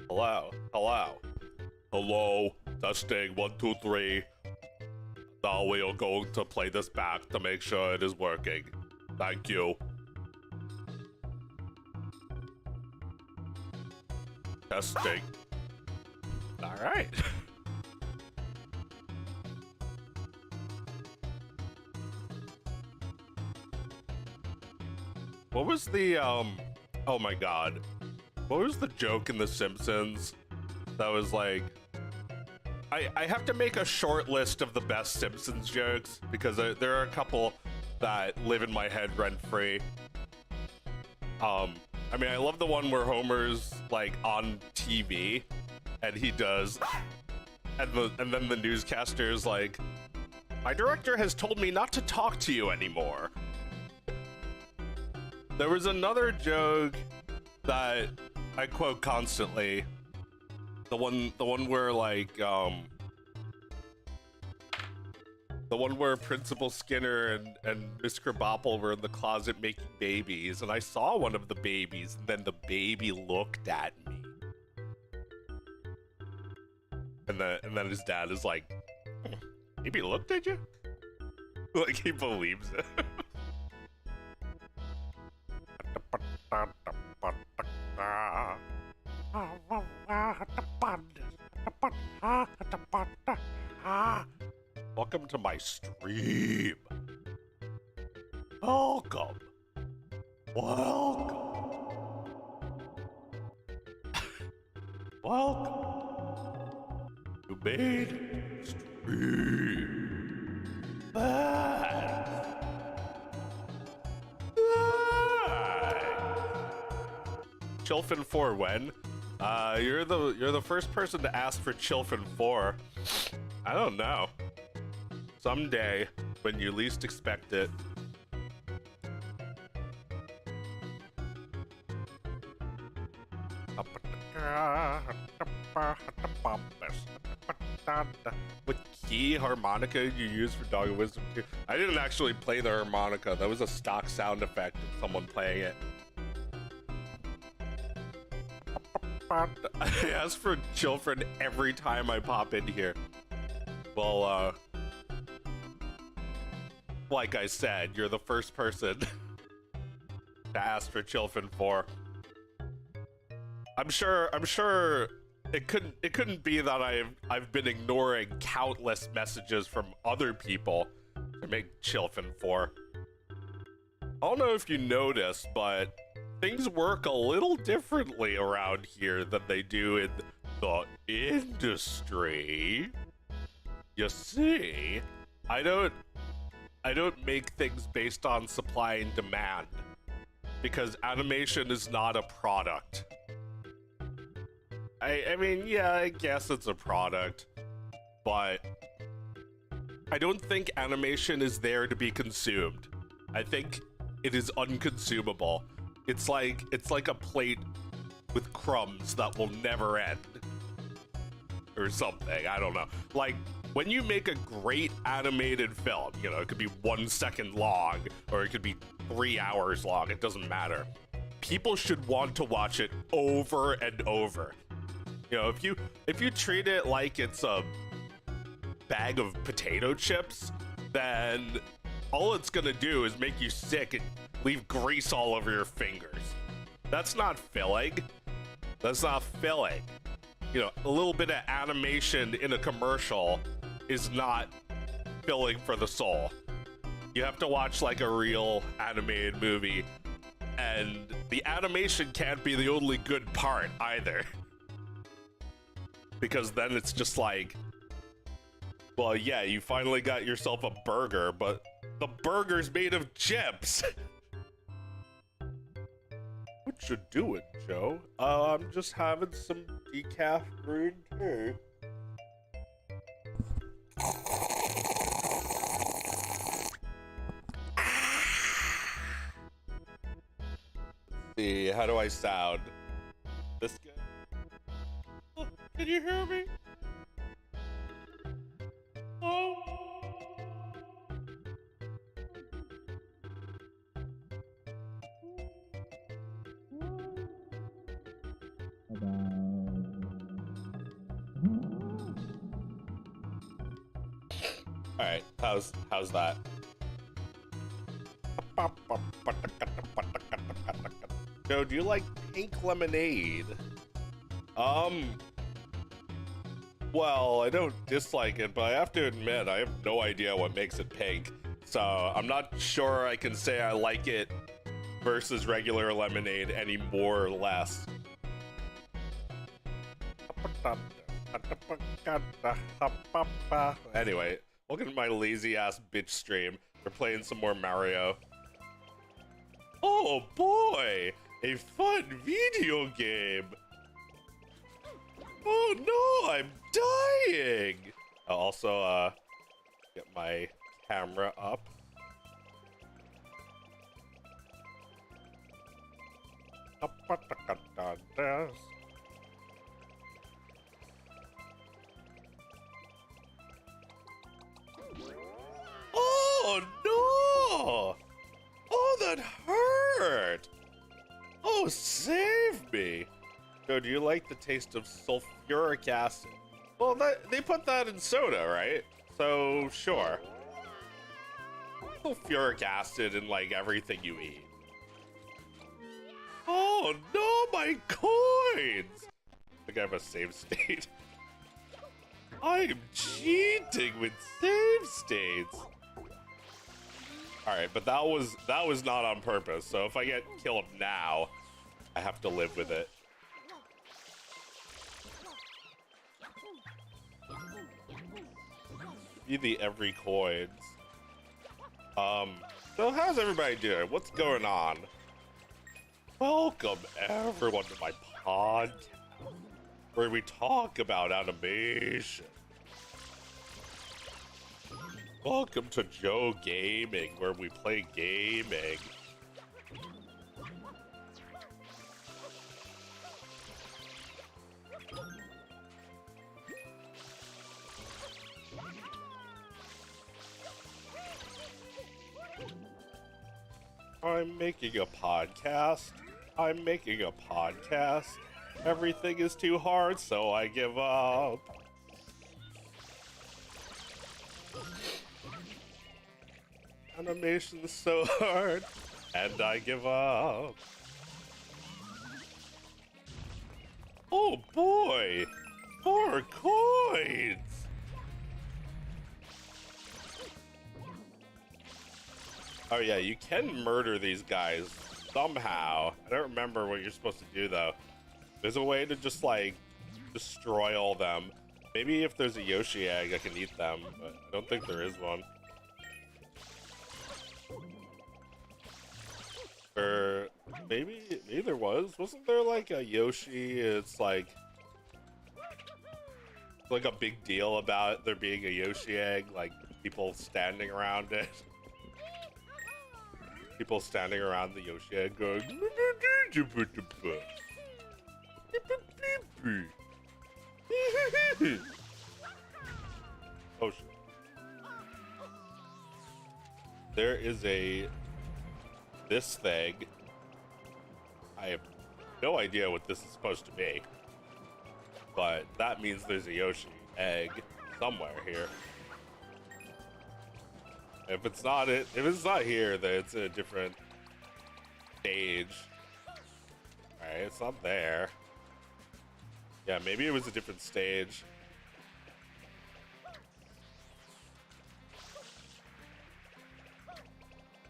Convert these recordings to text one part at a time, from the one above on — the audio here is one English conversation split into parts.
Hello, hello, hello, testing, 1, 2, 3. Now we are going to play this back to make sure it is working. Thank you. Testing. All right. What was the, oh my god. What was the joke in The Simpsons that was like, I have to make a short list of the best Simpsons jokes because there are a couple that live in my head rent-free. I mean, I love the one where Homer's like on TV and he does, and then the newscaster's like, my director has told me not to talk to you anymore. There was another joke that I quote constantly. The one where like the one where Principal Skinner and Miss Krabappel were in the closet making babies, and I saw one of the babies, and then the baby looked at me, and then his dad is like, "Baby looked at you?" Like he believes it. Welcome to my stream. Welcome. Welcome. Welcome. You made stream. Chilfin 4 when? You're the first person to ask for Chilfin 4. I don't know. Someday, when you least expect it. What key harmonica you use for Dog of Wisdom 2? I didn't actually play the harmonica. That was a stock sound effect of someone playing it. I ask for children every time I pop in here. Well, like I said, you're the first person to ask for Chilfin 4. I'm sure it couldn't be that I've been ignoring countless messages from other people to make Chilfin 4. I don't know if you noticed, but things work a little differently around here than they do in the industry. You see, I don't make things based on supply and demand because animation is not a product. I mean, yeah, I guess it's a product, but I don't think animation is there to be consumed. I think it is unconsumable. It's like a plate with crumbs that will never end. Or something, I don't know. Like, when you make a great animated film, you know, it could be 1 second long, or it could be 3 hours long, it doesn't matter. People should want to watch it over and over. You know, if you treat it like it's a bag of potato chips, then all it's gonna do is make you sick and leave grease all over your fingers. That's not filling. That's not filling. You know, a little bit of animation in a commercial is not filling for the soul. You have to watch like a real animated movie, and the animation can't be the only good part either. Because then it's just like, well, yeah, you finally got yourself a burger, but the burger's made of chips. What you doing, Joe? I'm just having some decaf green tea. Let's see, how do I sound? This good? Can you hear me? Oh. All right, how's that? Joe, do you like pink lemonade? Well, I don't dislike it, but I have to admit, I have no idea what makes it pink. So I'm not sure I can say I like it versus regular lemonade any more or less. Anyway, welcome to my lazy ass bitch stream. We're playing some more Mario. Oh boy, a fun video game. Oh no, I'm dying. I'll also get my camera up. Oh no! Oh, that hurt! Oh, save me! So, do you like the taste of sulfuric acid? Well, they put that in soda, right? So, sure. Sulfuric acid in, like, everything you eat. Oh, no, my coins! I think I have a save state. I'm cheating with save states! Alright, but that was not on purpose, so if I get killed now, I have to live with it. Be the every coins. So how's everybody doing? What's going on? Welcome everyone to my podcast, where we talk about animation. Welcome to Joe Gaming, where we play gaming. I'm making a podcast. I'm making a podcast. Everything is too hard, so I give up. Animation's so hard, and I give up. Oh boy! 4 coins! Oh yeah, you can murder these guys somehow. I don't remember what you're supposed to do though. There's a way to just like destroy all them. Maybe if there's a Yoshi egg, I can eat them, but I don't think there is one. Or maybe there was. Wasn't there like a Yoshi? It's like a big deal about there being a Yoshi egg, like people standing around it. People standing around the Yoshi egg going. Oh shit. There is this thing. I have no idea what this is supposed to be. But that means there's a Yoshi egg somewhere here. If it's not here, then it's in a different stage. Alright, it's not there. Yeah, maybe it was a different stage.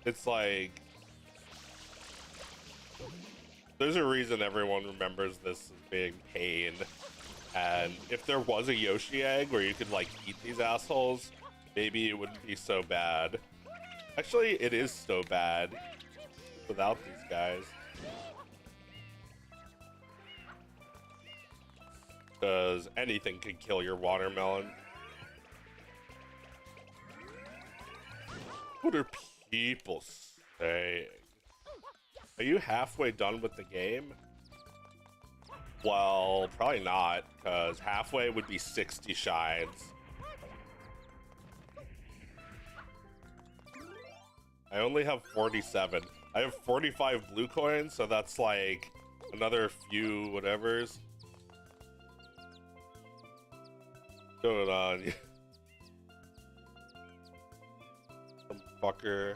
It's like there's a reason everyone remembers this as being pain. And if there was a Yoshi egg where you could like eat these assholes, maybe it wouldn't be so bad. Actually, it is so bad without these guys. Because anything can kill your watermelon. What are people saying? Are you halfway done with the game? Well, probably not, because halfway would be 60 shines. I only have 47. I have 45 blue coins, so that's like another few whatevers. Going on? Some fucker.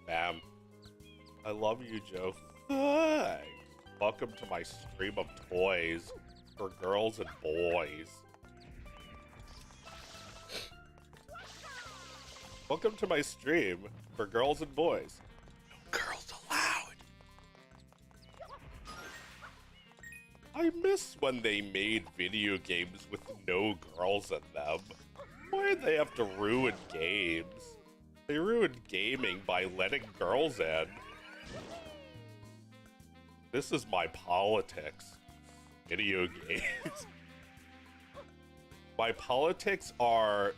Bam. I love you, Joe. Thanks. Welcome to my stream of toys for girls and boys. Welcome to my stream for girls and boys. No girls allowed. I miss when they made video games with no girls in them. Why'd they have to ruin games? They ruined gaming by letting girls in. This is my politics. Video games. My politics are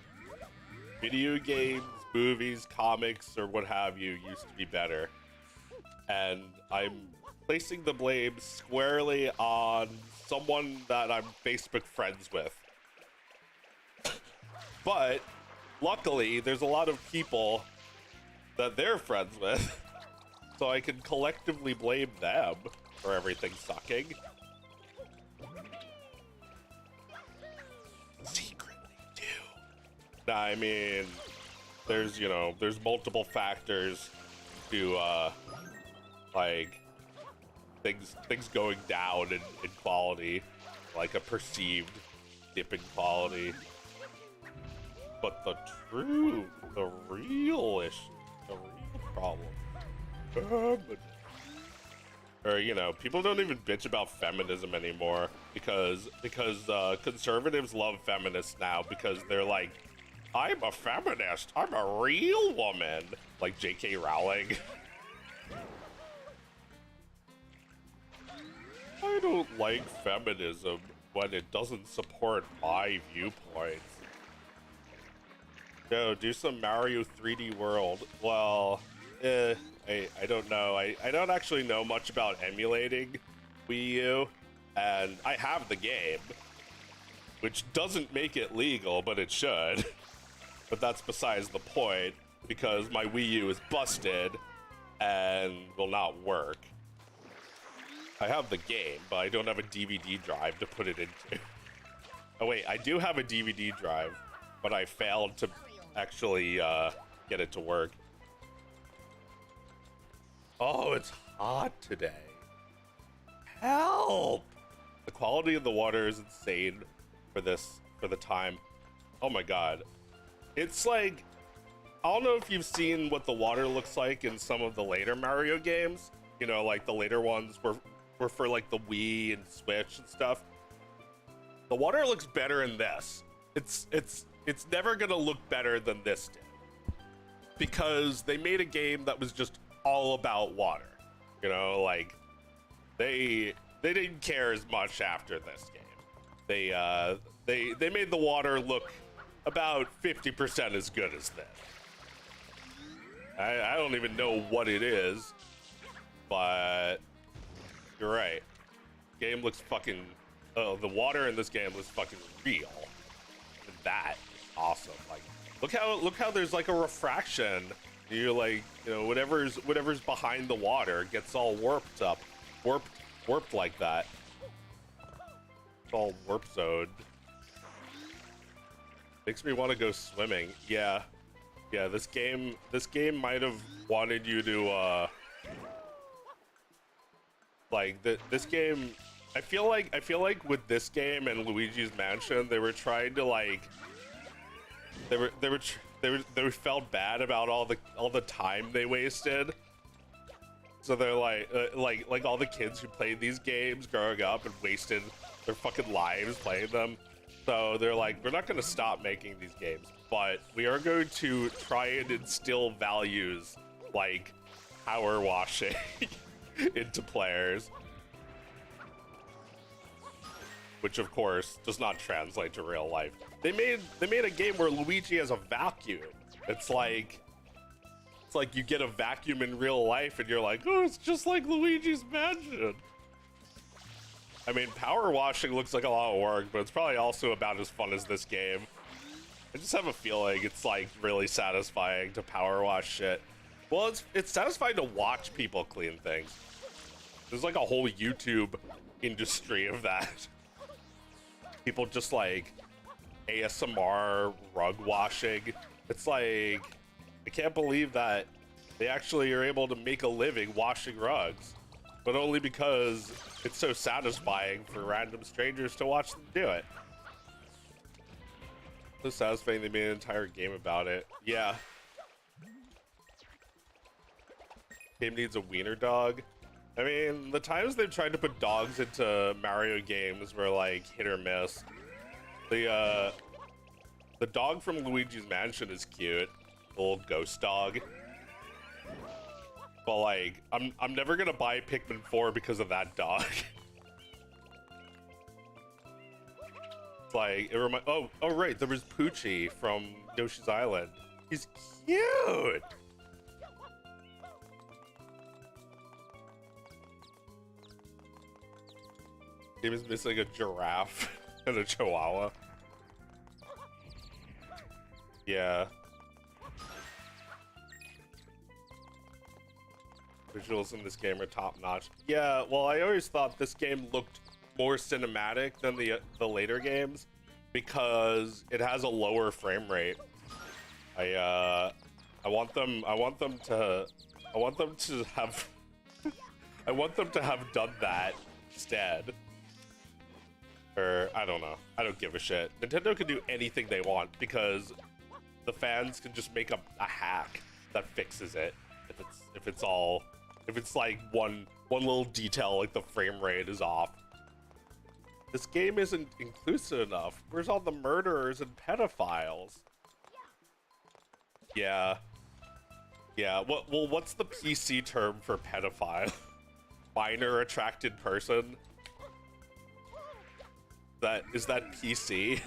video games, movies, comics, or what have you used to be better. And I'm placing the blame squarely on someone that I'm Facebook friends with. But luckily, there's a lot of people that they're friends with, so I can collectively blame them for everything sucking. Secretly, too. Nah, I mean, there's, you know, there's multiple factors to, like, things going down in quality, like a perceived dip in quality. But the real issue, the real problem, or, you know, people don't even bitch about feminism anymore because conservatives love feminists now because they're like, I'm a feminist, I'm a real woman, like J.K. Rowling. I don't like feminism when it doesn't support my viewpoints. Yo, do some Mario 3D World. Well, I don't know. I don't actually know much about emulating Wii U, and I have the game, which doesn't make it legal, but it should. But that's besides the point, because my Wii U is busted and will not work. I have the game, but I don't have a DVD drive to put it into. Oh wait, I do have a DVD drive, but I failed to actually get it to work. Oh, it's hot today. Help! The quality of the water is insane for the time. Oh my god. It's like, I don't know if you've seen what the water looks like in some of the later Mario games. You know, like the later ones were for like the Wii and Switch and stuff. The water looks better in this. It's never gonna look better than this did. Because they made a game that was just all about water. You know, like they didn't care as much after this game. They made the water look about 50% as good as this. I don't even know what it is, but you're right. Game looks fucking. The water in this game looks fucking real. And that is awesome. Like, look how there's like a refraction. You like, you know, whatever's behind the water gets all warped like that. It's all warp zoned. Makes me want to go swimming. Yeah, this game might have wanted you to like this game. I feel like with this game and Luigi's Mansion, they were trying to like they felt bad about all the time they wasted. So they're like all the kids who played these games growing up and wasted their fucking lives playing them. So they're like, we're not going to stop making these games, but we are going to try and instill values like power washing into players. Which of course does not translate to real life. They made a game where Luigi has a vacuum. It's like It's like you get a vacuum in real life and you're like, oh, it's just like Luigi's Mansion. I mean, power washing looks like a lot of work, but it's probably also about as fun as this game. I just have a feeling it's like really satisfying to power wash shit. Well, it's satisfying to watch people clean things. There's like a whole YouTube industry of that. People just like ASMR rug washing. It's like, I can't believe that they actually are able to make a living washing rugs, but only because it's so satisfying for random strangers to watch them do it. So satisfying they made an entire game about it. Yeah. Game needs a wiener dog. I mean, the times they've tried to put dogs into Mario games were like hit or miss. The dog from Luigi's Mansion is cute. The little ghost dog. But like, I'm never gonna buy Pikmin 4 because of that dog. It's like, it reminds, oh right, there was Poochie from Yoshi's Island. He's cute! Game is missing a giraffe and a chihuahua. Yeah. Visuals in this game are top notch. Yeah, well, I always thought this game looked more cinematic than the later games because it has a lower frame rate. I want them to have I want them to have done that instead. Or I don't know. I don't give a shit. Nintendo can do anything they want because the fans can just make a hack that fixes it. If it's like one little detail, like the frame rate is off. This game isn't inclusive enough. Where's all the murderers and pedophiles? Yeah. Yeah. Well, what's the PC term for pedophile? Minor attracted person. Is that PC?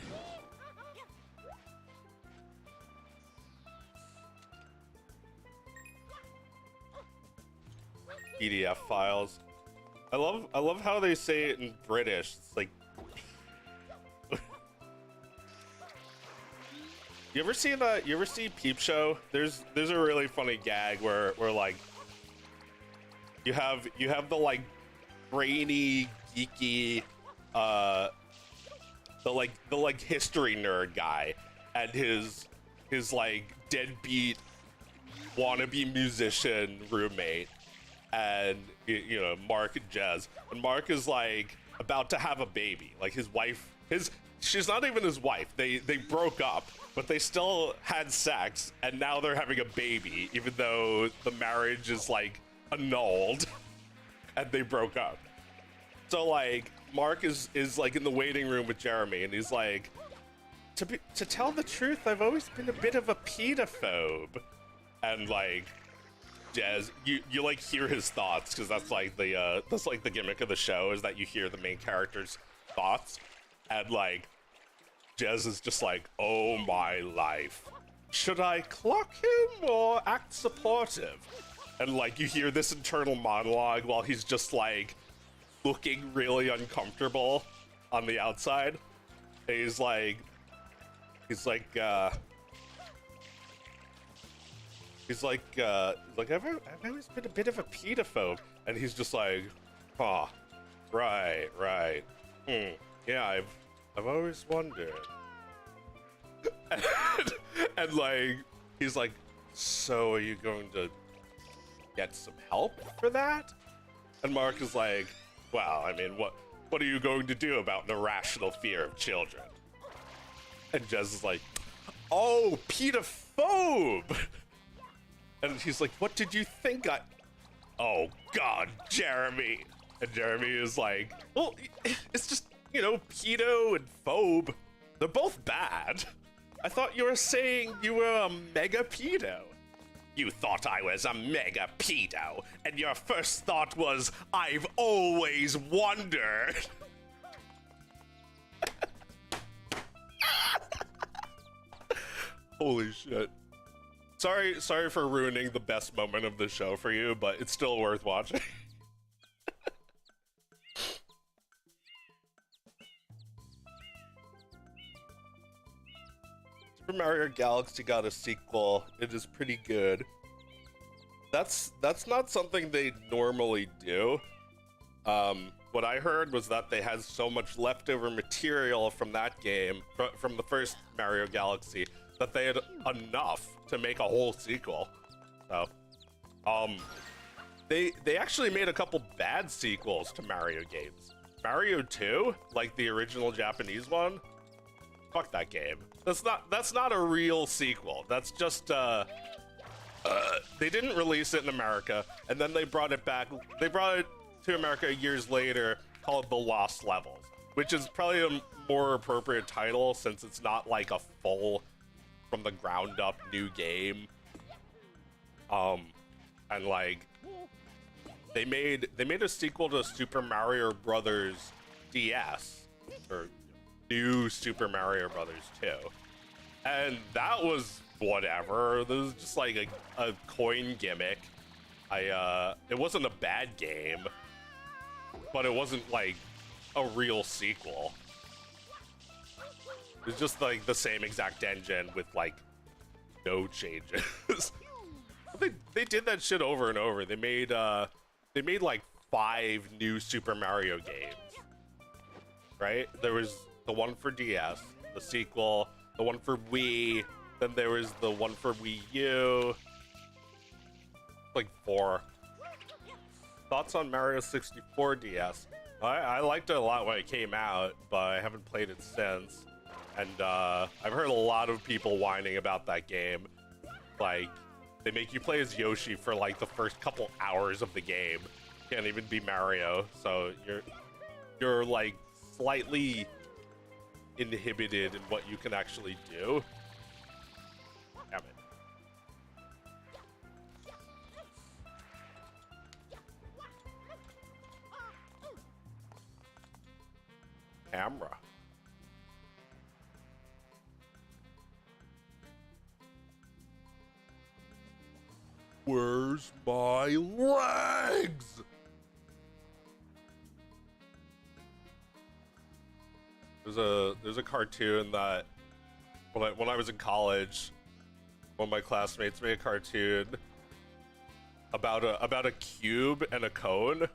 PDF files. I love how they say it in British. It's like You ever see Peep Show? There's a really funny gag where like you have the like brainy, geeky the like history nerd guy and his like deadbeat wannabe musician roommate, and you know, Mark and Jez, and Mark is like about to have a baby. Like his wife, she's not even his wife. They broke up, but they still had sex, and now they're having a baby, even though the marriage is like annulled and they broke up. So like Mark is like in the waiting room with Jeremy, and he's like, to tell the truth, I've always been a bit of a pedophobe. And like Jez, you like hear his thoughts, because that's like the gimmick of the show, is that you hear the main character's thoughts, and like Jez is just like, oh my life, should I clock him or act supportive? And like you hear this internal monologue while he's just like looking really uncomfortable on the outside. And he's like I've always been a bit of a pedophobe, and he's just like, huh, right, yeah, I've always wondered. and like he's like, so are you going to get some help for that? And Mark is like, well, I mean, what are you going to do about an irrational fear of children? And Jez is like, oh, pedophobe. And he's like, what did you think oh God, Jeremy. And Jeremy is like, well, it's just, you know, pedo and phobe, they're both bad. I thought you were saying you were a mega pedo. You thought I was a mega pedo, and your first thought was, I've always wondered. Holy shit. Sorry for ruining the best moment of the show for you, but it's still worth watching. Super Mario Galaxy got a sequel. It is pretty good. That's not something they normally do. What I heard was that they had so much leftover material from that game, from the first Mario Galaxy, that they had enough to make a whole sequel. So, they actually made a couple bad sequels to Mario games. Mario 2, like the original Japanese one, fuck that game. That's not a real sequel. That's just they didn't release it in America, and then they brought it back. They brought it to America years later, called The Lost Levels, which is probably a more appropriate title since it's not like a full from the ground up new game. And like they made a sequel to Super Mario Brothers DS, or New Super Mario Brothers 2, and that was whatever. It was just like a coin gimmick. It wasn't a bad game, but it wasn't like a real sequel. It was just like the same exact engine with like no changes. They did that shit over and over. They made like 5 new Super Mario games. Right? There was the one for DS, the sequel, the one for Wii, then there was the one for Wii U. Like 4. Thoughts on Mario 64 DS? I liked it a lot when it came out, but I haven't played it since. And I've heard a lot of people whining about that game. Like, they make you play as Yoshi for like the first couple hours of the game. Can't even be Mario, so you're like slightly inhibited in what you can actually do. Damn it. Camera. Where's my legs? There's a cartoon that when I was in college, one of my classmates made a cartoon about a cube and a cone.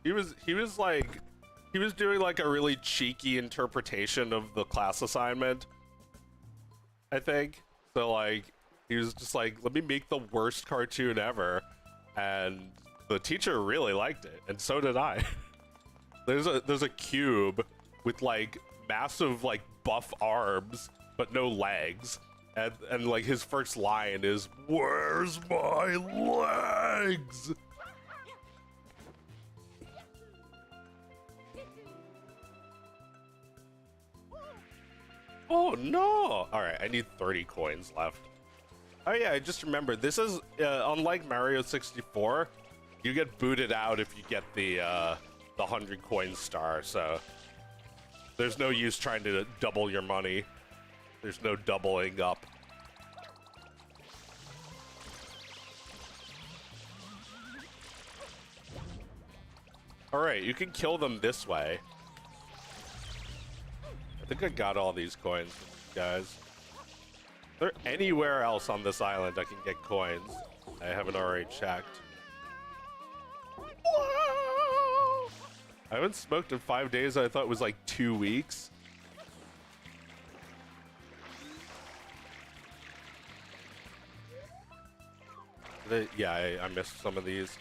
He was doing like a really cheeky interpretation of the class assignment, I think. So like he was just like, let me make the worst cartoon ever, and the teacher really liked it, and so did I. There's a cube with like massive like buff arms but no legs, and like his first line is, "Where's my legs?" Oh no! All right, I need 30 coins left. Oh yeah, I just remembered. This is unlike Mario 64. You get booted out if you get the 100 coin star. So there's no use trying to double your money. There's no doubling up. All right, you can kill them this way. I think I got all these coins, guys. Is there anywhere else on this island I can get coins? I haven't already checked. I haven't smoked in 5 days. I thought it was like 2 weeks. Yeah, I missed some of these.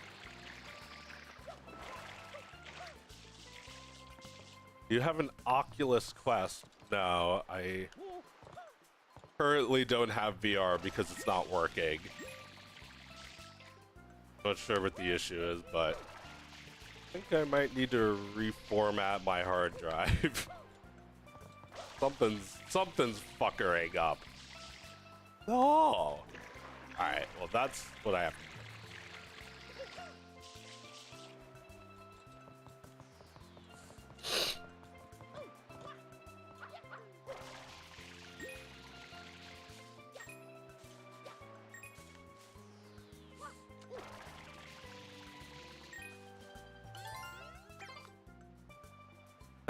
You have an Oculus Quest? No, I currently don't have VR because it's not working. Not sure what the issue is, but I think I might need to reformat my hard drive. Something's fuckering up. No. Alright, well that's what I have to do.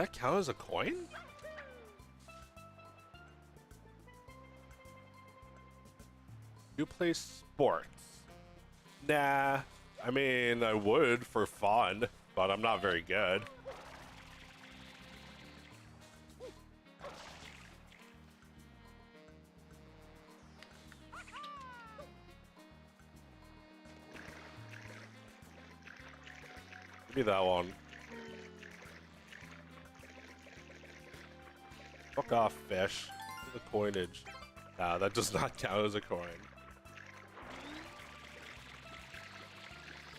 that count as a coin? You play sports? Nah. I mean, I would for fun, but I'm not very good. Give me that one. Fuck off, fish. The coinage. Nah, that does not count as a coin.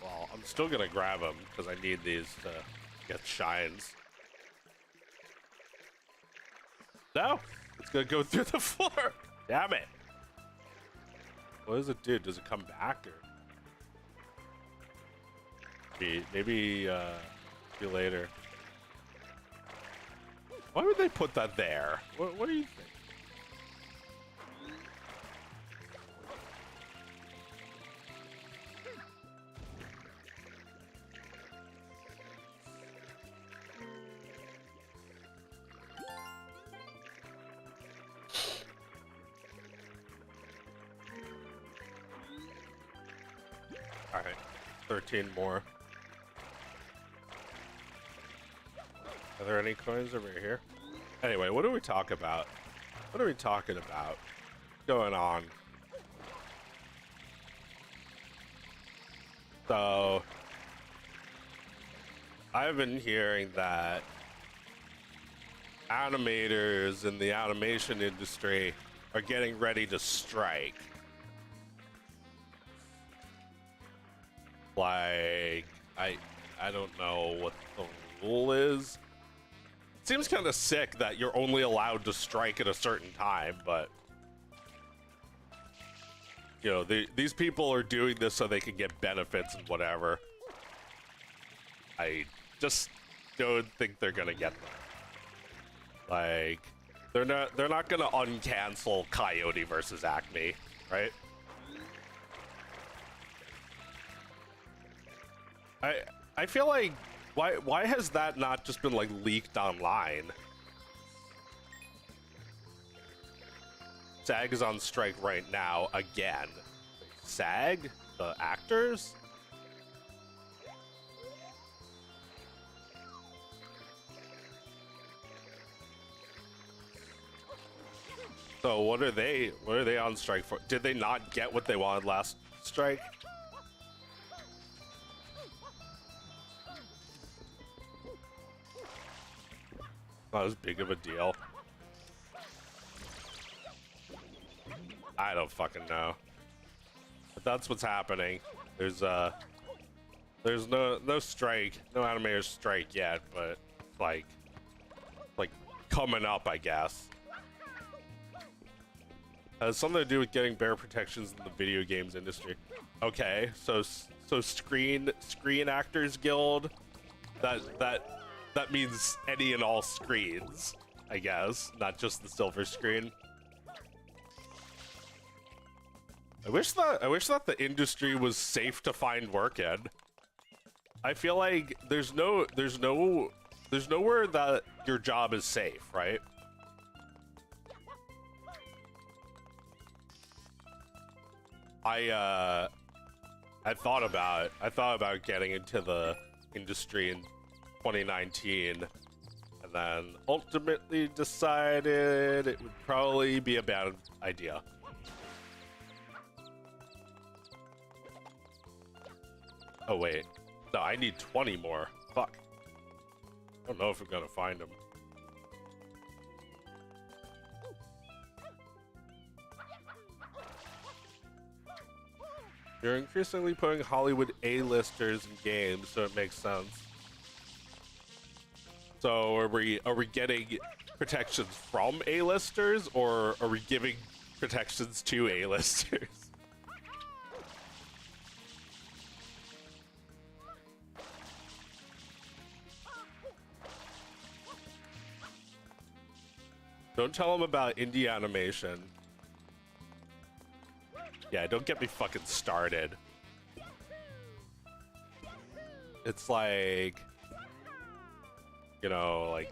Well, I'm still gonna grab them because I need these to get shines. No! It's gonna go through the floor! Damn it! What does it do? Does it come back or? Maybe see you later. Why would they put that there? What do you think? All right, 13 more. Are there any coins over here? Anyway, what do we talk about? What are we talking about? What's going on? So, I've been hearing that animators in the animation industry are getting ready to strike. Like, I don't know what the rule is. It seems kind of sick that you're only allowed to strike at a certain time, but you know, these people are doing this so they can get benefits and whatever. I just don't think they're gonna get them. Like, they're not gonna uncancel Coyote versus Acme, right? I feel like why has that not just been like leaked online? SAG is on strike right now again. SAG? The actors? So what are they on strike for? Did they not get what they wanted last strike? Not as big of a deal. I don't fucking know. But that's what's happening. There's no strike, no animator strike yet, but like coming up, I guess. Has something to do with getting better protections in the video games industry. Okay, so Screen Actors Guild, that means any and all screens, I guess, not just the silver screen. I wish that the industry was safe to find work in. I feel like there's nowhere that your job is safe, right? I thought about getting into the industry in 2019, and then ultimately decided it would probably be a bad idea. Oh wait, no, I need 20 more. Fuck. I don't know if I'm gonna find them. You're increasingly putting Hollywood A-listers in games, so it makes sense. So are we getting protections from A-listers, or are we giving protections to A-listers? Don't tell them about indie animation. Yeah, don't get me fucking started. It's like, you know, like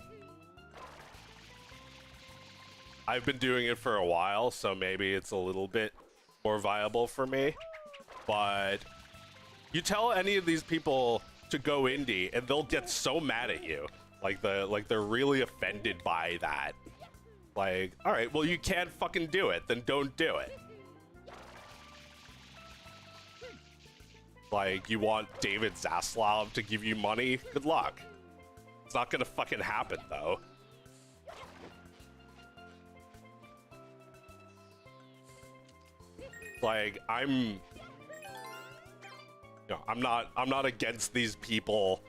I've been doing it for a while, so maybe it's a little bit more viable for me. But you tell any of these people to go indie, and they'll get so mad at you. Like they're really offended by that. Like, all right, well, you can't fucking do it, then don't do it. Like, you want David Zaslav to give you money? Good luck. It's not gonna fucking happen, though. Like, I'm not against these people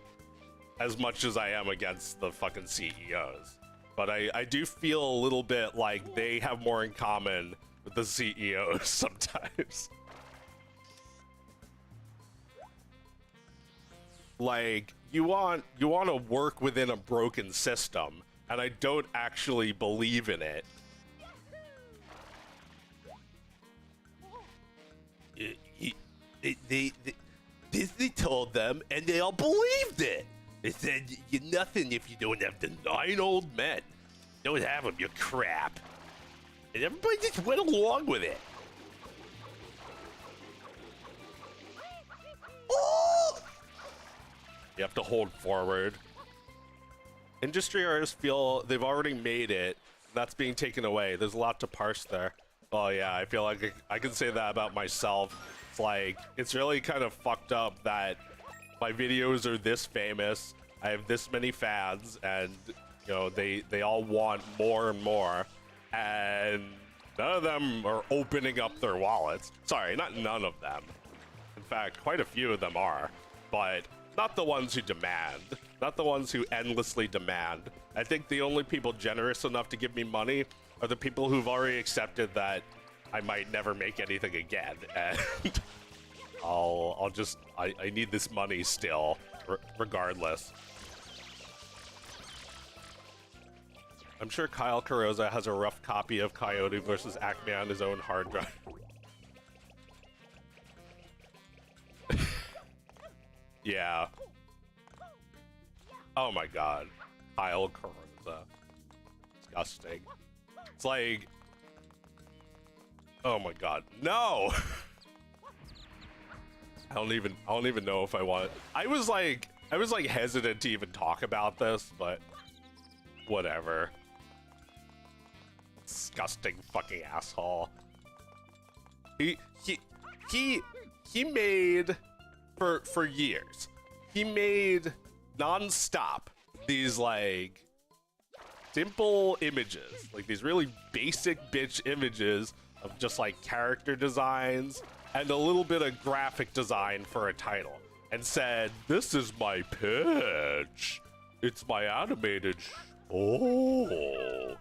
as much as I am against the fucking CEOs. But I do feel a little bit like they have more in common with the CEOs sometimes. Like, you want to work within a broken system, and I don't actually believe in it. Disney told them, and they all believed it. They said, you're nothing if you don't have the 9 old men. Don't have them, you're crap. And everybody just went along with it. Oh! You have to hold forward. Industry artists feel they've already made it. That's being taken away. There's a lot to parse there. Oh yeah, I feel like I can say that about myself. It's like, it's really kind of fucked up that my videos are this famous. I have this many fans, and you know they all want more and more, and none of them are opening up their wallets. Sorry, not none of them. In fact, quite a few of them are, but not the ones who demand, not the ones who endlessly demand. I think the only people generous enough to give me money are the people who've already accepted that I might never make anything again, and I need this money still, regardless. I'm sure Kyle Carrozza has a rough copy of Coyote versus Acme on his own hard drive. Yeah. Oh my god. Kyle Carrozza. Disgusting. It's like... Oh my god. No! I don't even know if I want... I was like hesitant to even talk about this, but whatever. Disgusting fucking asshole. He made for years. He made non-stop these like simple images, like these really basic bitch images of just like character designs and a little bit of graphic design for a title, and said, "This is my pitch. It's my animated show."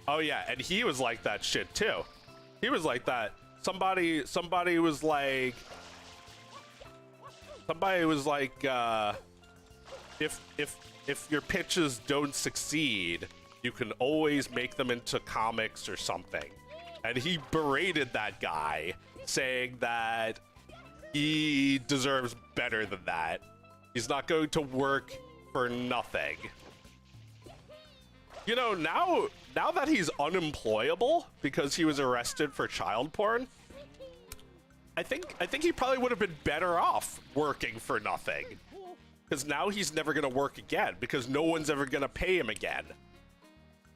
Oh yeah, and he was like that shit too. He was like that. Somebody was like, if your pitches don't succeed, you can always make them into comics or something. And he berated that guy, saying that he deserves better than that. He's not going to work for nothing. You know, now that he's unemployable because he was arrested for child porn, I think he probably would have been better off working for nothing. Because now he's never gonna work again because no one's ever gonna pay him again.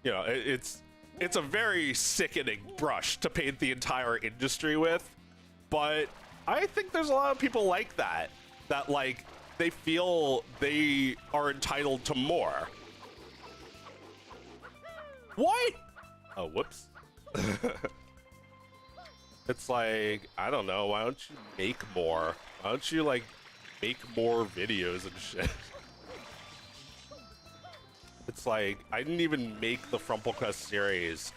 You know, it's a very sickening brush to paint the entire industry with, but I think there's a lot of people like that like they feel they are entitled to more. What? Oh, whoops. It's like, I don't know, why don't you make more? Why don't you, like, make more videos and shit? It's like, I didn't even make the FrumpleQuest series,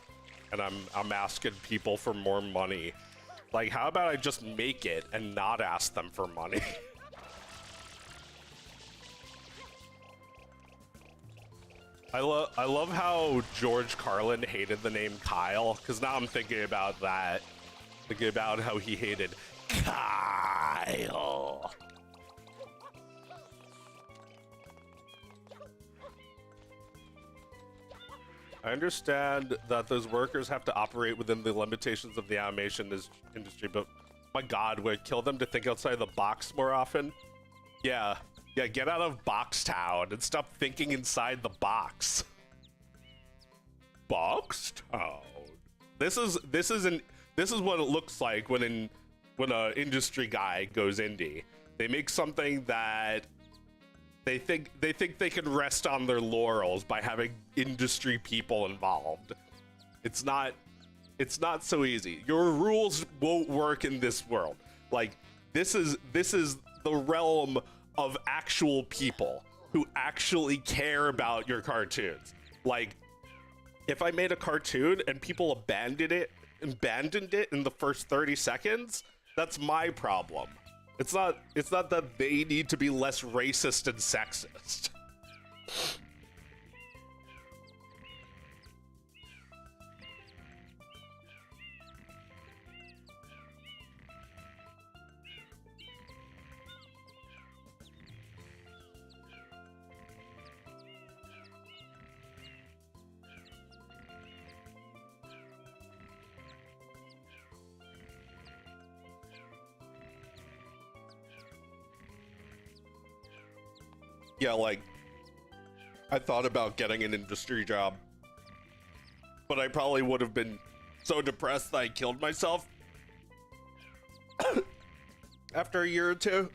and I'm asking people for more money. Like, how about I just make it and not ask them for money? I love how George Carlin hated the name Kyle, because now I'm thinking about that. Thinking about how he hated Kyle. I understand that those workers have to operate within the limitations of the animation industry, but my God, would it kill them to think outside the box more often? Yeah, get out of Box Town and stop thinking inside the box. Box Town. This is what it looks like when an industry guy goes indie. They make something that they think they can rest on their laurels by having industry people involved. It's not so easy. Your rules won't work in this world. Like, this is the realm of actual people who actually care about your cartoons. Like, if I made a cartoon and people abandoned it in the first 30 seconds, that's my problem. It's not that they need to be less racist and sexist. Yeah, like, I thought about getting an industry job, but I probably would have been so depressed that I killed myself after a year or two.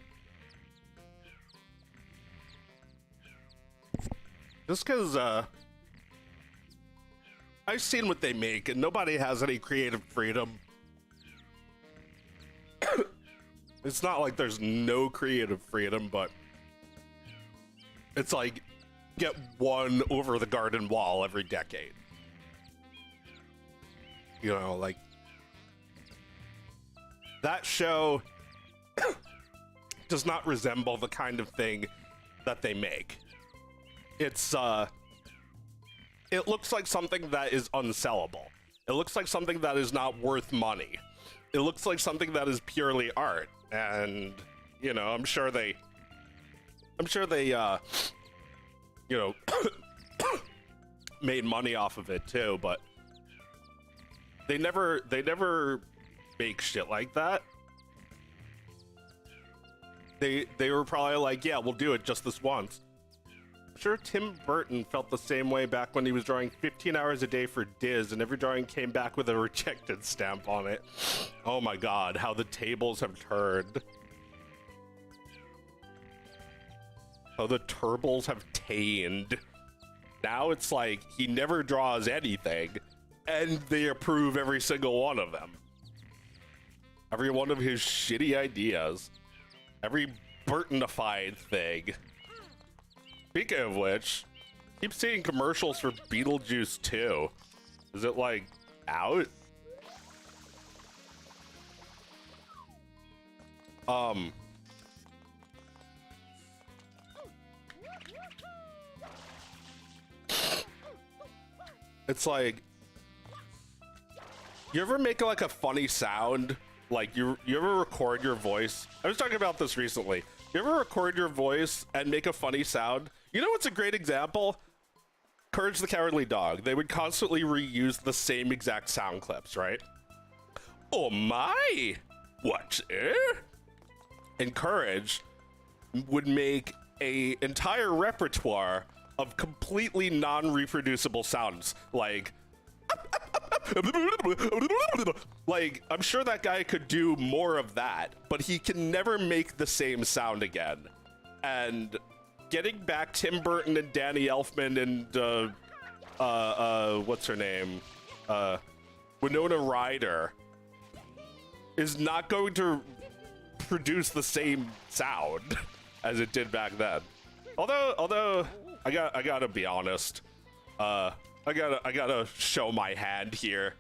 Just because, I've seen what they make, and nobody has any creative freedom. It's not like there's no creative freedom, but it's like, get one over the garden wall every decade. You know, like, that show does not resemble the kind of thing that they make. It's, it looks like something that is unsellable. It looks like something that is not worth money. It looks like something that is purely art. And, you know, I'm sure they, you know, made money off of it too, but they never make shit like that. They were probably like, yeah, we'll do it just this once. I'm sure Tim Burton felt the same way back when he was drawing 15 hours a day for Diz, and every drawing came back with a rejected stamp on it. Oh my God, how the tables have turned. Oh, the turbles have tamed. Now it's like he never draws anything, and they approve every single one of them. Every one of his shitty ideas. Every Burtonified thing. Speaking of which, keep seeing commercials for Beetlejuice 2. Is it, like, out? It's like, you ever make like a funny sound? Like you ever record your voice? I was talking about this recently. You ever record your voice and make a funny sound? You know what's a great example? Courage the Cowardly Dog. They would constantly reuse the same exact sound clips, right? Oh my! What's And Courage would make a entire repertoire of completely non-reproducible sounds, like I'm sure that guy could do more of that, but he can never make the same sound again. And getting back Tim Burton and Danny Elfman and what's her name, Winona Ryder, is not going to produce the same sound as it did back then. Although I gotta be honest, I gotta show my hand here.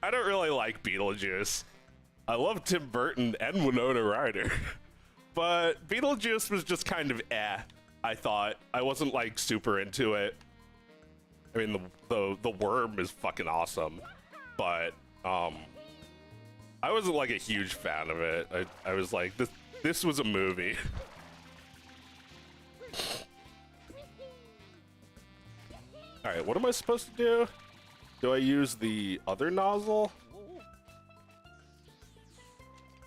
I don't really like Beetlejuice. I love Tim Burton and Winona Ryder, but Beetlejuice was just kind of I thought. I wasn't like super into it. I mean, the worm is fucking awesome, but I wasn't like a huge fan of it. I was like, this was a movie. All right, what am I supposed to do? Do I use the other nozzle?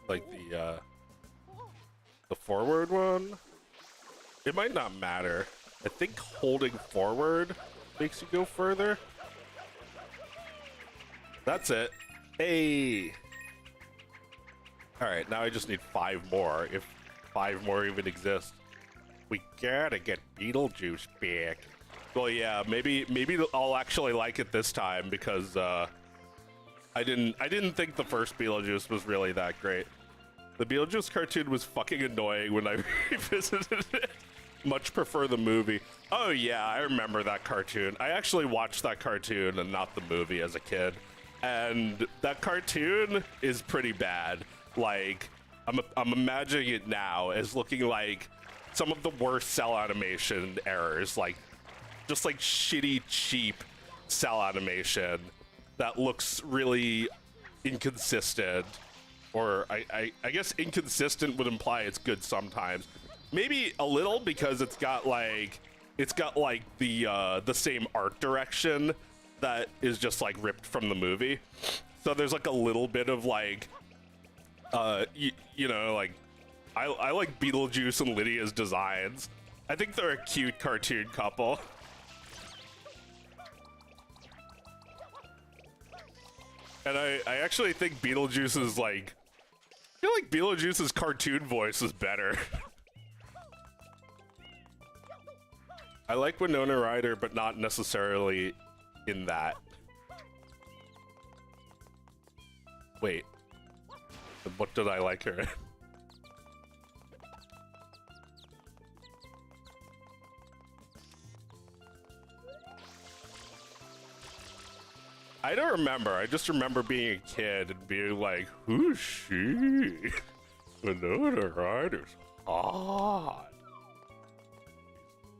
Like the forward one? It might not matter. I think holding forward makes you go further. That's it. Hey! Alright, now I just need 5 more, if 5 more even exist. We gotta get Beetlejuice back. Well, yeah, maybe I'll actually like it this time because I didn't think the first Beetlejuice was really that great. The Beetlejuice cartoon was fucking annoying when I revisited it. Much prefer the movie. Oh yeah, I remember that cartoon. I actually watched that cartoon and not the movie as a kid. And that cartoon is pretty bad. Like, I'm imagining it now as looking like some of the worst cell animation errors, like just like shitty, cheap cell animation that looks really inconsistent. Or I guess inconsistent would imply it's good sometimes. Maybe a little because it's got like the same art direction that is just like ripped from the movie. So there's like a little bit of like you know, like I like Beetlejuice and Lydia's designs. I think they're a cute cartoon couple. And I actually think Beetlejuice's like, I feel like Beetlejuice's cartoon voice is better. I like Winona Ryder, but not necessarily in that. Wait, what did I like her in? I don't remember. I just remember being a kid and being like, who's she? Winona Ryder's hot.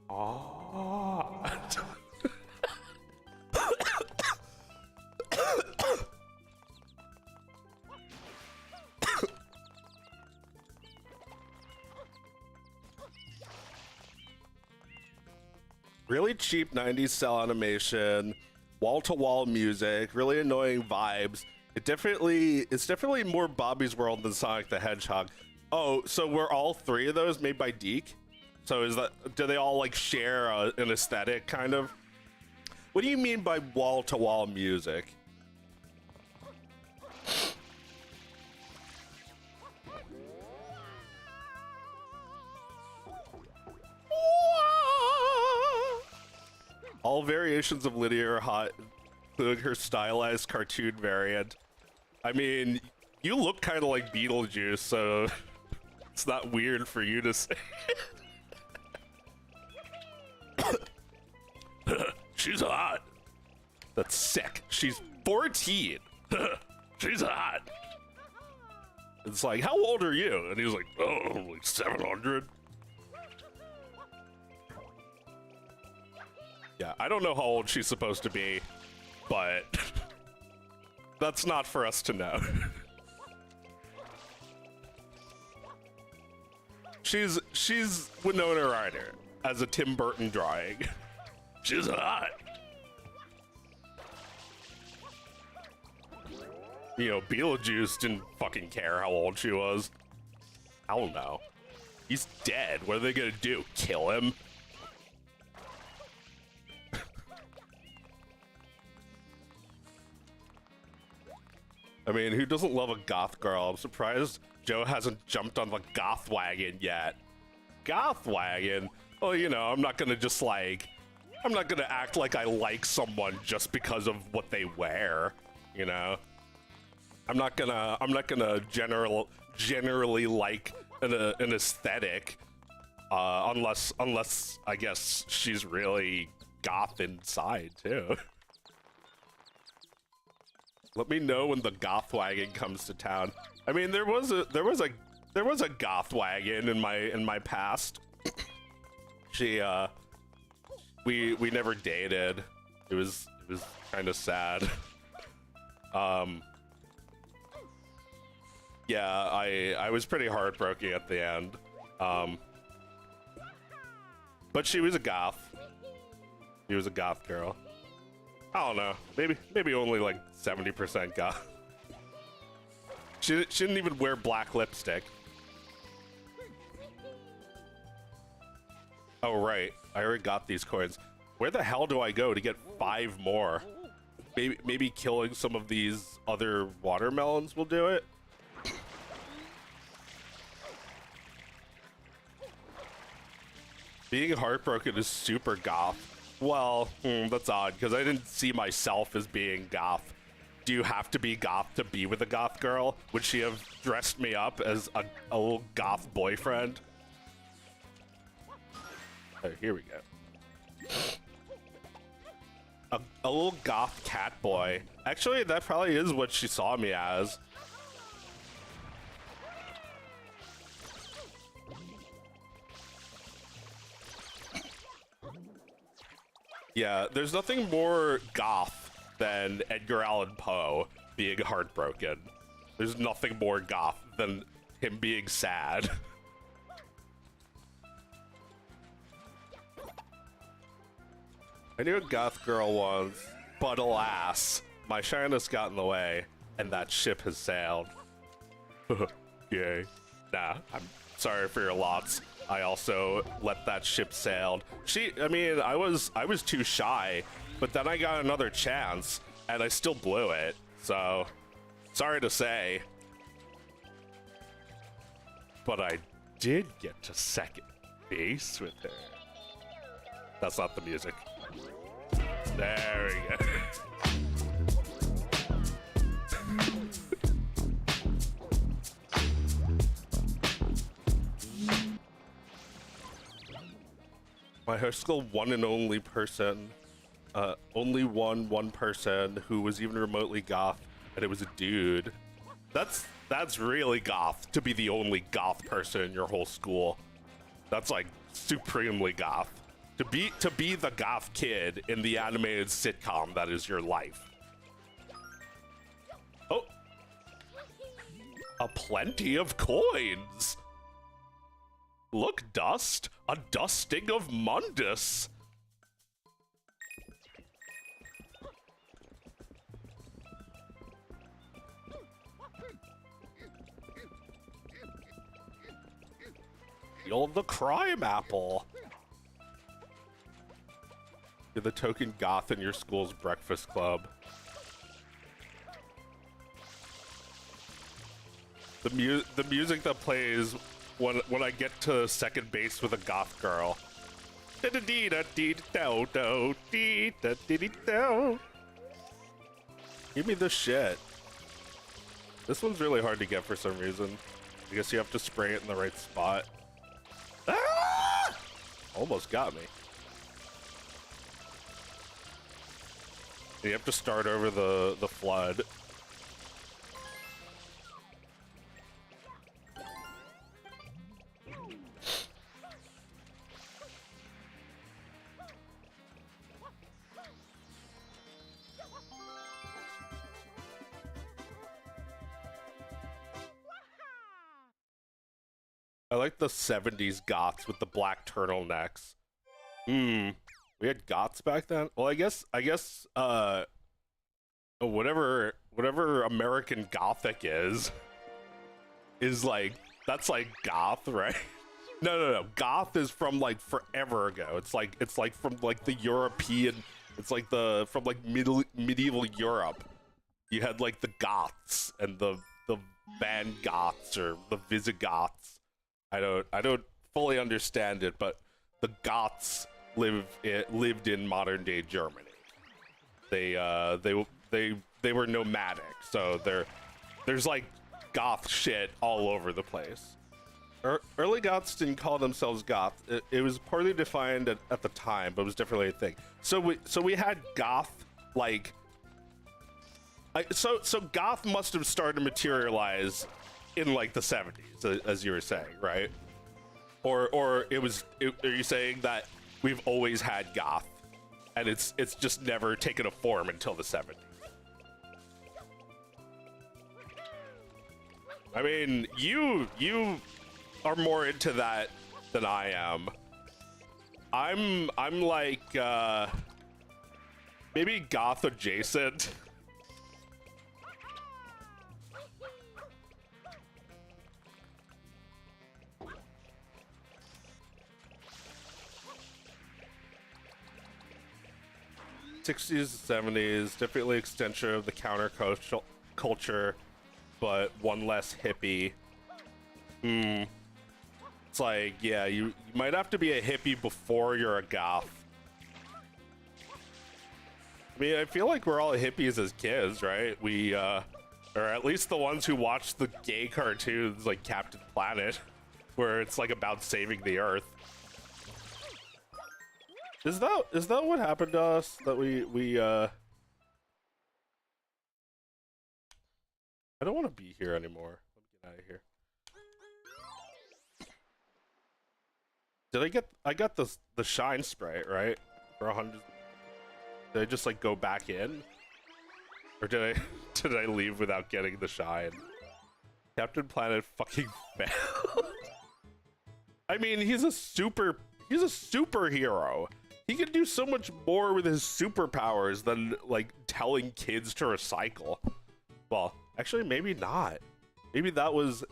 Hot. Really cheap 90s cell animation, wall-to-wall music, really annoying vibes. It's definitely more Bobby's World than Sonic the Hedgehog. Oh, so were all 3 of those made by Deke? So do they all like share an aesthetic kind of? What do you mean by wall-to-wall music? All variations of Lydia are hot, including her stylized cartoon variant. I mean, you look kind of like Beetlejuice, so it's not weird for you to say. She's hot. That's sick. She's 14. She's hot. It's like, how old are you? And he was like, oh, like 700. Yeah, I don't know how old she's supposed to be, but that's not for us to know. She's Winona Ryder as a Tim Burton drawing. She's hot. You know, Beetlejuice didn't fucking care how old she was. Hell no. He's dead. What are they gonna do? Kill him? I mean, who doesn't love a goth girl? I'm surprised Joe hasn't jumped on the goth wagon yet. Goth wagon? Well, you know, I'm not gonna act like I like someone just because of what they wear, you know? I'm not gonna generally like an aesthetic, unless I guess she's really goth inside too. Let me know when the goth wagon comes to town. I mean, there was a goth wagon in my past. She we never dated. It was kind of sad. Yeah, I was pretty heartbroken at the end. But she was a goth. She was a goth girl. I don't know. Maybe only like 70% goth. She didn't even wear black lipstick. Oh right, I already got these coins. Where the hell do I go to get 5 more? Maybe killing some of these other watermelons will do it. Being heartbroken is super goth. Well, that's odd, because I didn't see myself as being goth. Do you have to be goth to be with a goth girl? Would she have dressed me up as a little goth boyfriend? Oh, here we go. A little goth cat boy. Actually, that probably is what she saw me as. Yeah, there's nothing more goth than Edgar Allan Poe being heartbroken. There's nothing more goth than him being sad. I knew a goth girl once, but alas, my shyness got in the way, and that ship has sailed. Yay. Nah, I'm sorry for your lots. I also let that ship sail. I mean, I was too shy, but then I got another chance, and I still blew it. So, sorry to say, but I did get to second base with her. That's not the music. There we go. My high school one and only person, only one person who was even remotely goth, and it was a dude. That's really goth to be the only goth person in your whole school. That's like supremely goth. To be the goth kid in the animated sitcom that is your life. Oh, a plenty of coins. Look, dust, a dusting of Mundus. You're the crime apple. You're the token goth in your school's breakfast club. The music that plays when I get to second base with a goth girl. Give me the shit. This one's really hard to get for some reason. I guess you have to spray it in the right spot. Ah! Almost got me. You have to start over the flood. I like the 70s goths with the black turtlenecks. We had goths back then? Well, I guess whatever American Gothic is like, that's like goth, right? No. Goth is from like forever ago. It's like from like the European, it's like from like medieval Europe. You had like the Goths and the Van Goths or the Visigoths. I don't fully understand it, but the Goths lived in modern day Germany. They were nomadic, so there's like goth shit all over the place. Early goths didn't call themselves goth. It was poorly defined at the time, but it was definitely a thing. So we had goth like. So goth must have started to materialize in like the 70s, as you were saying, right? Or are you saying that we've always had goth, and it's just never taken a form until the 70s? I mean, you are more into that than I am. I'm like maybe goth adjacent. '60s, '70s, definitely extension of the counterculture, but one less hippie. It's like, yeah, you might have to be a hippie before you're a goth. I mean, I feel like we're all hippies as kids, right? We, or at least the ones who watch the gay cartoons like Captain Planet, where it's like about saving the Earth. Is that what happened to us? That we I don't want to be here anymore. Let me get out of here. I got the shine sprite, right? For 100. Did I just like go back in? Or did I leave without getting the shine? Captain Planet fucking failed. I mean, he's a superhero. He can do so much more with his superpowers than like telling kids to recycle. Well, actually maybe not. Maybe that was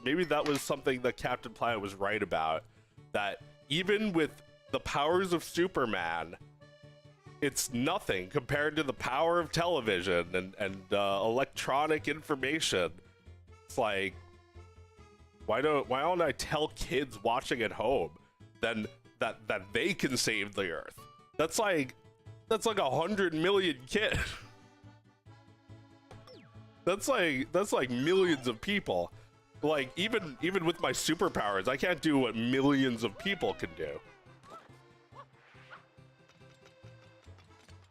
something that Captain Planet was right about, that even with the powers of Superman, it's nothing compared to the power of television and electronic information. It's like, why don't I tell kids watching at home then that they can save the Earth? That's like 100 million kids. That's like millions of people. Like even with my superpowers, I can't do what millions of people can do.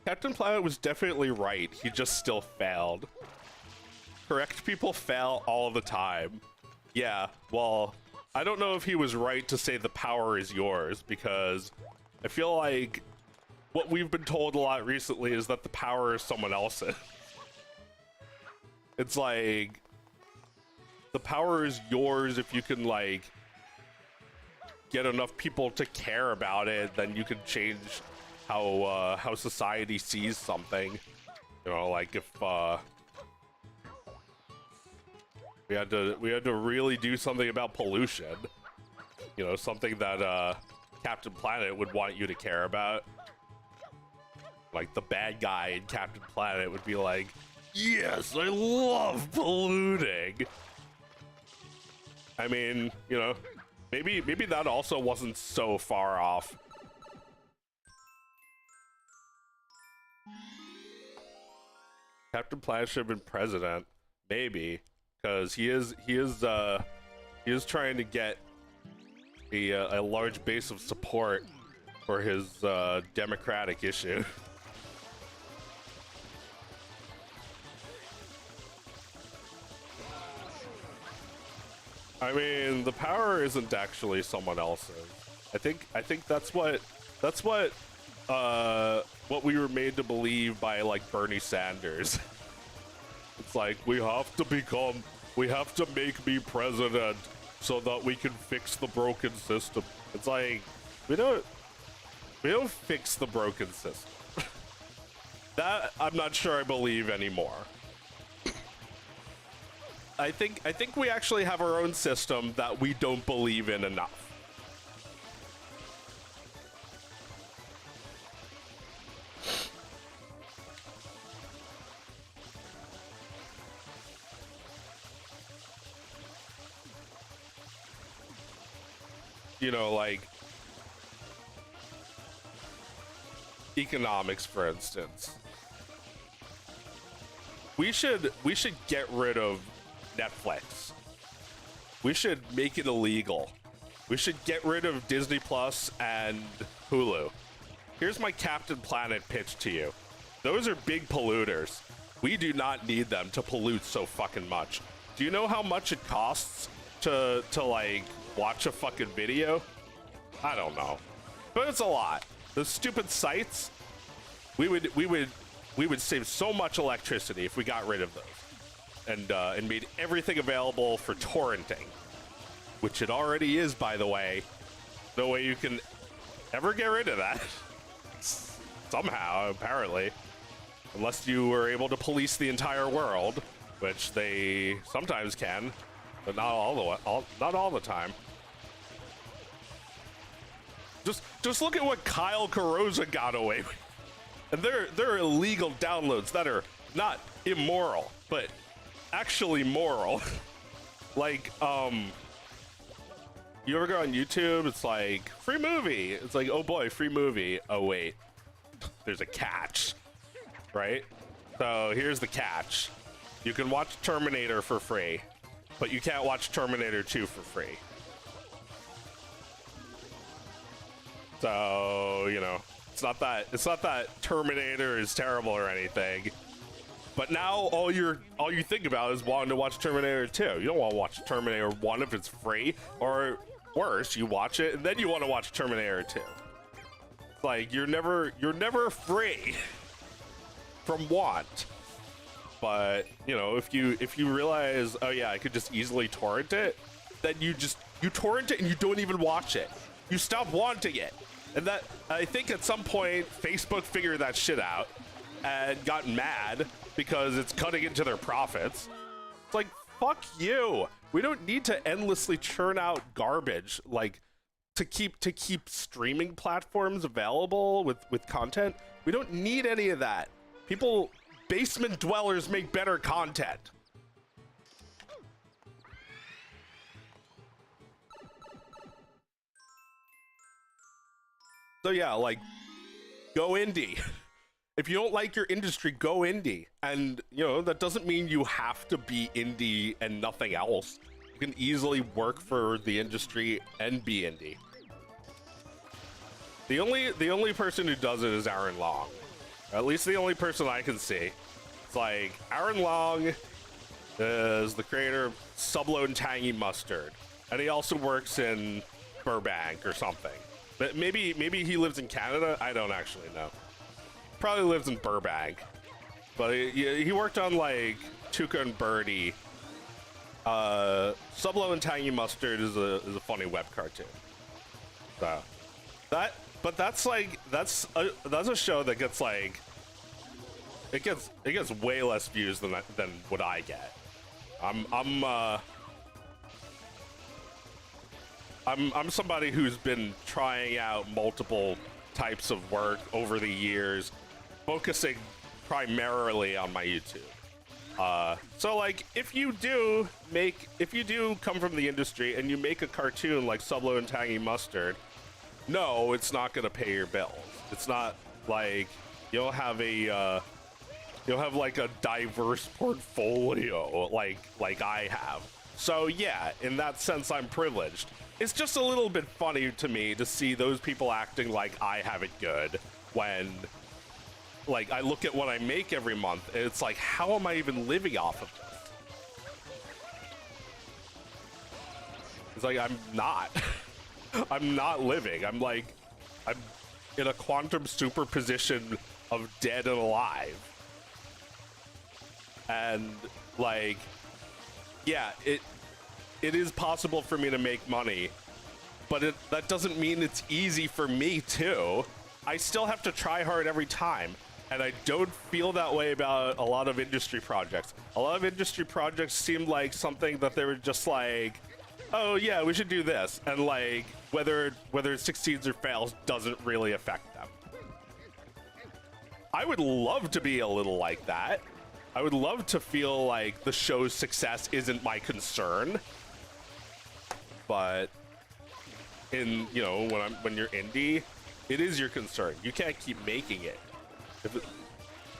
Captain Planet was definitely right. He just still failed. Correct people fail all the time. Yeah, well, I don't know if he was right to say the power is yours, because I feel like what we've been told a lot recently is that the power is someone else's. It's like, the power is yours if you can, like, get enough people to care about it, then you can change how society sees something. You know, like if we had to really do something about pollution. You know, something that Captain Planet would want you to care about. Like the bad guy in Captain Planet would be like, yes, I love polluting. I mean, you know, maybe that also wasn't so far off. Captain Planet should have been president, maybe, because he is trying to get a large base of support for his democratic issue. I mean, the power isn't actually someone else's. I think that's what we were made to believe by like Bernie Sanders. It's like, we have to make me president so that we can fix the broken system. It's like, we don't fix the broken system. That I'm not sure I believe anymore. I think we actually have our own system that we don't believe in enough. You know, like economics, for instance. We should get rid of Netflix. We should make it illegal. We should get rid of Disney Plus and Hulu. Here's my Captain Planet pitch to you. Those are big polluters. We do not need them to pollute so fucking much. Do you know how much it costs to like watch a fucking video? I don't know, but it's a lot. Those stupid sites, we would save so much electricity if we got rid of those. And made everything available for torrenting, which it already is, by the way. No way you can ever get rid of that. Somehow, apparently. Unless you were able to police the entire world, which they sometimes can, but not not all the time. Just look at what Kyle Carosa got away with. And they're illegal downloads that are not immoral, but actually moral. Like, you ever go on YouTube, it's like, free movie. It's like, oh boy, free movie. Oh wait, there's a catch, right? So here's the catch. You can watch Terminator for free, but you can't watch Terminator 2 for free. So, you know, it's not that Terminator is terrible or anything. But now all you think about is wanting to watch Terminator 2. You don't want to watch Terminator 1 if it's free, or worse, you watch it and then you want to watch Terminator 2. It's like you're never free from want. But, you know, if you realize, oh yeah, I could just easily torrent it, then you torrent it and you don't even watch it. You stop wanting it. And that, I think at some point Facebook figured that shit out and got mad because it's cutting into their profits. It's like, fuck you. We don't need to endlessly churn out garbage, like, to keep streaming platforms available with content. We don't need any of that. Basement dwellers make better content. So yeah, like, go indie. If you don't like your industry, go indie. And, you know, that doesn't mean you have to be indie and nothing else. You can easily work for the industry and be indie. The only person who does it is Aaron Long. At least the only person I can see. It's like, Aaron Long is the creator of Sublo and Tangy Mustard. And he also works in Burbank or something. But maybe he lives in Canada. I don't actually know. Probably lives in Burbank. But he worked on like Tuca and Birdie. Sublo and Tangy Mustard is a funny web cartoon. So that's a show that gets like it gets way less views than what I get. I'm somebody who's been trying out multiple types of work over the years, focusing primarily on my YouTube. So like, if you do come from the industry and you make a cartoon like Sublo and Tangy Mustard, no, it's not gonna pay your bills. It's not like you'll have like a diverse portfolio like I have. So yeah, in that sense, I'm privileged. It's just a little bit funny to me to see those people acting like I have it good when, like, I look at what I make every month and it's like, how am I even living off of this? It's like, I'm not. I'm not living. I'm in a quantum superposition of dead and alive. And like, yeah, it is possible for me to make money, but that doesn't mean it's easy for me too. I still have to try hard every time, and I don't feel that way about a lot of industry projects. A lot of industry projects seem like something that they were just like, oh yeah, we should do this, and like whether it succeeds or fails doesn't really affect them. I would love to be a little like that. I would love to feel like the show's success isn't my concern. But when you're indie, it is your concern. You can't keep making it.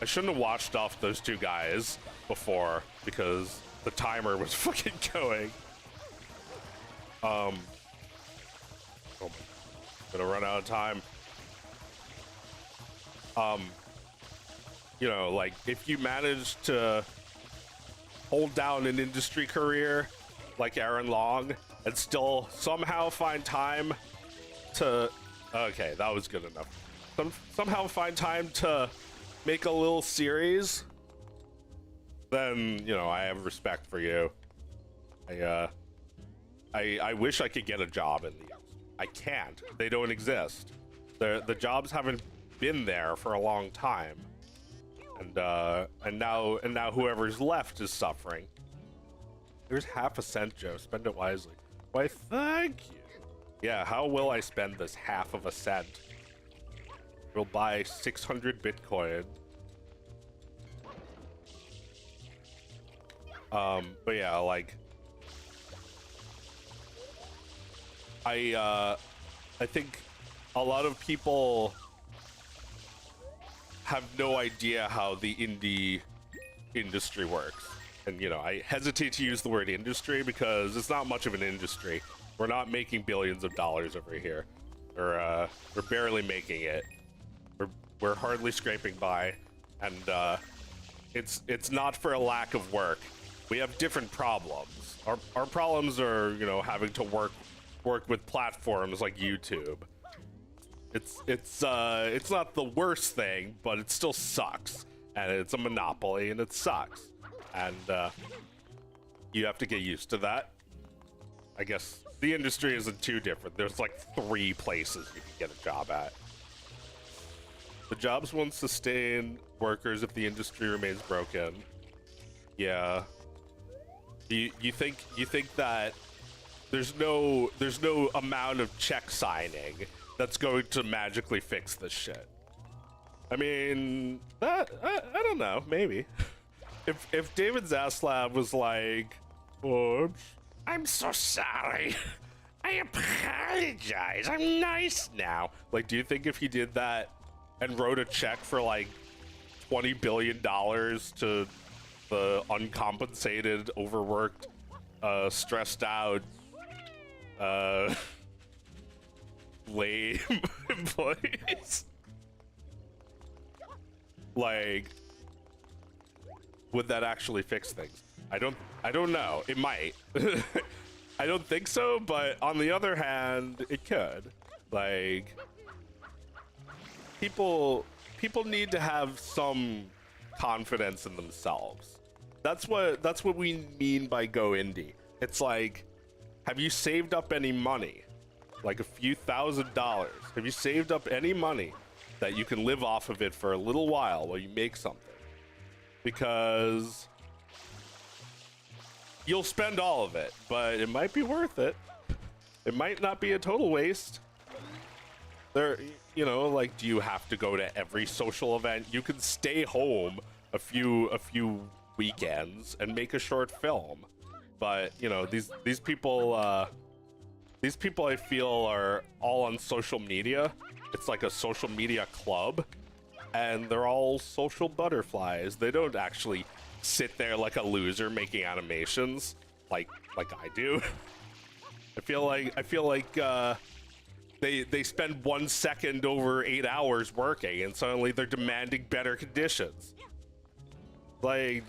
I shouldn't have watched off those two guys before because the timer was fucking going. I'm gonna run out of time. You know, like, if you manage to hold down an industry career like Aaron Long and still somehow find time to, okay, that was good enough. Somehow find time to make a little series, then, you know, I have respect for you. I wish I could get a job in these. I can't. They don't exist. The jobs haven't been there for a long time. and now whoever's left is suffering. There's half a cent, Joe. Spend it wisely. Why, thank you. Yeah, how will I spend this half of a cent? We'll buy 600 Bitcoin. But yeah, like, I think a lot of people have no idea how the indie industry works. And, you know, I hesitate to use the word industry because it's not much of an industry. We're not making billions of dollars over here. We're barely making it. We're hardly scraping by, and it's not for a lack of work. We have different problems. Our problems are, you know, having to work with platforms like YouTube. It's not the worst thing, but it still sucks, and it's a monopoly, and it sucks, and you have to get used to that. I guess the industry isn't too different. There's like 3 places you can get a job at. The jobs won't sustain workers if the industry remains broken. Yeah. You think that there's no amount of check signing that's going to magically fix this shit? I mean, I don't know, maybe. If David Zaslav was like, "Oh, I'm so sorry. I apologize. I'm nice now." Like, do you think if he did that and wrote a check for like $20 billion to the uncompensated, overworked, stressed out, lame employees, like, would that actually fix things? I don't know. It might. I don't think so, but on the other hand, it could. Like, people need to have some confidence in themselves. That's what we mean by go indie. It's like, have you saved up any money? Like a few $1,000s. Have you saved up any money that you can live off of it for a little while you make something? Because you'll spend all of it, but it might be worth it. It might not be a total waste. There, you know, like, do you have to go to every social event? You can stay home a few weekends and make a short film. But, you know, these people I feel are all on social media. It's like a social media club, and they're all social butterflies. They don't actually sit there like a loser making animations like I do. I feel like they spend 1 second over 8 hours working, and suddenly they're demanding better conditions. Like,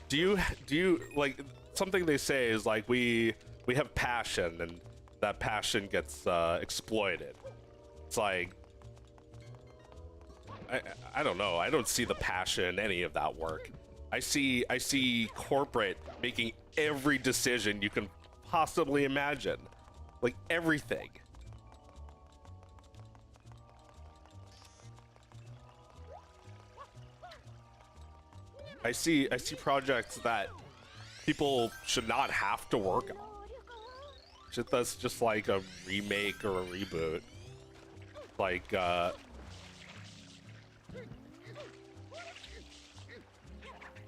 do you like, something they say is like, we have passion, and that passion gets exploited. It's like, I don't know. I don't see the passion in any of that work. I see corporate making every decision you can possibly imagine. Like, everything. I see projects that people should not have to work on. Shit that's just like a remake or a reboot. Like,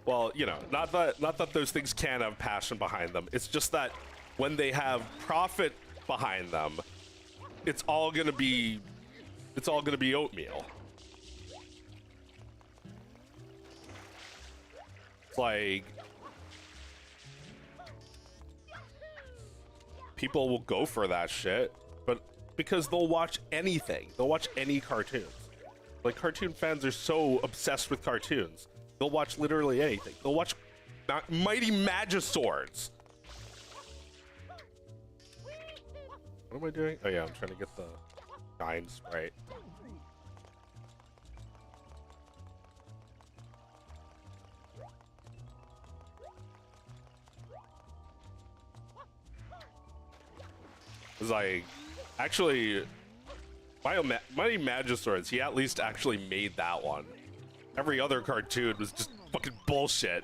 well, you know, not that those things can't have passion behind them. It's just that when they have profit behind them, it's all gonna be oatmeal. It's like, people will go for that shit, but because they'll watch anything. They'll watch any cartoons. Like, cartoon fans are so obsessed with cartoons. They'll watch literally anything. They'll watch Mighty Magiswords. What am I doing? Oh yeah, I'm trying to get the Shine Sprite. It's like, actually, Mighty Magiswords, he at least actually made that one. Every other cartoon was just fucking bullshit.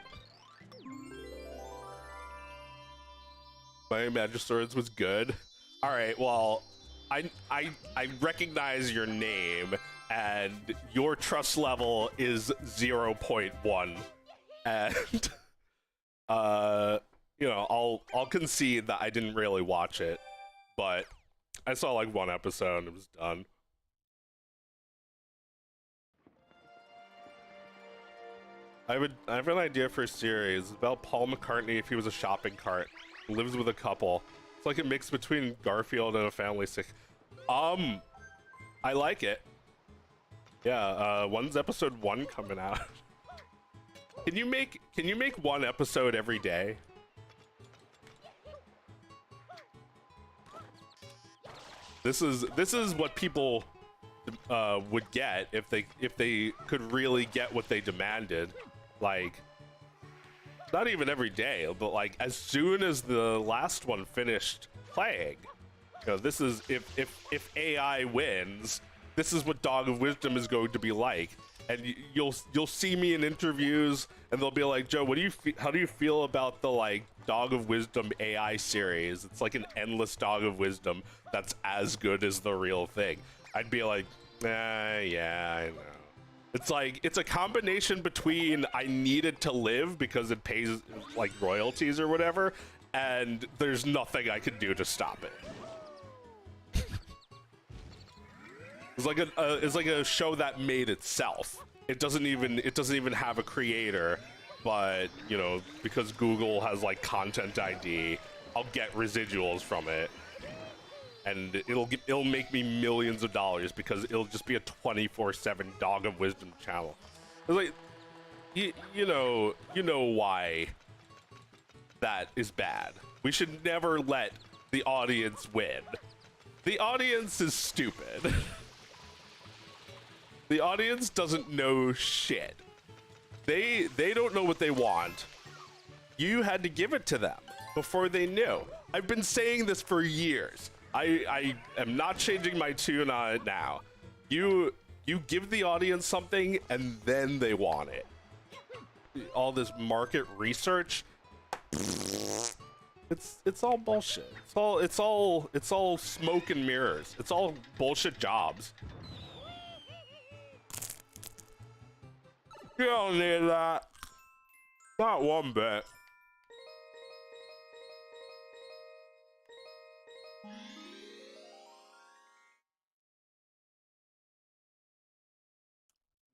Mighty Magiswords was good. All right, well, I recognize your name, and your trust level is 0.1, and you know, I'll concede that I didn't really watch it, but I saw like one episode and it was done. I have an idea for a series. It's about Paul McCartney if he was a shopping cart. He lives with a couple. It's like a mix between Garfield and a family sick. I like it. Yeah, when's episode 1 coming out? Can you make one episode every day? This is what people would get if they could really get what they demanded. Like, not even every day, but like as soon as the last one finished playing, you know, this is if AI wins, this is what Dog of Wisdom is going to be like. And you'll see me in interviews, and they'll be like, Joe, how do you feel about the like Dog of Wisdom AI series? It's like an endless Dog of Wisdom that's as good as the real thing. I'd be like, yeah, I know. It's like, it's a combination between I need it to live because it pays like royalties or whatever, and there's nothing I can do to stop it. It's like a show that made itself. It doesn't even have a creator, but you know, because Google has like content ID, I'll get residuals from it. And it'll make me millions of dollars because it'll just be a 24/7 Dog of Wisdom channel. It's like, you know why that is bad. We should never let the audience win. The audience is stupid. The audience doesn't know shit. They don't know what they want. You had to give it to them before they knew. I've been saying this for years. I am not changing my tune on it now. You give the audience something and then they want it. All this market research, it's all bullshit. It's all smoke and mirrors. It's all bullshit jobs. You don't need that. Not one bit.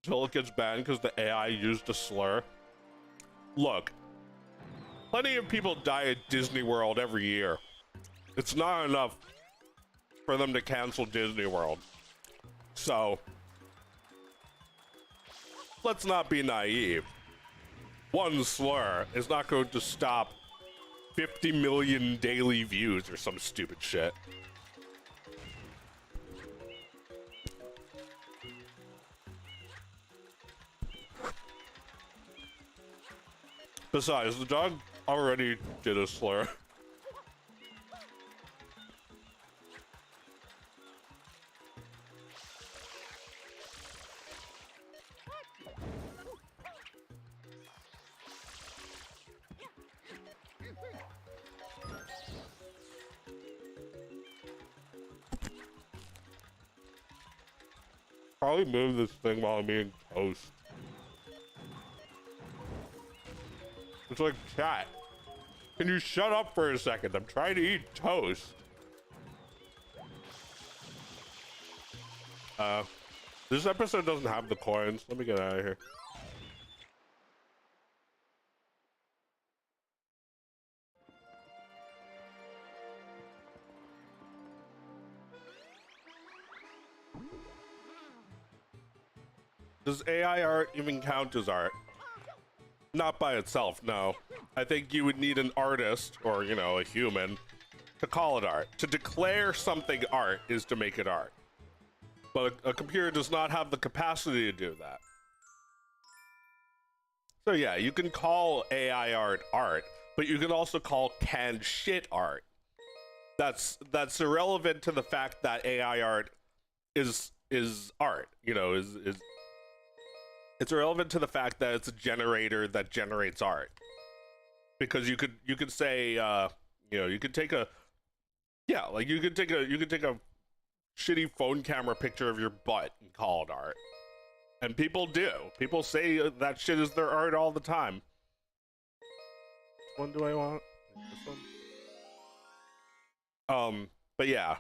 Until it gets banned because the AI used a slur. Look, plenty of people die at Disney World every year. It's not enough for them to cancel Disney World. So, let's not be naive. One slur is not going to stop 50 million daily views or some stupid shit. Besides, the dog already did a slur. Probably move this thing while I'm eating toast. It's like, chat, can you shut up for a second? I'm trying to eat toast. This episode doesn't have the coins. Let me get out of here. Does AI art even count as art? Not by itself, no. I think you would need an artist, or, you know, a human, to call it art. To declare something art is to make it art. But a computer does not have the capacity to do that. So yeah, you can call AI art art, but you can also call canned shit art. That's irrelevant to the fact that AI art is art, you know, is It's irrelevant to the fact that it's a generator that generates art. Because you could say you know, you could take a yeah, like you could take a shitty phone camera picture of your butt and call it art. And people do. People say that shit is their art all the time. Which one do I want? This one? But yeah.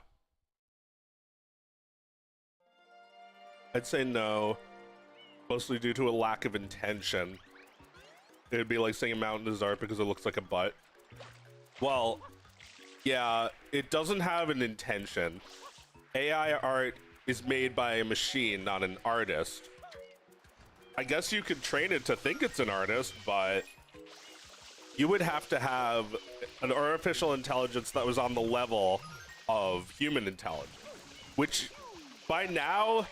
I'd say no. Mostly due to a lack of intention. It'd be like saying a mountain is art because it looks like a butt. Well, yeah, it doesn't have an intention. AI art is made by a machine, not an artist. I guess you could train it to think it's an artist, but you would have to have an artificial intelligence that was on the level of human intelligence, which by now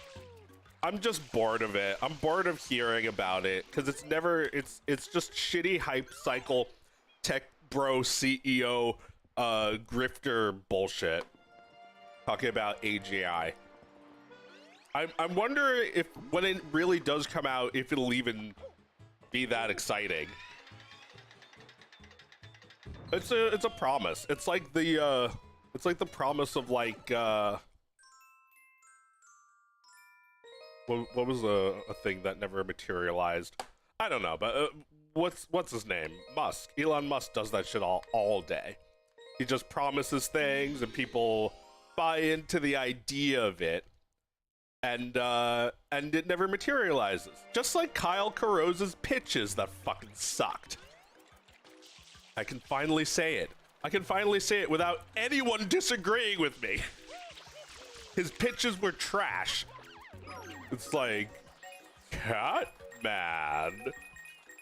I'm just bored of it. I'm bored of hearing about it because it's just shitty hype cycle tech bro CEO grifter bullshit talking about AGI. I'm wondering if when it really does come out, if it'll even be that exciting. It's a promise. It's like the promise of like what was a thing that never materialized? I don't know, but what's his name? Musk. Elon Musk does that shit all day. He just promises things and people buy into the idea of it. And it never materializes. Just like Kyle Carose's pitches that fucking sucked. I can finally say it. I can finally say it without anyone disagreeing with me. His pitches were trash. It's like, Catman.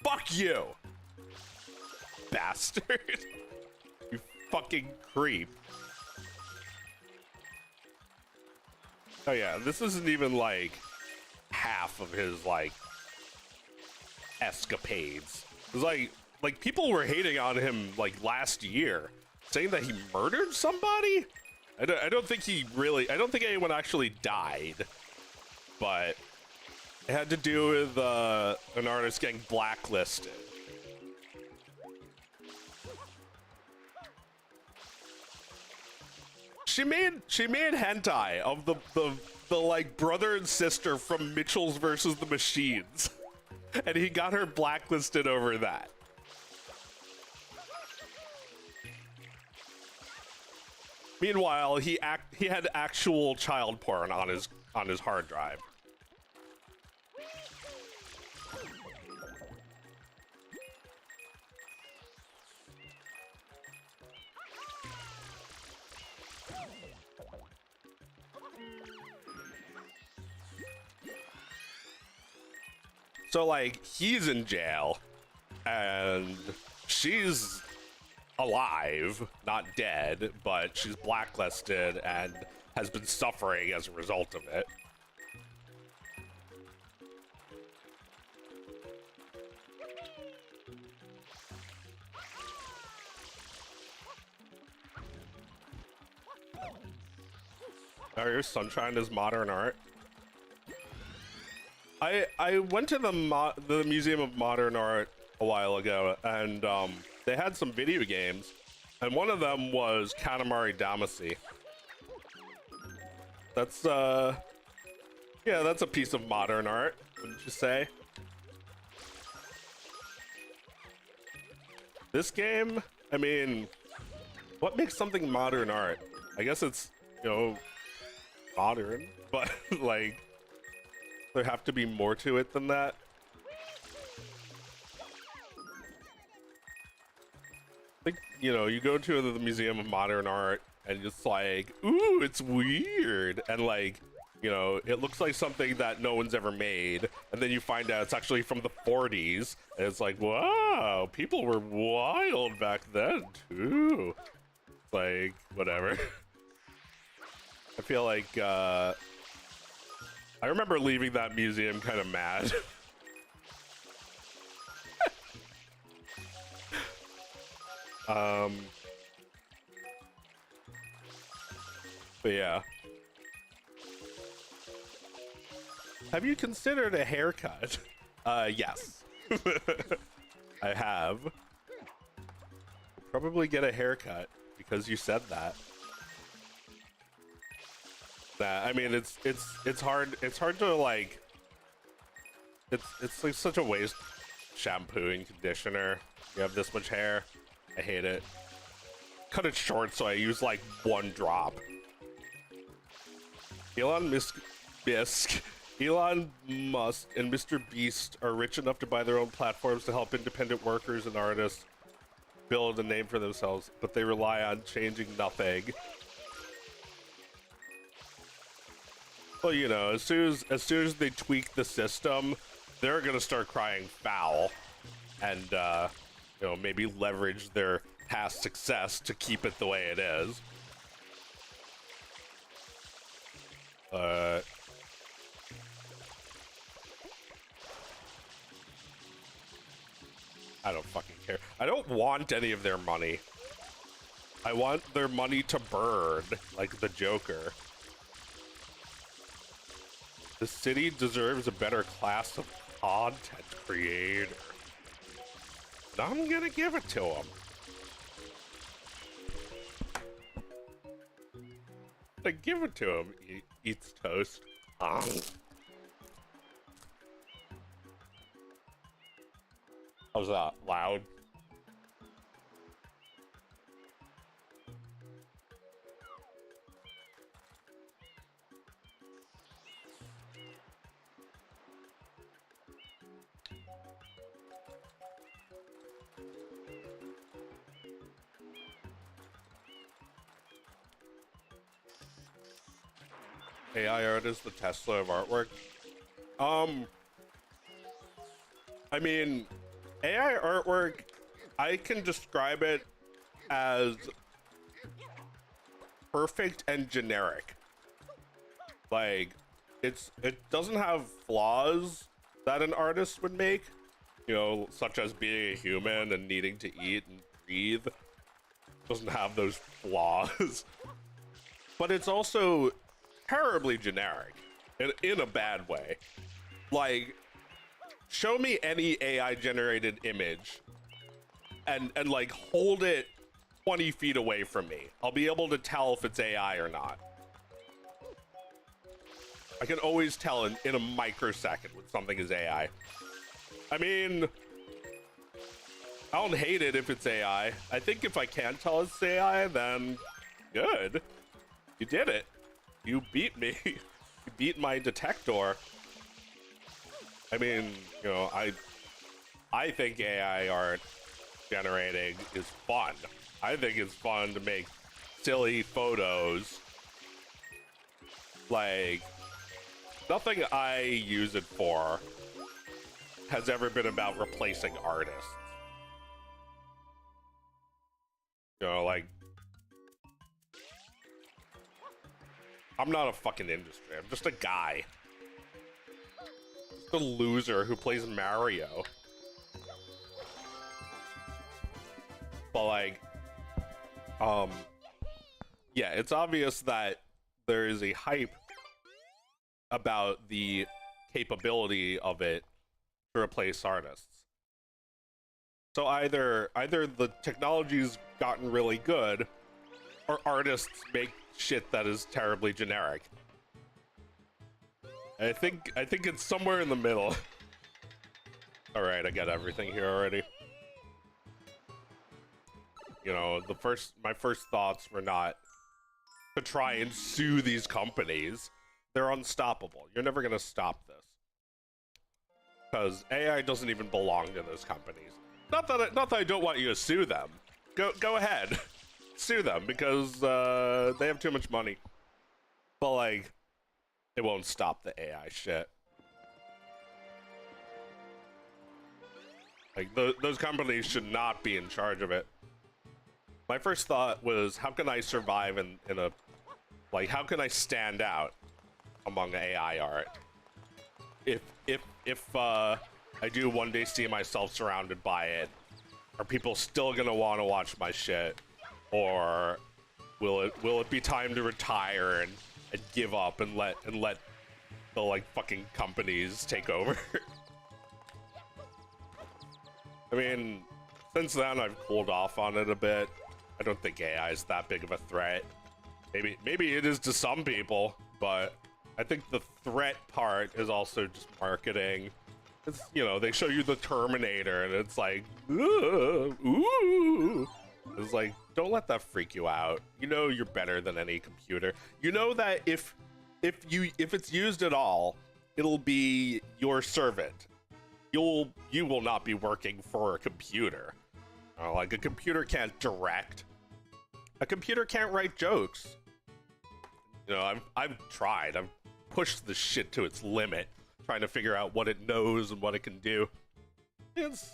Fuck you, bastard. You fucking creep. Oh yeah, this isn't even like half of his like escapades. It's like people were hating on him like last year, saying that he murdered somebody. I don't think anyone actually died, but it had to do with an artist getting blacklisted. She made hentai of the like brother and sister from Mitchell's versus the Machines, and he got her blacklisted over that. Meanwhile, he had actual child porn on his hard drive. So like he's in jail and she's alive, not dead, but she's blacklisted and has been suffering as a result of it. Your Sunshine is modern art. I went to the Museum of Modern Art a while ago, and they had some video games, and one of them was Katamari Damacy. That's yeah, that's a piece of modern art, wouldn't you say? This game, I mean, what makes something modern art? I guess it's, you know, modern, but like there have to be more to it than that. Like, you know, you go to the Museum of Modern Art and it's like, ooh, it's weird, and like, you know, it looks like something that no one's ever made, and then you find out it's actually from the 40s, and it's like, wow, people were wild back then too. Like, whatever. I feel like I remember leaving that museum kind of mad. But yeah. Have you considered a haircut? Yes. I have. Probably get a haircut because you said that. Nah, I mean it's hard to like it's like such a waste. Shampoo and conditioner. You have this much hair. I hate it. Cut it short so I use like 1 drop. Elon Musk and Mr. Beast are rich enough to buy their own platforms to help independent workers and artists build a name for themselves, but they rely on changing nothing. Well, you know, as soon as they tweak the system, they're gonna start crying foul, and you know, maybe leverage their past success to keep it the way it is. I don't fucking care. I don't want any of their money. I want their money to burn, like the Joker. The city deserves a better class of content creator. And I'm gonna give it to them. I give it to him. He eats toast. How's that? Loud? AI art is the Tesla of artwork. I mean, AI artwork, I can describe it as perfect and generic. Like, it doesn't have flaws that an artist would make, you know, such as being a human and needing to eat and breathe. It doesn't have those flaws. But it's also terribly generic in a bad way. Like, show me any AI generated image and like hold it 20 feet away from me. I'll be able to tell if it's AI or not. I can always tell in a microsecond when something is AI. I mean, I don't hate it if it's AI. I think if I can't tell it's AI, then good. You did it. You beat me. You beat my detector. I mean, you know, I think AI art generating is fun. I think it's fun to make silly photos. Like, nothing I use it for has ever been about replacing artists. You know, like, I'm not a fucking industry. I'm just a guy. Just a loser who plays Mario. But like, yeah, it's obvious that there is a hype about the capability of it to replace artists. So either the technology's gotten really good, or artists make shit that is terribly generic. I think it's somewhere in the middle. All right, I got everything here already. You know, my first thoughts were not to try and sue these companies. They're unstoppable. You're never gonna stop this, because AI doesn't even belong to those companies. Not that I don't want you to sue them. Go ahead. Sue them, because they have too much money. But like, it won't stop the AI shit. Like, those companies should not be in charge of it. My first thought was, how can I survive in a, like, how can I stand out among AI art? If I do one day see myself surrounded by it, are people still gonna want to watch my shit? Or will it be time to retire and give up and let the like fucking companies take over? I mean, since then I've cooled off on it a bit. I don't think AI is that big of a threat. Maybe it is to some people, but I think the threat part is also just marketing. It's, you know, they show you the Terminator and it's like, ooh. It's like, don't let that freak you out. You know you're better than any computer. You know that if it's used at all, it'll be your servant. You will not be working for a computer. Like, a computer can't direct. A computer can't write jokes. You know, I've tried. I've pushed the shit to its limit, trying to figure out what it knows and what it can do. It's,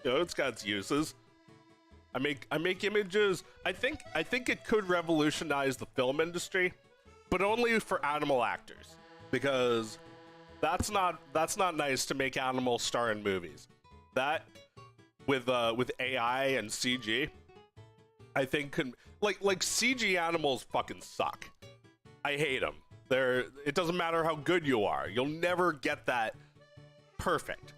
you know, it's got its uses. I make images. I think it could revolutionize the film industry, but only for animal actors, because that's not nice to make animals star in movies. That with AI and CG, I think like CG animals fucking suck. I hate them. It doesn't matter how good you are. You'll never get that perfect.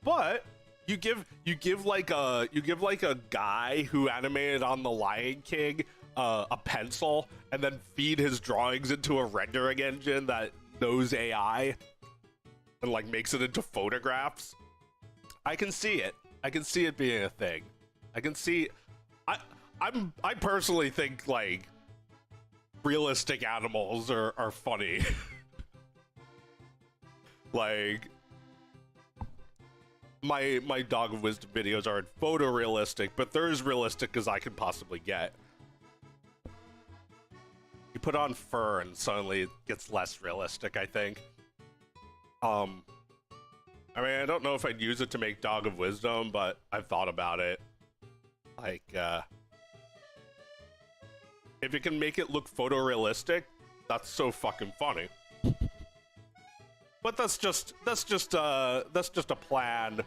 But you give like a guy who animated on The Lion King a pencil and then feed his drawings into a rendering engine that knows AI and like makes it into photographs. I can see it. I can see it being a thing. I can see. I personally think like realistic animals are funny. Like my Dog of Wisdom videos aren't photorealistic, but they're as realistic as I can possibly get. You put on fur and suddenly it gets less realistic, I think. I mean, I don't know if I'd use it to make Dog of Wisdom, but I've thought about it. Like, if you can make it look photorealistic, that's so fucking funny. But that's just a plan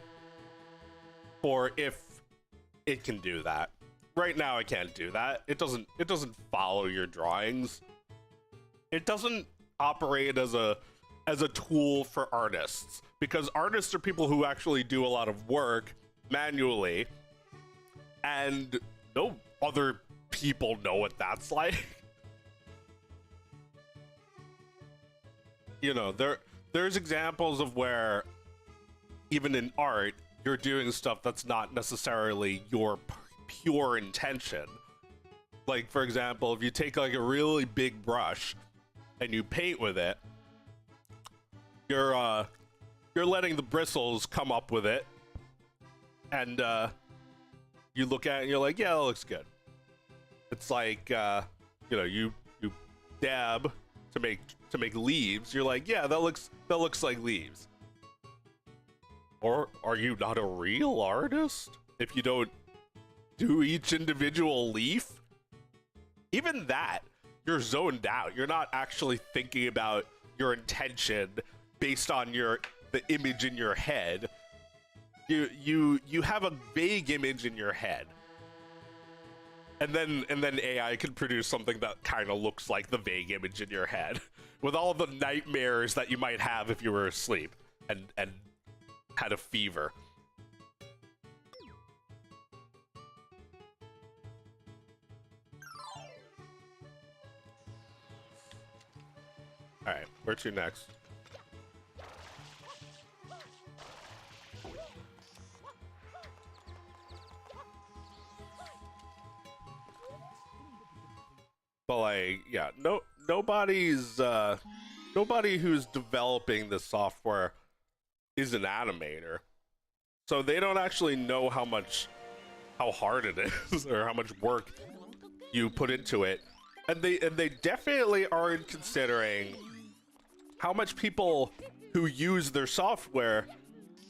for if it can do that. Right now, I can't do that. It doesn't follow your drawings. It doesn't operate as a tool for artists, because artists are people who actually do a lot of work manually, and no other people know what that's like. You know, there's examples of where even in art you're doing stuff that's not necessarily your pure intention. Like, for example, if you take like a really big brush and you paint with it, you're letting the bristles come up with it, and you look at it and you're like, yeah, that looks good. It's like, you know, you dab to make leaves. You're like, yeah, that looks like leaves. Or are you not a real artist if you don't do each individual leaf? Even that, you're zoned out. You're not actually thinking about your intention based on the image in your head. You have a vague image in your head. And then AI can produce something that kind of looks like the vague image in your head, with all the nightmares that you might have if you were asleep and had a fever. All right, where to next? But like, yeah, nobody who's developing this software is an animator, so they don't actually know how hard it is or how much work you put into it, and they definitely aren't considering how much people who use their software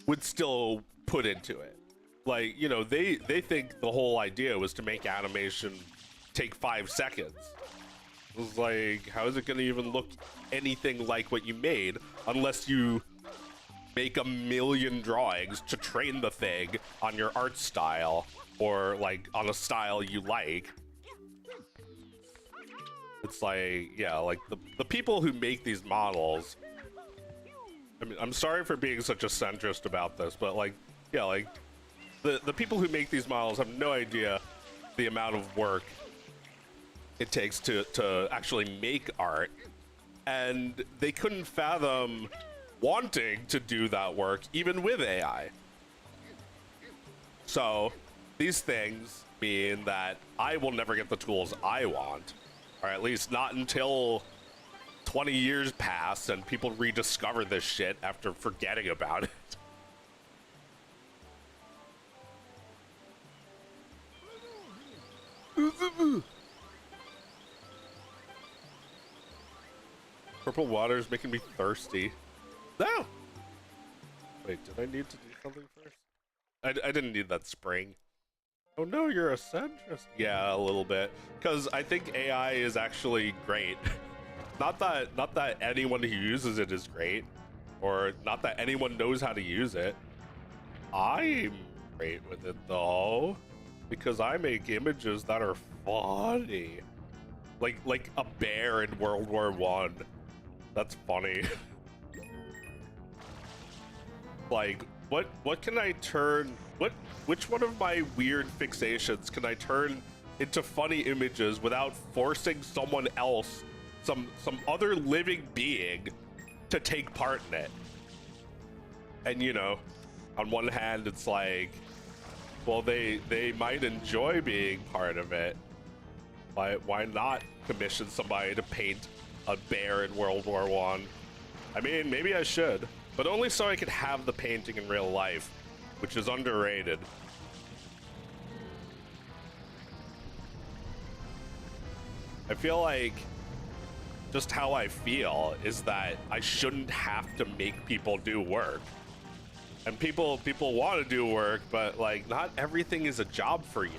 would still put into it. Like, you know, they think the whole idea was to make animation take 5 seconds. It was like, how is it going to even look anything like what you made unless you make 1 million drawings to train the thing on your art style, or like on a style you like? It's like, yeah, like the people who make these models, I mean, I'm sorry for being such a centrist about this, but like, yeah, like the people who make these models have no idea the amount of work it takes to actually make art, and they couldn't fathom wanting to do that work even with AI. So these things mean that I will never get the tools I want, or at least not until 20 years pass and people rediscover this shit after forgetting about it. Purple water is making me thirsty. No! Wait, did I need to do something first? I didn't need that spring. Oh no, you're a centrist. Yeah, a little bit. Because I think AI is actually great. Not that anyone who uses it is great, or not that anyone knows how to use it. I'm great with it though, because I make images that are funny. Like a bear in World War I. That's funny. Like, what can I turn, which one of my weird fixations can I turn into funny images without forcing someone else, some other living being, to take part in it? And you know, on one hand it's like, well, they might enjoy being part of it. Why not commission somebody to paint a bear in World War I? I mean, maybe I should, but only so I could have the painting in real life, which is underrated. I feel like just how I feel is that I shouldn't have to make people do work. And people want to do work, but like, not everything is a job for you.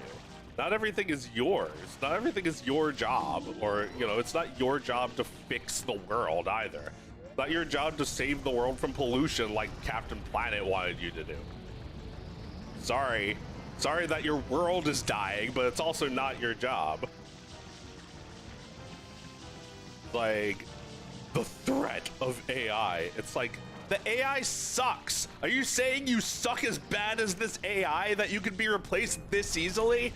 Not everything is yours. Not everything is your job, or, you know, it's not your job to fix the world either. It's not your job to save the world from pollution like Captain Planet wanted you to do. Sorry that your world is dying, but it's also not your job. Like, the threat of AI. It's like, the AI sucks. Are you saying you suck as bad as this AI that you can be replaced this easily?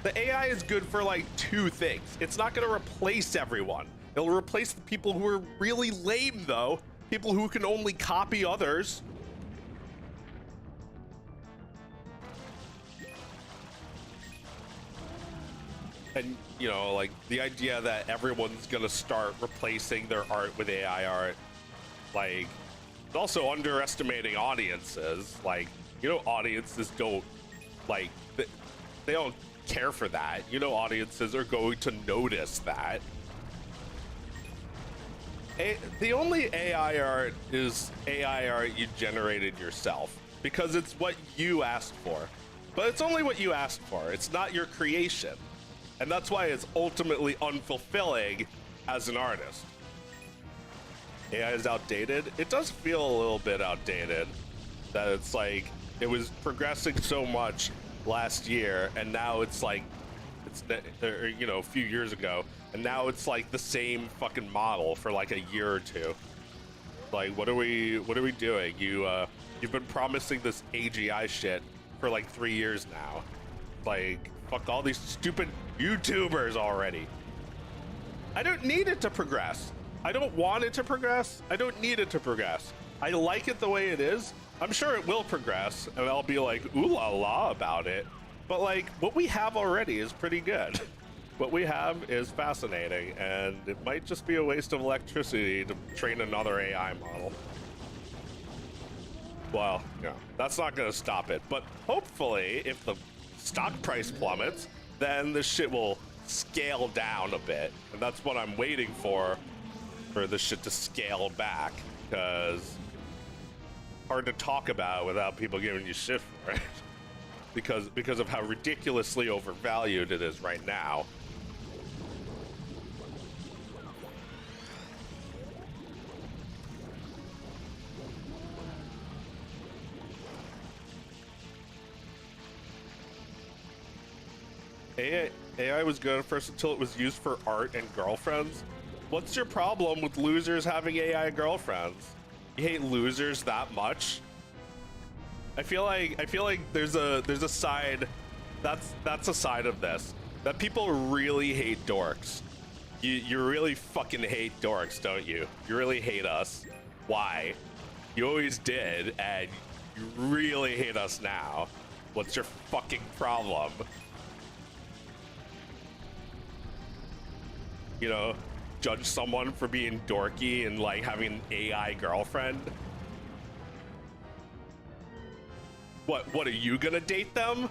The AI is good for like two things. It's not gonna replace everyone. It'll replace the people who are really lame though. People who can only copy others. And, you know, like, the idea that everyone's gonna start replacing their art with AI art, like, it's also underestimating audiences. Like, you know, audiences don't, like, they don't care for that. You know, audiences are going to notice that. The only AI art is AI art you generated yourself, because it's what you asked for. But it's only what you asked for. It's not your creation. And that's why it's ultimately unfulfilling as an artist. AI is outdated. It does feel a little bit outdated. That it's like, it was progressing so much last year, and now it's like, or, you know, a few years ago, and now it's like the same fucking model for like a year or two. Like, what are we doing? You've been promising this AGI shit for like 3 years now. Like, fuck all these stupid YouTubers already. I don't need it to progress. I don't want it to progress. I don't need it to progress. I like it the way it is. I'm sure it will progress, and I'll be like, ooh la la about it. But like, what we have already is pretty good. What we have is fascinating, and it might just be a waste of electricity to train another AI model. Well, you know, that's not gonna stop it. But hopefully, if the stock price plummets, then this shit will scale down a bit. And that's what I'm waiting for this shit to scale back, because hard to talk about without people giving you shit for it. because of how ridiculously overvalued it is right now. AI was good at first until it was used for art and girlfriends. What's your problem with losers having AI girlfriends? You hate losers that much? I feel like there's a side that's a side of this that people really hate dorks. You really fucking hate dorks, don't you? You really hate us. Why? You always did, and you really hate us now. What's your fucking problem? You know, judge someone for being dorky and like having an AI girlfriend? What are you gonna date them?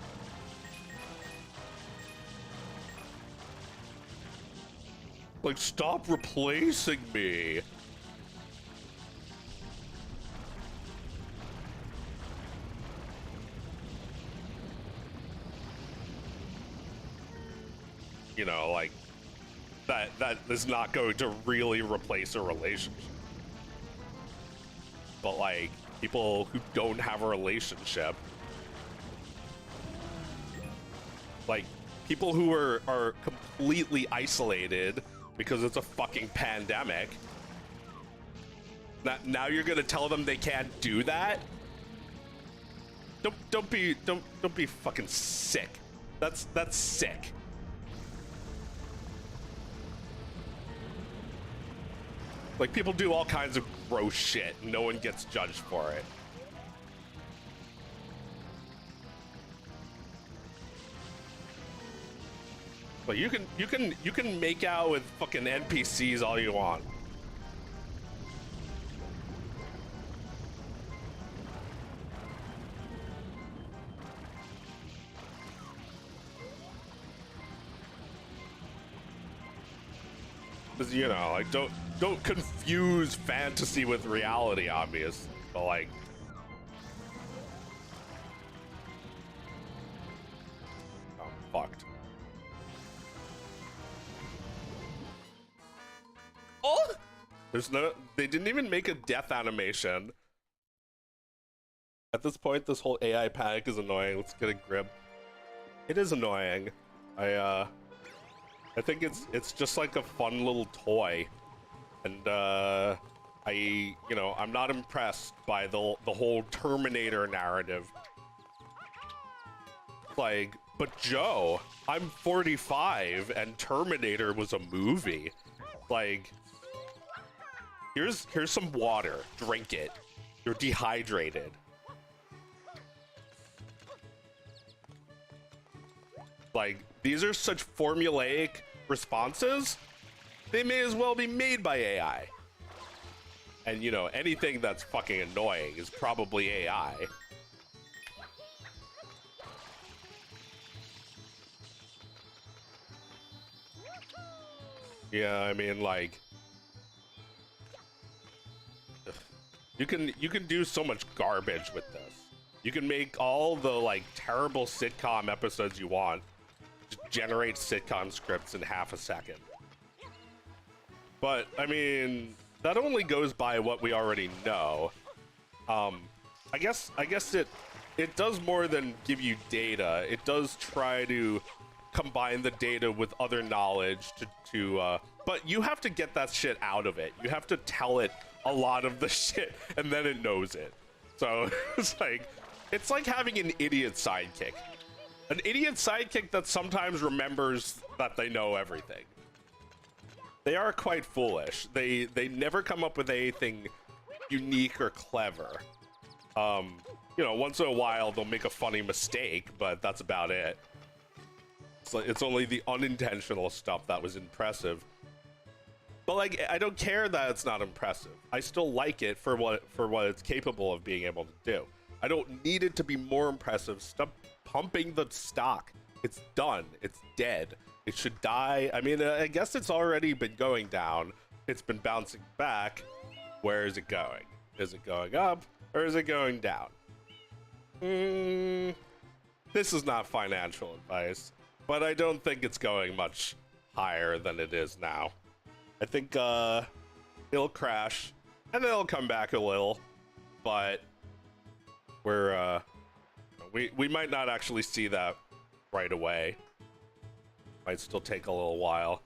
Like, stop replacing me. You know, like, that is not going to really replace a relationship. But like, people who don't have a relationship, like people who are completely isolated because it's a fucking pandemic. Now you're gonna tell them they can't do that? Don't be fucking sick. That's sick. Like, people do all kinds of gross shit and no one gets judged for it. But you can make out with fucking NPCs all you want. Cause, you know, like, don't confuse fantasy with reality, obvious. But like, I'm fucked. Oh, they didn't even make a death animation. At this point, this whole AI panic is annoying. Let's get a grip. It is annoying. I think it's just like a fun little toy, and I'm not impressed by the whole Terminator narrative. Like, but Joe, I'm 45 and Terminator was a movie. Like, here's some water. Drink it. You're dehydrated. Like, these are such formulaic responses, they may as well be made by AI. And, you know, anything that's fucking annoying is probably AI. Yeah, I mean, like, you can do so much garbage with this. You can make all the like terrible sitcom episodes you want. Generate sitcom scripts in half a second. But I mean, that only goes by what we already know. I guess it does more than give you data. It does try to combine the data with other knowledge but you have to get that shit out of it. You have to tell it a lot of the shit and then it knows it. So it's like having an idiot sidekick. An idiot sidekick that sometimes remembers that they know everything. They are quite foolish. They never come up with anything unique or clever. You know, once in a while they'll make a funny mistake, but that's about it. It's only the unintentional stuff that was impressive. But like, I don't care that it's not impressive. I still like it for what it's capable of being able to do. I don't need it to be more impressive. Stop pumping the stock. It's done. It's dead. It should die. I mean, I guess it's already been going down. It's been bouncing back. Where is it going? Is it going up or is it going down? This is not financial advice, but I don't think it's going much higher than it is now. I think it'll crash and then it'll come back a little, but we might not actually see that right away. Might still take a little while.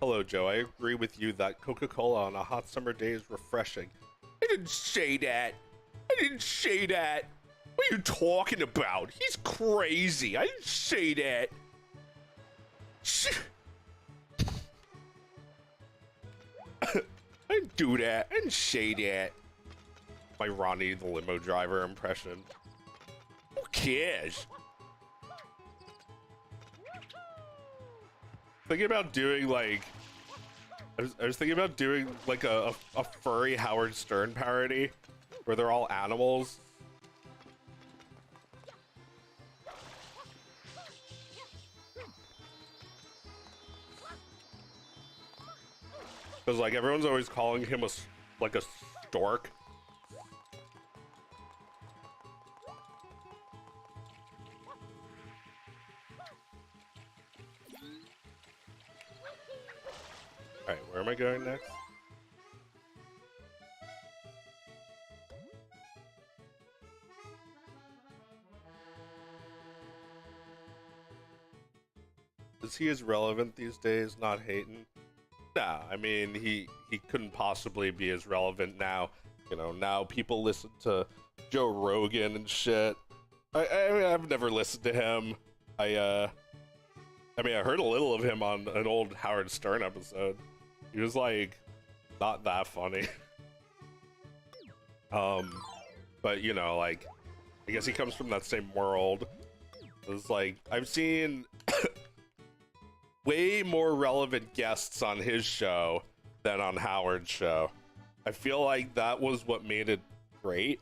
Hello, Joe. I agree with you that Coca-Cola on a hot summer day is refreshing. I didn't say that. I didn't say that. What are you talking about? He's crazy. I didn't say that. I didn't do that. I didn't say that. My Ronnie the limo driver impression. Who cares? Thinking about doing like I was thinking about doing like a furry Howard Stern parody where they're all animals. Because like everyone's always calling him a stork. Alright, where am I going next? Is he as relevant these days? Not hating. Nah, I mean he couldn't possibly be as relevant now. You know, now people listen to Joe Rogan and shit. I mean, I've never listened to him. I mean, I heard a little of him on an old Howard Stern episode. He was like not that funny. But you know, like I guess he comes from that same world. It's like I've seen way more relevant guests on his show than on Howard's show. I feel like that was what made it great,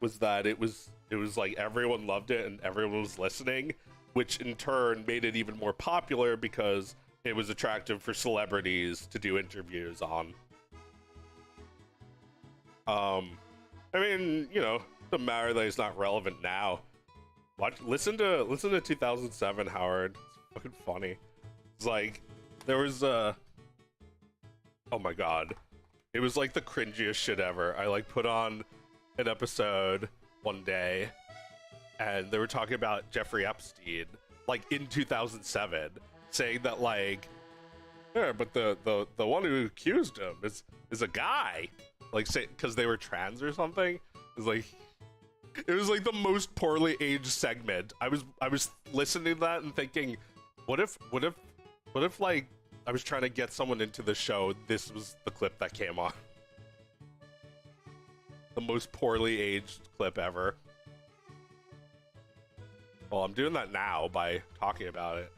was that it was like everyone loved it and everyone was listening, which in turn made it even more popular because it was attractive for celebrities to do interviews on. I mean, you know, the matter that he's not relevant now. Listen to 2007 Howard. It's fucking funny. It's like there was oh my god, it was like the cringiest shit ever. I like put on an episode one day and they were talking about Jeffrey Epstein like in 2007, saying that like, yeah, but the one who accused him is a guy, like, say because they were trans or something. It was like the most poorly aged segment. I was listening to that and thinking, what if like I was trying to get someone into the show, this was the clip that came on. The most poorly aged clip ever. Well, I'm doing that now by talking about it.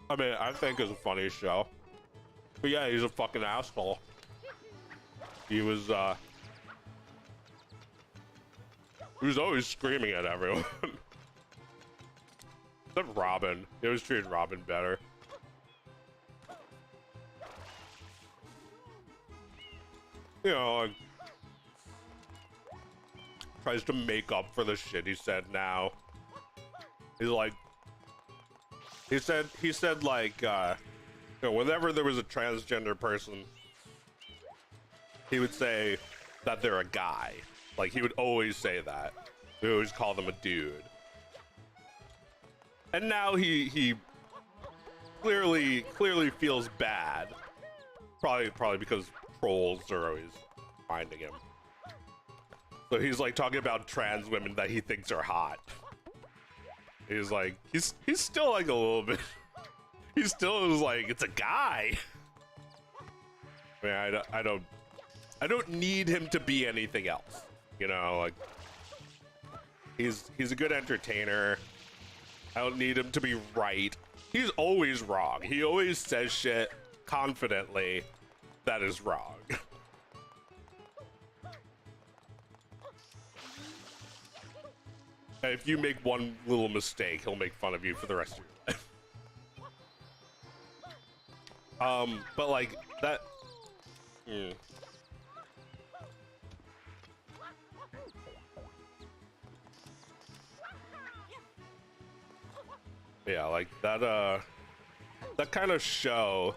I mean, I think it's a funny show. But yeah, he's a fucking asshole. He was always screaming at everyone. Except Robin. He always treated Robin better. You know, like, tries to make up for the shit he said now. He's like, he said like, you know, whenever there was a transgender person, he would say that they're a guy. Like, he would always say that. He would always call them a dude. And now he clearly feels bad. Probably because trolls are always finding him. So he's like talking about trans women that he thinks are hot. He's like, he's still like a little bit. He still is like, it's a guy. I mean, I don't need him to be anything else. You know, like he's a good entertainer. I don't need him to be right. He's always wrong. He always says shit confidently that is wrong. And if you make one little mistake, he'll make fun of you for the rest of your life. But like that. Yeah, like that that kind of show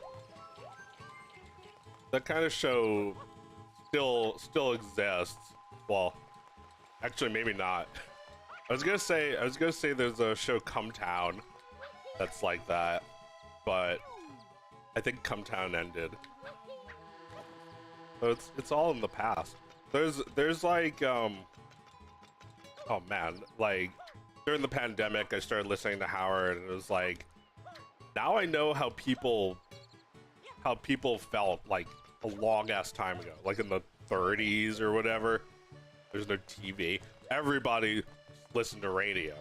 still exists. Well, actually maybe not. I was gonna say there's a show Come Town that's like that, but I think Come Town ended. So it's all in the past. There's like oh man, like during the pandemic I started listening to Howard, and it was like, now I know how people felt like a long ass time ago, like in the 30s or whatever. There's no TV. Everybody listened to radio.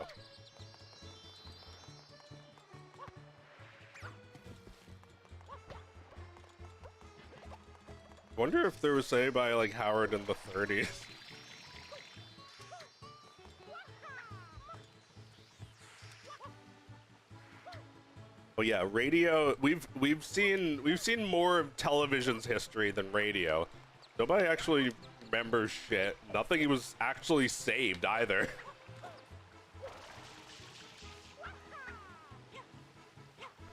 Wonder if there was anybody like Howard in the 30s. Oh yeah, radio. We've seen more of television's history than radio. Nobody actually remembers shit. Nothing was actually saved either.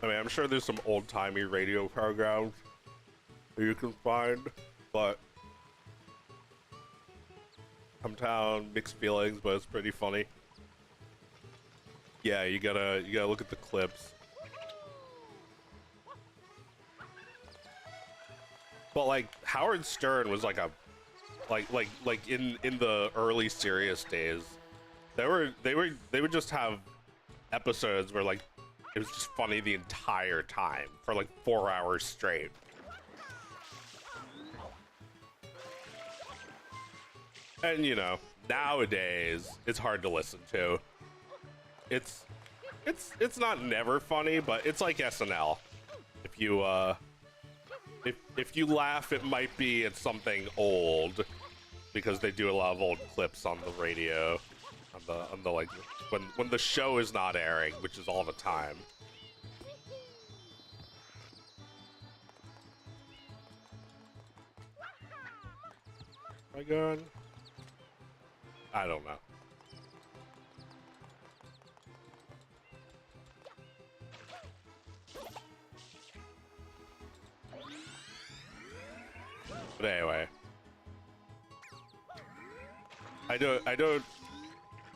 I mean, I'm sure there's some old-timey radio programs that you can find, but Hometown, mixed feelings, but it's pretty funny. Yeah, you gotta look at the clips. But like Howard Stern was like a like in the early serious days, they would just have episodes where like it was just funny the entire time for like 4 hours straight. And you know, nowadays it's hard to listen to. It's not never funny, but it's like SNL. If you laugh, it might be at something old, because they do a lot of old clips on the radio, on the like when the show is not airing, which is all the time. Am I going? I don't know. But anyway, I don't,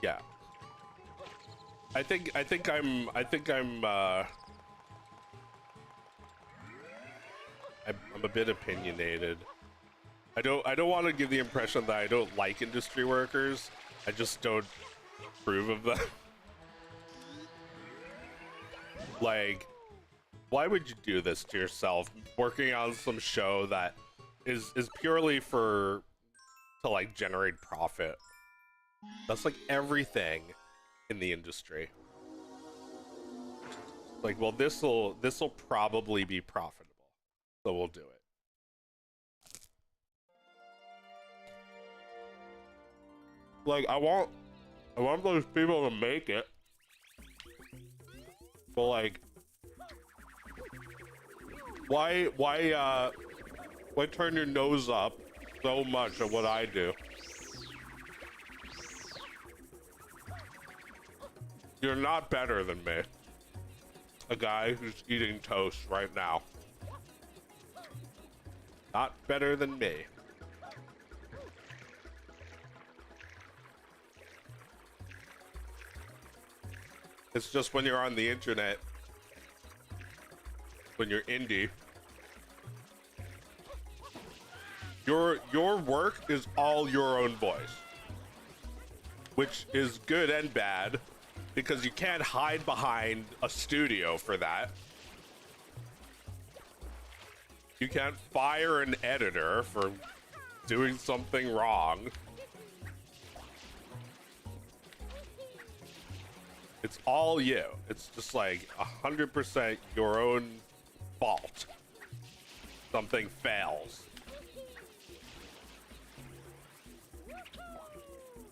yeah. I think I'm a bit opinionated. I don't want to give the impression that I don't like industry workers. I just don't approve of them. Like, why would you do this to yourself? Working on some show that is purely to like generate profit. That's like everything in the industry. Like, well, this'll probably be profitable, so we'll do it. Like, I want those people to make it, but like, why turn your nose up so much at what I do? You're not better than me. A guy who's eating toast right now. Not better than me. It's just when you're on the internet, when you're indie, your work is all your own voice, which is good and bad, because you can't hide behind a studio for that. You can't fire an editor for doing something wrong. It's all you. It's just like 100% your own fault. Something fails.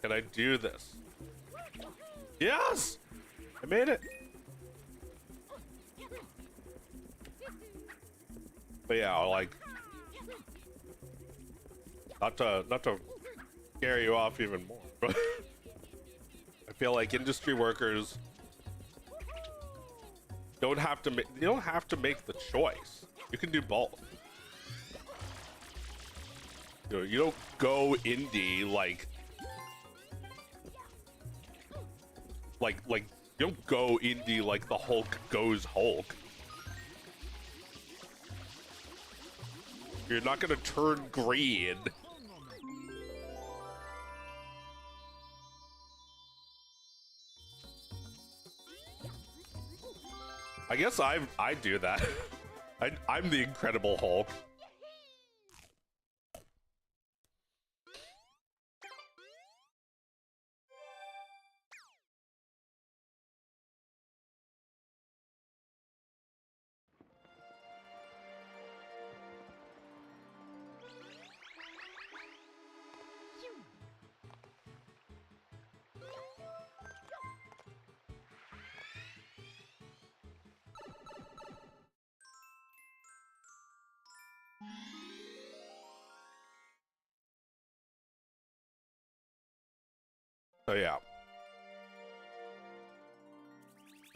Can I do this? Yes! I made it. But yeah, like, not to scare you off even more, but I feel like industry workers don't have to make the choice. You can do both. You know, you don't go indie like You don't go indie like the Hulk goes Hulk. You're not gonna turn green. I guess I do that. I'm the Incredible Hulk. So yeah,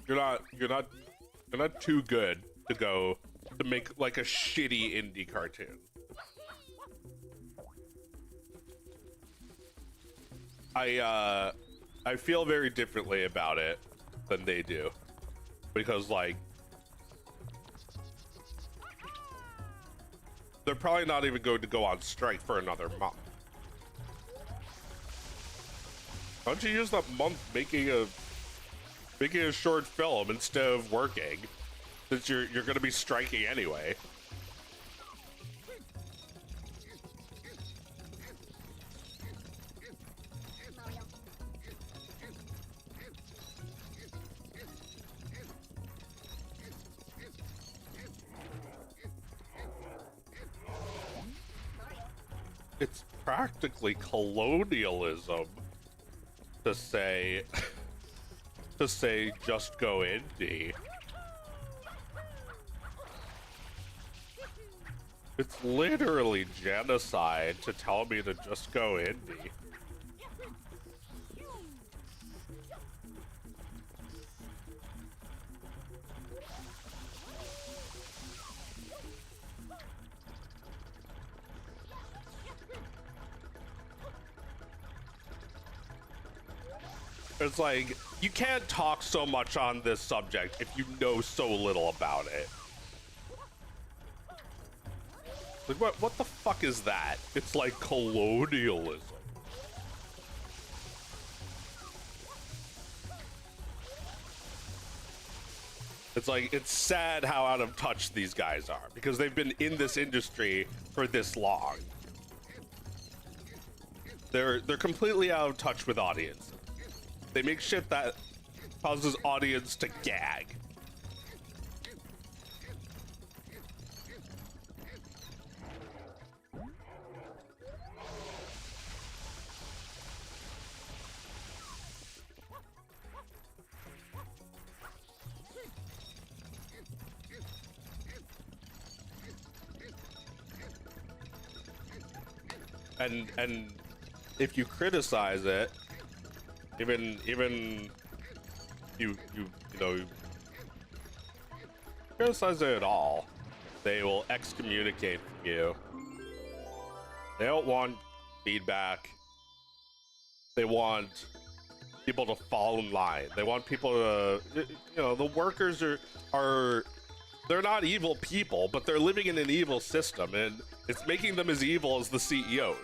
you're not too good to go to make like a shitty indie cartoon. I feel very differently about it than they do, because like they're probably not even going to go on strike for another month. Why don't you use that month making a short film instead of working, since you're gonna be striking anyway? It's practically colonialism to say just go indie. It's literally genocide to tell me to just go indie. It's like, you can't talk so much on this subject if you know so little about it. Like, what the fuck is that? It's like colonialism. It's like, it's sad how out of touch these guys are, because they've been in this industry for this long. They're completely out of touch with audience. They make shit that causes audience to gag. And if you criticize it, even you know, criticize it at all, they will excommunicate you. They don't want feedback. They want people to fall in line. They want people to, you know, the workers are they're not evil people, but they're living in an evil system, and it's making them as evil as the CEOs.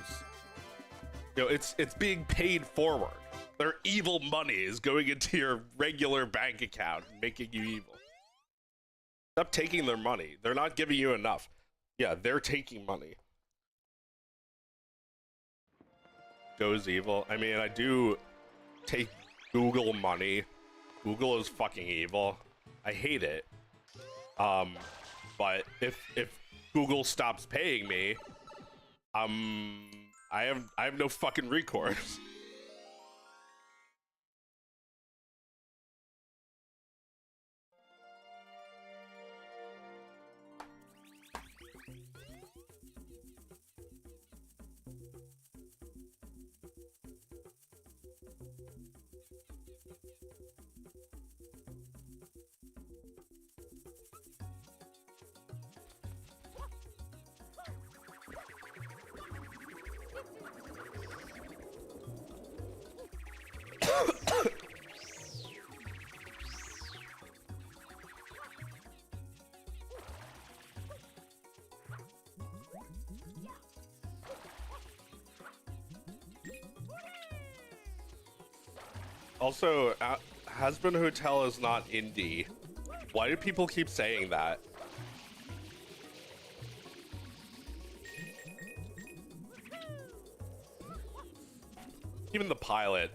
You know, it's being paid forward. Their evil money is going into your regular bank account and making you evil. Stop taking their money. They're not giving you enough. Yeah, they're taking money. Goes evil. I mean, I do take Google money. Google is fucking evil. I hate it. But if Google stops paying me, I have no fucking recourse. Also, Has-Been Hotel is not indie. Why do people keep saying that? Even the pilot,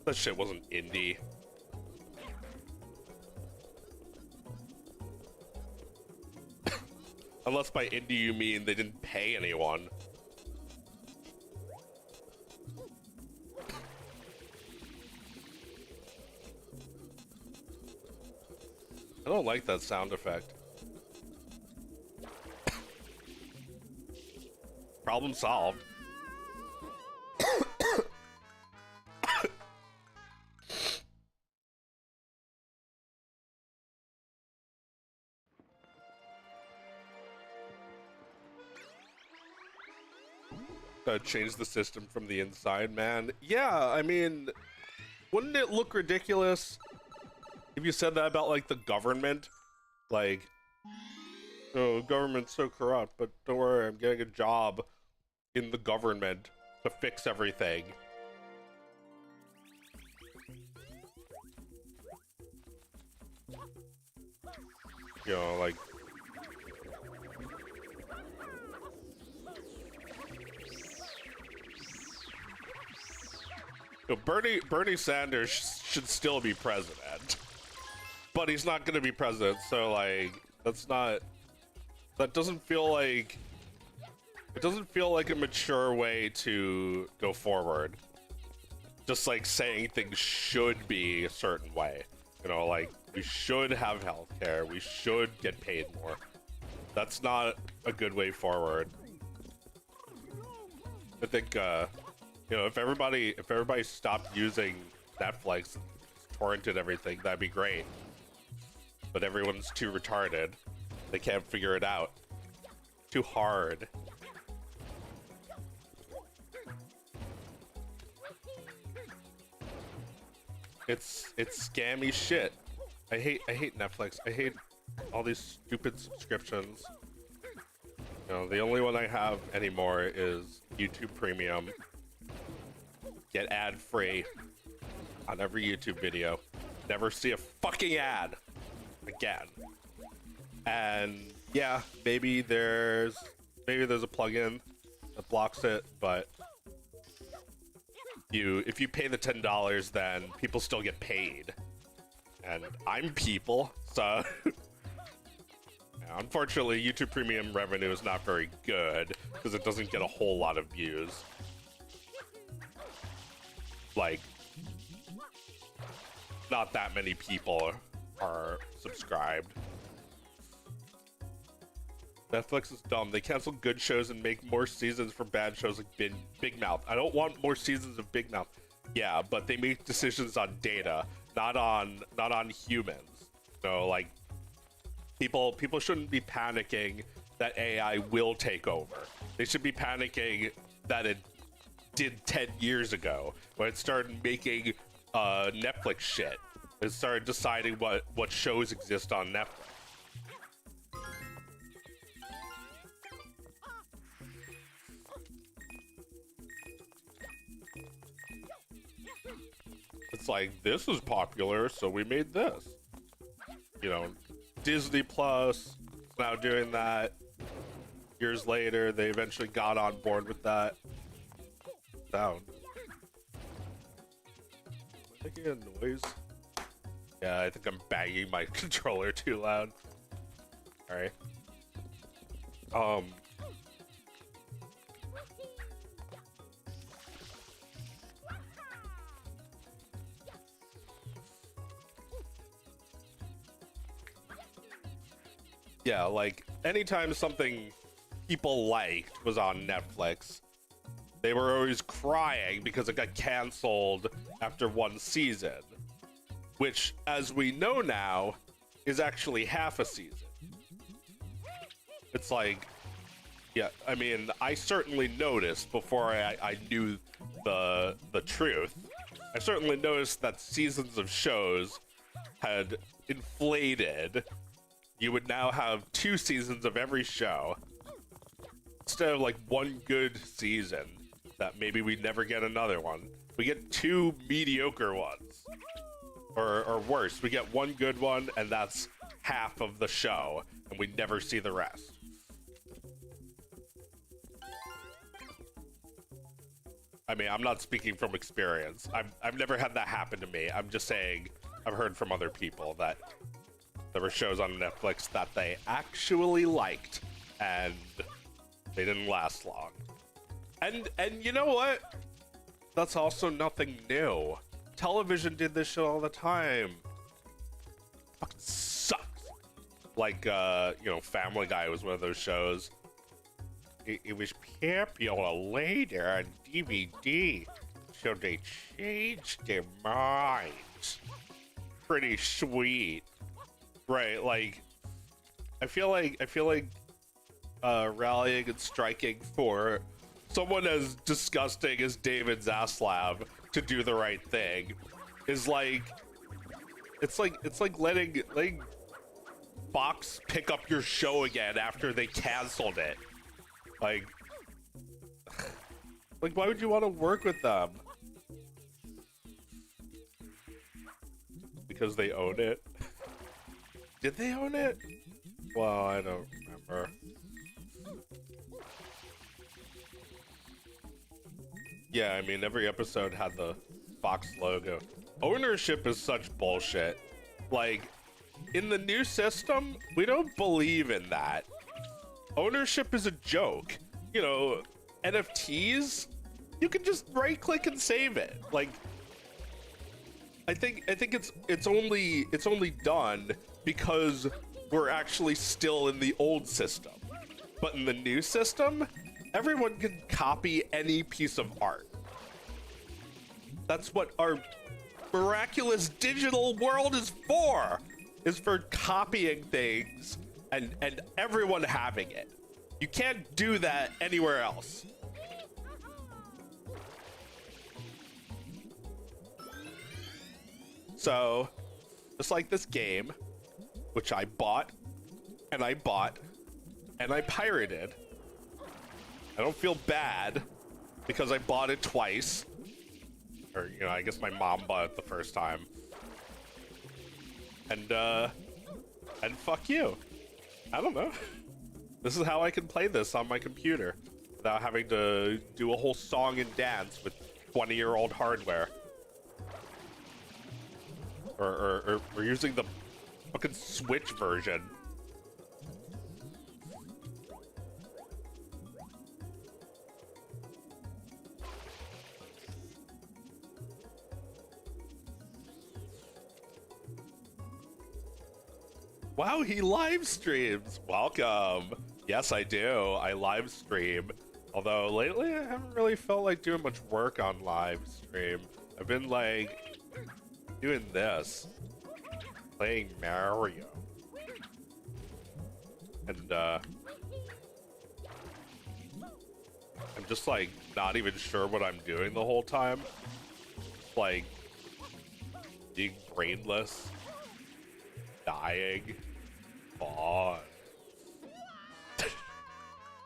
that shit wasn't indie. Unless by indie you mean they didn't pay anyone. I don't like that sound effect. Problem solved. Change the system from the inside, man. Yeah, I mean, wouldn't it look ridiculous if you said that about, like, the government? Like, oh, government's so corrupt, but don't worry, I'm getting a job in the government to fix everything. You know, like... You know, Bernie Sanders should still be president, but he's not going to be president. So like, that doesn't feel like, it doesn't feel like a mature way to go forward. Just like saying things should be a certain way, you know, like we should have healthcare, we should get paid more. That's not a good way forward. I think, you know, if everybody stopped using Netflix, torrented everything, that'd be great. But everyone's too retarded. They can't figure it out. Too hard. It's scammy shit. I hate Netflix. I hate all these stupid subscriptions. You know, the only one I have anymore is YouTube Premium. Get ad-free on every YouTube video. Never see a fucking ad again. And yeah, maybe there's a plugin that blocks it, but if you pay the $10, then people still get paid. And I'm people, so unfortunately YouTube Premium revenue is not very good because it doesn't get a whole lot of views. Like, not that many people are subscribed. Netflix is dumb. They cancel good shows and make more seasons for bad shows like Big Mouth. I don't want more seasons of Big Mouth. Yeah, but they make decisions on data, not on humans. So like, people shouldn't be panicking that AI will take over. They should be panicking that it did 10 years ago when it started making Netflix shit. It started deciding what shows exist on Netflix. It's like, this is popular, so we made this. You know, Disney Plus is now doing that. Years later, they eventually got on board with that. Sound. Am I making a noise? Yeah, I think I'm banging my controller too loud. Alright. Yeah, like, anytime something people liked was on Netflix, they were always crying because it got canceled after one season. Which, as we know now, is actually half a season. It's like, yeah, I mean, I certainly noticed before I knew the truth. I certainly noticed that seasons of shows had inflated. You would now have 2 seasons of every show instead of like one good season that maybe we'd never get another one. We get 2 mediocre ones. or worse, we get one good one and that's half of the show and we never see the rest. I mean, I'm not speaking from experience. I've never had that happen to me. I'm just saying I've heard from other people that there were shows on Netflix that they actually liked and they didn't last long. And you know what? That's also nothing new. Television did this shit all the time. Fucking sucks. Like, you know, Family Guy was one of those shows. It was popular later on DVD, so they changed their minds. Pretty sweet. Right, like, I feel like rallying and striking for someone as disgusting as David Zaslav to do the right thing is like, it's like letting Fox pick up your show again after they canceled it. Like, why would you want to work with them? Because they own it? Did they own it? Well, I don't remember. Yeah, I mean, every episode had the Fox logo. Ownership is such bullshit. Like, in the new system, we don't believe in that. Ownership is a joke. You know, NFTs, you can just right click and save it. Like, I think it's only done because we're actually still in the old system. But in the new system, everyone can copy any piece of art. That's what our miraculous digital world is for copying things and everyone having it. You can't do that anywhere else. So, just like this game, which I bought, and I pirated. I don't feel bad because I bought it twice. Or, you know, I guess my mom bought it the first time. And fuck you. I don't know. This is how I can play this on my computer without having to do a whole song and dance with 20-year-old hardware. Or using the fucking Switch version. Wow, he live streams. Welcome. Yes, I do. I live stream. Although lately I haven't really felt like doing much work on live stream. I've been like doing this, playing Mario. And I'm just like not even sure what I'm doing the whole time. Like being brainless. Dying. Fun.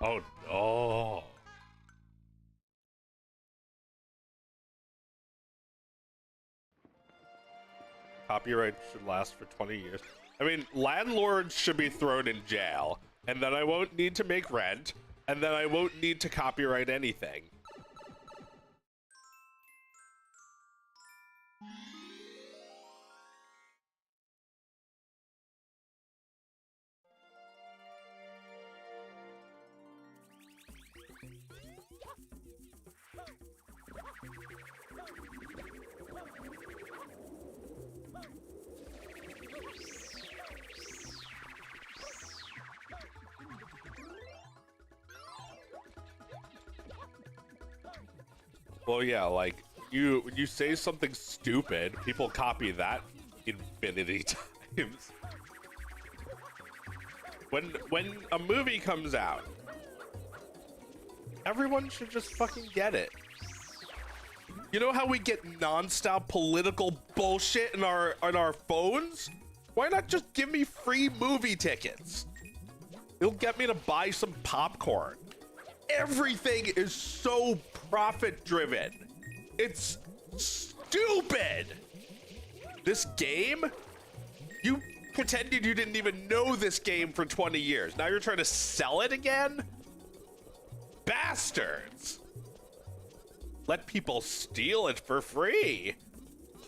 Oh no. Copyright should last for 20 years. I mean, landlords should be thrown in jail, and then I won't need to make rent, and then I won't need to copyright anything. Well, yeah, like, when you say something stupid, people copy that infinity times. When a movie comes out, everyone should just fucking get it. You know how we get non-stop political bullshit on our phones? Why not just give me free movie tickets? It'll get me to buy some popcorn. Everything is so profit driven. It's stupid. This game? You pretended you didn't even know this game for 20 years. Now you're trying to sell it again? Bastards! Let people steal it for free.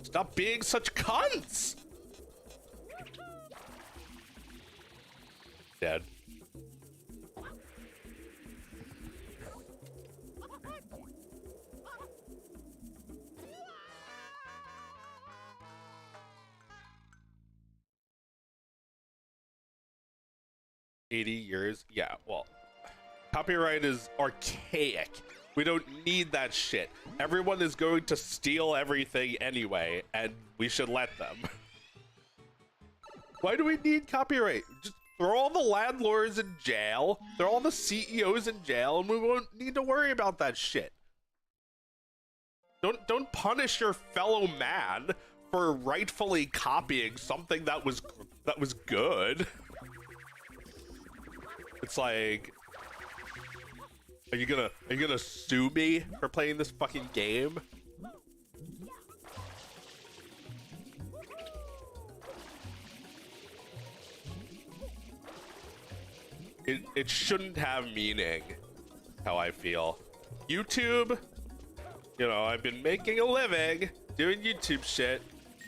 Stop being such cunts. Dead. $80. Yeah, well, copyright is archaic. We don't need that shit. Everyone is going to steal everything anyway, and we should let them. Why do we need copyright? Just throw all the landlords in jail, throw all the CEOs in jail, and we won't need to worry about that shit. Don't punish your fellow man for rightfully copying something that was good. It's like, are you gonna sue me for playing this fucking game? It shouldn't have meaning, how I feel. YouTube, you know, I've been making a living doing YouTube shit,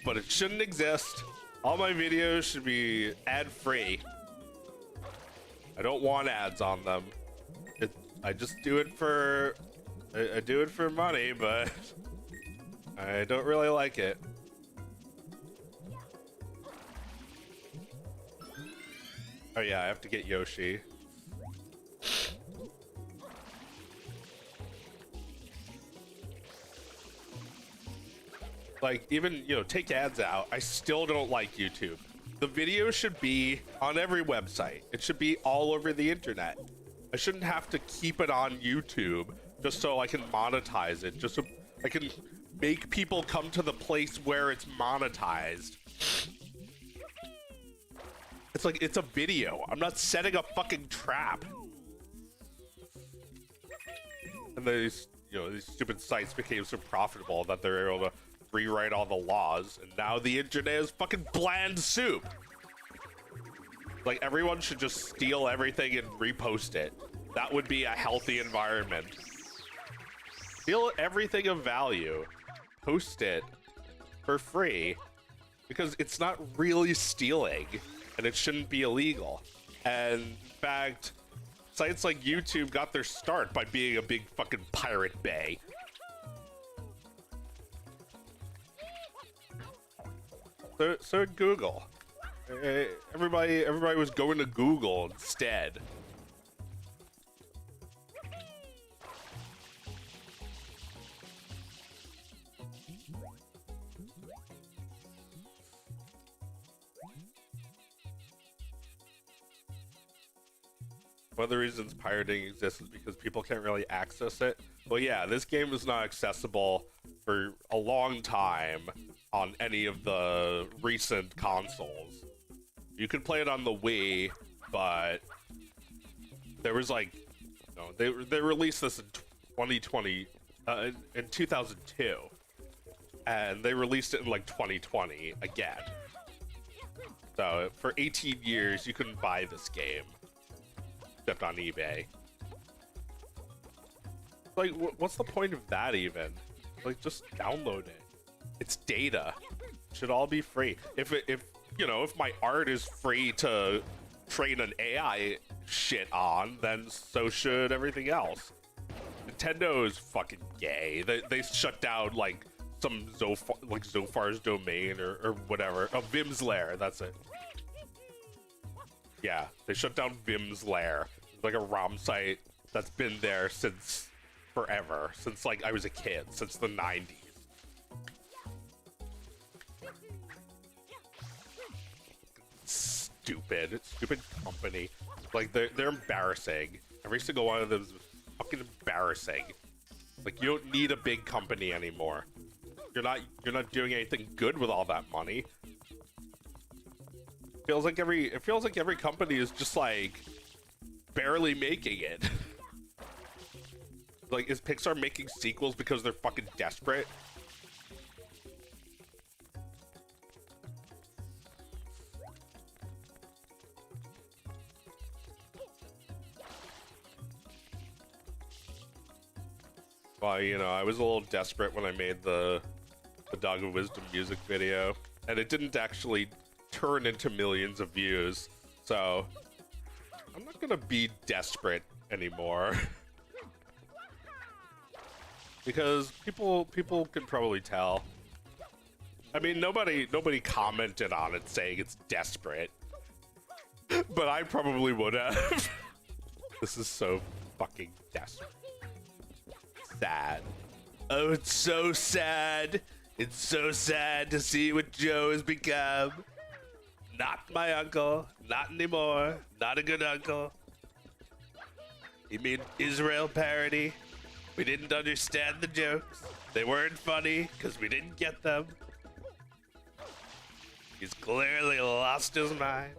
but it shouldn't exist. All my videos should be ad-free. I don't want ads on them. I just do it for... I do it for money, but I don't really like it. Oh yeah, I have to get Yoshi. Like, even, you know, take ads out, I still don't like YouTube. The video should be on every website. It should be all over the internet. I shouldn't have to keep it on YouTube just so I can monetize it, just so I can make people come to the place where it's monetized. It's like, it's a video. I'm not setting a fucking trap. And these, you know, these stupid sites became so profitable that they're able to rewrite all the laws, and now the internet is fucking bland soup. Like, everyone should just steal everything and repost it. That would be a healthy environment. Steal everything of value, post it for free, because it's not really stealing, and it shouldn't be illegal. And in fact, sites like YouTube got their start by being a big fucking pirate bay. So Google. Everybody was going to Google instead. One of the reasons pirating exists is because people can't really access it. Well, yeah, this game was not accessible for a long time on any of the recent consoles. You could play it on the Wii, but there was like, you know, they released this in 2020, in 2002, and they released it in like 2020 again. So for 18 years, you couldn't buy this game, except on eBay. Like, what's the point of that even? Like, just download it. It's data. It should all be free. If you know, if my art is free to train an AI shit on, then so should everything else. Nintendo is fucking gay. They shut down like some Zophar's domain or whatever. Oh, Vim's Lair, that's it. Yeah, they shut down Vim's Lair. It's like a ROM site that's been there since forever, since like I was a kid, since the 90s. Stupid company. Like, they're embarrassing. Every single one of them is fucking embarrassing. Like, you don't need a big company anymore. You're not doing anything good with all that money. It feels like every company is just like barely making it. Like, is Pixar making sequels because they're fucking desperate? Well, you know, I was a little desperate when I made the Dog of Wisdom music video, and it didn't actually turn into millions of views, so I'm not gonna be desperate anymore. Because people can probably tell. I mean, nobody commented on it saying it's desperate, but I probably would have. This is so fucking desperate. Sad. Oh, it's so sad. It's so sad to see what Joe has become. Not my uncle. Not anymore. Not a good uncle. You mean Israel parody? We didn't understand the jokes. They weren't funny because we didn't get them. He's clearly lost his mind.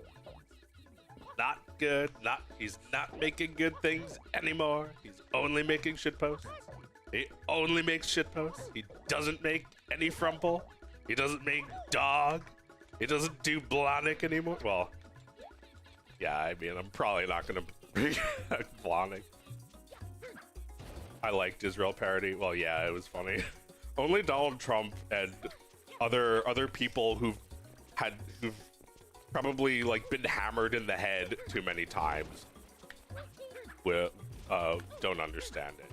Not good. He's not making good things anymore. He's only making shit posts. He only makes shit posts. He doesn't make any Frumple. He doesn't make Dog. He doesn't do Blonic anymore. Well, yeah, I mean, I'm probably not gonna bring back Blonic. I liked Israel parody. Well, yeah, it was funny. Only Donald Trump and other people who've probably like been hammered in the head too many times don't understand it.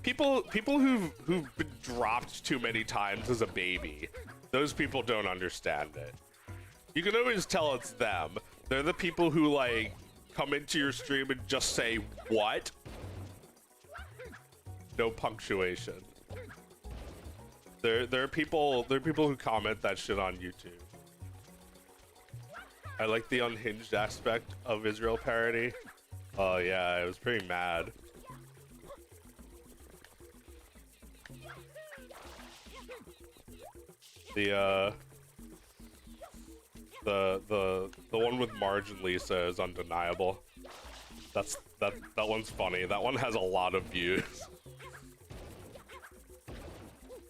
People who've been dropped too many times as a baby, those people don't understand it. You can always tell it's them. They're the people who like come into your stream and just say what? No punctuation. There are people who comment that shit on YouTube. I like the unhinged aspect of Israel parody. Oh yeah, I was pretty mad. The one with Marge and Lisa is undeniable. That one's funny. That one has a lot of views.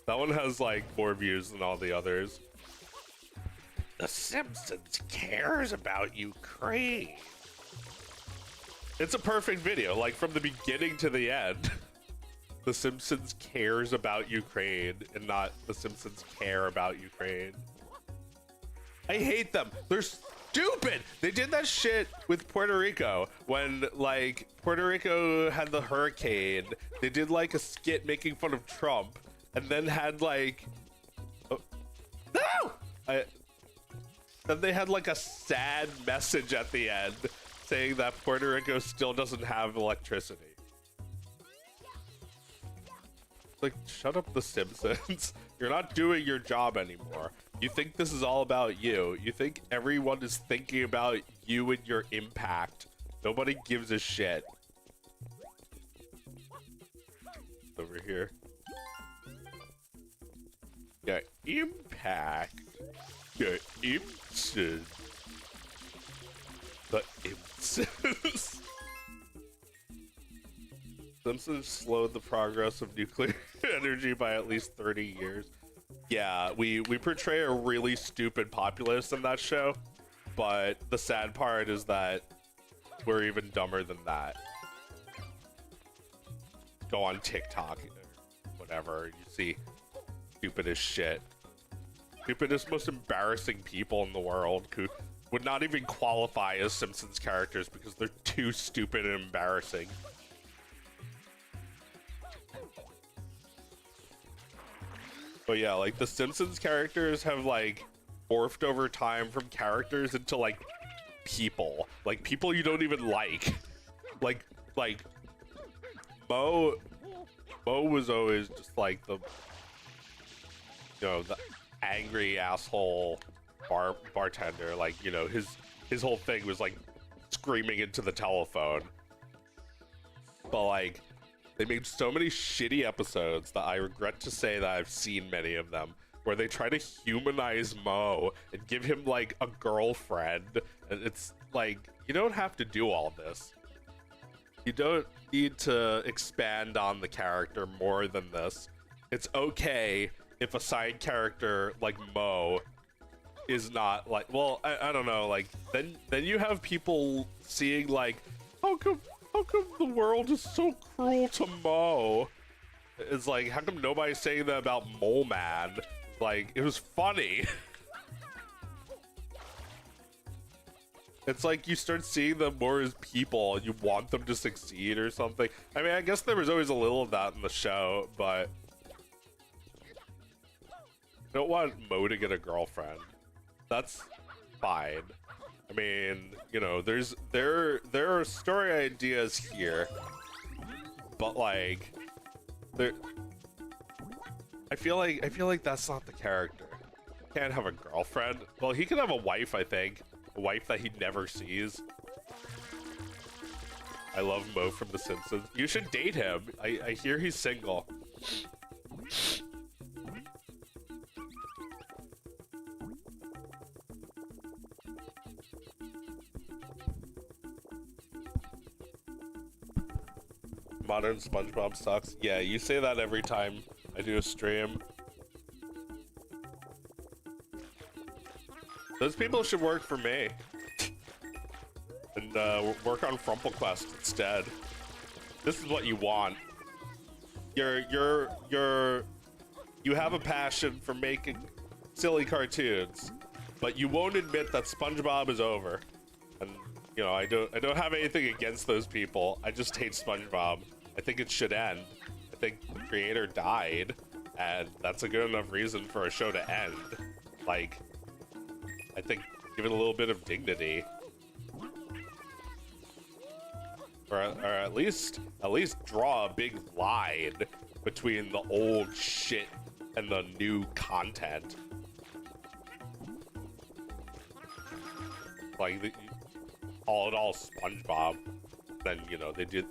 That one has like more views than all the others. The Simpsons cares about Ukraine. It's a perfect video, like from the beginning to the end. The Simpsons cares about Ukraine and not the Simpsons care about Ukraine. I hate them. They're stupid. They did that shit with Puerto Rico when like Puerto Rico had the hurricane. They did like a skit making fun of Trump and then had like then they had like a sad message at the end saying that Puerto Rico still doesn't have electricity. Like, shut up, The Simpsons. You're not doing your job anymore. You think this is all about you. You think everyone is thinking about you and your impact. Nobody gives a shit. Over here. Yeah, impact. Yeah, Impson. The Impsons. Simpsons slowed the progress of nuclear energy by at least 30 years. Yeah, we portray a really stupid populace in that show, but the sad part is that we're even dumber than that. Go on TikTok or whatever, you see stupidest shit. Stupidest, most embarrassing people in the world who would not even qualify as Simpsons characters because they're too stupid and embarrassing. But yeah, like the Simpsons characters have like morphed over time from characters into like people you don't even like. Like Mo was always just like the, you know, the angry asshole bartender. Like, you know, his whole thing was like screaming into the telephone. But like, they made so many shitty episodes that I regret to say that I've seen many of them, where they try to humanize Mo and give him like a girlfriend. And it's like, you don't have to do all this. You don't need to expand on the character more than this. It's okay if a side character like Mo is not like, well, I don't know, like then you have people seeing like, how come the world is so cruel to Mo? It's like, how come nobody's saying that about Mole Man? Like, it was funny. It's like you start seeing them more as people and you want them to succeed or something. I mean, I guess there was always a little of that in the show, but I don't want Mo to get a girlfriend. That's fine. I mean, you know, there are story ideas here, but like, I feel like that's not the character. Can't have a girlfriend. Well, he could have a wife, I think. A wife that he never sees. I love Mo from The Simpsons. You should date him. I hear he's single. Modern SpongeBob sucks. Yeah, you say that every time I do a stream. Those people should work for me. And work on FrumpleQuest instead. This is what you want. You have a passion for making silly cartoons, but you won't admit that SpongeBob is over. And you know, I don't have anything against those people. I just hate SpongeBob. I think it should end. I think the creator died, and that's a good enough reason for a show to end. Like, I think give it a little bit of dignity, or at least draw a big line between the old shit and the new content. Like all in all, SpongeBob. Then you know they did.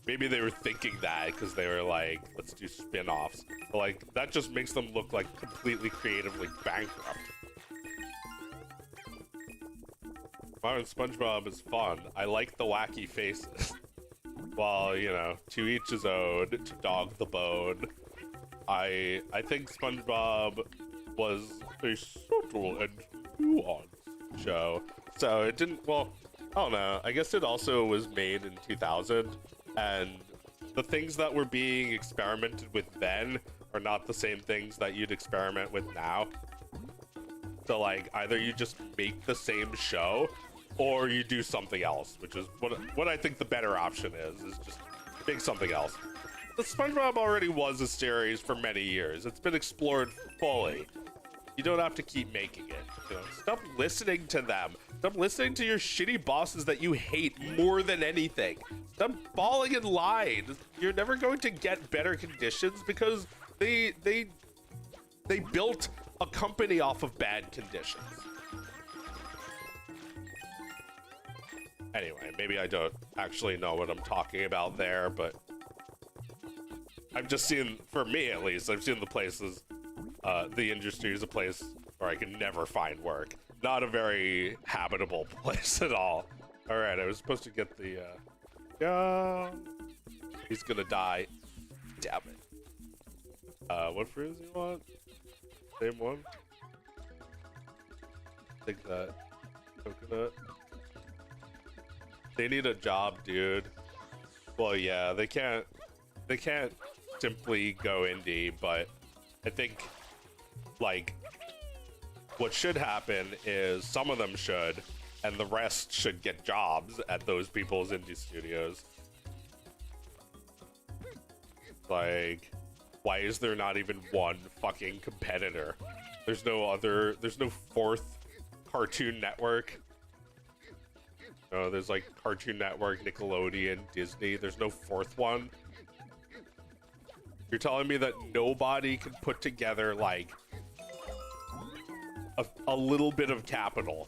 Maybe they were thinking that because they were like, let's do spin-offs. But like that just makes them look like completely creatively bankrupt. Modern SpongeBob is fun. I like the wacky faces. Well, you know, to each his own, to dog the bone. I think SpongeBob was a subtle and nuanced show. So it didn't, well, I don't know. I guess it also was made in 2000, and the things that were being experimented with then are not the same things that you'd experiment with now. So like, either you just make the same show, or you do something else, which is what I think the better option is just make something else. The SpongeBob already was a series for many years. It's been explored fully. You don't have to keep making it. You know, stop listening to them. Stop listening to your shitty bosses that you hate more than anything. Stop falling in line. You're never going to get better conditions because they built a company off of bad conditions. Anyway, maybe I don't actually know what I'm talking about there, but I've just seen, for me at least, I've seen the places, the industry is a place where I can never find work. Not a very habitable place at all. All right, I was supposed to get the, yeah, he's gonna die. Damn it. What fruits do you want? Same one? Take that. Coconut. They need a job, dude. Well, yeah, they can't simply go indie, but I think, like, what should happen is some of them should, and the rest should get jobs at those people's indie studios. Like, why is there not even one fucking competitor? There's no fourth Cartoon Network. No, there's like Cartoon Network, Nickelodeon, Disney. There's no fourth one. You're telling me that nobody can put together like a little bit of capital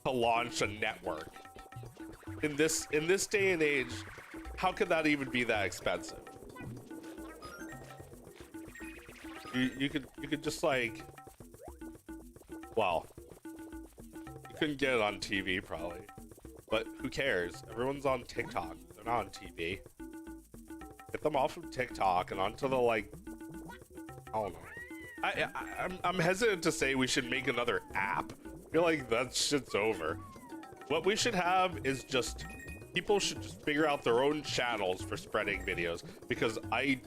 to launch a network in this day and age? How could that even be that expensive? You could just like, well, you couldn't get it on TV probably, but who cares? Everyone's on TikTok. They're not on TV. Get them off of TikTok and onto the, like, I don't know. I'm hesitant to say we should make another app. I feel like that shit's over. What we should have is just, people should just figure out their own channels for spreading videos, because I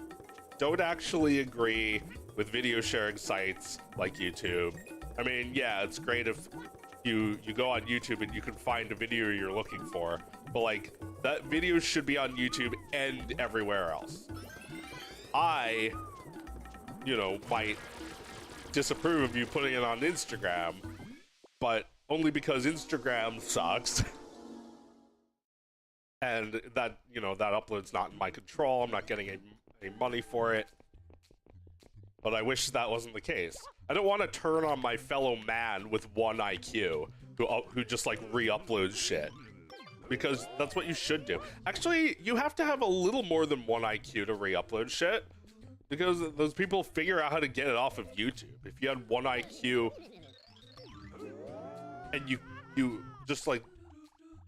don't actually agree with video sharing sites like YouTube. I mean, yeah, it's great if you go on YouTube and you can find a video you're looking for, but like that video should be on YouTube and everywhere else. I, you know, might disapprove of you putting it on Instagram, but only because Instagram sucks. And that, you know, that upload's not in my control. I'm not getting any money for it. But I wish that wasn't the case. I don't want to turn on my fellow man with 1 IQ who just like re-uploads shit. Because that's what you should do. Actually, you have to have a little more than 1 IQ to re-upload shit. Because those people figure out how to get it off of YouTube. If you had 1 IQ and you just like,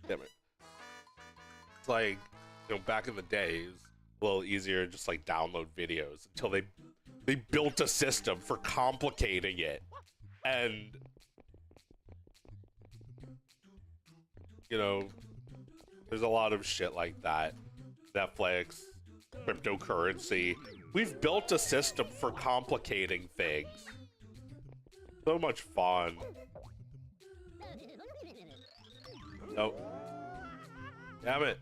damn it. It's like, you know, back in the day, it was a little easier to just like download videos until they built a system for complicating it. And, you know, there's a lot of shit like that. Netflix, cryptocurrency. We've built a system for complicating things. So much fun. Nope. Damn it.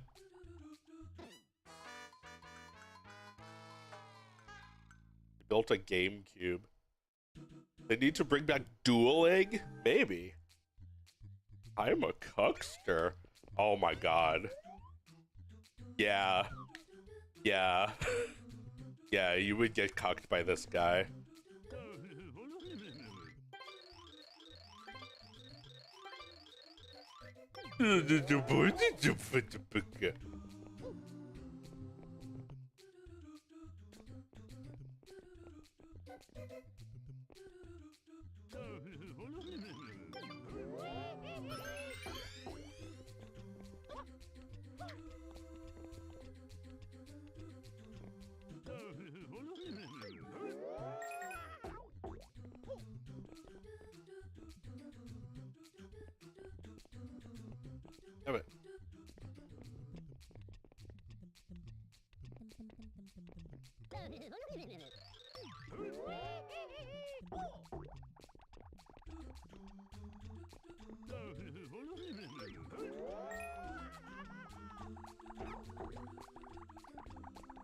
Built a GameCube. They need to bring back dueling? Maybe. I'm a cuckster. Oh my god. Yeah. Yeah. Yeah, you would get cucked by this guy. Damn it.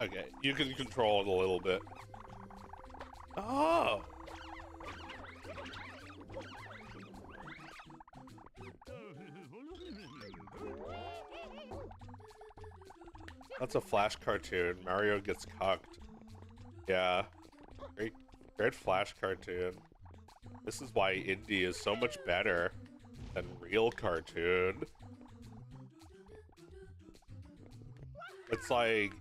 Okay, you can control it a little bit. Oh! That's a Flash cartoon. Mario gets cucked. Yeah. Great Flash cartoon. This is why indie is so much better than real cartoon. It's like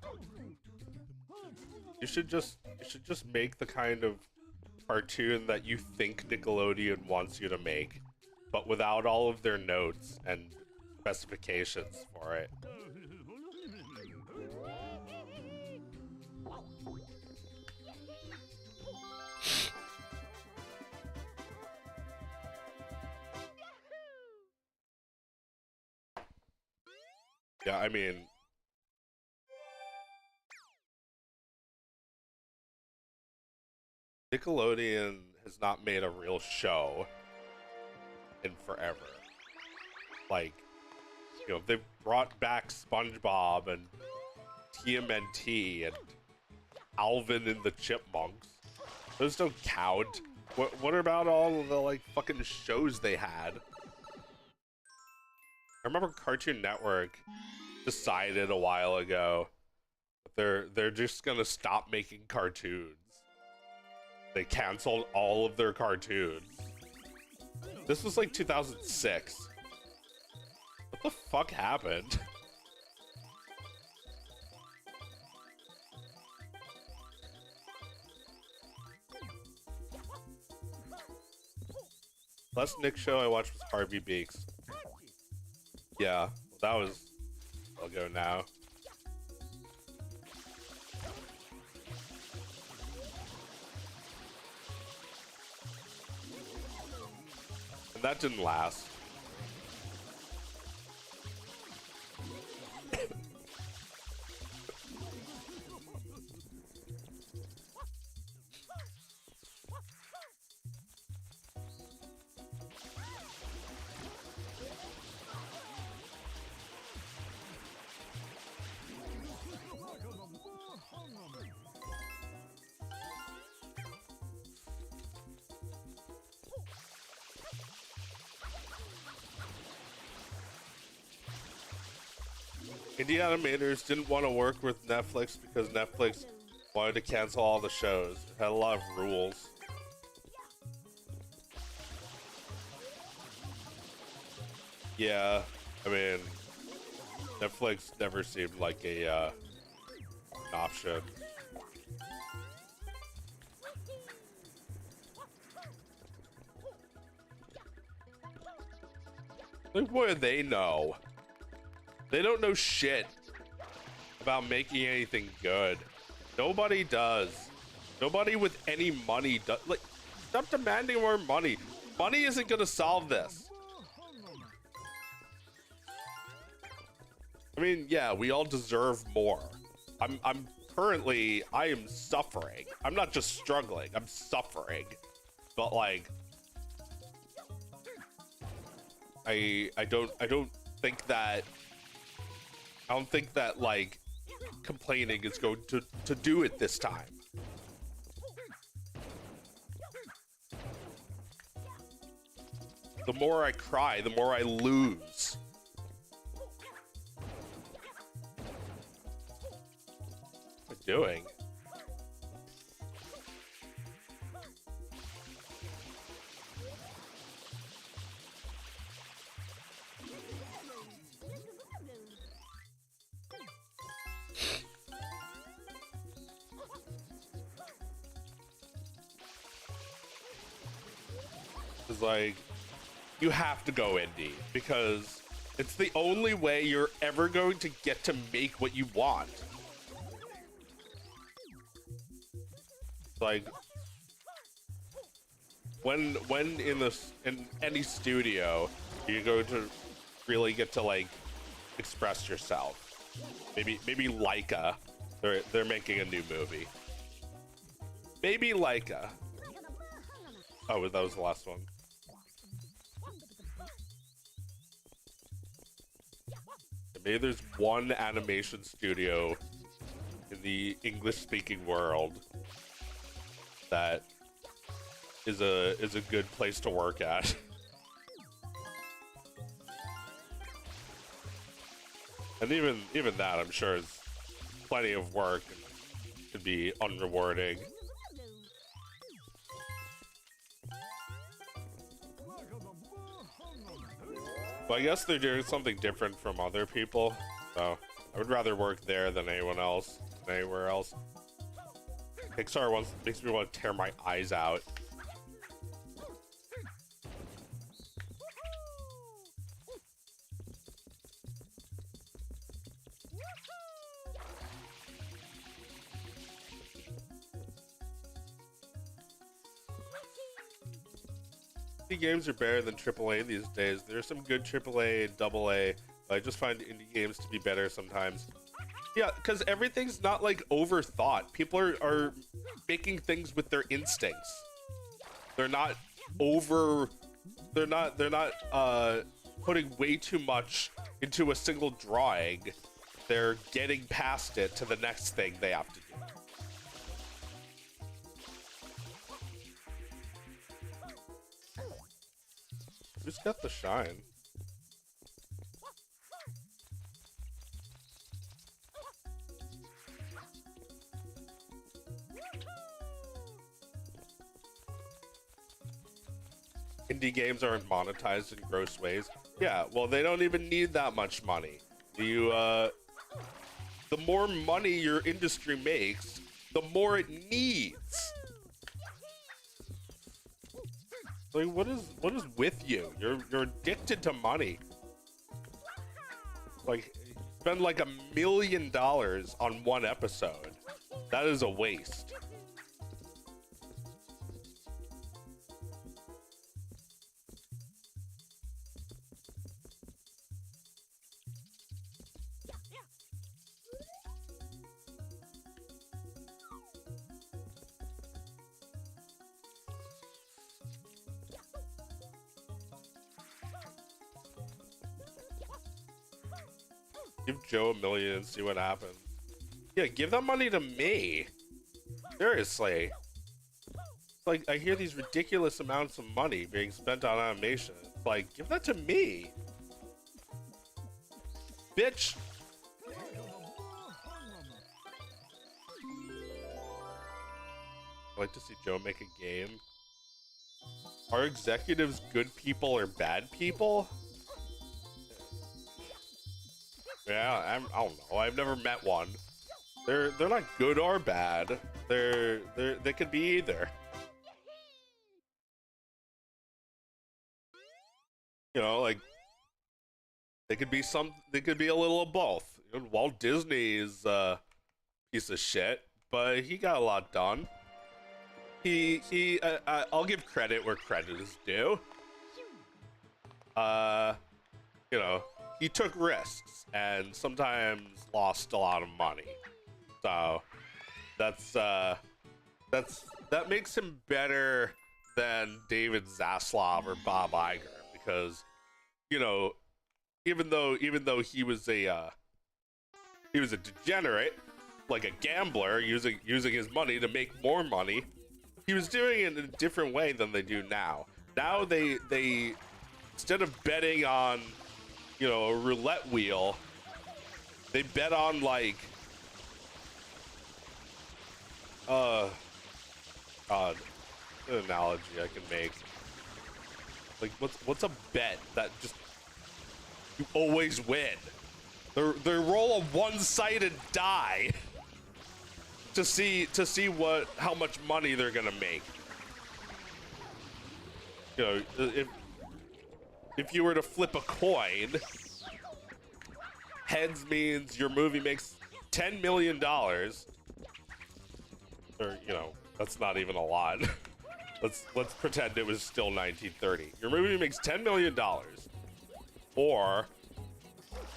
you should just make the kind of cartoon that you think Nickelodeon wants you to make, but without all of their notes and specifications for it. Yeah, I mean, Nickelodeon has not made a real show in forever. Like, you know, they've brought back SpongeBob and TMNT and Alvin and the Chipmunks. Those don't count. What about all of the, like, fucking shows they had? I remember Cartoon Network decided a while ago that they're just gonna stop making cartoons. They canceled all of their cartoons. This was like 2006. What the fuck happened? Last Nick show I watched was Harvey Beaks. Yeah, that was I'll go now. And that didn't last. Indie animators didn't want to work with Netflix because Netflix wanted to cancel all the shows. It had a lot of rules. Yeah, I mean, Netflix never seemed like a an option. Like, what do they know? They don't know shit about making anything good. Nobody does. Nobody with any money does. Like, stop demanding more money. Money isn't gonna solve this. I mean, yeah, we all deserve more. I'm currently, I am suffering. I'm not just struggling, I'm suffering. But like, I don't think that, I don't think that like complaining is going to do it this time. The more I cry, the more I lose. What am I doing? It's like, you have to go indie because it's the only way you're ever going to get to make what you want. Like, when in any studio you're going to really get to like express yourself. Maybe Leica, they're making a new movie. Maybe Leica. Oh, that was the last one. Maybe there's one animation studio in the English-speaking world that is a good place to work at. And even that, I'm sure, is plenty of work and could be unrewarding. But I guess they're doing something different from other people, so I would rather work there than anyone else, than anywhere else. Pixar makes me want to tear my eyes out. Indie games are better than AAA these days. There's some good AAA and AA, but I just find indie games to be better sometimes. Yeah, because everything's not like overthought. People are making things with their instincts. They're not putting way too much into a single drawing. They're getting past it to the next thing they have to do. Who's got the shine? Indie games aren't monetized in gross ways. Yeah, well, they don't even need that much money. The more money your industry makes, the more it needs. Like, what is with you? You're addicted to money. Like, spend like $1 million on one episode. That is a waste. Give Joe $1 million and see what happens. Yeah, give that money to me. Seriously. It's like, I hear these ridiculous amounts of money being spent on animation. It's like, give that to me. Bitch, I'd like to see Joe make a game. Are executives good people or bad people? Yeah, I don't know. I've never met one. They're not good or bad. They could be either. You know, like they could be a little of both. You know, Walt Disney's piece of shit, but he got a lot done. I'll give credit where credit is due. You know, he took risks and sometimes lost a lot of money. So that makes him better than David Zaslav or Bob Iger, because, you know, even though he was a degenerate, like a gambler using his money to make more money, he was doing it in a different way than they do now. Now they instead of betting on, you know, a roulette wheel, they bet on like an analogy I can make. Like what's a bet that just you always win? They roll a one-sided die to see how much money they're gonna make. You know, if you were to flip a coin, heads means your movie makes $10 million. Or, you know, that's not even a lot. let's pretend it was still 1930. Your movie makes $10 million, or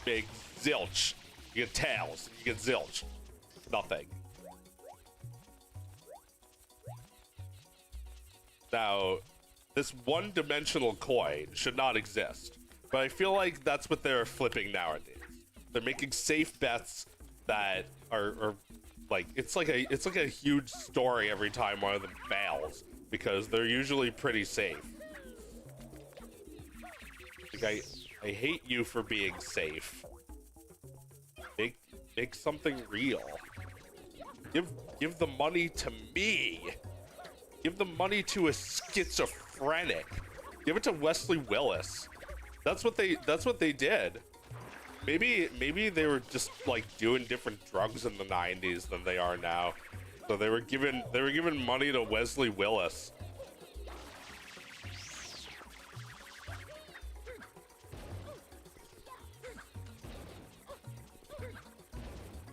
make zilch. You get tails. You get zilch. Nothing. Now, this one-dimensional coin should not exist, but I feel like that's what they're flipping nowadays. They're making safe bets that are like it's like a huge story every time one of them fails, because they're usually pretty safe. Like I hate you for being safe. Make something real. Give the money to me. Give the money to a schizophrenic. Give it to Wesley Willis. That's what they did. Maybe they were just like doing different drugs in the 90s than they are now. So they were giving money to Wesley Willis.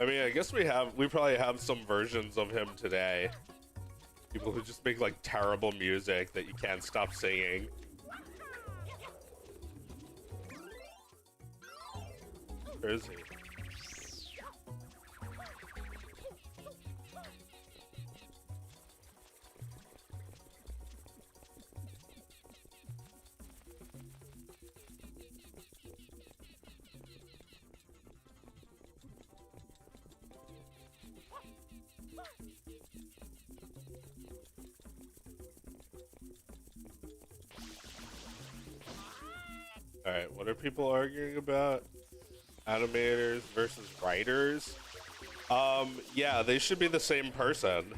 I mean, I guess we probably have some versions of him today. People who just make like terrible music that you can't stop singing. Where is he? Alright, what are people arguing about? Animators versus writers? Yeah, they should be the same person.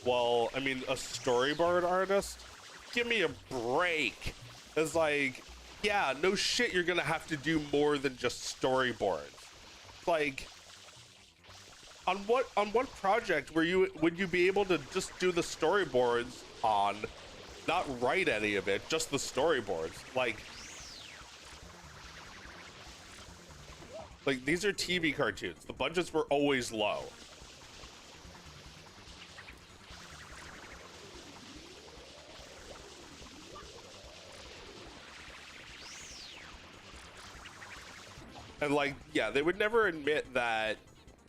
Well, I mean, a storyboard artist? Give me a break. It's like, yeah, no shit, you're gonna have to do more than just storyboards. Like, on what project would you be able to just do the storyboards on, not write any of it, just the storyboards? Like these are TV cartoons. The budgets were always low. And like, yeah, they would never admit that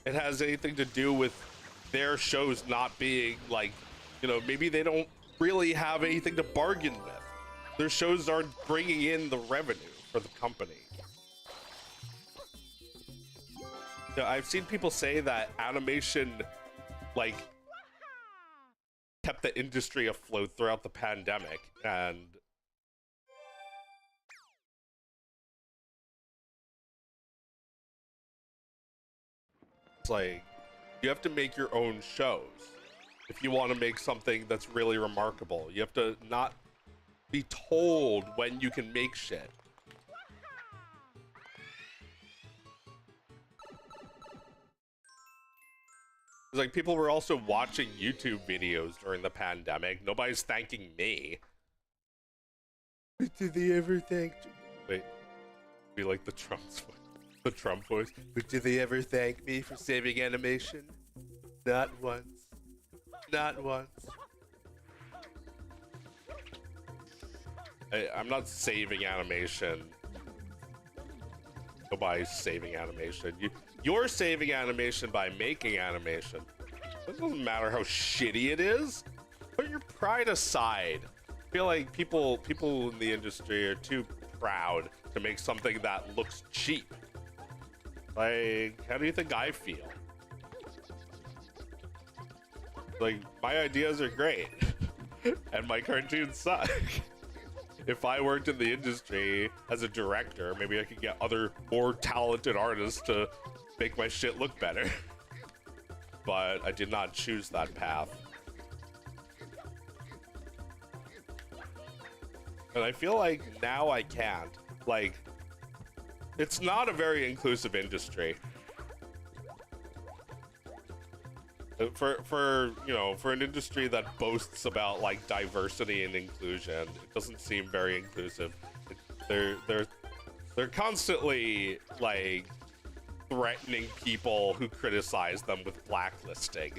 it has anything to do with their shows not being like, you know, maybe they don't really have anything to bargain with. Their shows aren't bringing in the revenue for the company. You know, I've seen people say that animation, like, kept the industry afloat throughout the pandemic, and it's like, you have to make your own shows. if you want to make something that's really remarkable. You have to not be told when you can make shit. It's like people were also watching YouTube videos during the pandemic. Nobody's thanking me. Did they ever thank? Wait, be like the Trump voice. But did they ever thank me for saving animation? Not once. Not once. I'm not saving animation. Nobody's saving animation. You're saving animation by making animation. It doesn't matter how shitty it is. Put your pride aside. I feel like people in the industry are too proud to make something that looks cheap. Like, how do you think I feel? Like, my ideas are great, and my cartoons suck. If I worked in the industry as a director, maybe I could get other more talented artists to make my shit look better. But I did not choose that path. And I feel like now I can't. Like, it's not a very inclusive industry. For you know, for an industry that boasts about like diversity and inclusion, it doesn't seem very inclusive. They're constantly like threatening people who criticize them with blacklisting.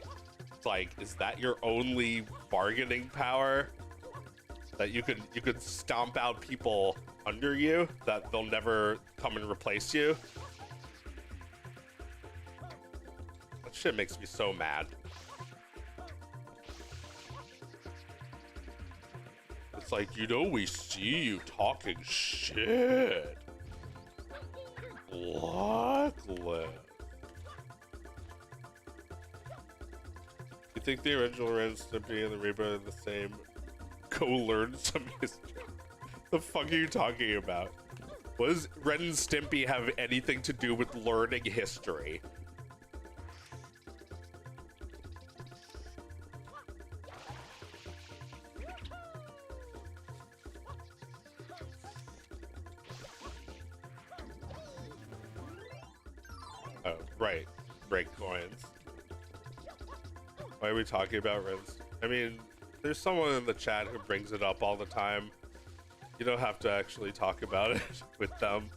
It's like, is that your only bargaining power? That you could stomp out people under you, that they'll never come and replace you? That shit makes me so mad. It's like, you know, we see you talking shit. Blacklist. You think the original Ren and Stimpy and the reboot are the same? Go learn some history. The fuck are you talking about? What does Ren and Stimpy have anything to do with learning history? Oh, right. Break coins. Why are we talking about Rens? I mean, there's someone in the chat who brings it up all the time. You don't have to actually talk about it with them.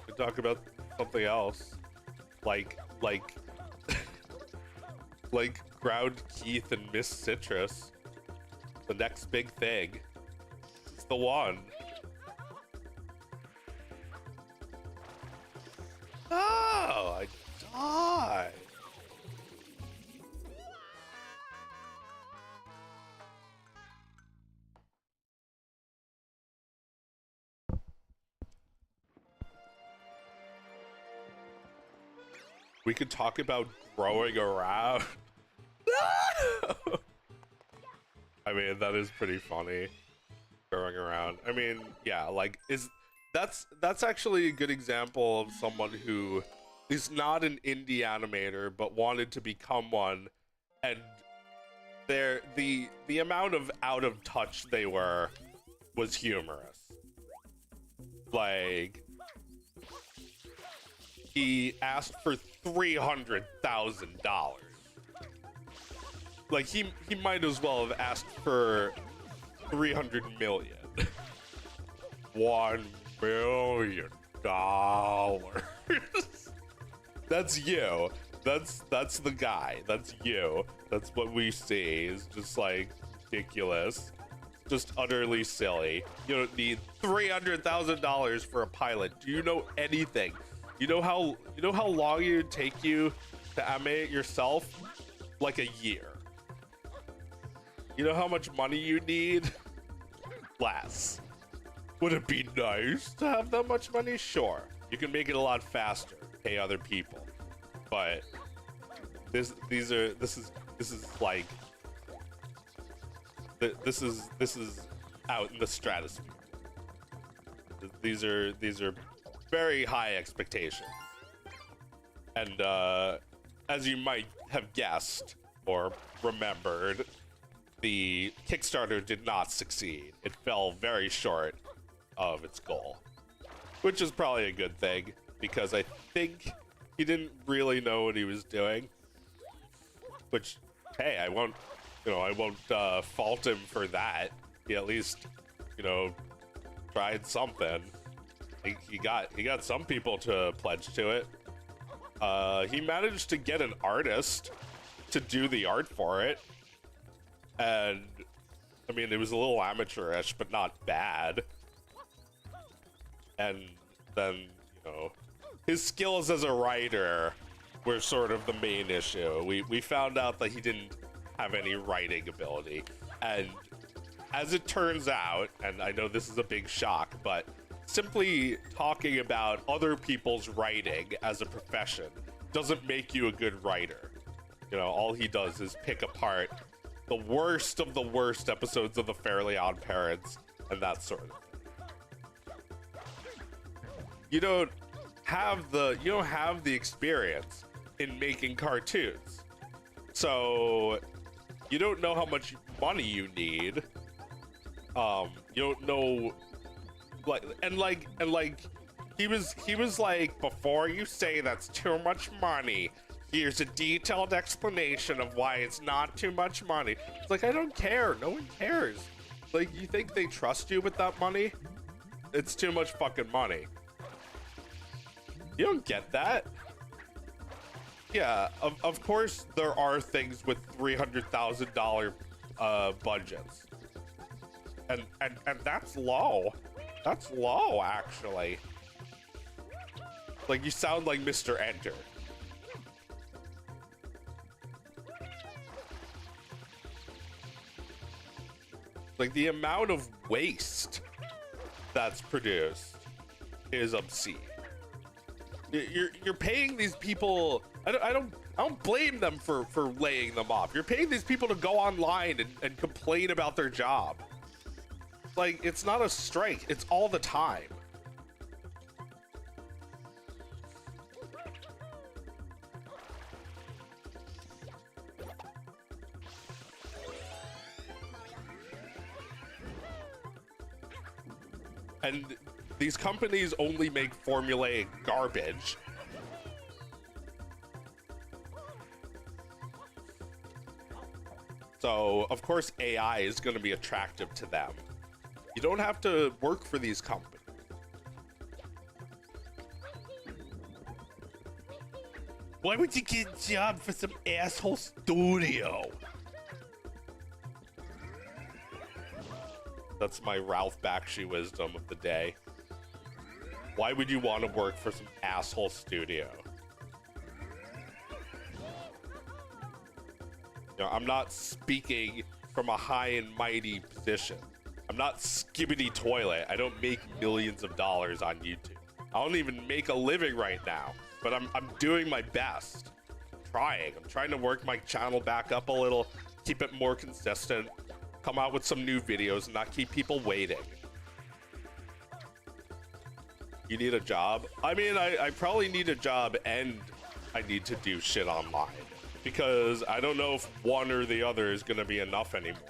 You can talk about something else. Like Ground Keith and Miss Citrus. The next big thing. It's the one. Oh, I died. We could talk about growing around. No! I mean, that is pretty funny. Growing around. I mean, yeah, like, that's actually a good example of someone who is not an indie animator but wanted to become one, and the amount of out of touch they were was humorous. Like, he asked for $300,000. Like, he might as well have asked for 300 million. $1 million. That's you. That's the guy. That's you. That's what we see. Is just like ridiculous. Just utterly silly. You don't need $300,000 for a pilot. Do you know anything? You know how long it would take you to animate yourself? Like a year. You know how much money you need? Less. Would it be nice to have that much money? Sure. You can make it a lot faster, pay other people. But this is out in the stratosphere. These are very high expectations. And as you might have guessed, or remembered, the Kickstarter did not succeed. It fell very short of its goal, which is probably a good thing because I think he didn't really know what he was doing. Which, hey, I won't fault him for that. He at least, tried something. He got some people to pledge to it. He managed to get an artist to do the art for it, and I mean, it was a little amateurish, but not bad. And then, his skills as a writer were sort of the main issue. We found out that he didn't have any writing ability, and as it turns out, and I know this is a big shock, but simply talking about other people's writing as a profession doesn't make you a good writer. All he does is pick apart the worst of the worst episodes of the Fairly Odd Parents and that sort of thing. You don't have the experience in making cartoons, so you don't know how much money you need. You don't know, he was like, before you say that's too much money, here's a detailed explanation of why it's not too much money. It's like, I don't care. No one cares. Like, you think they trust you with that money? It's too much fucking money. You don't get that. Yeah, of course there are things with $300,000 budgets. And that's low. That's low, actually. Like, you sound like Mr. Enter. Like, the amount of waste that's produced is obscene. You're paying these people. I don't blame them for laying them off. You're paying these people to go online and complain about their job. Like, it's not a strike, it's all the time. And these companies only make formulaic garbage. So, of course, AI is going to be attractive to them. You don't have to work for these companies. Why would you get a job for some asshole studio? That's my Ralph Bakshi wisdom of the day. Why would you want to work for some asshole studio? I'm not speaking from a high and mighty position. I'm not Skibbity Toilet. I don't make millions of dollars on YouTube. I don't even make a living right now, but I'm doing my best. I'm trying to work my channel back up a little, keep it more consistent, come out with some new videos and not keep people waiting. You need a job? I mean, I probably need a job and I need to do shit online because I don't know if one or the other is gonna be enough anymore.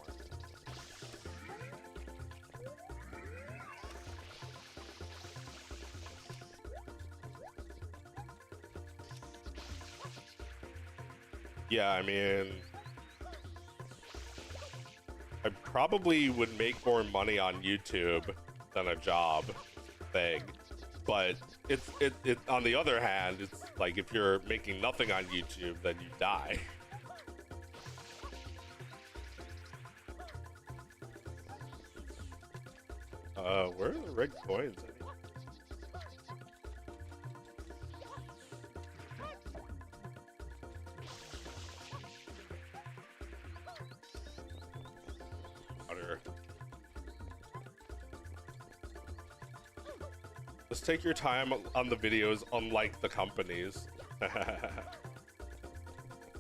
Yeah, I mean, I probably would make more money on YouTube than a job thing, but it on the other hand, it's like if you're making nothing on YouTube, then you die. Where are the red coins? Just take your time on the videos, unlike the companies.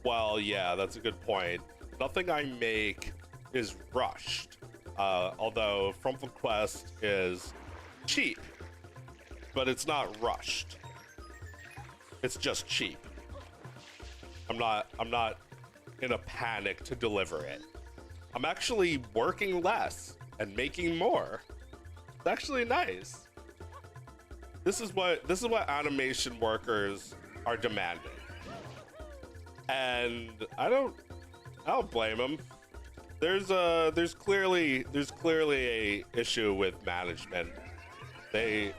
Well, yeah, that's a good point. Nothing I make is rushed. Although Frumpful Quest is cheap, but it's not rushed. It's just cheap. I'm not in a panic to deliver it. I'm actually working less and making more. It's actually nice. This is what animation workers are demanding. And I don't blame them. There's clearly a issue with management. They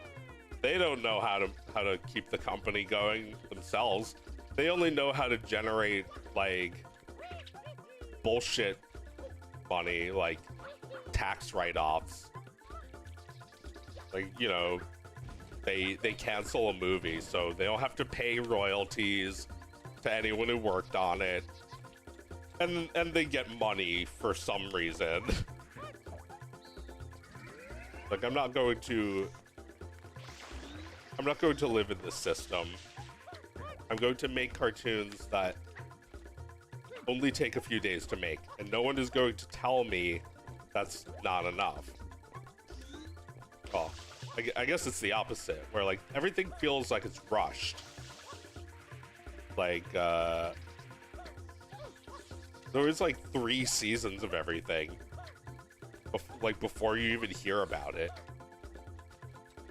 don't know how to keep the company going themselves. They only know how to generate like bullshit money, like tax write-offs. Like, you know, they cancel a movie so they don't have to pay royalties to anyone who worked on it. And they get money for some reason. Like, I'm not going to live in this system. I'm going to make cartoons that only take a few days to make, and no one is going to tell me that's not enough. Well, I guess it's the opposite, where like everything feels like it's rushed. Like, there was like 3 seasons of everything, like before you even hear about it.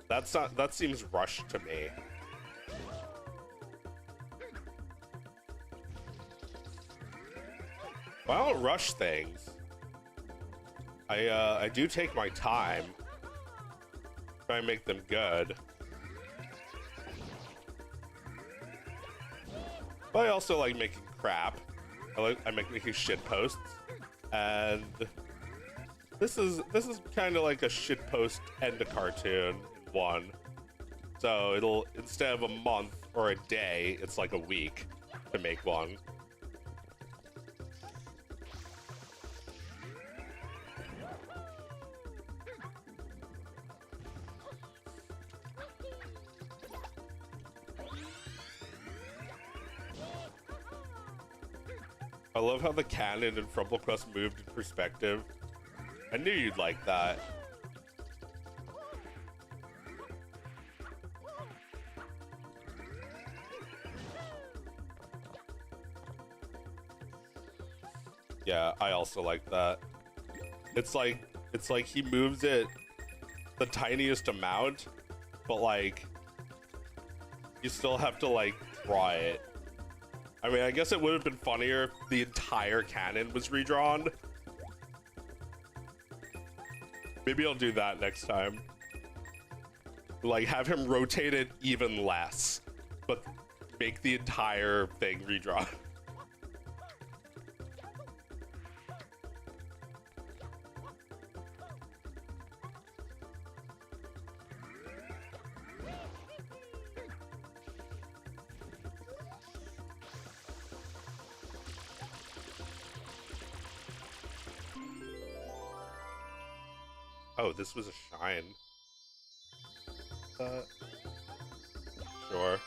That seems rushed to me. Well, I don't rush things. I do take my time. Try and make them good. But I also like making crap. I like making shit posts. And this is kind of like a shit post and a cartoon in one. So it'll, instead of a month or a day, it's like a week to make one. I love how the cannon in FrumbleQuest moved in perspective. I knew you'd like that. Yeah, I also like that. It's like he moves it the tiniest amount, but like you still have to like draw it. I mean, I guess it would have been funnier if the entire cannon was redrawn. Maybe I'll do that next time. Like, have him rotate it even less, but make the entire thing redrawn. Oh, this was a shine. Sure.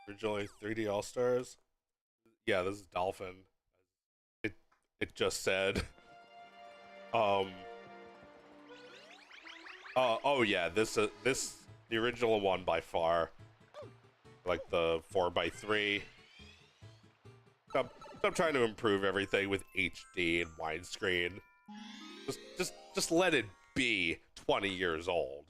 Originally 3D All-Stars? Yeah, this is Dolphin. It just said. Oh yeah, the original one by far. Like the 4x3. Stop trying to improve everything with HD and widescreen. Just let it be 20 years old.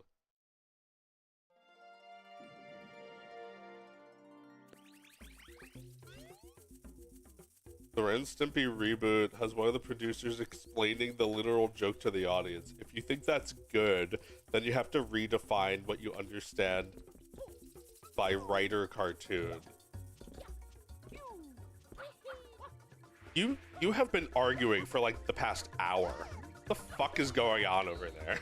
The Ren and Stimpy reboot has one of the producers explaining the literal joke to the audience. If you think that's good, then you have to redefine what you understand by writer cartoon. You have been arguing for like the past hour. What the fuck is going on over there?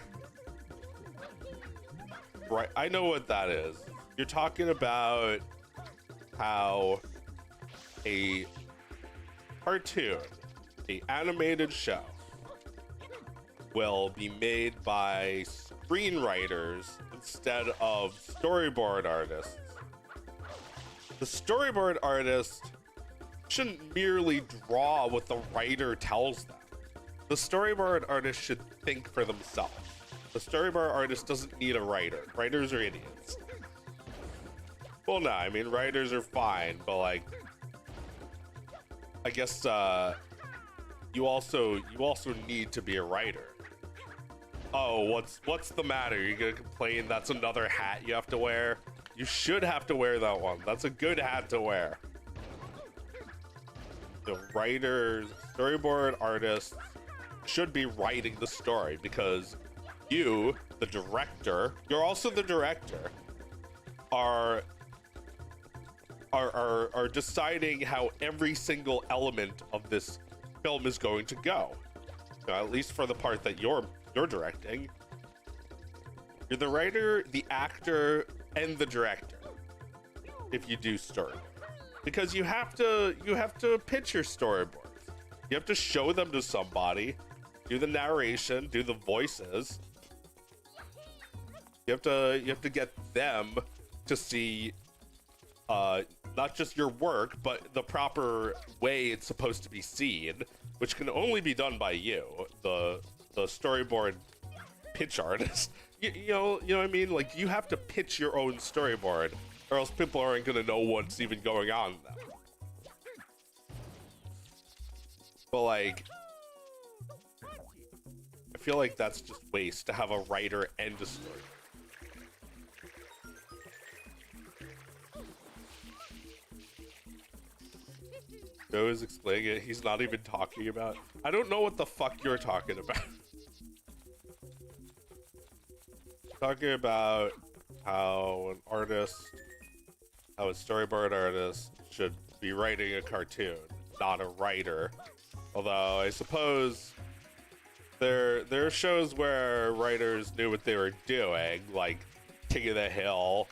Right, I know what that is. You're talking about how a cartoon, an animated show, will be made by screenwriters instead of storyboard artists. The storyboard artist shouldn't merely draw what the writer tells them. The storyboard artist should think for themselves. The storyboard artist doesn't need a writer. Writers are idiots. Well, no, I mean, writers are fine, but like, I guess you also need to be a writer. Oh, what's the matter? You're gonna complain that's another hat you have to wear? You should have to wear that one. That's a good hat to wear. The writers, storyboard artists should be writing the story because you, the director, you're also the director, are deciding how every single element of this film is going to go. At least for the part that you're directing. You're the writer, the actor, and the director. If you do story, because you have to pitch your storyboards. You have to show them to somebody, do the narration, do the voices. You have to get them to see not just your work, but the proper way it's supposed to be seen, which can only be done by you, the storyboard pitch artist. You know what I mean? Like, you have to pitch your own storyboard, or else people aren't gonna know what's even going on now. But like, I feel like that's just waste to have a writer and a story. Joe is explaining it. He's not even talking about. I don't know what the fuck you're talking about. Talking about how a storyboard artist should be writing a cartoon, not a writer. Although I suppose there are shows where writers knew what they were doing, like King of the Hill.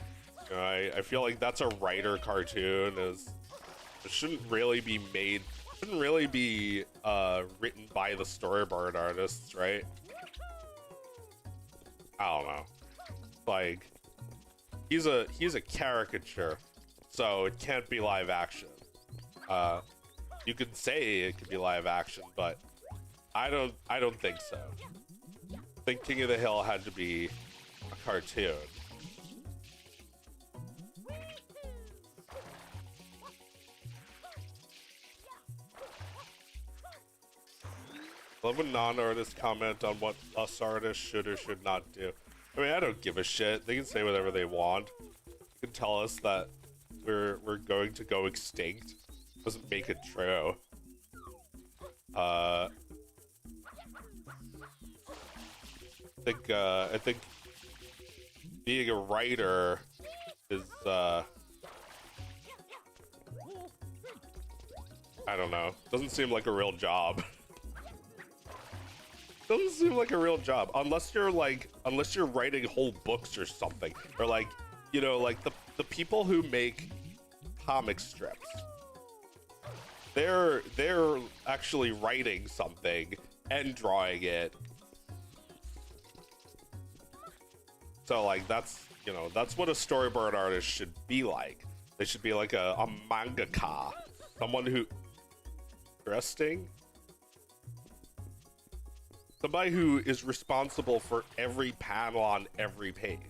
You know, I feel like that's a writer cartoon. It shouldn't really be made. Shouldn't really be written by the storyboard artists, right? I don't know. Like, he's a caricature, so it can't be live action. You could say it could be live action, but I don't think so. I think King of the Hill had to be a cartoon. Love when non-artists comment on what us artists should or should not do. I mean, I don't give a shit. They can say whatever they want. You can tell us that we're going to go extinct. Doesn't make it true. I think being a writer is I don't know. Doesn't seem like a real job. Doesn't seem like a real job unless you're writing whole books or something, or like, you know, like the people who make comic strips, they're actually writing something and drawing it. So like, that's, you know, that's what a storyboard artist should be like. They should be like a mangaka, someone who interesting. Somebody who is responsible for every panel on every page.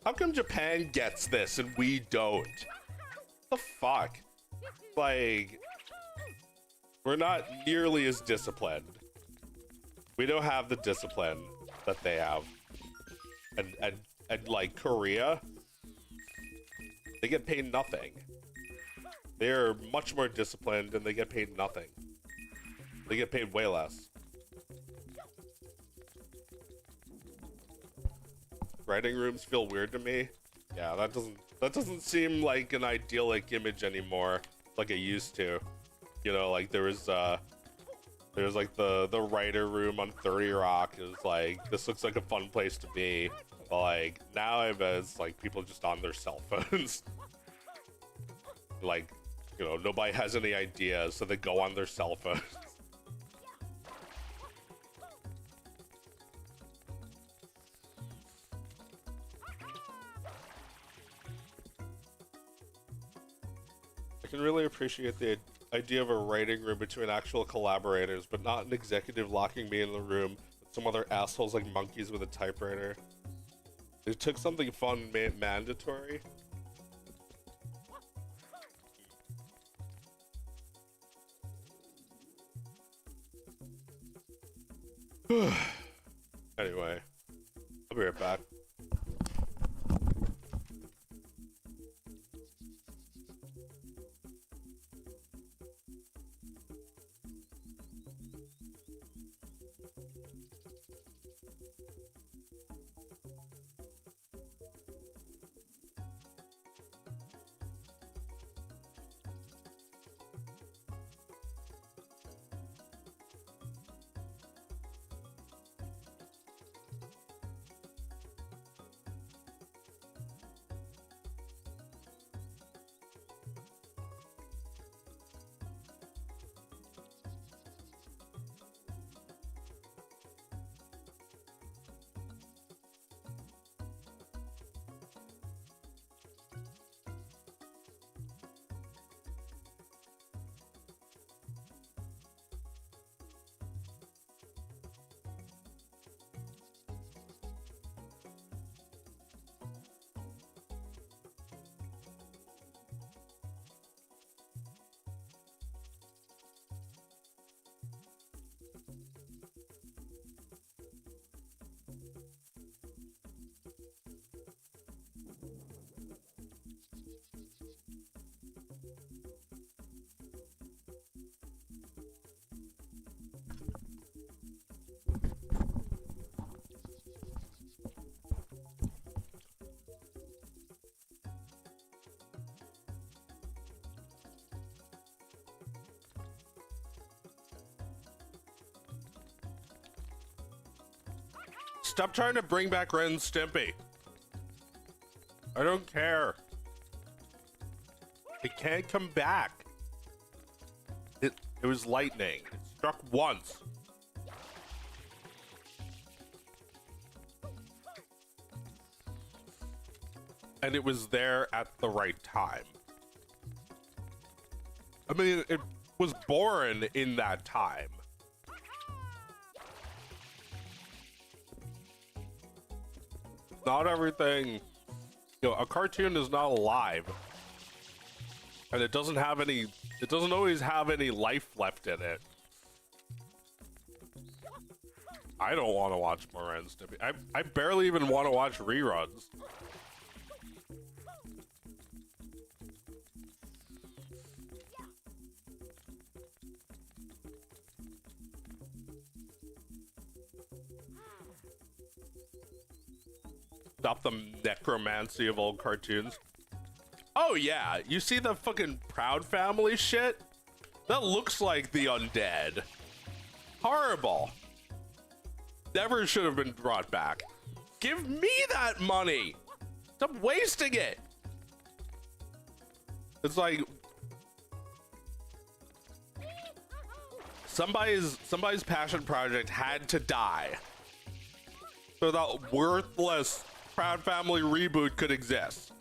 How come Japan gets this and we don't? What the fuck? Like, we're not nearly as disciplined. We don't have the discipline that they have. And like Korea, they get paid nothing. They're much more disciplined and they get paid nothing. They get paid way less. Writing rooms feel weird to me. Yeah, that doesn't seem like an idyllic image anymore, like it used to. You know, like there was like the writer room on 30 Rock. It was like, this looks like a fun place to be. But like now it's like people just on their cell phones. Like, you know, nobody has any ideas, so they go on their cell phones. I can really appreciate the idea of a writing room between actual collaborators, but not an executive locking me in the room with some other assholes like monkeys with a typewriter. It took something fun and made it mandatory. Anyway, I'll be right back. Stop trying to bring back Ren and Stimpy. I don't care. It can't come back. It was lightning. It struck once. And it was there at the right time. I mean, it was born in that time. Not everything, you know, a cartoon is not alive. And it doesn't always have any life left in it. I don't want to watch more Ren and Stimpy. I barely even want to watch reruns. Stop the necromancy of old cartoons. Oh yeah, you see the fucking Proud Family shit? That looks like the undead. Horrible. Never should have been brought back. Give me that money. Stop wasting it. It's like somebody's passion project had to die so that worthless Proud Family reboot could exist.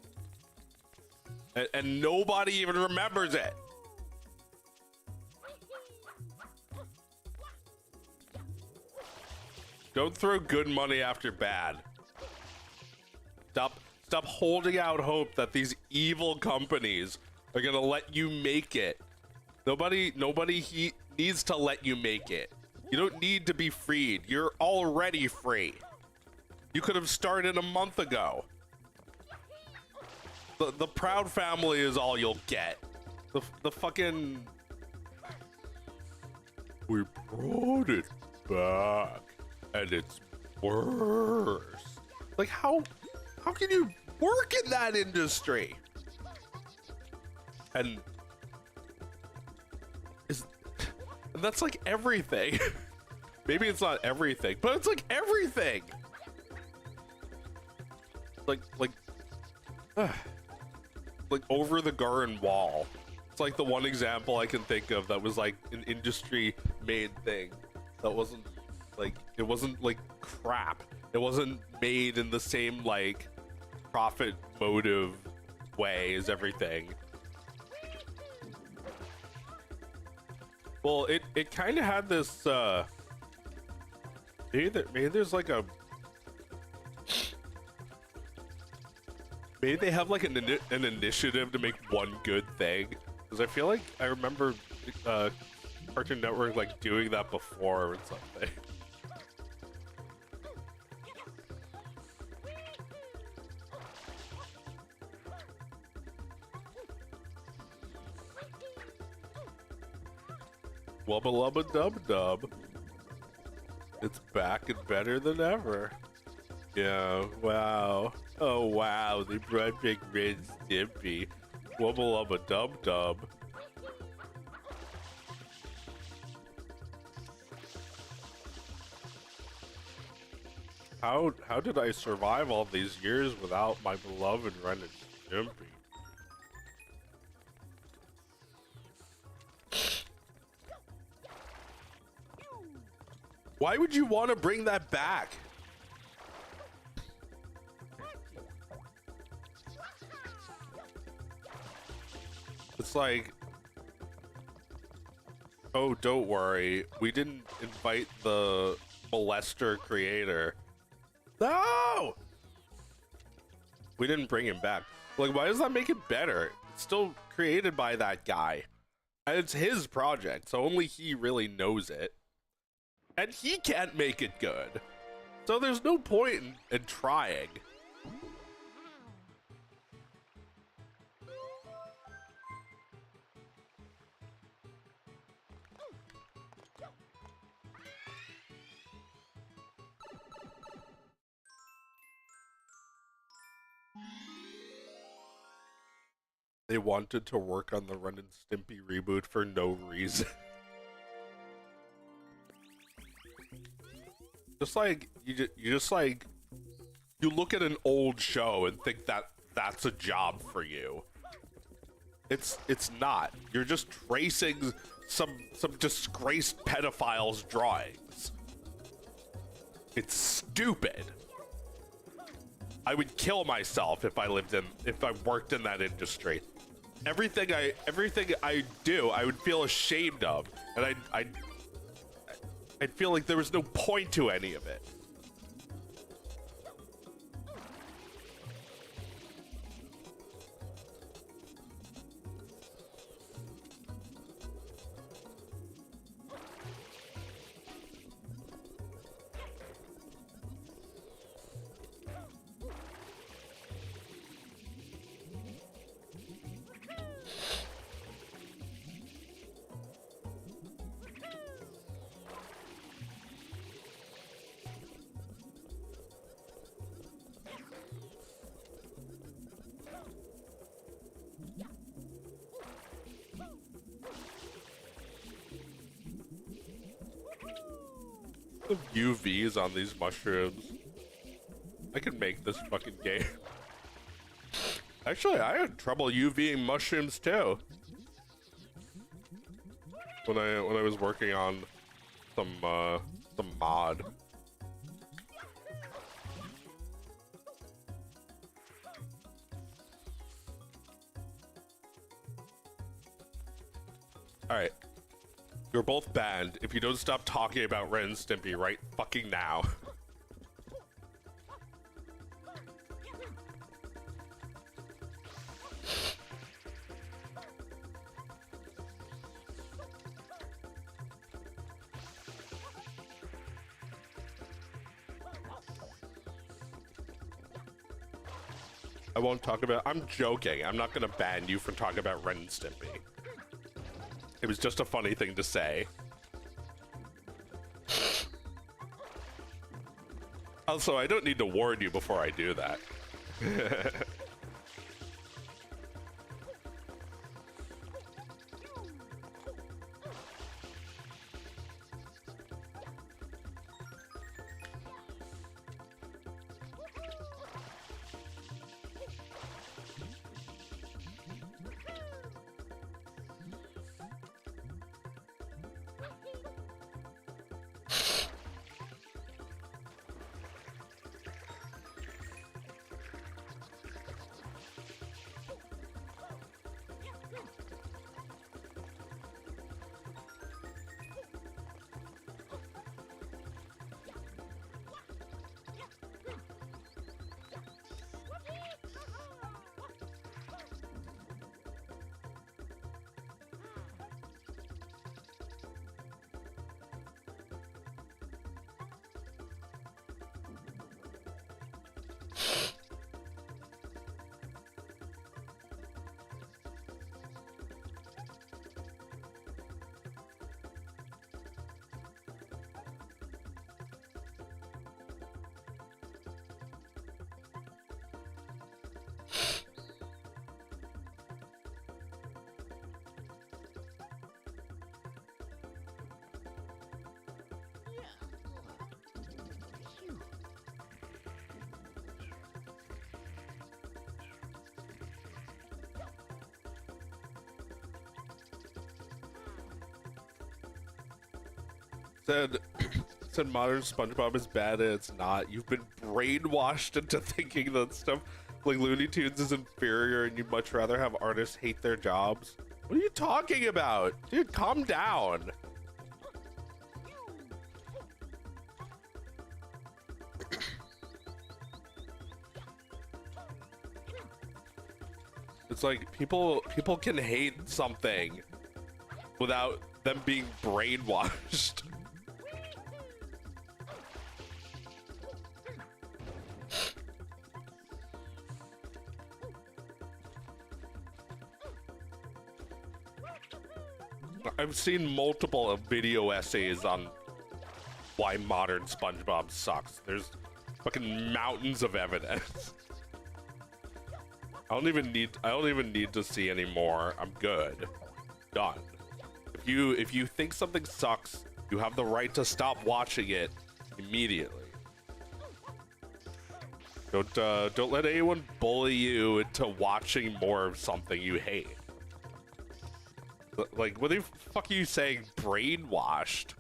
And nobody even remembers it. Don't throw good money after bad. Stop holding out hope that these evil companies are gonna let you make it. Nobody needs to let you make it. You don't need to be freed. You're already free. You could have started a month ago. The Proud Family is all you'll get. The fucking... We brought it back, and it's worse. Like, how can you work in that industry? And that's like everything. Maybe it's not everything, but it's like everything. Like over the garden wall. It's like the one example I can think of that was like an industry made thing that wasn't like, it wasn't like crap. It wasn't made in the same like profit motive way as everything. Well, it kind of had this. Maybe there's like a. Maybe they have like an initiative to make one good thing, because I feel like I remember Cartoon Network like doing that before or something. Wubba lubba dub dub. It's back and better than ever. Yeah, wow. Oh wow, they brought back Red Stimpy. Wubba lubba dub dub. How did I survive all these years without my beloved Ren and Stimpy? Why would you want to bring that back? It's like, oh, don't worry. We didn't invite the molester creator. No! We didn't bring him back. Like, why does that make it better? It's still created by that guy. And it's his project, so only he really knows it. And he can't make it good. So there's no point in trying. They wanted to work on the Ren and Stimpy reboot for no reason. Just like you look at an old show and think that that's a job for you. It's not. You're just tracing some disgraced pedophile's drawings. It's stupid. I would kill myself if I worked in that industry. Everything I do, I would feel ashamed of, and I'd feel like there was no point to any of it. The UVs on these mushrooms. I can make this fucking game. Actually, I had trouble UVing mushrooms too. When I was working on some mod. All right. You're both banned if you don't stop talking about Ren and Stimpy right fucking now. I won't talk about. I'm joking. I'm not gonna ban you for talking about Ren and Stimpy. It was just a funny thing to say. Also, I don't need to warn you before I do that. Said said modern SpongeBob is bad and it's not. You've been brainwashed into thinking that stuff like Looney Tunes is inferior and you'd much rather have artists hate their jobs. What are you talking about? Dude, calm down. It's like people can hate something without them being brainwashed. I've seen multiple video essays on why modern SpongeBob sucks. There's fucking mountains of evidence. I don't even need to see any more. I'm good. Done. If you think something sucks, you have the right to stop watching it immediately. Don't let anyone bully you into watching more of something you hate. Like, what the fuck are you saying? Brainwashed?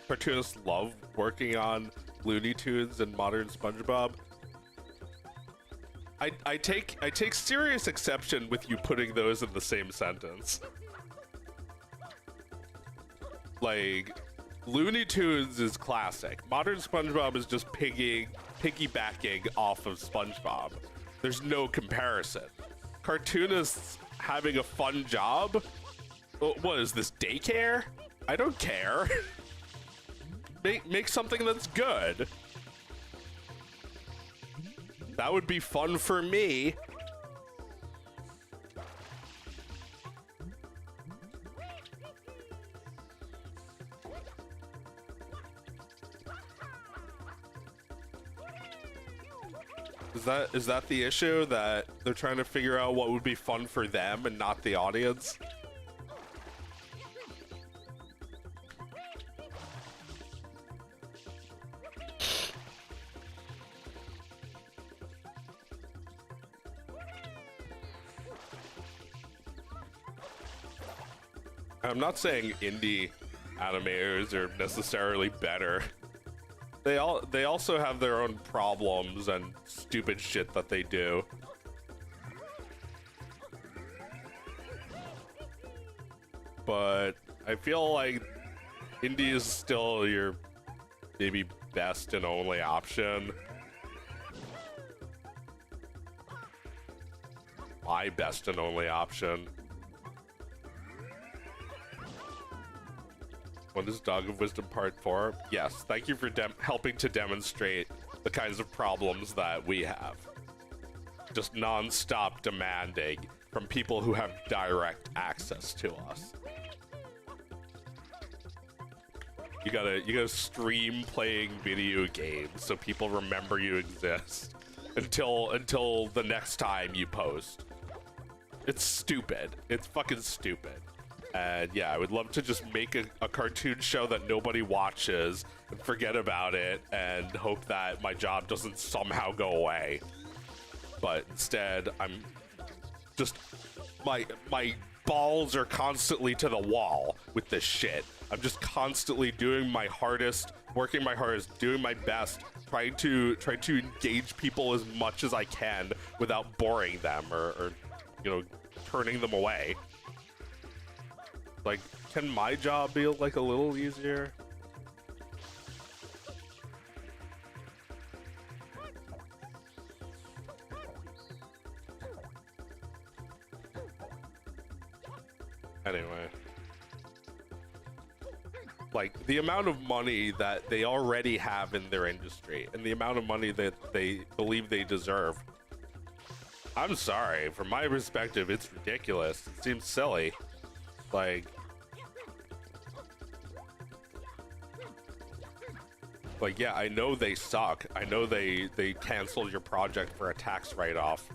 Cartoonists love working on Looney Tunes and modern SpongeBob. I take serious exception with you putting those in the same sentence. Like, Looney Tunes is classic. Modern SpongeBob is just piggybacking off of SpongeBob. There's no comparison. Cartoonists having a fun job? What is this, daycare? I don't care. Make something that's good. That would be fun for me. Is that the issue, that they're trying to figure out what would be fun for them and not the audience? I'm not saying indie animators are necessarily better. They also have their own problems and stupid shit that they do. But I feel like indie is still your maybe best and only option. My best and only option. What is Dog of Wisdom Part 4? Yes, thank you for helping to demonstrate the kinds of problems that we have. Just non-stop demanding from people who have direct access to us. You gotta stream playing video games so people remember you exist until the next time you post. It's stupid. It's fucking stupid. And yeah, I would love to just make a cartoon show that nobody watches and forget about it and hope that my job doesn't somehow go away. But instead, I'm just, my balls are constantly to the wall with this shit. I'm just constantly doing my hardest, working my hardest, doing my best, trying to engage people as much as I can without boring them or you know, turning them away. Like, can my job be like a little easier? Anyway. Like, the amount of money that they already have in their industry and the amount of money that they believe they deserve. I'm sorry, from my perspective, it's ridiculous. It seems silly. Like, yeah, I know they suck. I know they canceled your project for a tax write-off.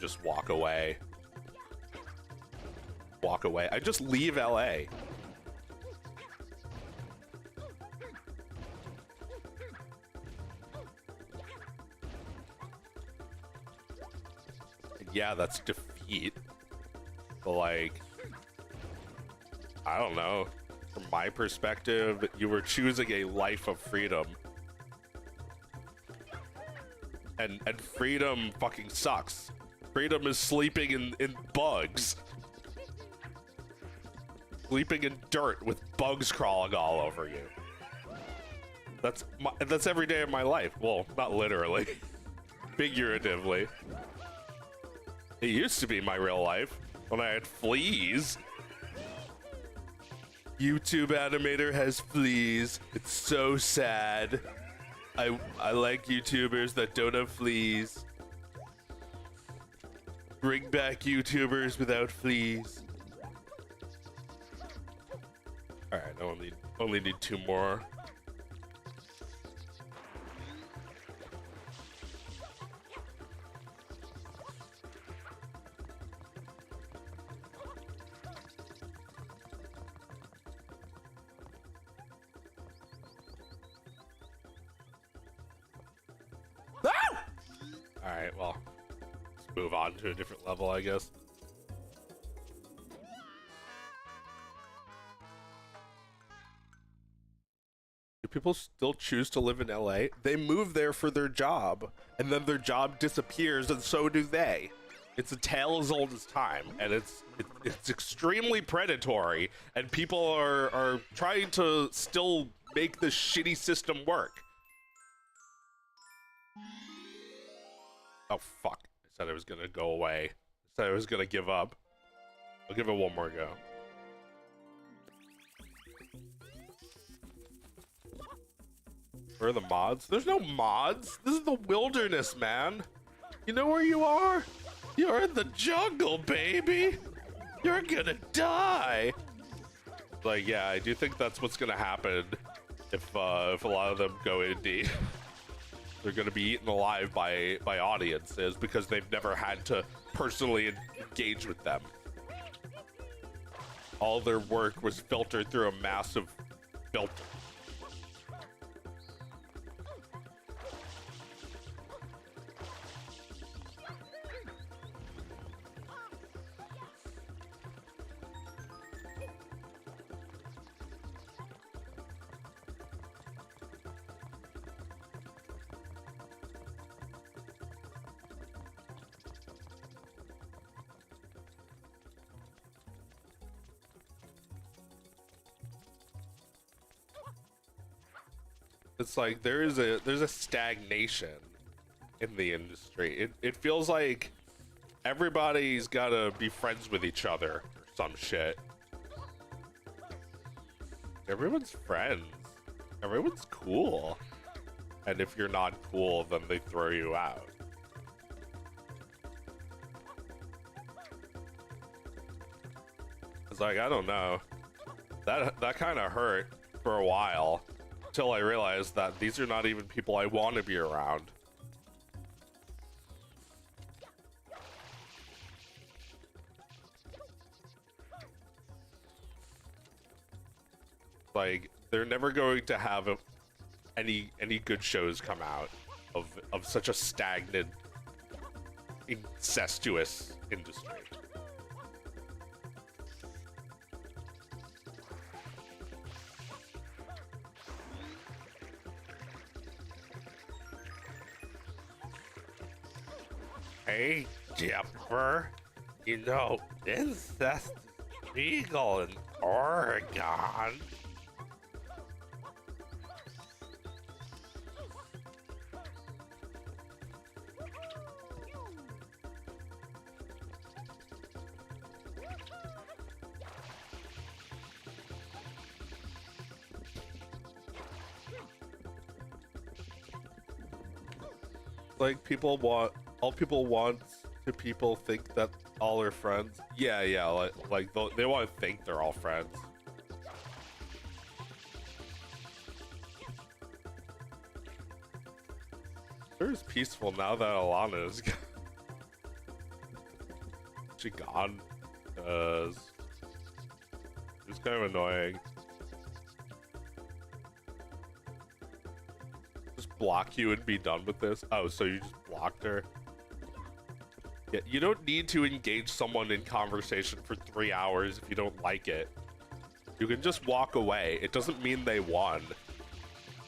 just walk away. Walk away. I just leave LA. Yeah, that's defeat. But like, I don't know. From my perspective, you were choosing a life of freedom. And freedom fucking sucks. Freedom is sleeping in bugs. Sleeping in dirt with bugs crawling all over you. That's every day of my life. Well, not literally. Figuratively. It used to be my real life when I had fleas. YouTube animator has fleas. It's so sad. I like YouTubers that don't have fleas. Bring back YouTubers without fleas. Alright, I only need 2 more. Alright, well, let's move on to a different level, I guess. Do people still choose to live in LA? They move there for their job, and then their job disappears, and so do they. It's a tale as old as time, and it's extremely predatory, and people are trying to still make this shitty system work. Oh, fuck. I said I was gonna go away. I said I was gonna give up. I'll give it one more go. Where are the mods? There's no mods. This is the wilderness, man. You know where you are? You're in the jungle, baby. You're gonna die. Like, yeah, I do think that's what's gonna happen if a lot of them go indie. They're going to be eaten alive by audiences because they've never had to personally engage with them. All their work was filtered through a massive filter. It's like there's a stagnation in the industry. It feels like everybody's gotta be friends with each other or some shit. Everyone's friends. Everyone's cool. And if you're not cool, then they throw you out. It's like, I don't know. That kind of hurt for a while. Until I realized that these are not even people I want to be around. Like, they're never going to have any good shows come out of such a stagnant, incestuous industry. Hey, Jumper, you know, incest is legal in Oregon. Like, all people want to people think that all are friends. Yeah, like they want to think they're all friends. Sure is peaceful now that Alana is gone. she gone? Cause it's kind of annoying. Just block you and be done with this. Oh, so you just blocked her? Yeah, you don't need to engage someone in conversation for 3 hours if you don't like it. You can just walk away. It doesn't mean they won.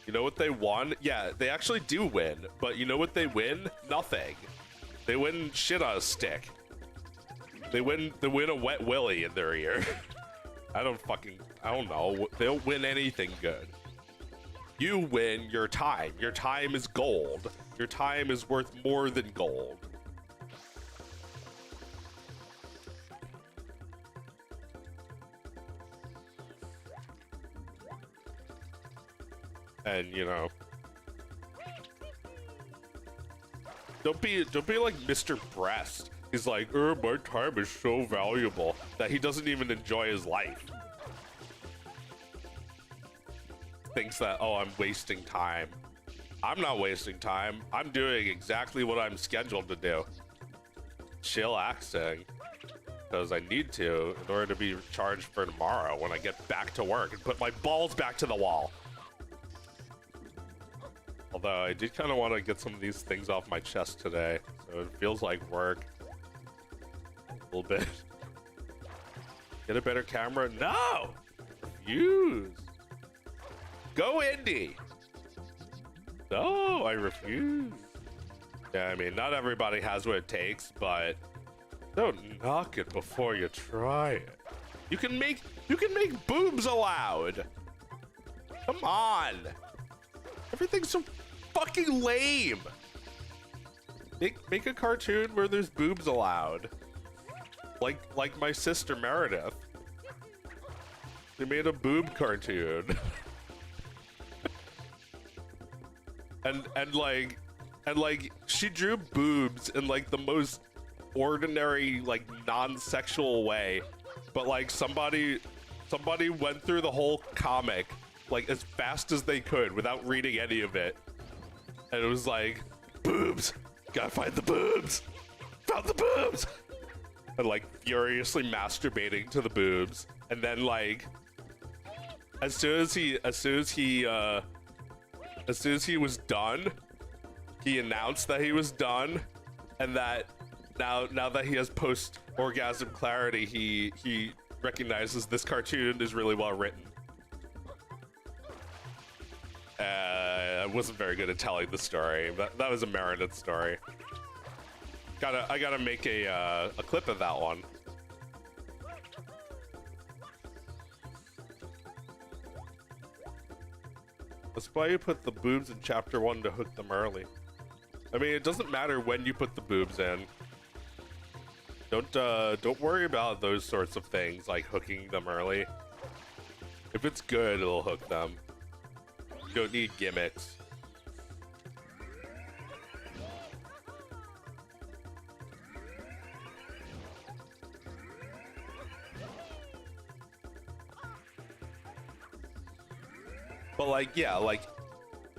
You know what they won? Yeah, they actually do win, but you know what they win? Nothing. They win shit on a stick. They win a wet willy in their ear. I don't know. They don't win anything good. You win your time. Your time is gold. Your time is worth more than gold. And you know, don't be like Mr. Breast. He's like, my time is so valuable that he doesn't even enjoy his life. Thinks that, oh, I'm wasting time. I'm not wasting time. I'm doing exactly what I'm scheduled to do. Chillaxing. Because I need to in order to be charged for tomorrow when I get back to work and put my balls back to the wall. Although I did kind of want to get some of these things off my chest today, so it feels like work. A little bit. Get a better camera? No! Refuse. Go indie! No, I refuse. Yeah, I mean, not everybody has what it takes, but don't knock it before you try it. You can make boobs allowed. Come on. Everything's so fucking lame. Make a cartoon where there's boobs allowed. Like my sister Meredith. They made a boob cartoon. and like she drew boobs in like the most ordinary, like non-sexual way, but like somebody went through the whole comic like as fast as they could without reading any of it, and it was like, boobs, gotta find the boobs, found the boobs, and like furiously masturbating to the boobs, and then like as soon as he was done, he announced that he was done, and that now that he has post-orgasm clarity, he recognizes this cartoon is really well written. I wasn't very good at telling the story, but that was a Meredith story. I gotta make a clip of that one. That's why you put the boobs in chapter 1 to hook them early. I mean, it doesn't matter when you put the boobs in. Don't worry about those sorts of things, like hooking them early. If it's good, it'll hook them. You don't need gimmicks. But like, yeah, like,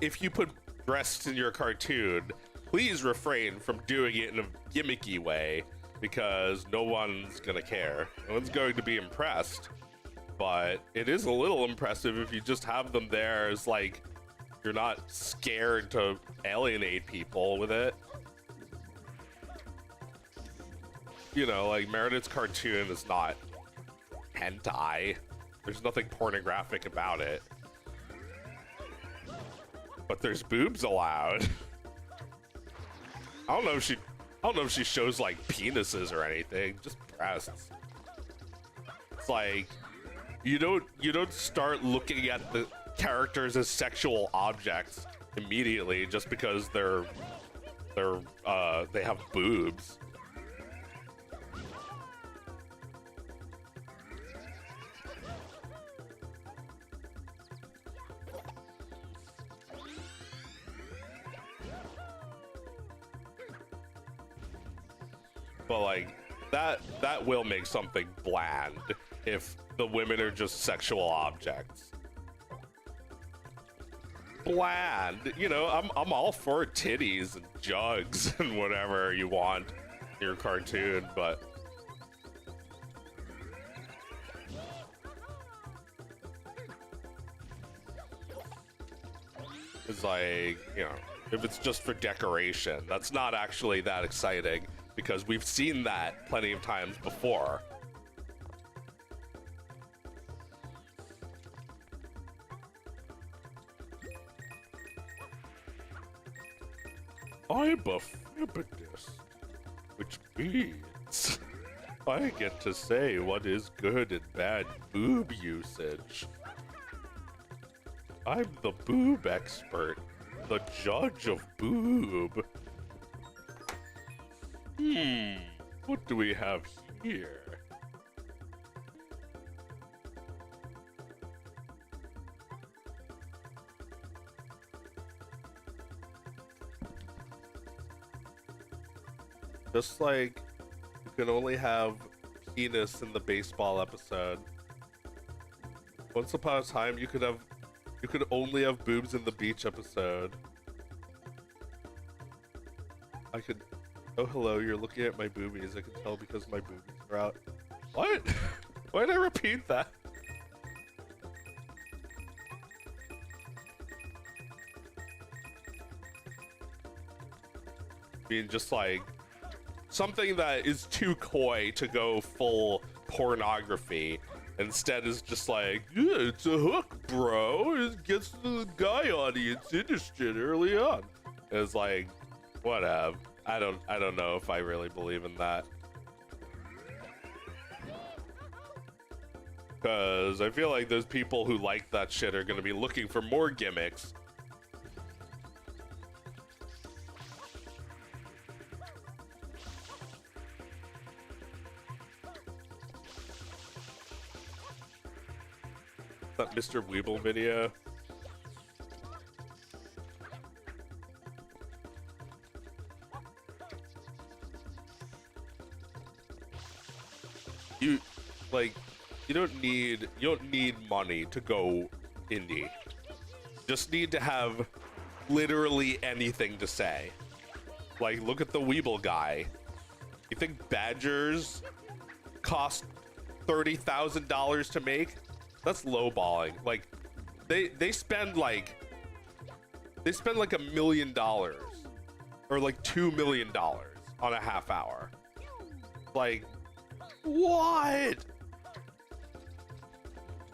if you put breasts in your cartoon, please refrain from doing it in a gimmicky way, because no one's gonna care. No one's going to be impressed. But it is a little impressive if you just have them there as like, you're not scared to alienate people with it. You know, like Meredith's cartoon is not hentai. There's nothing pornographic about it. But there's boobs allowed. I don't know if she shows like penises or anything, just breasts. It's like you don't start looking at the characters as sexual objects immediately just because they have boobs. But like that will make something bland if the women are just sexual objects. Bland, you know, I'm all for titties and jugs and whatever you want in your cartoon, but is like, you know, if it's just for decoration, that's not actually that exciting because we've seen that plenty of times before. I'm a phlebotomist, which means I get to say what is good and bad boob usage. I'm the boob expert, the judge of boob. What do we have here? Just like you can only have penis in the baseball episode. Once upon a time, you could only have boobs in the beach episode. I could. Oh, hello, you're looking at my boobies. I can tell because my boobies are out. What? Why did I repeat that? I mean, just like something that is too coy to go full pornography. Instead is just like, yeah, it's a hook, bro. It gets the guy audience interested early on. It's like, whatever. I don't know if I really believe in that. Because I feel like those people who like that shit are going to be looking for more gimmicks. That Mr. Weeble video. You don't need money to go indie. Just need to have literally anything to say. Like, look at the Weeble guy. You think Badgers cost $30,000 to make? That's lowballing. Like, they spend like $1 million or like $2 million on a half hour. Like, what?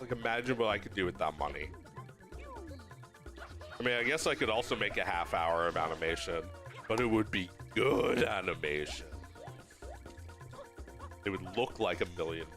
Like, imagine what I could do with that money. I mean, I guess I could also make a half hour of animation, but it would be good animation. It would look like $1 million.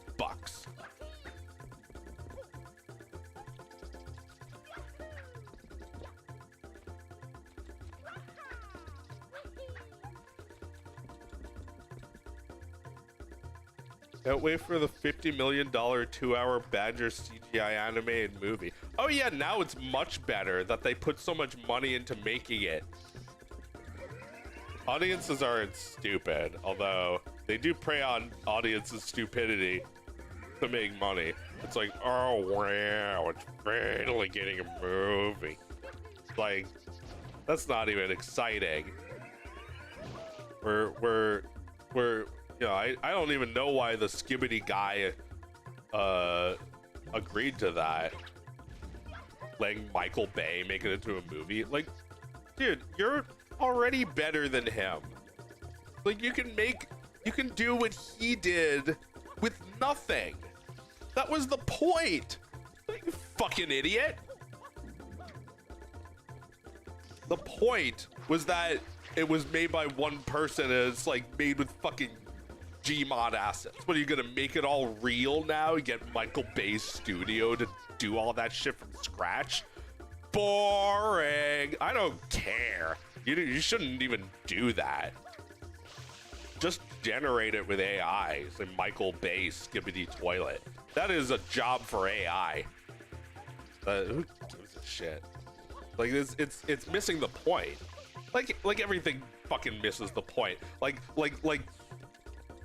Can't wait for the $50 million 2-hour Badger CGI animated movie. Oh yeah, now it's much better that they put so much money into making it. Audiences aren't stupid, although they do prey on audiences' stupidity to make money. It's like, oh wow, it's finally getting a movie. Like, that's not even exciting. We're you know, I don't even know why the Skibbity guy agreed to that. Letting Michael Bay make it into a movie. Like, dude, you're already better than him. Like, you can do what he did with nothing. That was the point. You fucking idiot. The point was that it was made by one person and it's like made with fucking Gmod assets. What, are you gonna make it all real now? You get Michael Bay's studio to do all that shit from scratch? Boring. I don't care. You shouldn't even do that. Just generate it with AI. It's like Michael Bay Skibbity Toilet. That is a job for AI. Who gives a shit? Like, it's missing the point. Like everything fucking misses the point. Like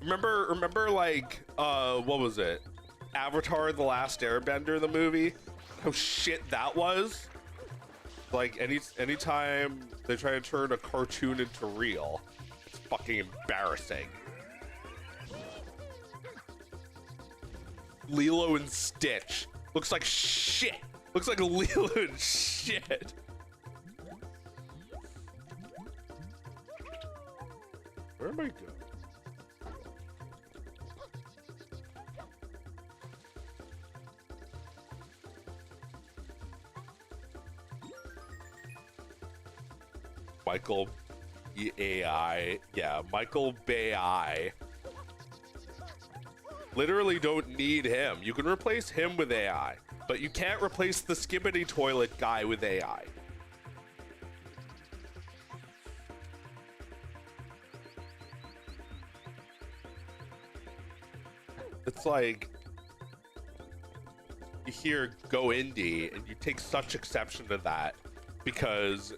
remember like what was it? Avatar: The Last Airbender, the movie? How shit that was? Like, anytime they try to turn a cartoon into real, it's fucking embarrassing. Lilo and Stitch looks like shit. Looks like Lilo and shit. Where am I going? Michael AI. Yeah, Michael Bay. Literally don't need him. You can replace him with AI, but you can't replace the skibbity toilet guy with AI. It's like you hear go indie and you take such exception to that because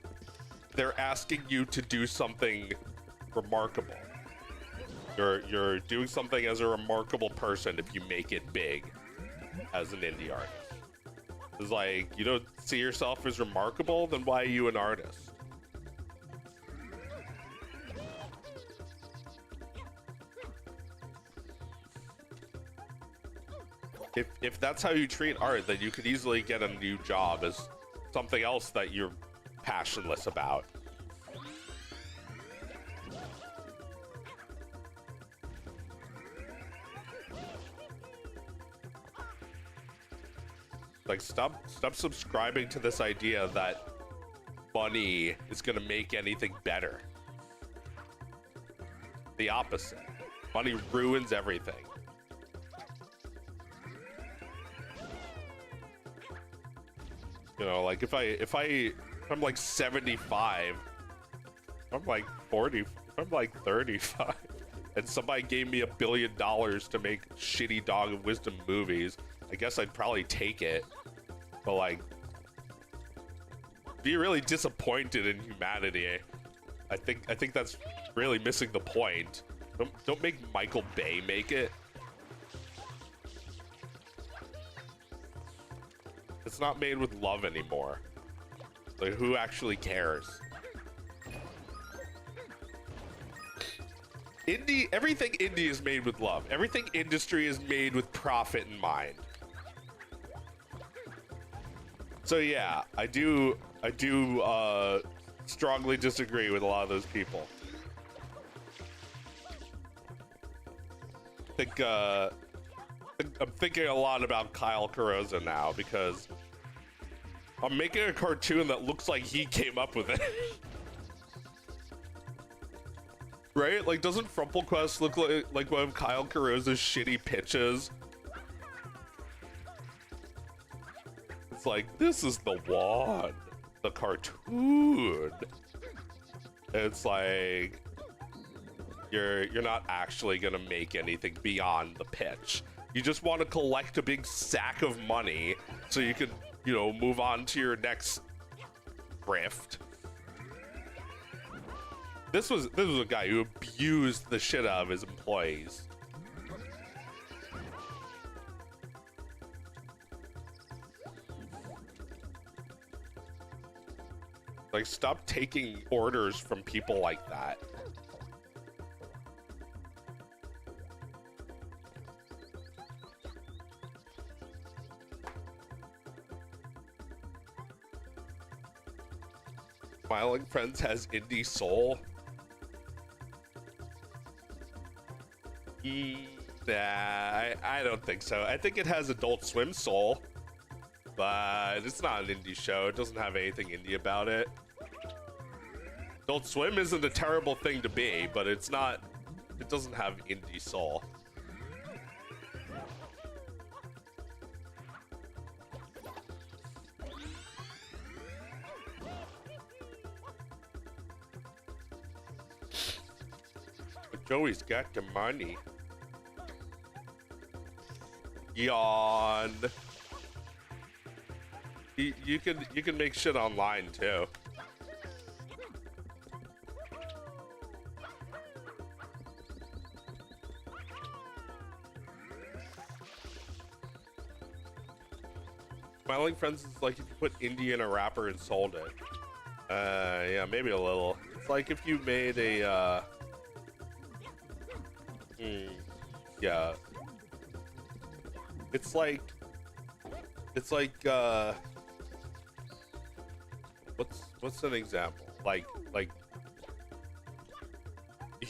they're asking you to do something remarkable. You're doing something as a remarkable person if you make it big as an indie artist. It's like, you don't see yourself as remarkable, then why are you an artist? If that's how you treat art, then you could easily get a new job as something else that you're passionless about. Like, stop subscribing to this idea that money is gonna make anything better. The opposite. Money ruins everything. You know, like if I'm like 75, I'm like 40, I'm like 35, and somebody gave me $1 billion to make shitty Dog of Wisdom movies, I guess I'd probably take it. But like, be really disappointed in humanity. I think that's really missing the point. Don't make Michael Bay make it. It's not made with love anymore. Like, who actually cares? Everything indie is made with love. Everything industry is made with profit in mind. So yeah, I do strongly disagree with a lot of those people. I'm thinking a lot about Kyle Carrozza now because I'm making a cartoon that looks like he came up with it. Right? Like, doesn't FrumpleQuest look like one of Kyle Carrozza's shitty pitches? It's like, this is the one, the cartoon. It's like, you're not actually gonna make anything beyond the pitch. You just want to collect a big sack of money so you can, you know, move on to your next grift. This was a guy who abused the shit out of his employees. Like, stop taking orders from people like that. Smiling Friends has indie soul. Nah, I don't think so. I think it has Adult Swim soul, but it's not an indie show. It doesn't have anything indie about it. Adult Swim isn't a terrible thing to be, but it's not. It doesn't have indie soul. But Joey's got the money. Yawn. You can make shit online too. Smiling Friends is like if you put indie in a wrapper and sold it. Yeah, maybe a little. It's like if you made a yeah. It's like what's an example? Like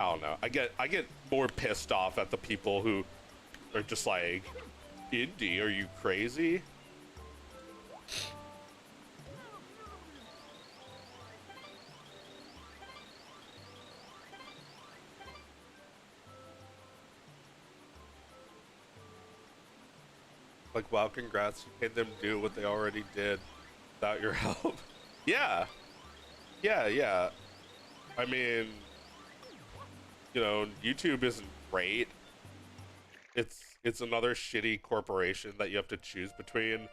I don't know. I get more pissed off at the people who are just like, indie, are you crazy? Like, wow, congrats, you made them do what they already did without your help. Yeah, yeah. I mean, you know, YouTube isn't great. It's another shitty corporation that you have to choose between.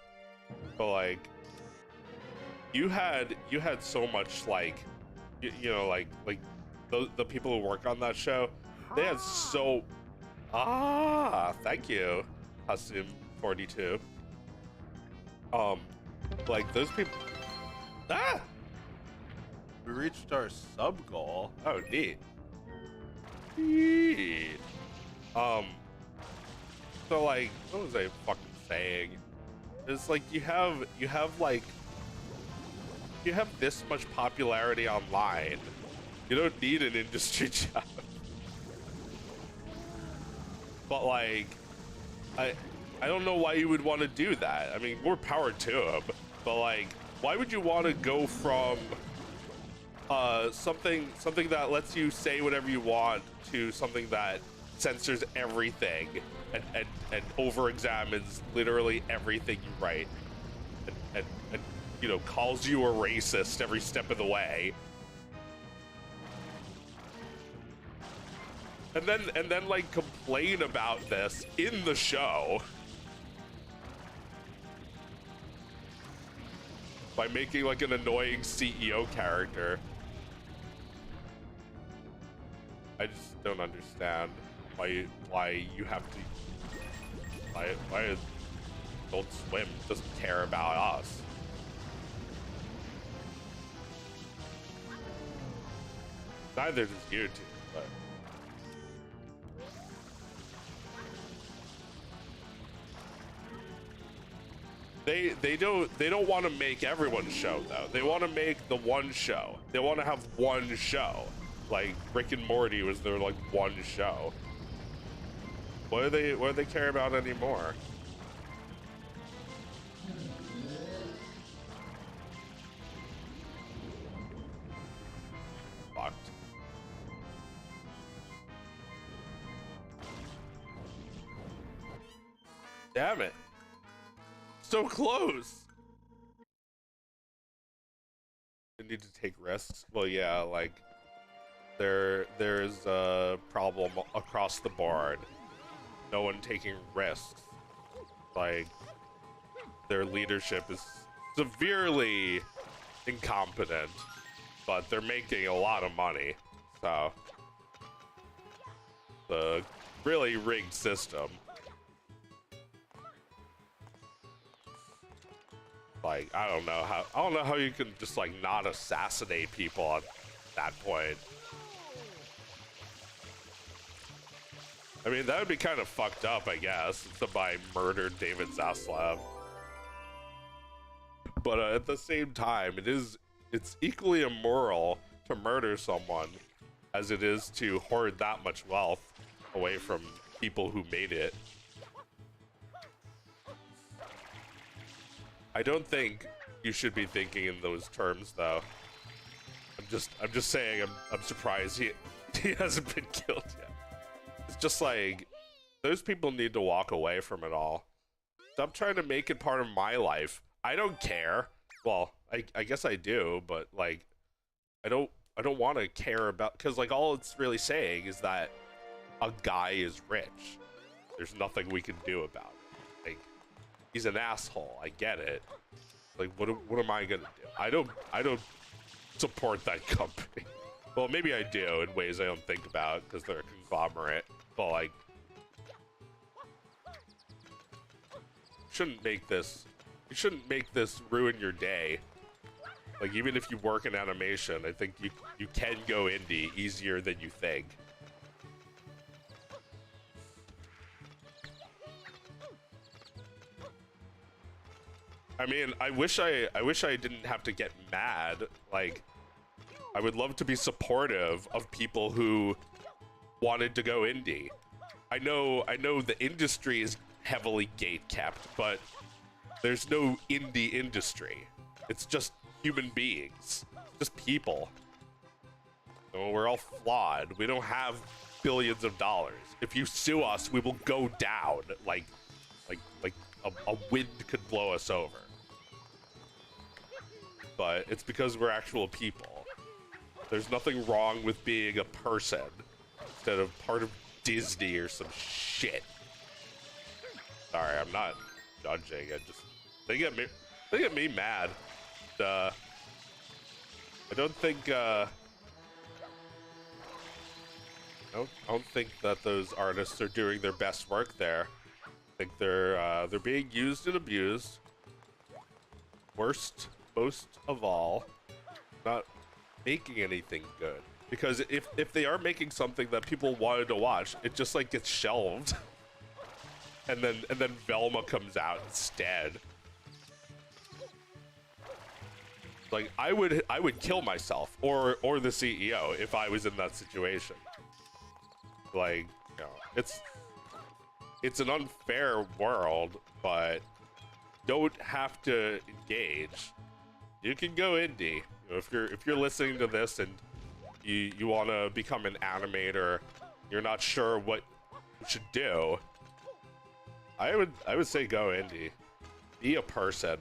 But like, you had so much like, you know, like the people who work on that show, they had so thank you, Hasim 42. Like those people. We reached our sub goal. Oh, neat. Neat. So like, what was I fucking saying? It's like you have this much popularity online. You don't need an industry job. But like, I don't know why you would want to do that. I mean, more power to him. But like, why would you want to go from something that lets you say whatever you want to something that censors everything and over-examines literally everything you write and you know, calls you a racist every step of the way, and then like complain about this in the show by making like an annoying CEO character. I just don't understand why you have to. Why Adult Swim doesn't care about us? Neither does YouTube, but they don't want to make everyone's show though. They want to make the one show. They want to have one show. Like Rick and Morty was their like one show. What do they care about anymore? Fucked. Damn it. So close. They need to take risks. Well, yeah, like there's a problem across the board. No one taking risks. Like, their leadership is severely incompetent, but they're making a lot of money. So, the really rigged system. Like, I don't know how you can just like not assassinate people at that point. I mean, that would be kind of fucked up, I guess, if somebody murdered David Zaslav. But at the same time, it's equally immoral to murder someone as it is to hoard that much wealth away from people who made it. I don't think you should be thinking in those terms, though. I'm just saying I'm surprised he hasn't been killed yet. It's just like, those people need to walk away from it all. Stop trying to make it part of my life. I don't care. Well, I guess I do, but like, I don't want to care about, because like all it's really saying is that a guy is rich. There's nothing we can do about it. Like, he's an asshole. I get it. Like, what am I gonna do? I don't support that company. Well, maybe I do in ways I don't think about because they're a conglomerate. But like, you shouldn't make this ruin your day. Like, even if you work in animation, I think you can go indie easier than you think. I mean, I wish I didn't have to get mad. Like, I would love to be supportive of people who wanted to go indie. I know the industry is heavily gate kept, but there's no indie industry. It's just human beings, just people. So we're all flawed. We don't have billions of dollars. If you sue us, we will go down like a wind could blow us over. But it's because we're actual people. There's nothing wrong with being a person instead of part of Disney or some shit. Sorry, I'm not judging. They get me mad. I don't think I don't think that those artists are doing their best work there. I think they're being used and abused. Most of all, not making anything good. Because if they are making something that people wanted to watch, it just like gets shelved. And then Velma comes out instead. Like I would kill myself or the CEO if I was in that situation. Like, you know, it's an unfair world, but don't have to engage. You can go indie. You know, if you're listening to this and you want to become an animator, you're not sure what you should do. I would say go indie. Be a person.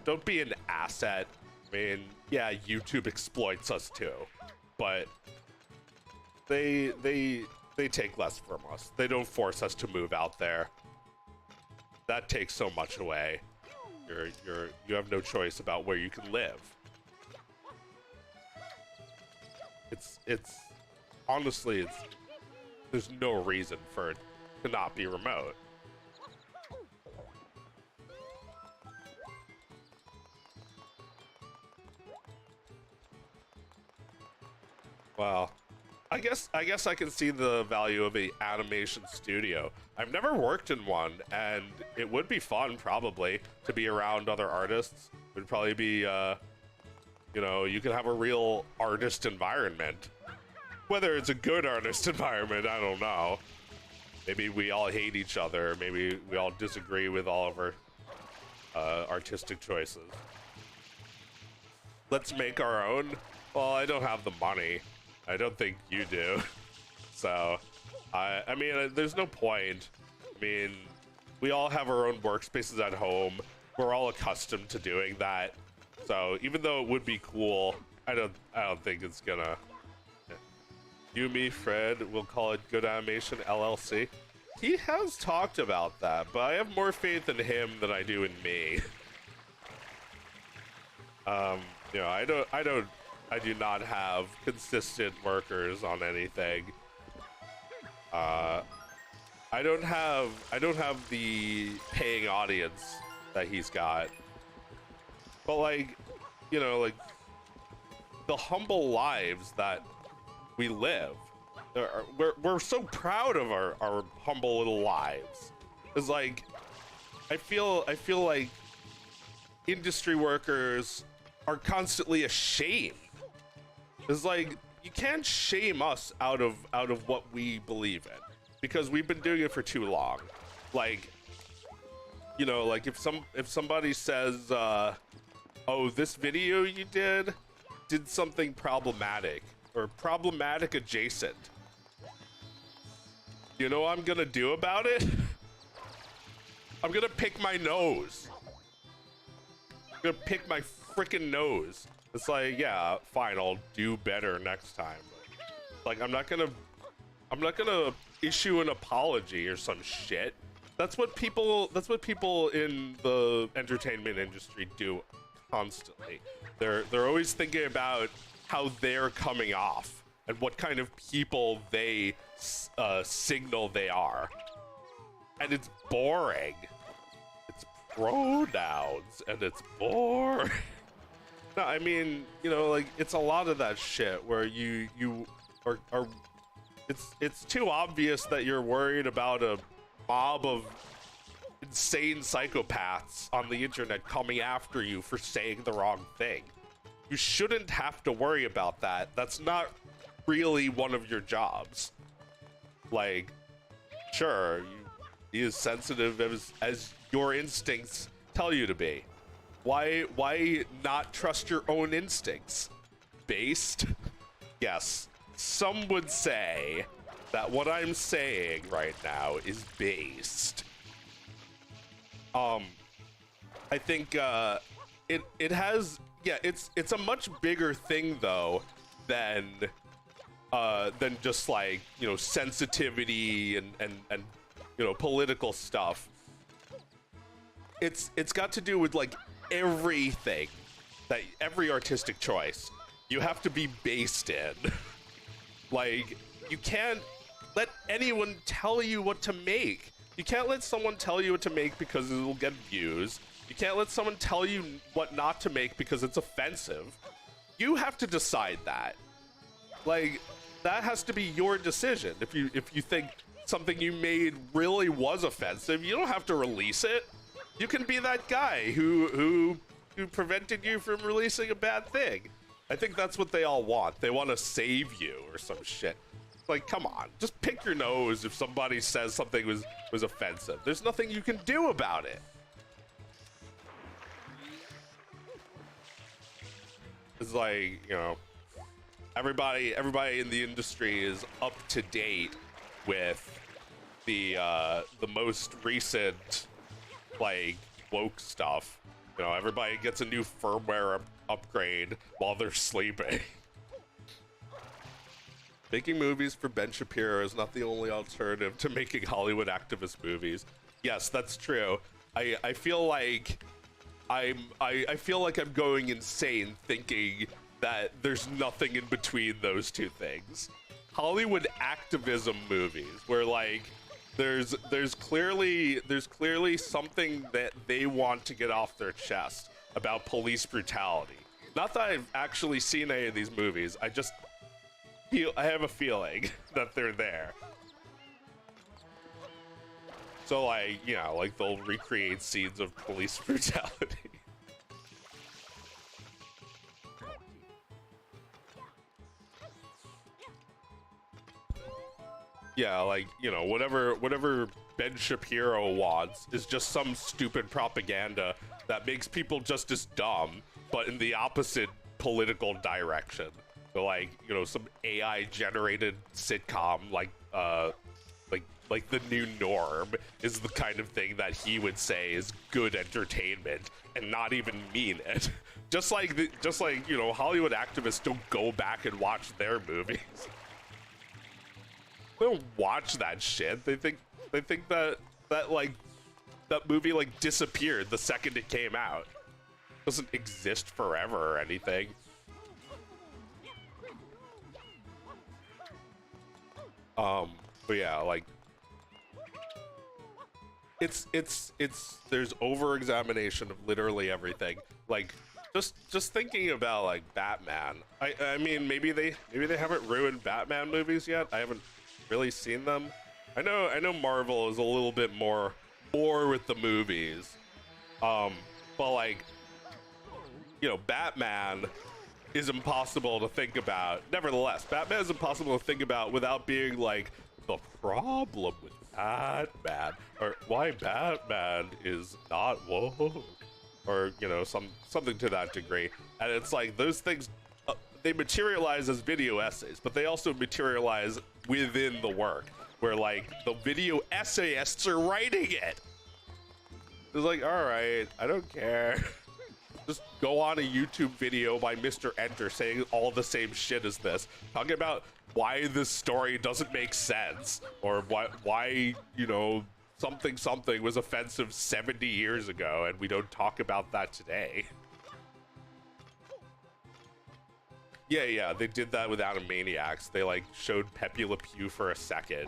Don't be an asset. I mean, yeah, YouTube exploits us too, but they take less from us. They don't force us to move out there. That takes so much away. You have no choice about where you can live. It's honestly, there's no reason for it to not be remote. Well, I guess I can see the value of an animation studio. I've never worked in one, and it would be fun probably to be around other artists. It would probably be, you know, you could have a real artist environment. Whether it's a good artist environment, I don't know. Maybe we all hate each other. Maybe we all disagree with all of our artistic choices. Let's make our own. Well, I don't have the money. I don't think you do. So, I mean, there's no point. I mean, we all have our own workspaces at home. We're all accustomed to doing that. So, even though it would be cool, I don't think it's gonna. You, me, Fred, we'll call it Good Animation LLC. He has talked about that, but I have more faith in him than I do in me. You know, I do not have consistent workers on anything. I don't have the paying audience that he's got. But like, you know, like the humble lives that we live, we're so proud of our humble little lives. It's like, I feel like industry workers are constantly ashamed. It's like, you can't shame us out of what we believe in, because we've been doing it for too long. Like, you know, like if somebody says, oh, this video you did something problematic or problematic adjacent, you know what I'm gonna do about it? I'm gonna pick my nose. I'm gonna pick my freaking nose. It's like, yeah, fine, I'll do better next time. But, like, I'm not gonna issue an apology or some shit. That's what people in the entertainment industry do constantly. They're always thinking about how they're coming off and what kind of people they signal they are. And it's boring. It's pronouns and it's boring. No, I mean, you know, like, it's a lot of that shit where you are it's too obvious that you're worried about a mob of insane psychopaths on the internet coming after you for saying the wrong thing. You shouldn't have to worry about that. That's not really one of your jobs. Like, sure, you be as sensitive as your instincts tell you to be. Why not trust your own instincts? Based? Yes. Some would say that what I'm saying right now is based. I think it has, yeah, it's a much bigger thing though than just like, you know, sensitivity and you know, political stuff. It's got to do with like everything, that every artistic choice you have to be based in. Like, you can't let anyone tell you what to make. You can't let someone tell you what to make because it will get views. You can't let someone tell you what not to make because it's offensive. You have to decide that. Like, that has to be your decision. If you think something you made really was offensive, you don't have to release it. You can be that guy who prevented you from releasing a bad thing. I think that's what they all want. They want to save you or some shit. Like, come on, just pick your nose if somebody says something was offensive. There's nothing you can do about it. It's like, you know, everybody in the industry is up to date with the most recent, like, woke stuff. You know, everybody gets a new firmware upgrade while they're sleeping. Making movies for Ben Shapiro is not the only alternative to making Hollywood activist movies. Yes, that's true. I feel like I feel like I'm going insane thinking that there's nothing in between those two things. Hollywood activism movies where like there's clearly something that they want to get off their chest about police brutality. Not that I've actually seen any of these movies. I have a feeling that they're there. So like, you know, like they'll recreate scenes of police brutality. Yeah, like, you know, whatever Ben Shapiro wants is just some stupid propaganda that makes people just as dumb, but in the opposite political direction. So like, you know, some AI generated sitcom like the new norm is the kind of thing that he would say is good entertainment and not even mean it. just like you know, Hollywood activists don't go back and watch their movies. They don't watch that shit. They think that like that movie like disappeared the second it came out. It doesn't exist forever or anything. But yeah, like it's there's over examination of literally everything. Like just thinking about like Batman. I mean maybe they haven't ruined Batman movies yet. I haven't really seen them. I know Marvel is a little bit more with the movies. But like, you know, Batman is impossible to think about. Nevertheless, Batman is impossible to think about without being like the problem with Batman, or why Batman is not woke, or you know, something to that degree. And it's like those things they materialize as video essays, but they also materialize within the work, where like the video essayists are writing it. It's like, all right, I don't care. Just go on a YouTube video by Mr. Enter saying all the same shit as this, talking about why this story doesn't make sense, or why you know, something was offensive 70 years ago and we don't talk about that today. Yeah, they did that with Animaniacs. They like showed Pepe Le Pew for a second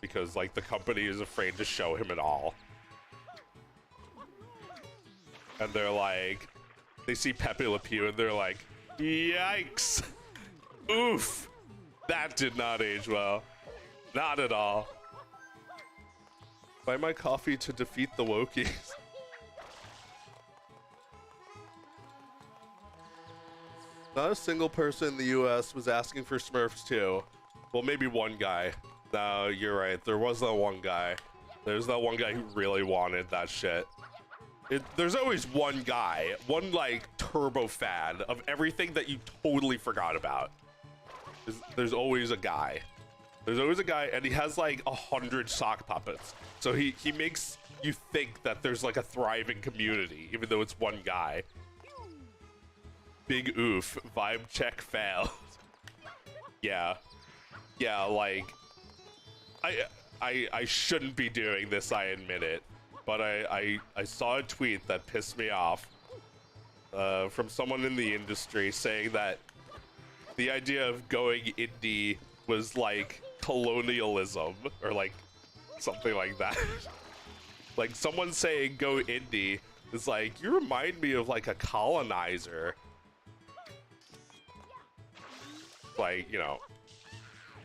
because like the company is afraid to show him at all. And they're like, they see Pepe Le Pew and they're like, yikes, oof, that did not age well, not at all. Buy my coffee to defeat the wokies. Not a single person in the US was asking for Smurfs 2. Well, maybe one guy. No, you're right. There was that one guy. There's that one guy who really wanted that shit. There's always one guy, one like turbo fan of everything that you totally forgot about. There's always a guy. There's always a guy, and he has like 100 sock puppets. So he makes you think that there's like a thriving community, even though it's one guy. Big oof, vibe check failed. Yeah, like I shouldn't be doing this, I admit it, but I saw a tweet that pissed me off from someone in the industry saying that the idea of going indie was like colonialism or like something like that. Like someone saying go indie is like, you remind me of like a colonizer. Like, you know,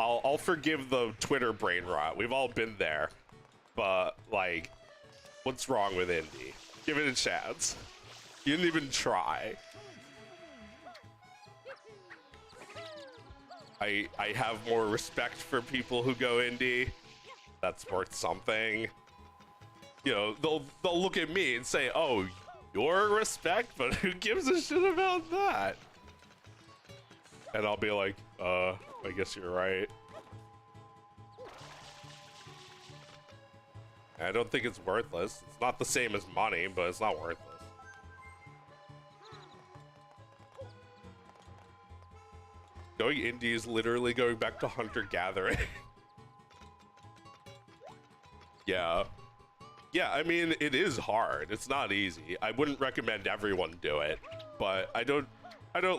I'll forgive the Twitter brain rot. We've all been there. But like, what's wrong with indie? Give it a chance. You didn't even try. I have more respect for people who go indie. That's worth something. You know, they'll look at me and say, "Oh, your respect," but who gives a shit about that? And I'll be like, I guess you're right. I don't think it's worthless. It's not the same as money, but it's not worthless. Going indie is literally going back to hunter-gathering. Yeah. Yeah, I mean, it is hard. It's not easy. I wouldn't recommend everyone do it, but I don't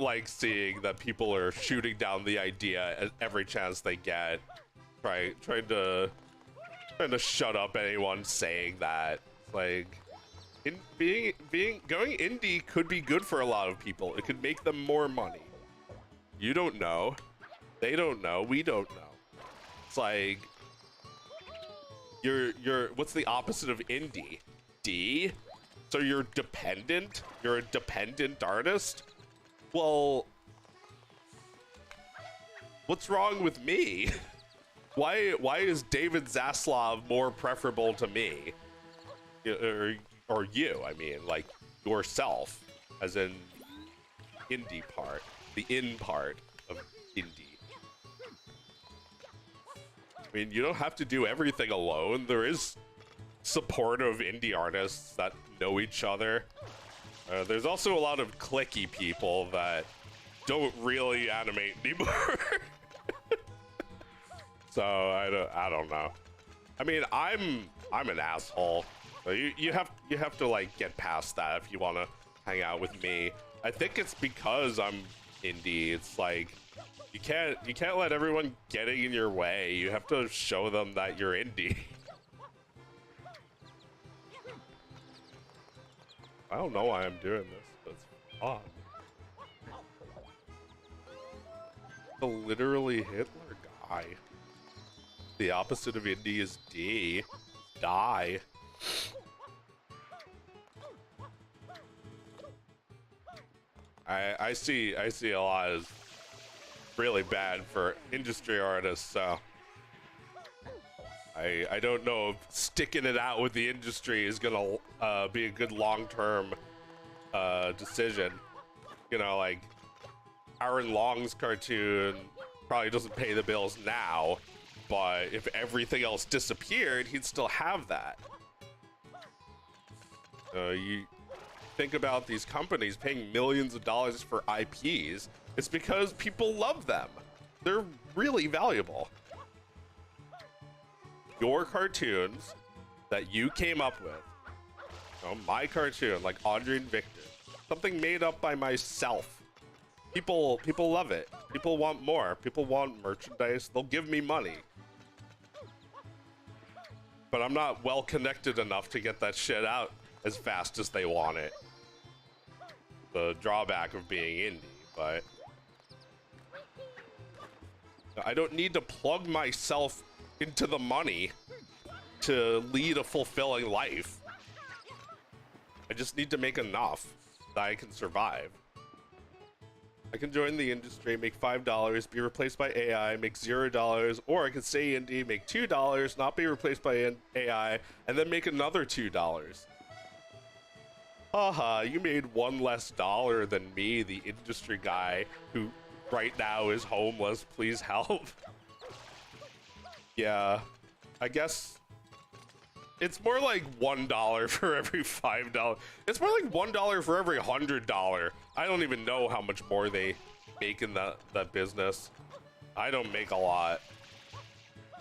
like seeing that people are shooting down the idea at every chance they get, trying to shut up anyone saying that. Like, going indie could be good for a lot of people. It could make them more money. You don't know. They don't know. We don't know. It's like you're what's the opposite of indie? D? So you're dependent? You're a dependent artist? Well, what's wrong with me? Why is David Zaslav more preferable to me? Or you, I mean, like yourself, as in indie part, the in part of indie. I mean, you don't have to do everything alone. There is supportive indie artists that know each other. There's also a lot of cliquey people that don't really animate anymore. So I don't know. I mean, I'm an asshole. So you have to like get past that if you want to hang out with me. I think it's because I'm indie. It's like you can't let everyone getting in your way. You have to show them that you're indie. I don't know why I'm doing this, but it's fun. The literally Hitler guy. The opposite of indie is D. Die. I see a lot as really bad for industry artists, so I don't know if sticking it out with the industry is gonna be a good long-term decision. You know, like Aaron Long's cartoon probably doesn't pay the bills now, but if everything else disappeared, he'd still have that. You think about these companies paying millions of dollars for IPs, it's because people love them. They're really valuable. Your cartoons that you came up with, you know, my cartoon, like Andre and Victor, something made up by myself. People love it. People want more. People want merchandise. They'll give me money. But I'm not well connected enough to get that shit out as fast as they want it. The drawback of being indie, but I don't need to plug myself into the money to lead a fulfilling life. I just need to make enough that I can survive. I can join the industry, make $5, be replaced by AI, make $0, or I can stay indie, make $2, not be replaced by AI, and then make another $2. Haha, you made one less dollar than me, the industry guy who right now is homeless. Please help. Yeah, I guess it's more like $1 for every $5. It's more like $1 for every $100. I don't even know how much more they make in that business. I don't make a lot.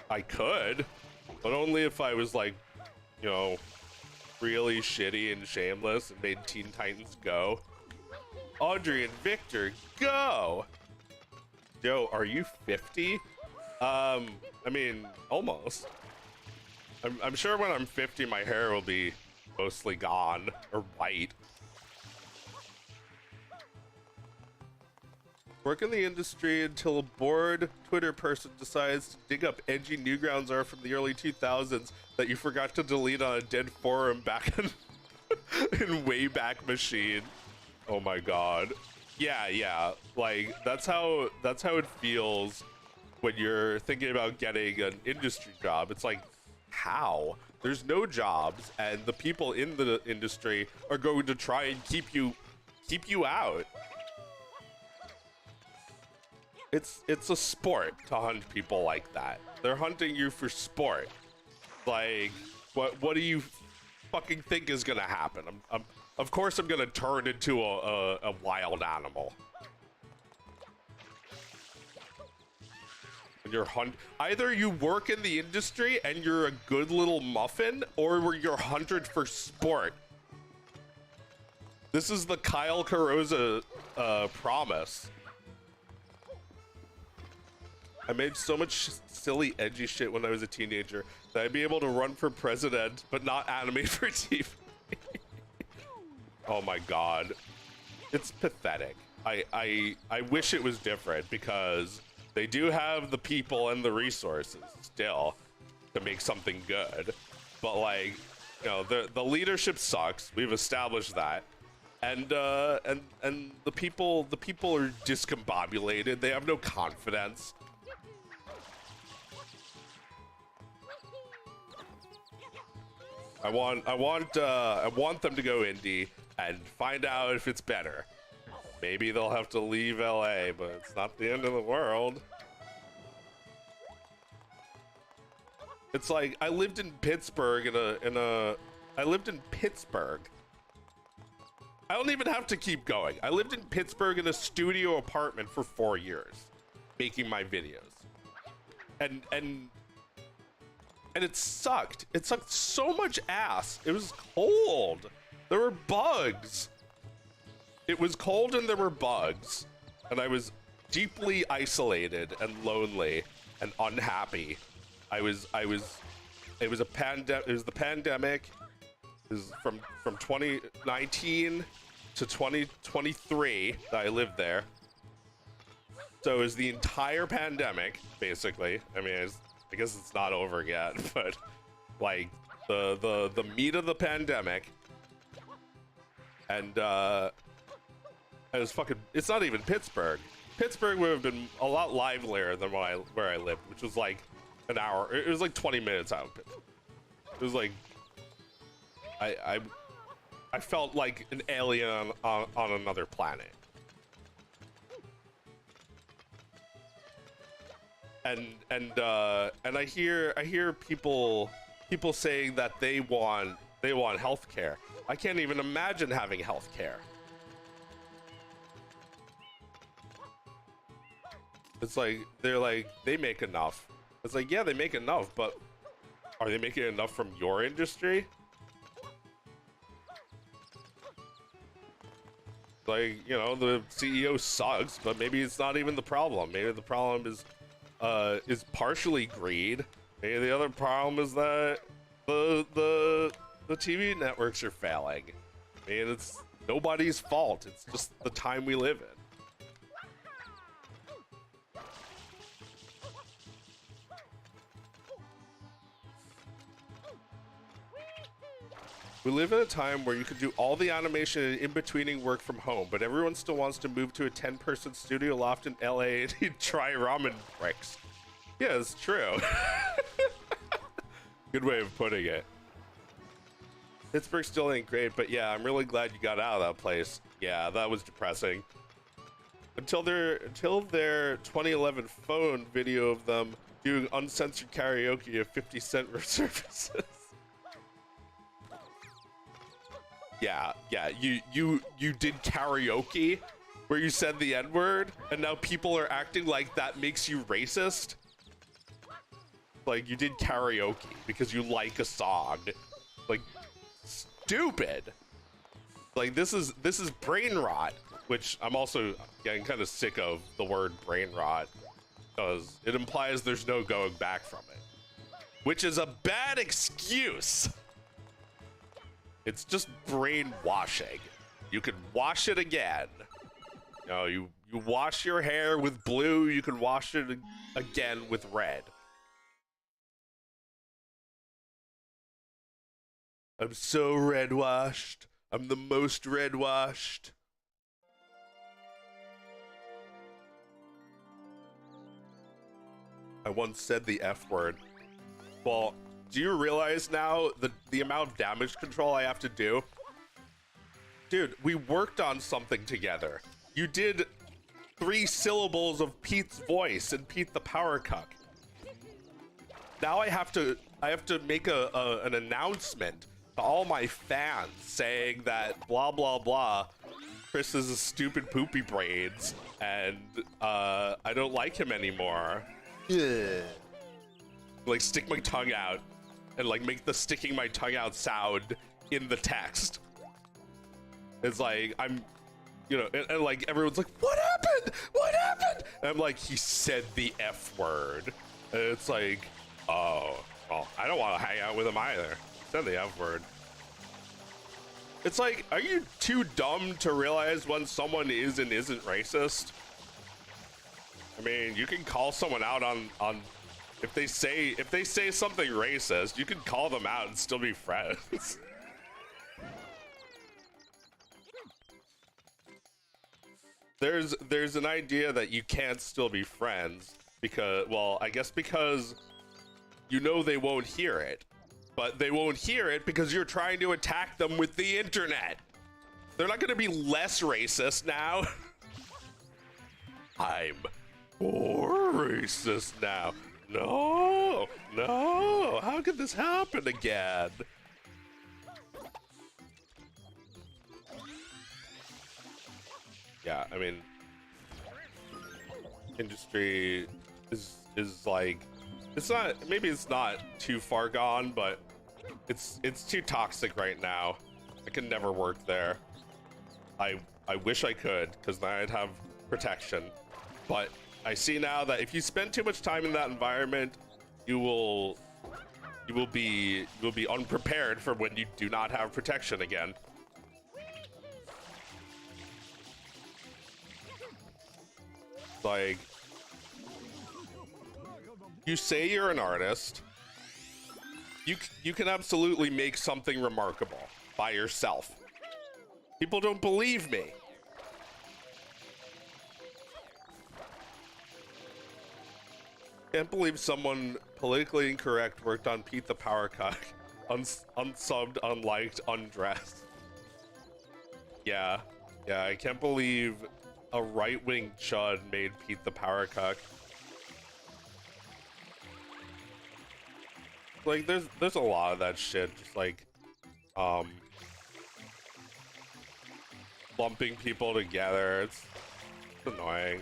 I could, but only if I was like, you know, really shitty and shameless and made Teen Titans Go. Audrey and Victor, go! Yo, are you 50? I mean, almost. I'm sure when I'm 50, my hair will be mostly gone or white. Work in the industry until a bored Twitter person decides to dig up edgy Newgrounds art from the early 2000s that you forgot to delete on a dead forum back in Wayback Machine. Oh my god. Yeah. Like that's how it feels when you're thinking about getting an industry job. It's like, how? There's no jobs, and the people in the industry are going to try and keep you out. It's a sport to hunt people like that. They're hunting you for sport. Like, what do you fucking think is gonna happen? Of course I'm gonna turn into a wild animal. You're either you work in the industry and you're a good little muffin, or you're hunted for sport. This is the Kyle Carosa promise. I made so much silly, edgy shit when I was a teenager that I'd be able to run for president, but not animate for TV. Oh my god. It's pathetic. I wish it was different, because they do have the people and the resources still to make something good. But like, you know, the leadership sucks. We've established that. And the people are discombobulated. They have no confidence. I want them to go indie and find out if it's better. Maybe they'll have to leave LA, but it's not the end of the world. It's like I lived in Pittsburgh I lived in Pittsburgh. I don't even have to keep going. I lived in Pittsburgh in a studio apartment for 4 years, making my videos. And it sucked. It sucked so much ass. It was cold. There were bugs. It was cold and there were bugs. And I was deeply isolated and lonely and unhappy. It was the pandemic. It was from 2019 to 2023 that I lived there. So it was the entire pandemic, basically. I mean, I guess it's not over yet, but like the meat of the pandemic, and it was fucking. It's not even Pittsburgh. Pittsburgh would have been a lot livelier than where I lived, which was like an hour. It was like 20 minutes out of Pittsburgh. It was like I felt like an alien on another planet. And I hear people saying that they want healthcare. I can't even imagine having healthcare. It's like they make enough. It's like, yeah, they make enough, but are they making enough from your industry? Like, you know, the CEO sucks, but maybe it's not even the problem. Maybe the problem is partially greed. Maybe the other problem is that the TV networks are failing. I mean, it's nobody's fault. It's just the time we live in. We live in a time where you can do all the animation and in-betweening work from home, but everyone still wants to move to a 10-person studio loft in LA and try ramen bricks. Yeah, it's true. Good way of putting it. Pittsburgh still ain't great, but yeah, I'm really glad you got out of that place. Yeah, that was depressing. Until their 2011 phone video of them doing uncensored karaoke of 50 Cent resurfaces. Yeah, you did karaoke where you said the N-word, and now people are acting like that makes you racist. Like, you did karaoke because you like a song. Like, stupid. Like, this is brain rot, which I'm also getting kind of sick of the word brain rot because it implies there's no going back from it, which is a bad excuse. It's just brainwashing. You can wash it again. You know, you wash your hair with blue, you can wash it again with red. I'm so red washed. I'm the most red washed. I once said the F word. Well, do you realize now the amount of damage control I have to do? Dude, we worked on something together. You did 3 syllables of Pete's voice and Pete the Power Cuck. Now I have to make an announcement to all my fans saying that blah blah blah, Chris is a stupid poopy braids and I don't like him anymore. Yeah. Like stick my tongue out and like make the sticking my tongue out sound in the text. It's like I'm, you know, and like everyone's like, what happened? What happened? And I'm like, he said the F word. And it's like, oh, well, I don't want to hang out with him either. He said the F word. It's like, are you too dumb to realize when someone is and isn't racist? I mean, you can call someone out on if they say something racist, you can call them out and still be friends. There's an idea that you can't still be friends because, well, I guess because you know they won't hear it, but they won't hear it because you're trying to attack them with the internet. They're not gonna be less racist now. I'm more racist now. No, no, how could this happen again? Yeah, I mean, industry is like, it's not, maybe it's not too far gone, but it's too toxic right now. I can never work there. I wish I could, because then I'd have protection, but I see now that if you spend too much time in that environment, you will be unprepared for when you do not have protection again. Like, you say you're an artist, you can absolutely make something remarkable by yourself. People don't believe me. Can't believe someone politically incorrect worked on Pete the Power Cuck. Unsubbed, unliked, undressed. Yeah, I can't believe a right-wing chud made Pete the Power Cuck. Like, there's a lot of that shit, just like, lumping people together. It's annoying.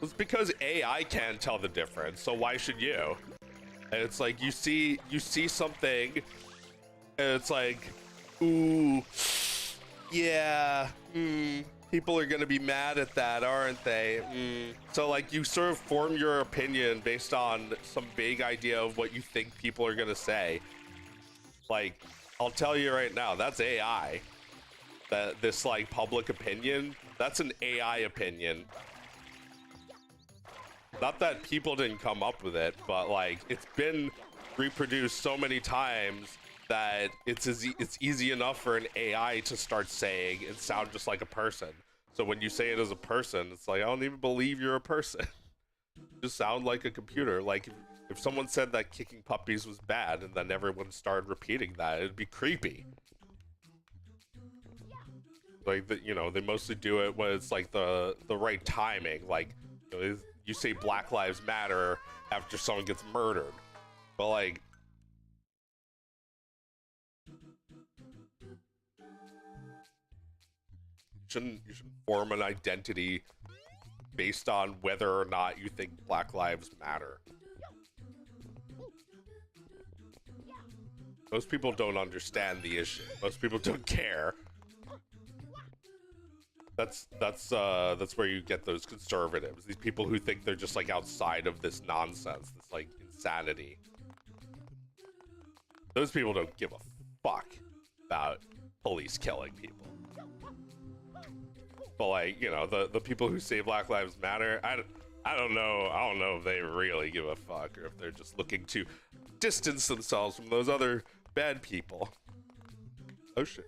It's because AI can't tell the difference, so why should you? And it's like you see something, and it's like, ooh, yeah, people are gonna be mad at that, aren't they? So like you sort of form your opinion based on some vague idea of what you think people are gonna say. Like, I'll tell you right now, that's AI. This like public opinion, that's an AI opinion. not that people didn't come up with it, but like it's been reproduced so many times that it's easy enough for an AI to start saying and sound just like a person. So when you say it as a person, it's like, I don't even believe you're a person. You just sound like a computer. Like if someone said that kicking puppies was bad and then everyone started repeating that, it'd be creepy. Like you know, they mostly do it when it's like the right timing. Like you say Black Lives Matter after someone gets murdered, but like you shouldn't form an identity based on whether or not you think Black Lives Matter. Most people don't understand the issue. Most people don't care. That's where you get those conservatives, these people who think they're just like outside of this nonsense, this like insanity. Those people don't give a fuck about police killing people. But like, you know, the people who say Black Lives Matter, I don't know if they really give a fuck or if they're just looking to distance themselves from those other bad people. Oh shit.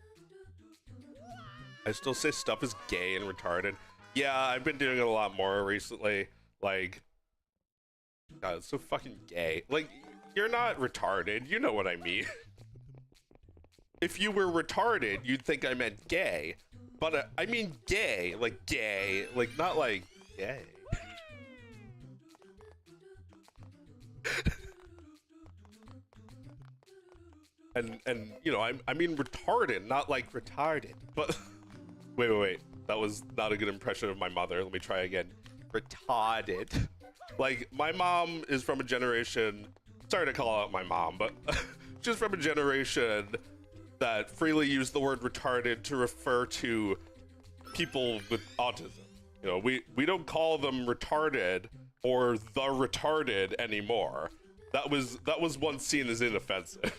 I still say stuff is gay and retarded. Yeah, I've been doing it a lot more recently. Like, God, it's so fucking gay. Like, you're not retarded. You know what I mean. If you were retarded, you'd think I meant gay. But I mean gay. Like, not like gay. and you know, I mean retarded, not like retarded. But wait. That was not a good impression of my mother. Let me try again. Retarded. Like, my mom is from a generation, sorry to call out my mom, but she's from a generation that freely use the word retarded to refer to people with autism. You know, we don't call them retarded or the retarded anymore. That was once seen as inoffensive.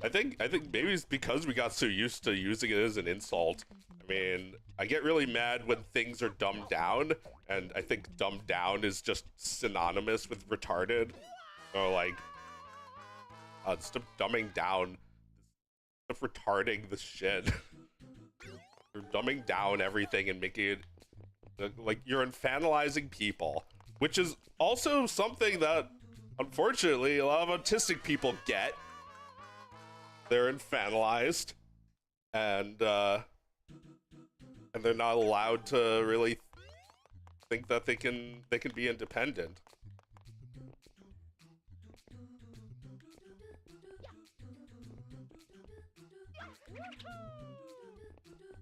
I think maybe it's because we got so used to using it as an insult. I mean, I get really mad when things are dumbed down, and I think dumbed down is just synonymous with retarded. Or like, stop dumbing down, stop retarding the shit. You're dumbing down everything and making it like you're infantilizing people, which is also something that unfortunately a lot of autistic people get. They're infantilized, and they're not allowed to really think that they can be independent.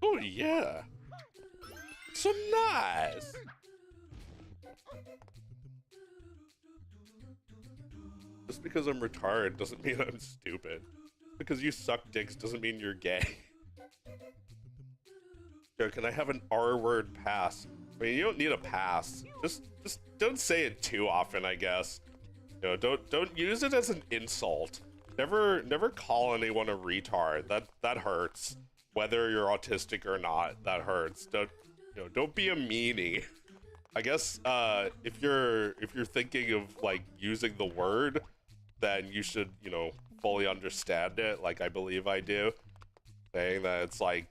Oh yeah, so nice. Just because I'm retarded doesn't mean I'm stupid. Because you suck dicks doesn't mean you're gay. Yo, can I have an R-word pass? I mean, you don't need a pass. Just don't say it too often, I guess. You know, don't use it as an insult. Never call anyone a retard. That hurts. Whether you're autistic or not, that hurts. Don't be a meanie. I guess if you're thinking of like using the word, then you should, you know, fully understand it, like I believe I do. Saying that it's like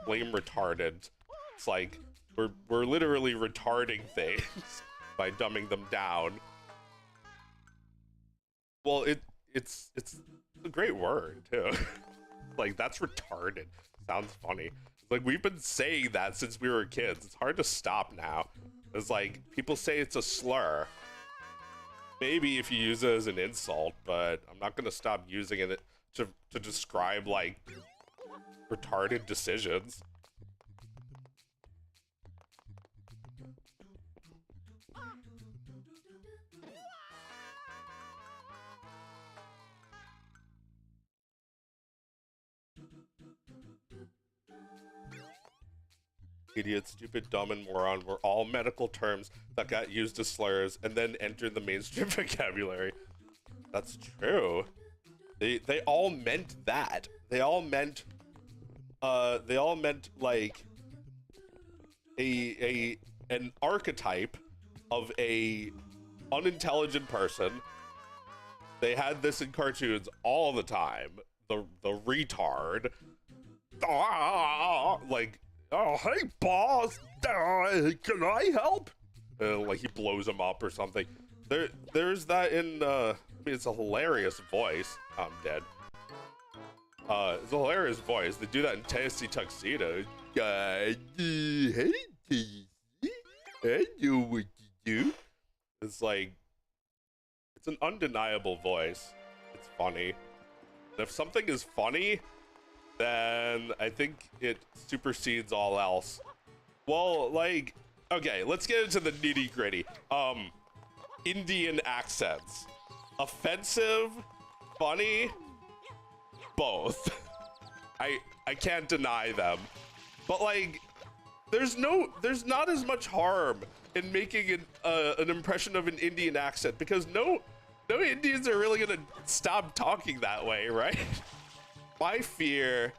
flame retarded. It's like we're literally retarding things by dumbing them down. Well, it's a great word too. Like, that's retarded. Sounds funny. It's like we've been saying that since we were kids. It's hard to stop now. It's like people say it's a slur. Maybe if you use it as an insult, but I'm not gonna stop using it to describe like retarded decisions. Idiot, stupid, dumb, and moron were all medical terms that got used as slurs and then entered the mainstream vocabulary. That's true. They all meant that. They all meant like a an archetype of a unintelligent person. They had this in cartoons all the time. The retard. Like, oh, hey, boss, can I help? Like, he blows him up or something. There's that in, I mean, it's a hilarious voice. I'm dead. It's a hilarious voice. They do that in Tennessee Tuxedo. Hey, I know what you do. It's like, it's an undeniable voice. It's funny. And if something is funny, then I think it supersedes all else. Well, like, okay, let's get into the nitty gritty. Indian accents. Offensive, funny, both. I can't deny them. But like, there's not as much harm in making an impression of an Indian accent, because no Indians are really gonna stop talking that way, right? My fear,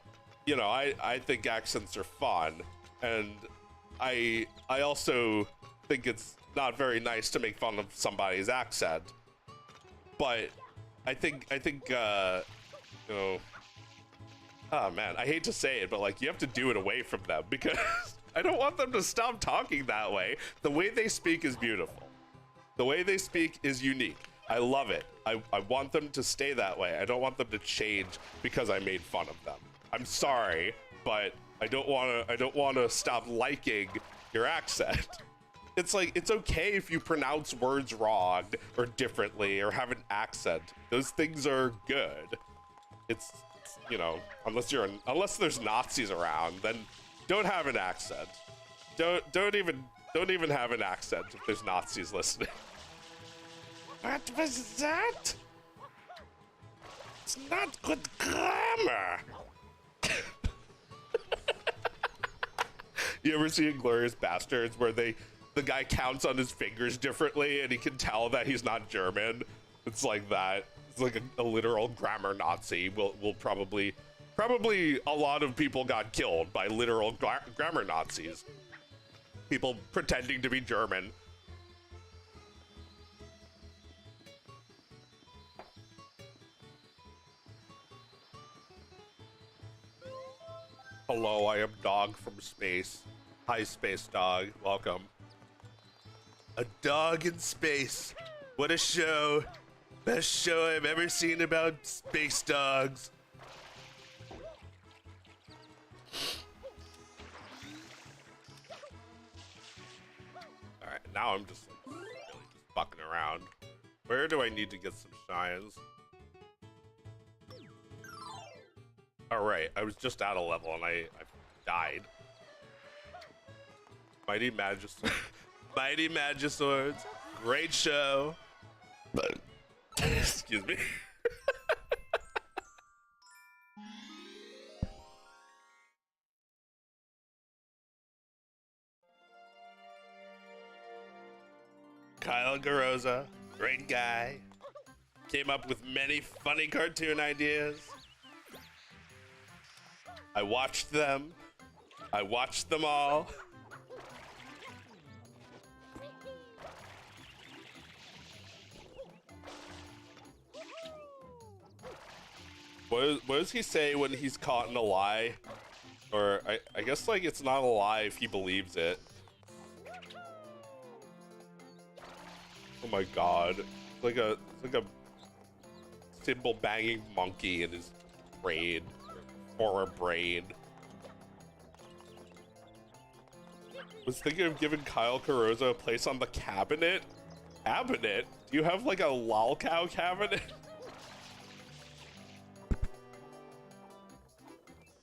you know, I think accents are fun, and I also think it's not very nice to make fun of somebody's accent. But I think you know, oh man, I hate to say it, but like, you have to do it away from them, because I don't want them to stop talking that way. The way they speak is beautiful. The way they speak is unique. I love it. I want them to stay that way. I don't want them to change because I made fun of them. I'm sorry, but I don't want to stop liking your accent. It's like, it's okay if you pronounce words wrong or differently or have an accent. Those things are good. It's you know, unless there's Nazis around, then don't have an accent. Don't even have an accent if there's Nazis listening. What was that? It's not good grammar. You ever see Inglourious Bastards where the guy counts on his fingers differently and he can tell that he's not German? It's like that. It's like a literal grammar Nazi. Will probably a lot of people got killed by literal grammar Nazis. People pretending to be German. Hello, I am Dog from space. Hi, Space Dog. Welcome. A dog in space. What a show. Best show I've ever seen about space dogs. Alright, now I'm just like, really just fucking around. Where do I need to get some shines? Alright, I was just at a level and I died. Mighty Magiswords. Mighty Magiswords. Great show. But excuse me. Kyle Garoza, great guy. Came up with many funny cartoon ideas. I watched them. I watched them all. What does he say when he's caught in a lie? Or I guess like it's not a lie if he believes it. Oh my god. It's like a cymbal banging monkey in his brain. Or a brain. Was thinking of giving Kyle Carosa a place on the cabinet? Cabinet? Do you have like a lolcow cabinet?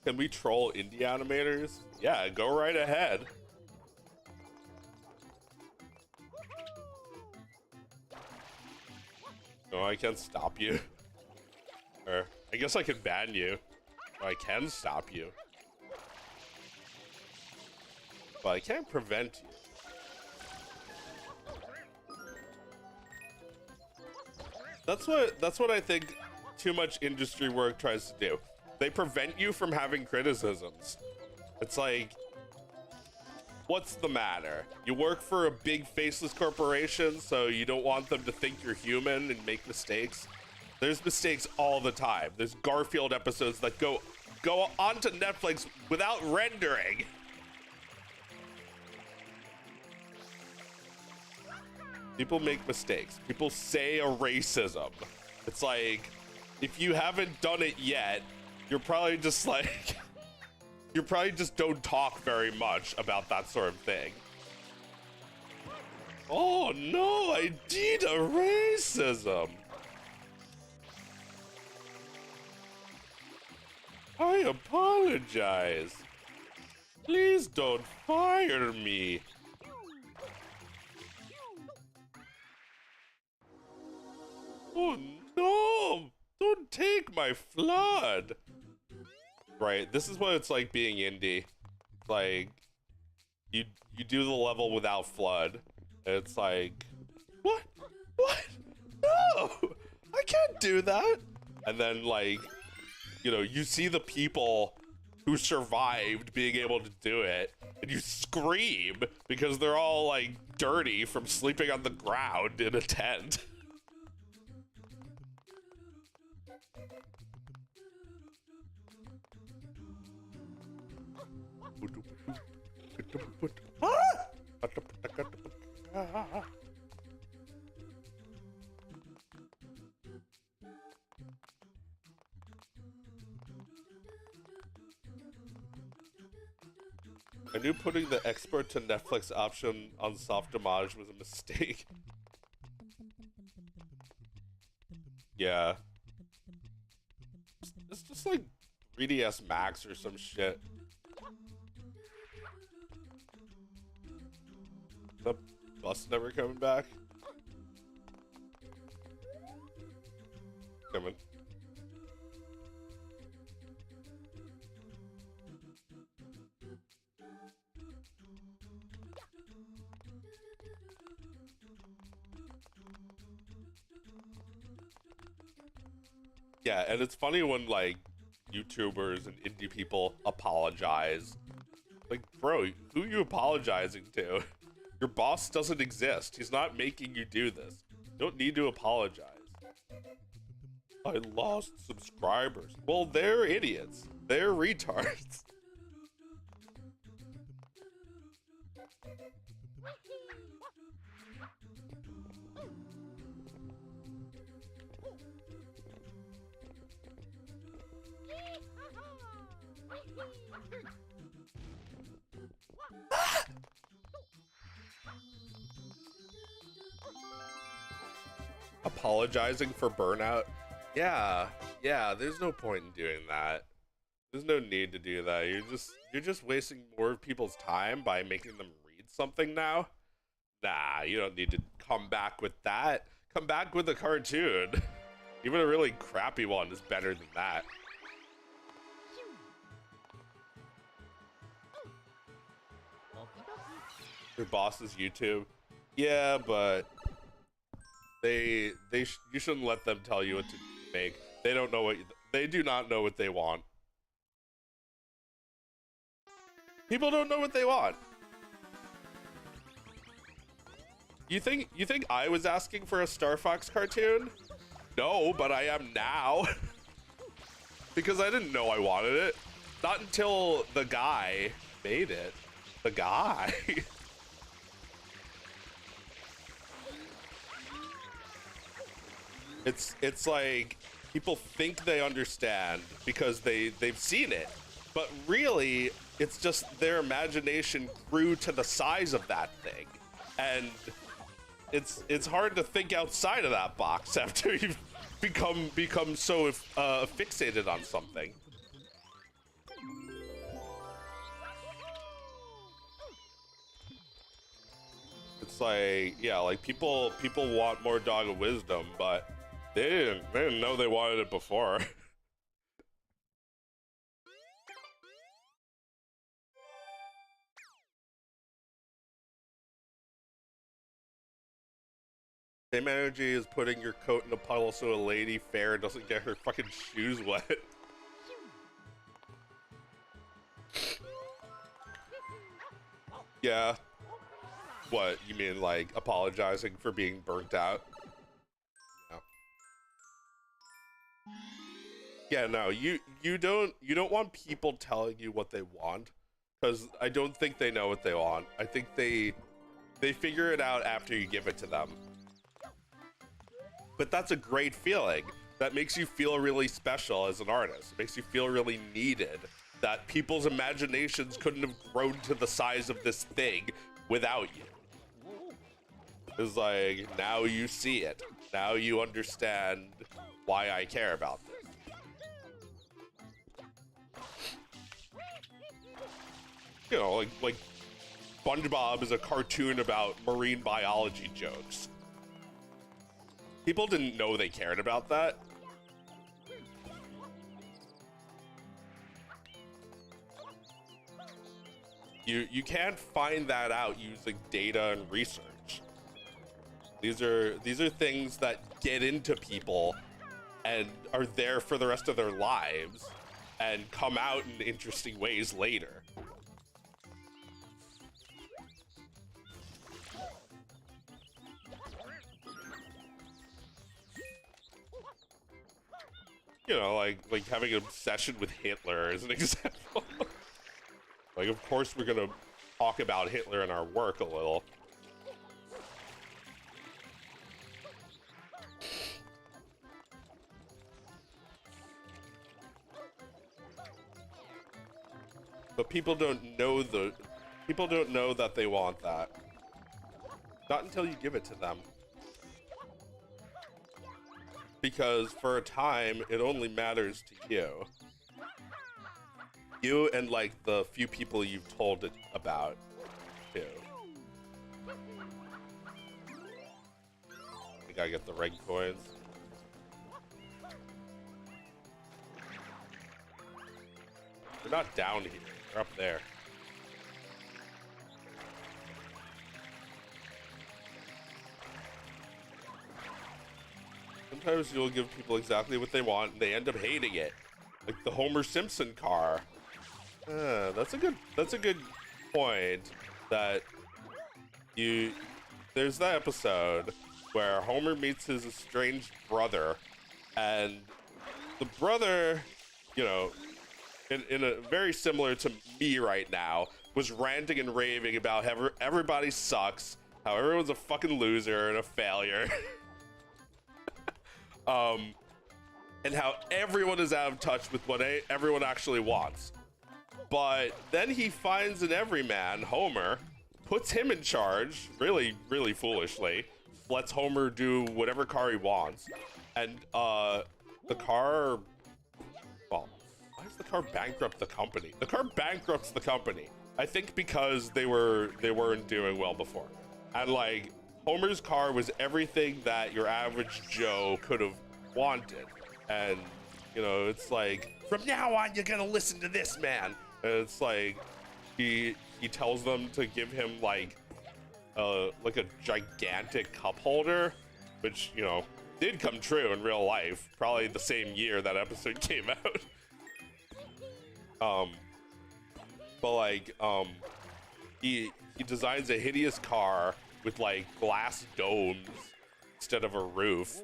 Can we troll indie animators? Yeah, go right ahead. No, I can't stop you. Or, I guess I can ban you. I can stop you. But I can't prevent you. That's what I think too much industry work tries to do. They prevent you from having criticisms. It's like, What's the matter? You work for a big faceless corporation, so you don't want them to think you're human and make mistakes? There's mistakes all the time. There's Garfield episodes that go onto Netflix without rendering. People make mistakes. People say a racism. It's like, if you haven't done it yet, you're probably just like, you probably just don't talk very much about that sort of thing. Oh no, I did a racism. I apologize. Please don't fire me. Oh no, don't take my flood. Right, this is what it's like being indie. Like, you do the level without flood. It's like, what? No, I can't do that. And then like, you know, you see the people who survived being able to do it, and you scream because they're all like dirty from sleeping on the ground in a tent. I knew putting the export to Netflix option on soft damage was a mistake. Yeah. It's just like 3DS Max or some shit. The bus never coming back? Coming. Yeah, and it's funny when like YouTubers and indie people apologize. Like, bro, who are you apologizing to? Your boss doesn't exist. He's not making you do this. You don't need to apologize. I lost subscribers. Well, they're idiots. They're retards. Apologizing for burnout? Yeah, there's no point in doing that. There's no need to do that. You're just wasting more people's time by making them read something now. Nah, you don't need to come back with that. Come back with a cartoon. Even a really crappy one is better than that. Your boss's YouTube? Yeah, but you shouldn't let them tell you what to make. They don't know they do not know what they want. People don't know what they want. You think I was asking for a Star Fox cartoon? No, but I am now. Because I didn't know I wanted it. Not until the guy made it. The guy. It's like people think they understand because they've seen it, but really it's just their imagination grew to the size of that thing, and it's hard to think outside of that box after you've become so fixated on something. It's like, yeah, like people want more Dog of Wisdom, but they didn't know they wanted it before. Same energy as putting your coat in a puddle so a lady fair doesn't get her fucking shoes wet. Yeah. What, you mean like apologizing for being burnt out? No. Yeah, no, you don't want people telling you what they want, because I don't think they know what they want. I think they figure it out after you give it to them. But that's a great feeling. That makes you feel really special as an artist. It makes you feel really needed. That people's imaginations couldn't have grown to the size of this thing without you. It's like, now you see it. Now you understand why I care about this. You know, like SpongeBob is a cartoon about marine biology jokes. People didn't know they cared about that. You can't find that out using data and research. These are things that get into people and are there for the rest of their lives and come out in interesting ways later. You know, like having an obsession with Hitler is an example. Like, of course we're gonna talk about Hitler in our work a little. But people don't know that they want that. Not until you give it to them. Because for a time, it only matters to you. You and like the few people you've told it about, too. I gotta get the red coins. They're not down here, they're up there. Sometimes you'll give people exactly what they want and they end up hating it. Like the Homer Simpson car. That's a good point. That there's that episode where Homer meets his estranged brother, and the brother, you know, in a very similar to me right now, was ranting and raving about how everybody sucks, how everyone's a fucking loser and a failure. And how everyone is out of touch with what everyone actually wants. But then he finds an everyman, Homer, puts him in charge, really, really foolishly, lets Homer do whatever car he wants, and the car, well, why does the car bankrupt the company? The car bankrupts the company, I think because they weren't doing well before. And like, Homer's car was everything that your average Joe could have wanted. And, you know, it's like, from now on, you're gonna listen to this man. And it's like, he tells them to give him like a gigantic cup holder, which, you know, did come true in real life, probably the same year that episode came out. But like, he designs a hideous car with like glass domes instead of a roof,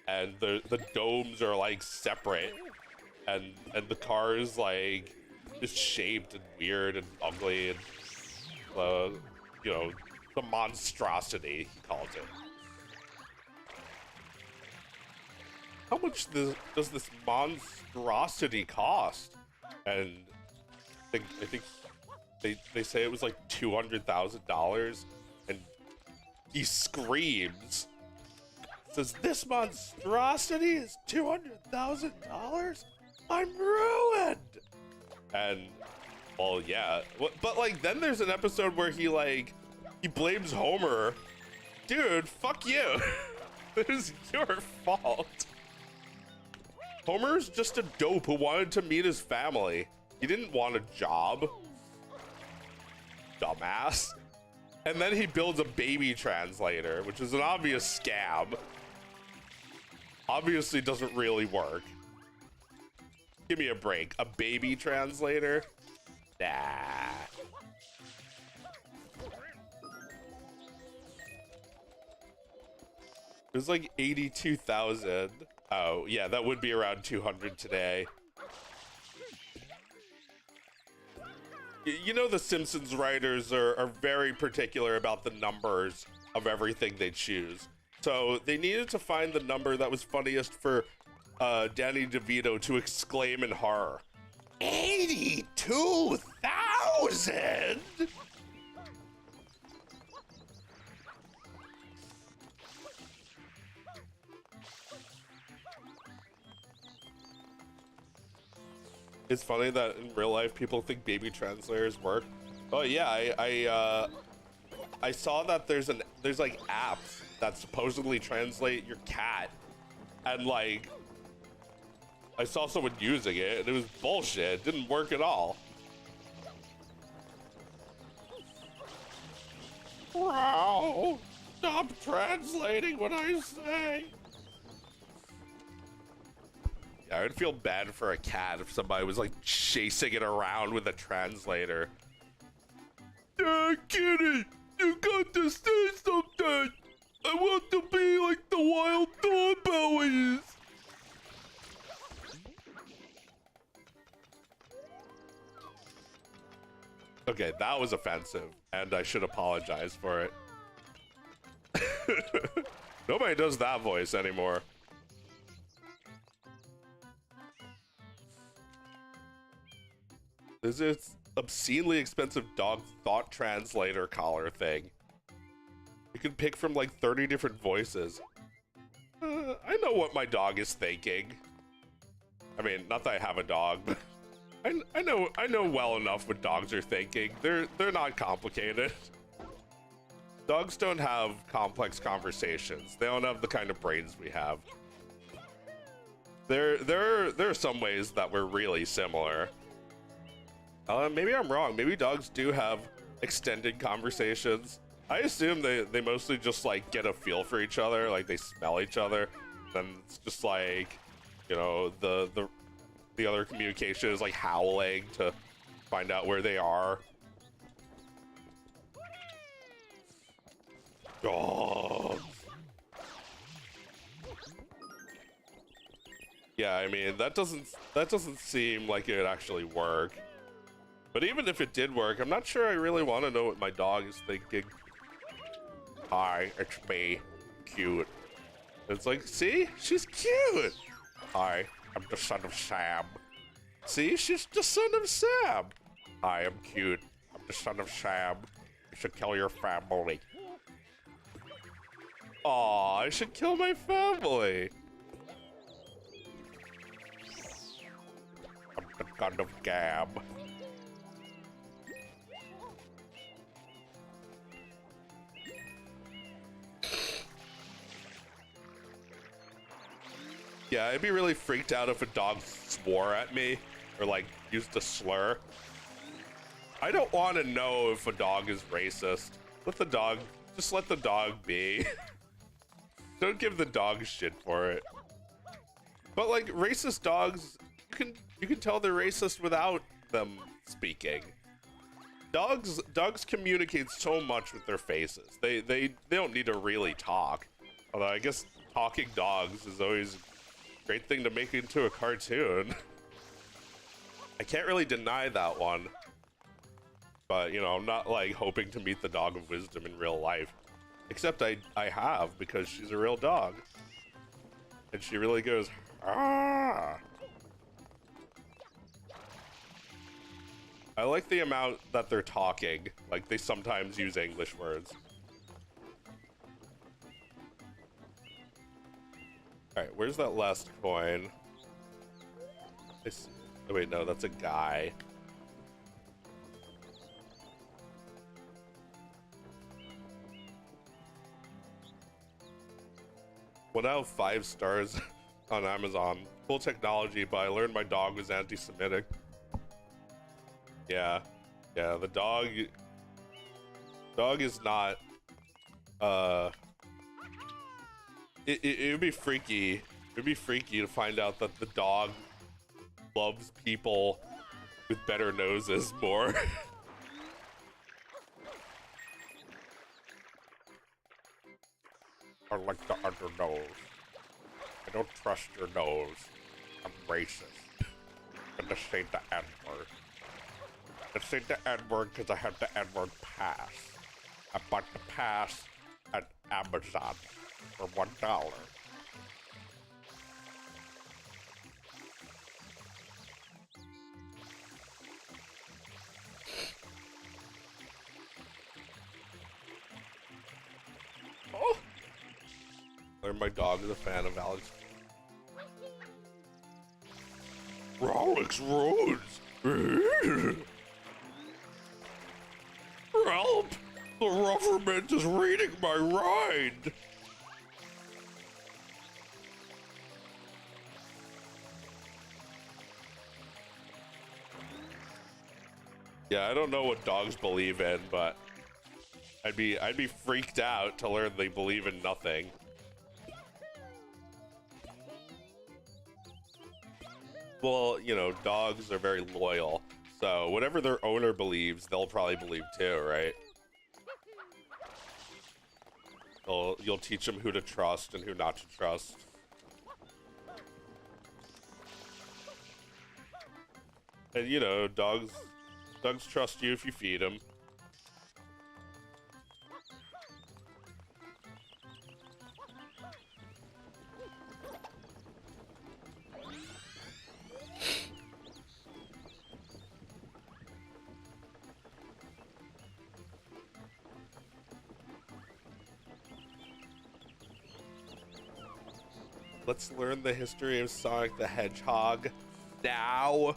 and the domes are like separate, and the car is like just shaped and weird and ugly, and you know, the monstrosity, he calls it. How much does this monstrosity cost? And I think they say it was like $200,000, and he screams, says, "This monstrosity is $200,000? I'm ruined!" And, well, yeah. But, like, then there's an episode where he blames Homer. Dude, fuck you. It is your fault. Homer's just a dope who wanted to meet his family. He didn't want a job. Dumbass. And then he builds a baby translator, which is an obvious scam. Obviously doesn't really work. Give me a break. A baby translator? Nah. It was like 82,000. Oh, yeah, that would be around 200 today. You know, the Simpsons writers are very particular about the numbers of everything they choose. So they needed to find the number that was funniest for Danny DeVito to exclaim in horror. 82,000? It's funny that in real life people think baby translators work. Oh yeah, I saw that there's like apps that supposedly translate your cat, and like I saw someone using it and it was bullshit. It didn't work at all. Wow! Stop translating what I say. I would feel bad for a cat if somebody was like chasing it around with a translator. Kitty, you got to say something. I want to be like the wild doorbell is. Okay, that was offensive, and I should apologize for it. Nobody does that voice anymore. There's this obscenely expensive dog thought translator collar thing. You can pick from like 30 different voices. I know what my dog is thinking. I mean, not that I have a dog, but I know well enough what dogs are thinking. They're not complicated. Dogs don't have complex conversations. They don't have the kind of brains we have. There are some ways that we're really similar. Maybe I'm wrong. Maybe dogs do have extended conversations. I assume they mostly just like get a feel for each other, like they smell each other. Then it's just like, you know, the other communication is like howling to find out where they are. Dogs. Yeah, I mean that doesn't seem like it would actually work. But even if it did work, I'm not sure I really want to know what my dog is thinking. Hi, it's me. Cute. It's like, see? She's cute. Hi, I'm the son of Sam. See? She's the son of Sam. Hi, I'm cute. I'm the son of Sam. You should kill your family. Aw, I should kill my family. I'm the gun of Gab. Yeah, I'd be really freaked out if a dog swore at me or like used a slur. I don't want to know if a dog is racist. Just let the dog be. Don't give the dog shit for it. But like racist dogs, you can tell they're racist without them speaking. Dogs communicate so much with their faces. They don't need to really talk. Although I guess talking dogs is always great thing to make into a cartoon. I can't really deny that one. But, you know, I'm not like hoping to meet the dog of wisdom in real life. Except I have, because she's a real dog. And she really goes, ah. I like the amount that they're talking. Like, they sometimes use English words. Alright, where's that last coin? Oh wait, no, that's a guy. Well, now 5 stars on Amazon. Cool technology, but I learned my dog was anti-Semitic. Yeah. Yeah, the dog is not, it would be freaky. It would be freaky to find out that the dog loves people with better noses more. I like the undernose. I don't trust your nose. I'm racist. I'm gonna say the N-word. I say the N-word because I have the N-word pass. I bought the pass at Amazon for $1. Oh! Learn my dog is a fan of Alex. Alex Rhodes! Help! The Rufferman is reading my ride! Yeah, I don't know what dogs believe in, but I'd be freaked out to learn they believe in nothing. Well, you know, dogs are very loyal, so whatever their owner believes, they'll probably believe too, right? You'll teach them who to trust and who not to trust. And you know, dogs trust you if you feed them. Let's learn the history of Sonic the Hedgehog now.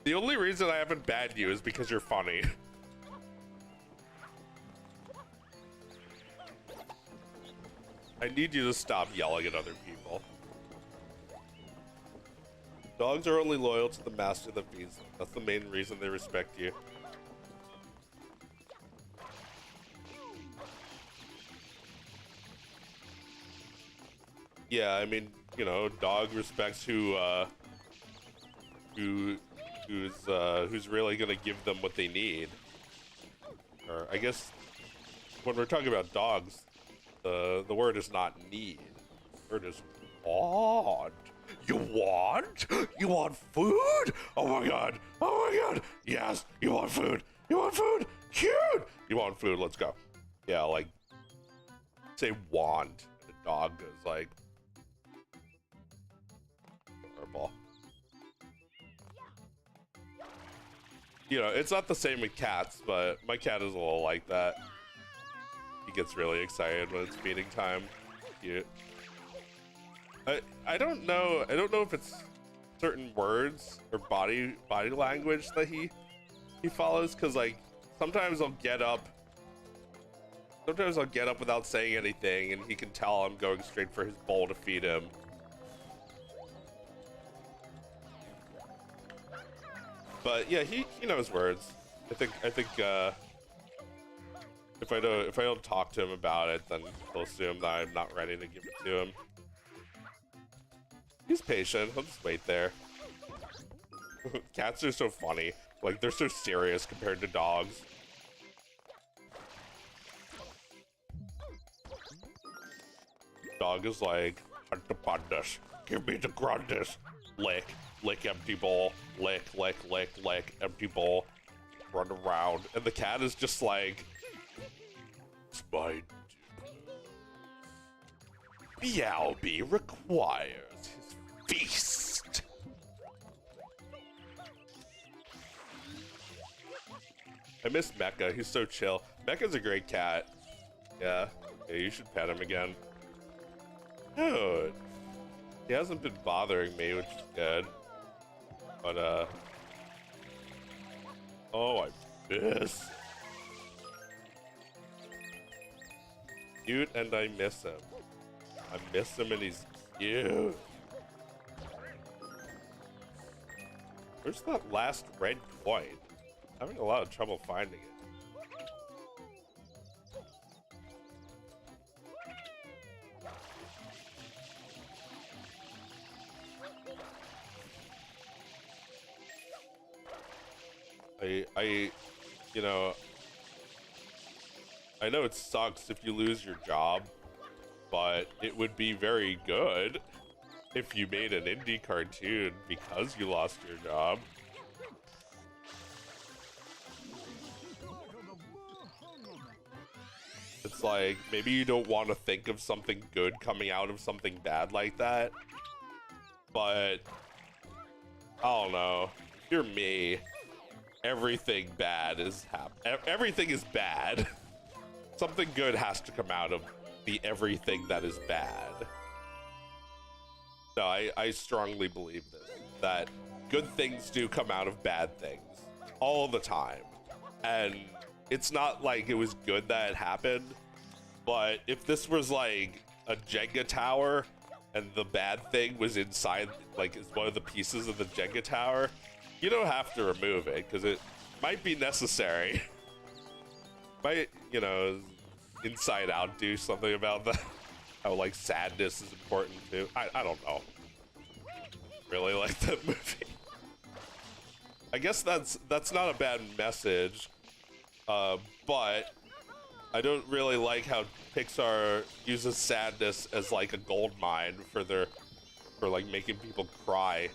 The only reason I haven't banned you is because you're funny. I need you to stop yelling at other people. Dogs are only loyal to the master that feeds them. That's the main reason they respect you. Yeah, I mean, you know, dog respects who's really gonna give them what they need. Or I guess when we're talking about dogs, the word is not need. The word is want. You want? You want food? Oh my god! Oh my god! Yes, you want food. You want food. Cute. You want food? Let's go. Yeah, like say want. The dog goes like. Ball. You know, it's not the same with cats, but my cat is a little like that. He gets really excited when it's feeding time. Cute. I don't know if it's certain words or body language that he follows, because like sometimes I'll get up without saying anything and he can tell I'm going straight for his bowl to feed him. But yeah, he knows words. I think if I don't talk to him about it, then he'll assume that I'm not ready to give it to him. He's patient. He'll just wait there. Cats are so funny. Like they're so serious compared to dogs. Dog is like, hunt the pandas. Give me the grundis. Lick. Lick, empty bowl. Lick, lick, lick, lick, empty bowl. Run around. And the cat is just like, it's my duty. Meowby requires his feast. I miss Mecha. He's so chill. Mecha's a great cat. Yeah. Yeah, you should pet him again. Dude. He hasn't been bothering me, which is good. But, oh, I miss. Cute, and I miss him. I miss him, and he's cute. Where's that last red coin? I'm having a lot of trouble finding it. You know, I know it sucks if you lose your job, but it would be very good if you made an indie cartoon because you lost your job. It's like, maybe you don't want to think of something good coming out of something bad like that, but I don't know. If you're me, everything bad is everything is bad. Something good has to come out of the everything that is bad. No, I strongly believe this, that good things do come out of bad things all the time. And it's not like it was good that it happened, but if this was like a Jenga tower and the bad thing was inside, like is one of the pieces of the Jenga tower, you don't have to remove it because it might be necessary. Might, you know, Inside Out do something about that. How like sadness is important too. I don't know. Really like that movie. I guess that's not a bad message, but I don't really like how Pixar uses sadness as like a gold mine for like making people cry.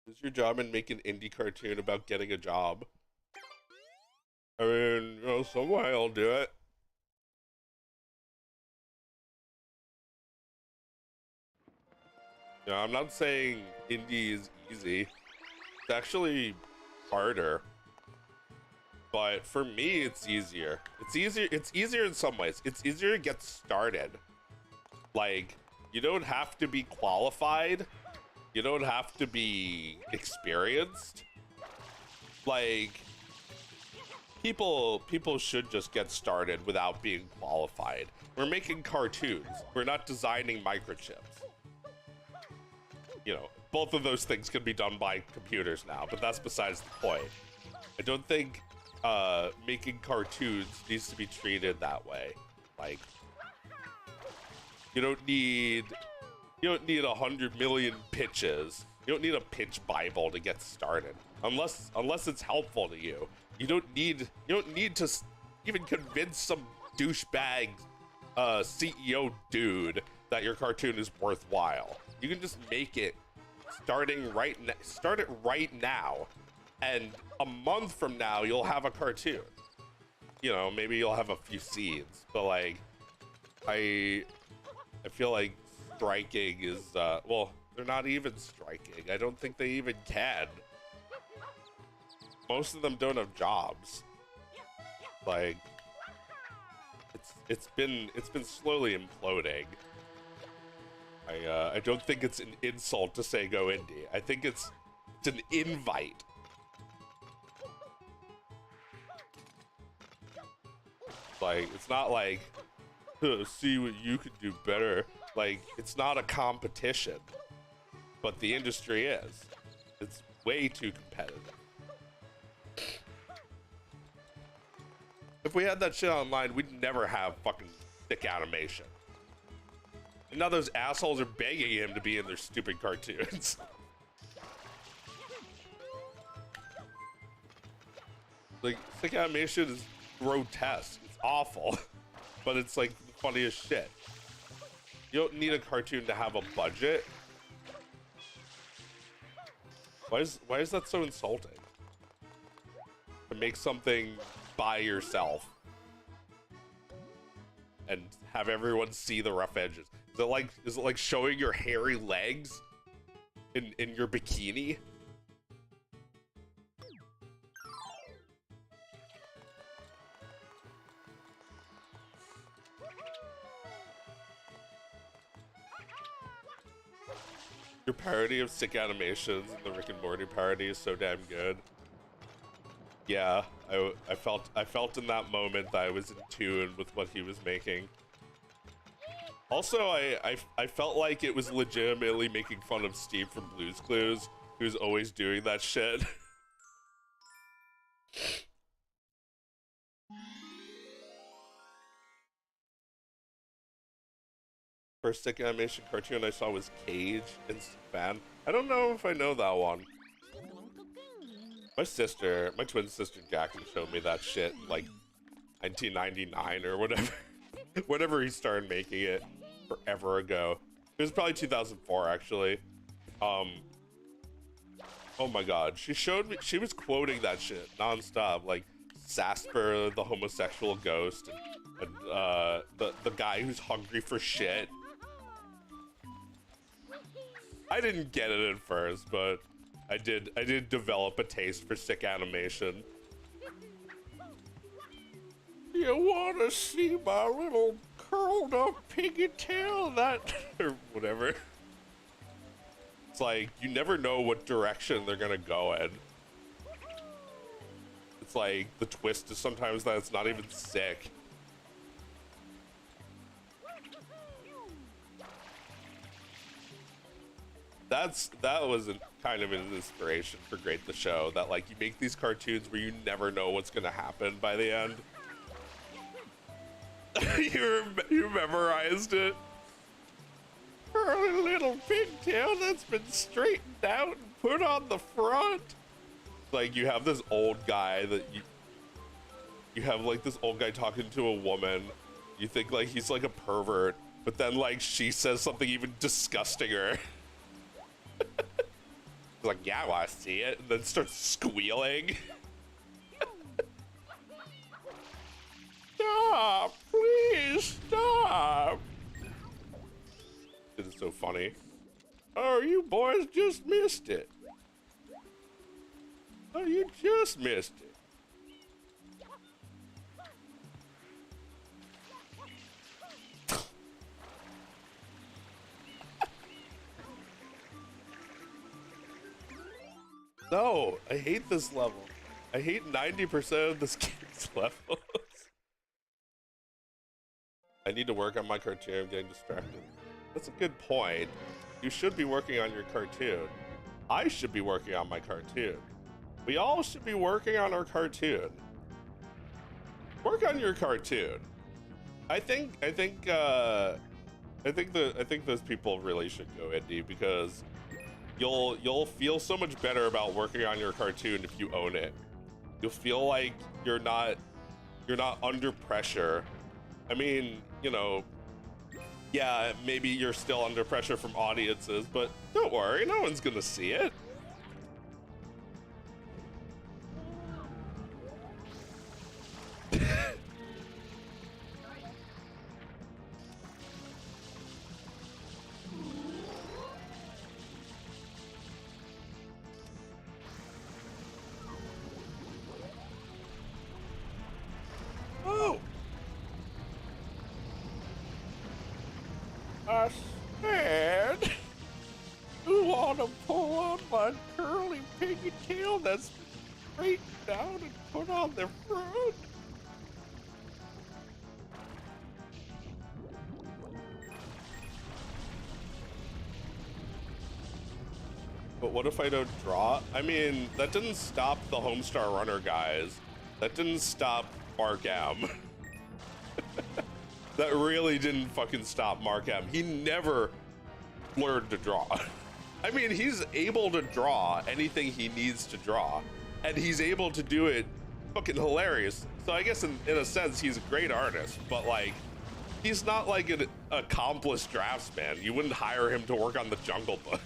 Is your job in making an indie cartoon about getting a job? I mean, you know, some way I'll do it. You know, I'm not saying indie is easy. It's actually harder. But for me, it's easier. It's easier in some ways. It's easier to get started. Like, you don't have to be qualified. You don't have to be experienced. Like, people should just get started without being qualified. We're making cartoons. We're not designing microchips. You know, both of those things can be done by computers now, but that's besides the point. I don't think making cartoons needs to be treated that way. Like, you don't need 100 million pitches. You don't need a pitch bible to get started, unless it's helpful to you. You don't need to even convince some douchebag CEO dude that your cartoon is worthwhile. You can just make it start it right now, and a month from now you'll have a cartoon. You know, maybe you'll have a few seeds, but like I feel like striking is well, they're not even striking. I don't think they even can. Most of them don't have jobs. Like, it's been slowly imploding. I don't think it's an insult to say go indie. I think it's an invite. Like, it's not like, see what you can do better. Like, it's not a competition, but the industry is. It's way too competitive. If we had that shit online, we'd never have fucking stick animation. And now those assholes are begging him to be in their stupid cartoons. Like, stick animation is grotesque. It's awful. But it's like the funniest shit. You don't need a cartoon to have a budget. Why is that so insulting? To make something by yourself and have everyone see the rough edges. Is it like showing your hairy legs in your bikini? Your parody of sick animations and the Rick and Morty parody is so damn good. Yeah, I felt in that moment that I was in tune with what he was making. Also, I felt like it was legitimately making fun of Steve from Blue's Clues, who's always doing that shit. First stick animation cartoon I saw was Cage, instant fan. I don't know if I know that one. My twin sister Jackie showed me that shit in like 1999 or whatever. Whenever he started making it forever ago. It was probably 2004 actually. Oh my god, she showed me, she was quoting that shit nonstop, like Sasper, the homosexual ghost, and the guy who's hungry for shit. I didn't get it at first, but I did develop a taste for sick animation. You wanna see my little curled up piggy tail? That or whatever. It's like you never know what direction they're gonna go in. It's like the twist is sometimes that it's not even sick. That was kind of an inspiration for Great the Show, that like you make these cartoons where you never know what's gonna happen by the end. you memorized it. Curly little pigtail that's been straightened out and put on the front. Like you have this old guy that you have like this old guy talking to a woman. You think like he's like a pervert, but then like she says something even disgustinger. Like, yeah, I want to see it, and then starts squealing. Stop, please stop. This is so funny. Oh, you boys just missed it. Oh, you just missed it. No, I hate this level. I hate 90% of this game's levels. I need to work on my cartoon. I'm getting distracted. That's a good point. You should be working on your cartoon. I should be working on my cartoon. We all should be working on our cartoon. Work on your cartoon. I think those people really should go indie, because you'll feel so much better about working on your cartoon if you own it. You'll feel like you're not under pressure. I mean, you know, yeah, maybe you're still under pressure from audiences, but don't worry, no one's gonna see it. Oh! I said, you want to pull on my curly piggy tail that's straightened out and put on the front? But what if I don't draw? I mean, that didn't stop the Homestar Runner guys. That didn't stop Mark M. That really didn't fucking stop Mark M. He never learned to draw. I mean, he's able to draw anything he needs to draw, and he's able to do it fucking hilarious. So I guess in a sense, he's a great artist, but like, he's not like an accomplished draftsman. You wouldn't hire him to work on the Jungle Book.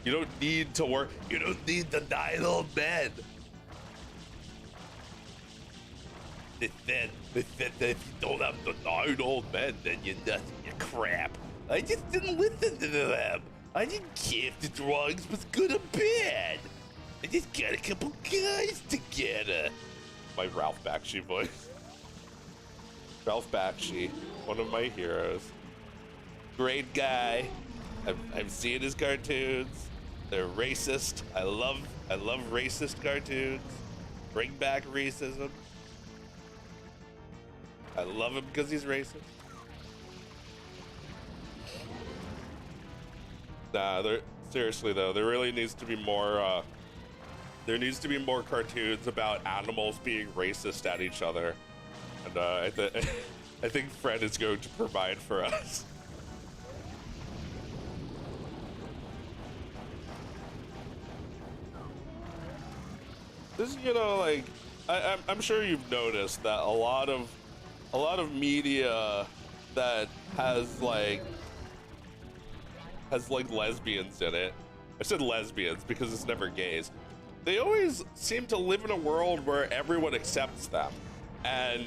You don't need to work. You don't need the 9 old men. They said that if you don't have the 9 old men, then you're nothing, you're crap. I just didn't listen to them. I didn't care if the drawings was good or bad. I just got a couple guys together. My Ralph Bakshi voice. Ralph Bakshi, one of my heroes. Great guy. I've seen his cartoons. They're racist. I love racist cartoons. Bring back racism. I love him because he's racist. Nah, seriously though, there really needs to be more. There needs to be more cartoons about animals being racist at each other, and I think Fred is going to provide for us. this, like, I'm sure you've noticed that a lot of media that has like lesbians in it. I said lesbians because it's never gays. They always seem to live in a world where everyone accepts them. And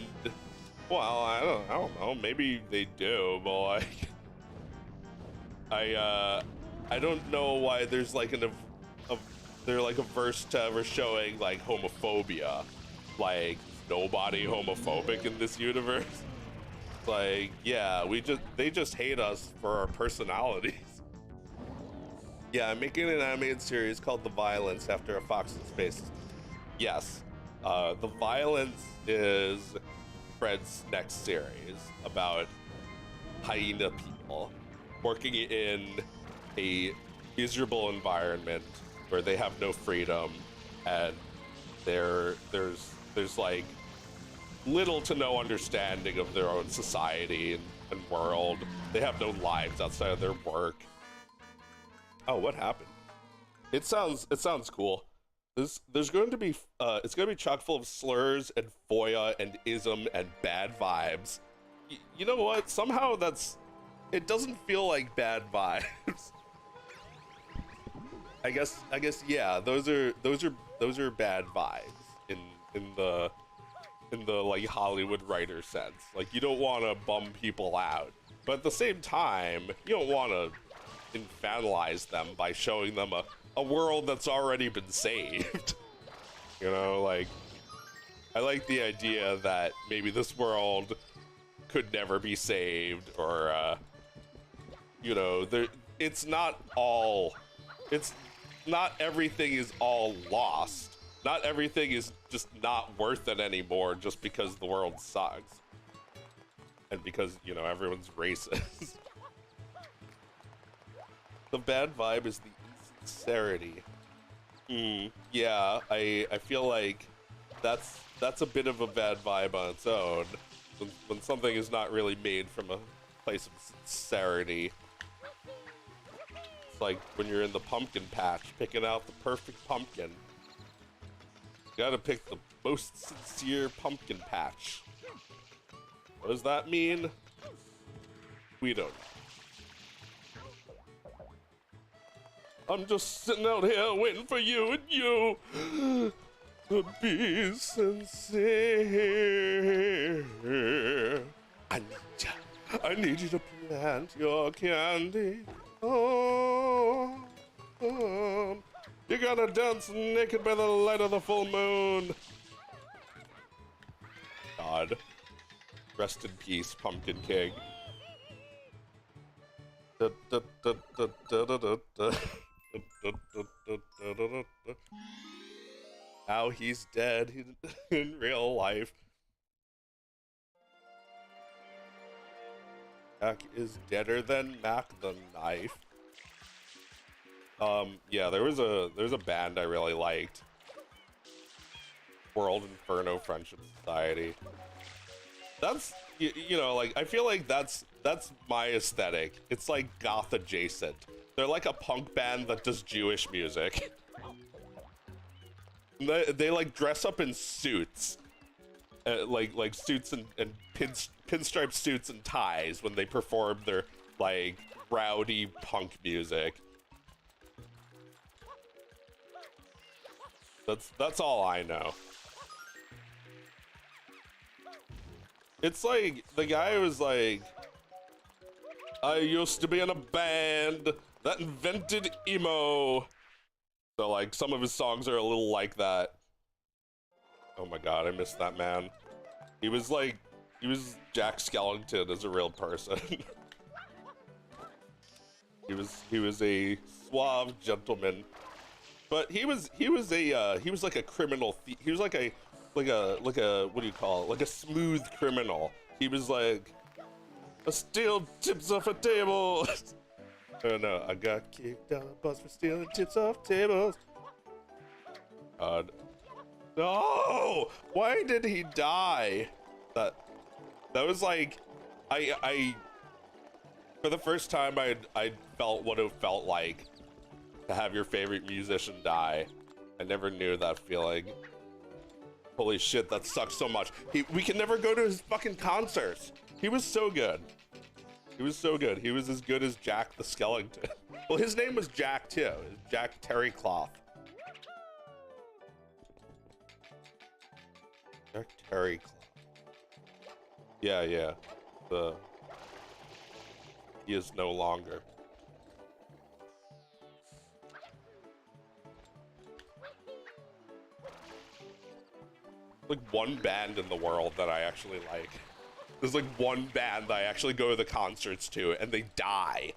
well, I don't know, maybe they do, but like I don't know why there's like they're like averse to ever showing like homophobia. Like nobody homophobic in this universe. Like, yeah, they just hate us for our personalities. Yeah, I'm making an animated series called The Violence after a Fox in Space. Yes, The Violence is Fred's next series about hyena people working in a miserable environment where they have no freedom, and there's like little to no understanding of their own society and world. They have no lives outside of their work. Oh, what happened? It sounds cool. There's going to be it's going to be chock full of slurs and foya and ism and bad vibes. You know what? Somehow it doesn't feel like bad vibes. I guess yeah, those are bad vibes in the like Hollywood writer sense. Like, you don't want to bum people out, but at the same time, you don't want to infantilize them by showing them a world that's already been saved. You know, like, I like the idea that maybe this world could never be saved, or you know, it's not everything is all lost. Not everything is just not worth it anymore just because the world sucks. And because, you know, everyone's racist. The bad vibe is the insincerity. Yeah, I feel like that's a bit of a bad vibe on its own. When something is not really made from a place of sincerity. It's like when you're in the pumpkin patch, picking out the perfect pumpkin. You gotta pick the most sincere pumpkin patch. What does that mean? We don't know. I'm just sitting out here waiting for you and you to be sincere. I need you to plant your candy. Oh. You gotta dance naked by the light of the full moon. God. Rest in peace, Pumpkin King. Now he's dead in real life. Mac is deader than Mac the Knife. Yeah, there's a band I really liked. World Inferno Friendship Society. That's, you know, like, I feel like that's my aesthetic. It's like goth adjacent. They're like a punk band that does Jewish music. They like dress up in suits. Like suits and pinstripe suits and ties when they perform their like rowdy punk music. That's all I know. It's like the guy was like, I used to be in a band that invented emo. So like some of his songs are a little like that. Oh my god, I miss that man. He was Jack Skellington as a real person. he was a suave gentleman. But he was like a criminal thief. He was like a what do you call it? Like a smooth criminal. He was like a steal tips off a table. Oh no, I got kicked out of the bus for stealing tips off tables. God. No! Why did he die? That was like I for the first time I felt what it felt like to have your favorite musician die. I never knew that feeling. Holy shit, that sucks so much. We can never go to his fucking concerts. He was so good. He was so good. He was as good as Jack the Skellington. Well, his name was Jack too. Jack Terrycloth. Jack Terrycloth. Yeah, yeah. He is no longer. Like one band in the world that I actually like. There's like one band that I actually go to the concerts to and they die.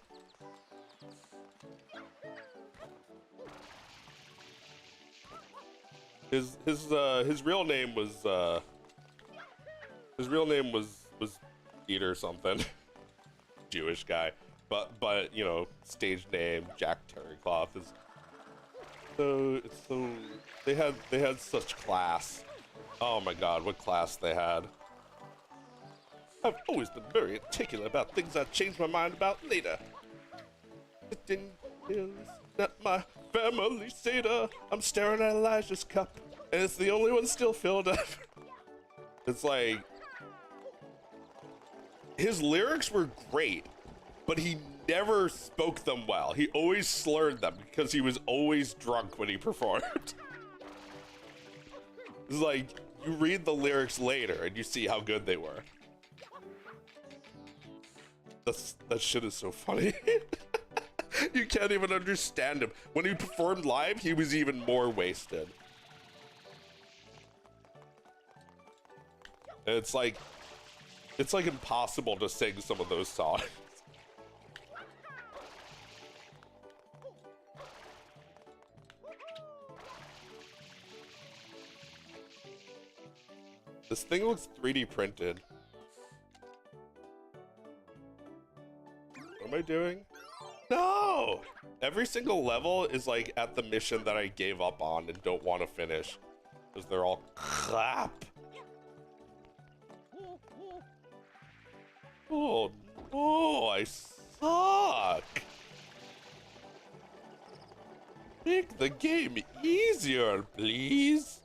His real name was Peter or something. Jewish guy. But you know, stage name Jack Terrycloth is so they had such class. Oh my god, what class they had. I've always been very particular about things I change my mind about later. Sitting here at my family Seder, I'm staring at Elijah's cup, and it's the only one still filled up. It's like, his lyrics were great, but he never spoke them well. He always slurred them because he was always drunk when he performed. It's like, you read the lyrics later and you see how good they were. That shit is so funny. You can't even understand him. When he performed live, he was even more wasted. It's like impossible to sing some of those songs. This thing looks 3D printed. What am I doing? No! Every single level is like at the mission that I gave up on and don't want to finish. Because they're all crap. Oh no, I suck. Make the game easier, please.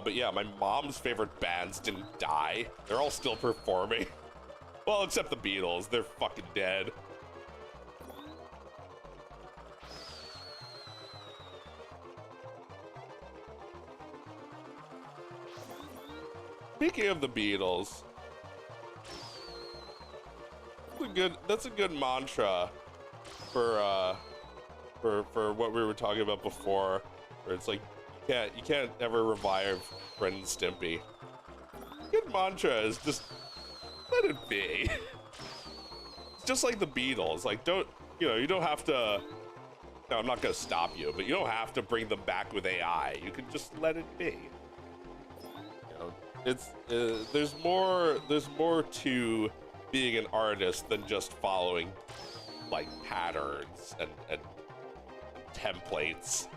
But yeah, my mom's favorite bands didn't die. They're all still performing. Well, except the Beatles. They're fucking dead. Speaking of the Beatles, that's a good mantra for what we were talking about before, where it's like, you can't ever revive Ren and Stimpy. Good mantra is just let it be. It's just like the Beatles. Like, you don't have to. No, I'm not gonna stop you, but you don't have to bring them back with AI. You can just let it be. You know, it's there's more to being an artist than just following like patterns and templates.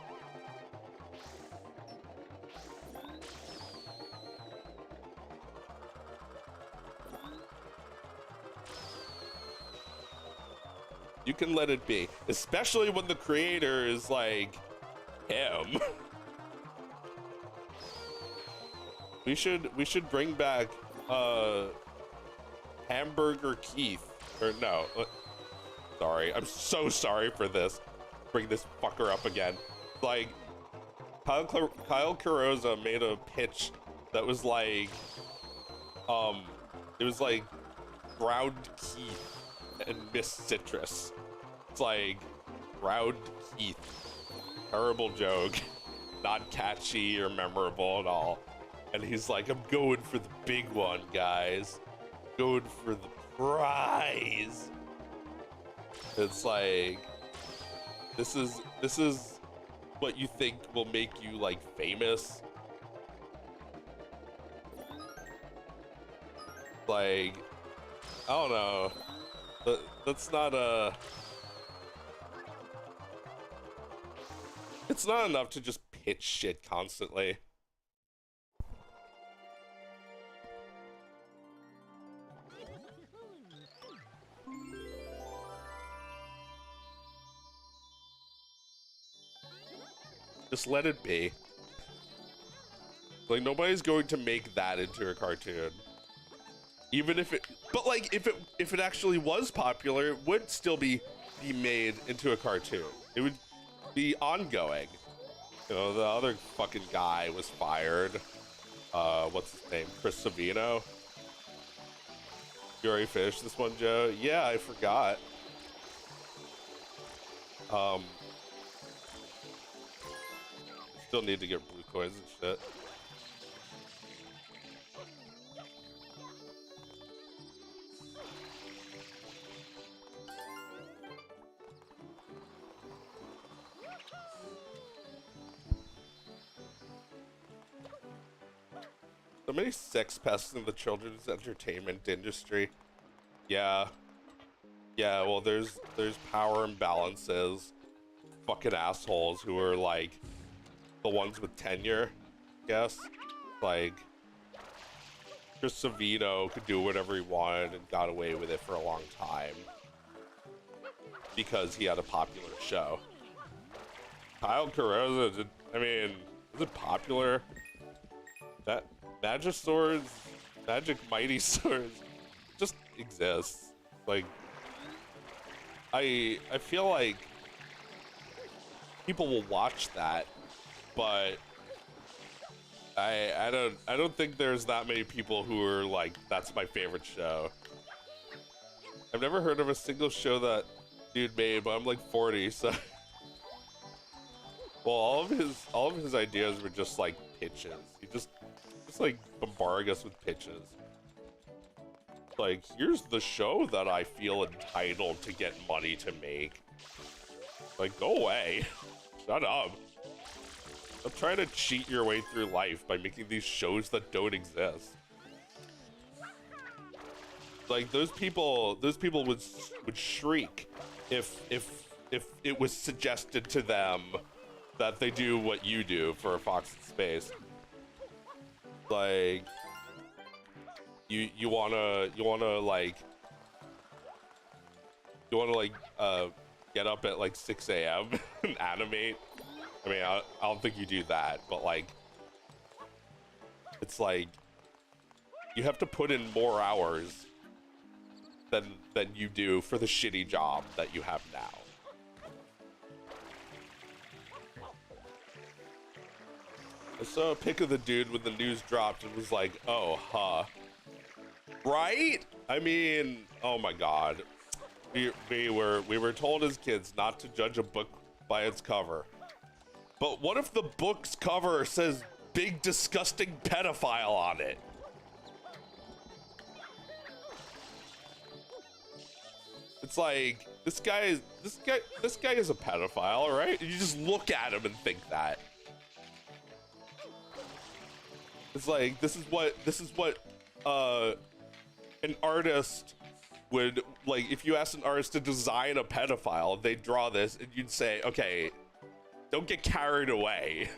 You can let it be, especially when the creator is like him. We should bring back Hamburger Keith, or no, sorry, I'm so sorry for this. Bring this fucker up again. Like Kyle Carosa made a pitch that was like, it was like ground Keith and Miss Citrus. It's like ground Keith. Terrible joke. Not catchy or memorable at all. And he's like, I'm going for the big one, guys. Going for the prize. It's like, this is what you think will make you like famous. Like, I don't know. That's not a... It's not enough to just pitch shit constantly. Just let it be. Like, nobody's going to make that into a cartoon. Even if it, but like, if it actually was popular, it would still be made into a cartoon. It would be ongoing. You know, the other fucking guy was fired. What's his name? Chris Savino. You already finished this one, Joe? Yeah, I forgot. Still need to get blue coins and shit. So many sex pests in the children's entertainment industry. Yeah. Yeah, well, there's power imbalances. Fucking assholes who are like the ones with tenure, I guess. Like, Chris Savino could do whatever he wanted and got away with it for a long time because he had a popular show. Kyle Carrozza, I mean, is it popular? That Magisaurs, Magic Mighty Swords just exists. Like, I feel like people will watch that, but I don't think there's that many people who are like, that's my favorite show. I've never heard of a single show that dude made, but I'm like 40, so well, all of his ideas were just like pitches. He just like bombarding us with pitches. Like, here's the show that I feel entitled to get money to make. Like, go away. Shut up. Stop trying to cheat your way through life by making these shows that don't exist. Like, those people would shriek if it was suggested to them that they do what you do for Fox in Space. Like, you wanna get up at like 6 a.m. and animate. I mean, I don't think you do that, but like, it's like you have to put in more hours than you do for the shitty job that you have now. I saw a pic of the dude when the news dropped and was like, oh, huh. Right? I mean, oh my God. We were told as kids not to judge a book by its cover. But what if the book's cover says big disgusting pedophile on it? It's like, this guy is a pedophile, right? You just look at him and think that. It's like, this is what an artist would, like, if you asked an artist to design a pedophile, they'd draw this and you'd say, okay, don't get carried away.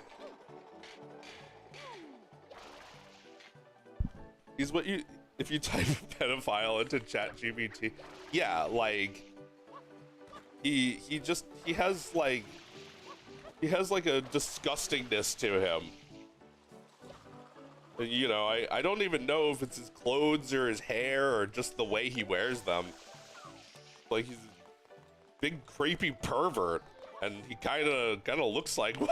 He's what you, if you type pedophile into ChatGPT, yeah, like, he has like a disgustingness to him. You know, I don't even know if it's his clothes or his hair or just the way he wears them. Like, he's a big creepy pervert, and he kind of looks like one.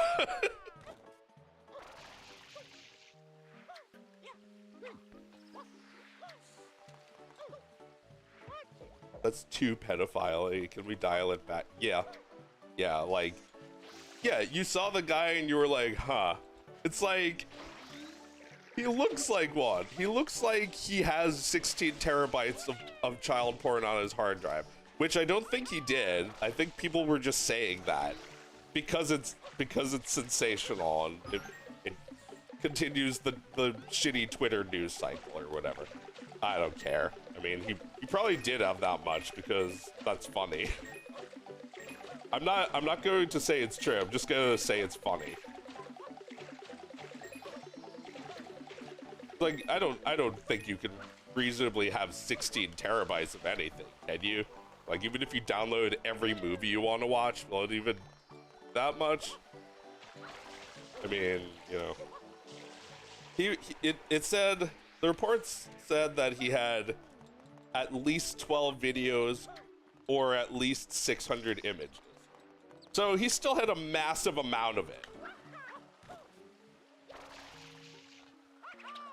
That's too pedophile-y. Can we dial it back? Yeah, like, yeah, you saw the guy and you were like, huh. It's like, he looks like one. He looks like he has 16 terabytes of child porn on his hard drive, which I don't think he did. I think people were just saying that because it's sensational and it continues the shitty Twitter news cycle or whatever. I don't care. I mean, he probably did have that much because that's funny. I'm not going to say it's true. I'm just going to say it's funny. Like, I don't think you can reasonably have 16 terabytes of anything, can you? Like, even if you download every movie you want to watch, will it even that much? I mean, you know. It said, the reports said that he had at least 12 videos or at least 600 images. So he still had a massive amount of it.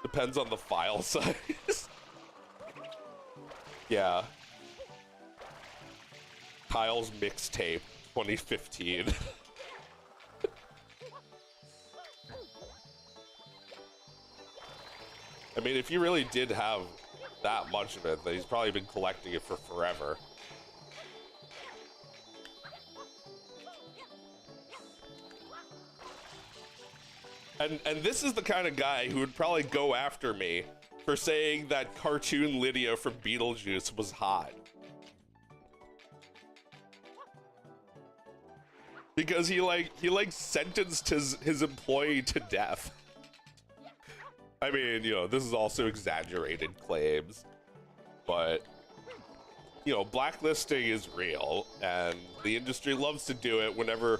Depends on the file size. Yeah. Kyle's mixtape 2015. I mean, if he really did have that much of it, then he's probably been collecting it for forever. And this is the kind of guy who would probably go after me for saying that cartoon Lydia from Beetlejuice was hot. Because he sentenced his employee to death. I mean, you know, this is also exaggerated claims, but you know, blacklisting is real, and the industry loves to do it whenever,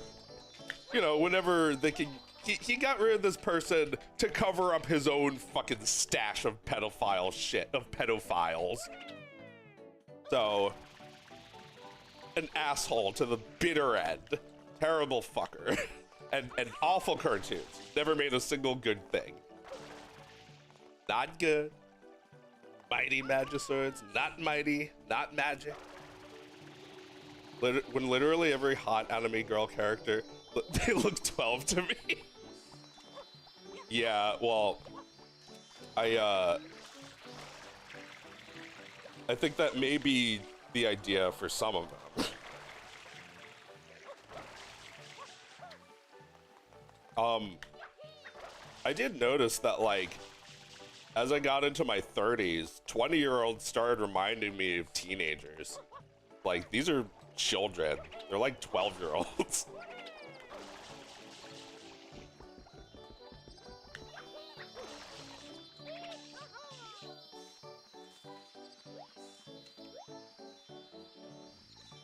you know, whenever they can. He got rid of this person to cover up his own fucking stash of pedophile shit, of pedophiles. So, an asshole to the bitter end. Terrible fucker. and awful cartoons. Never made a single good thing. Not good. Mighty Magiswords, not mighty, not magic. When literally every hot anime girl character, they look 12 to me. Yeah, well, I think that may be the idea for some of them. I did notice that, like, as I got into my 30s, 20-year-olds started reminding me of teenagers. Like, these are children. They're like 12-year-olds.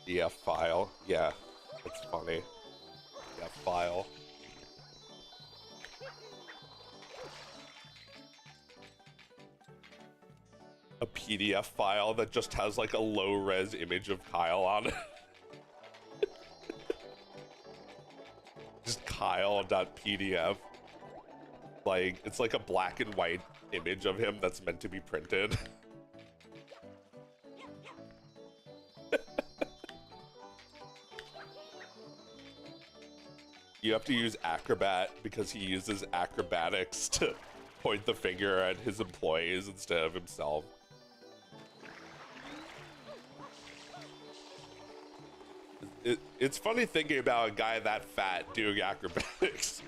DF file. Yeah, it's funny. DF file. A PDF file that just has like a low-res image of Kyle on it. Just Kyle.pdf. Like, it's like a black and white image of him that's meant to be printed. You have to use Acrobat because he uses acrobatics to point the finger at his employees instead of himself. It's funny thinking about a guy that fat doing acrobatics.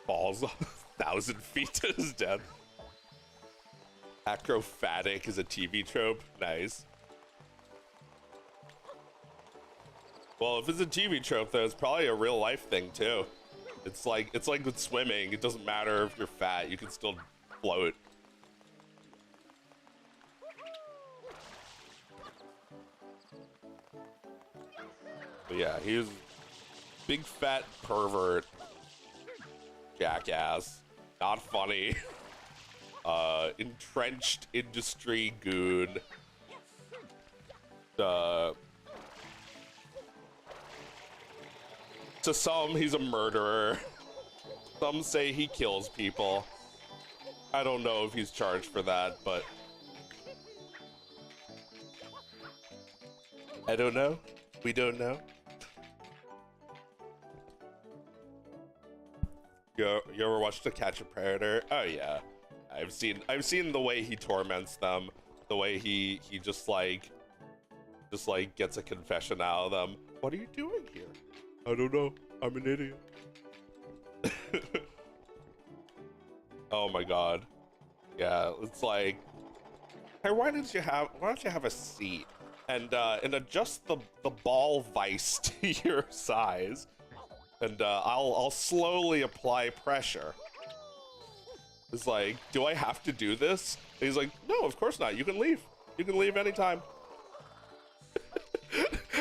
Falls 1,000 feet to his death. Acrophatic is a TV trope. Nice. Well, if it's a TV trope, though, it's probably a real life thing too. It's like with swimming. It doesn't matter if you're fat; you can still float. But yeah, he was big fat pervert, jackass, not funny, entrenched industry goon. To some, he's a murderer. Some say he kills people. I don't know if he's charged for that, but I don't know. We don't know. You ever watched To Catch a Predator? Oh yeah, I've seen the way he torments them. The way he just like gets a confession out of them. What are you doing here? I don't know. I'm an idiot. Oh my god. Yeah, it's like, hey, why don't you have a seat and adjust the ball vise to your size, and I'll slowly apply pressure. It's like, do I have to do this? And he's like, no, of course not. You can leave. You can leave anytime.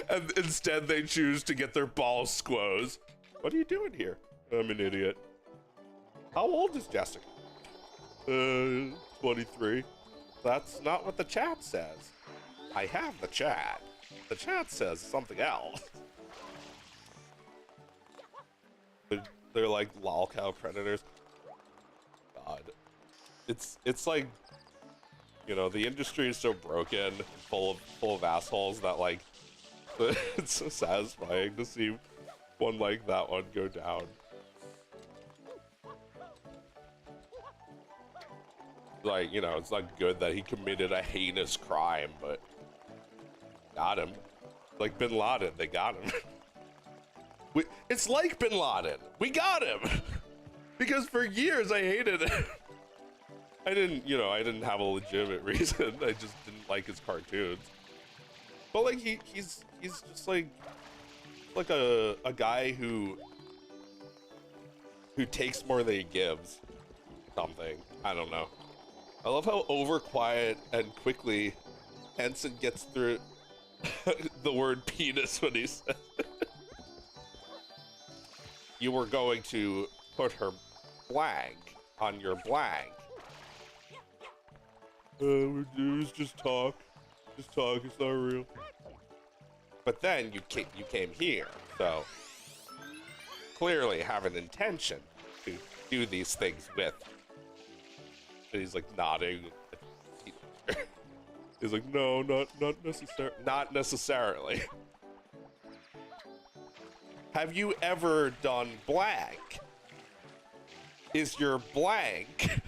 And instead they choose to get their balls squoze. What are you doing here? I'm an idiot. How old is Jessica? 23. That's not what the chat says. I have the chat. The chat says something else. They're like lolcow predators. God. It's like, you know, the industry is so broken, full of assholes that like it's so satisfying to see one like that one go down. Like, you know, it's not good that he committed a heinous crime, but got him. Like Bin Laden, they got him. It's like Bin Laden. We got him. Because for years I hated him. I didn't have a legitimate reason. I just didn't like his cartoons. But like he's just like a guy who takes more than he gives. Something. I don't know. I love how over quiet and quickly Henson gets through the word penis when he says you were going to put her blank on your blank. It was just talk. Just talk, it's not real. But then you came here, so clearly have an intention to do these things with. And he's like nodding. He's like, no, not necessarily. Have you ever done blank? Is your blank?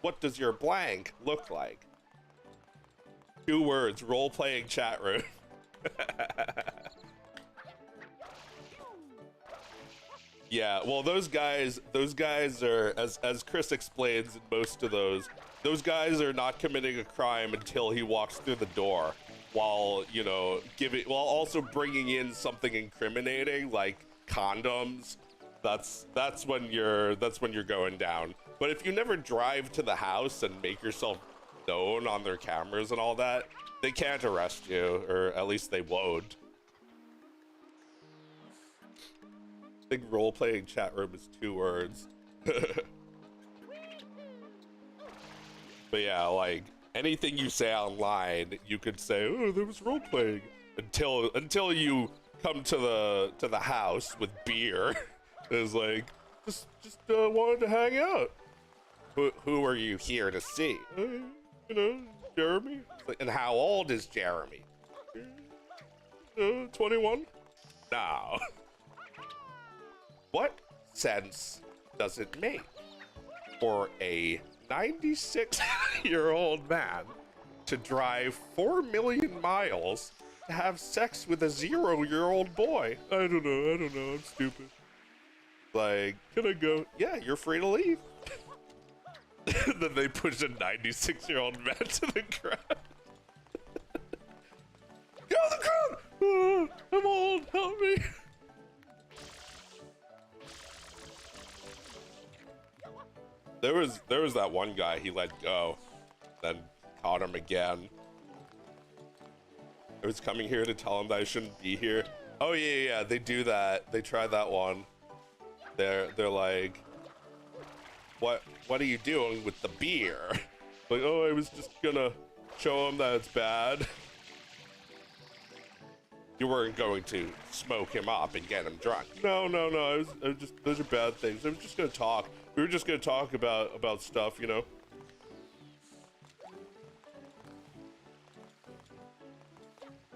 What does your blank look like? 2 words, role-playing chat room. Yeah, well, those guys are, as Chris explains in most of those guys are not committing a crime until he walks through the door, while, you know, while also bringing in something incriminating like condoms. That's when you're going down. But if you never drive to the house and make yourself known on their cameras and all that, they can't arrest you, or at least they won't. I think role-playing chat room is 2 words. But yeah, like anything you say online, you could say, oh, there was role-playing, until you come to the house with beer. It's like, just wanted to hang out. Who are you here to see? You know, Jeremy. And how old is Jeremy? 21? No. What sense does it make for a 96-year-old man to drive 4 million miles to have sex with a 0-year-old boy? I don't know, I'm stupid. Like, can I go? Yeah, you're free to leave. Then they push a 96-year-old man to the ground. Get on the ground! Oh, I'm old, help me. There was that one guy he let go, then caught him again. I was coming here to tell him that I shouldn't be here. Oh yeah, they do that. They tried that one. They're like, what are you doing with the beer? Like, oh, I was just gonna show him that it's bad. You weren't going to smoke him up and get him drunk. No. I was just, those are bad things. I was just gonna talk. We were just gonna talk about stuff, you know.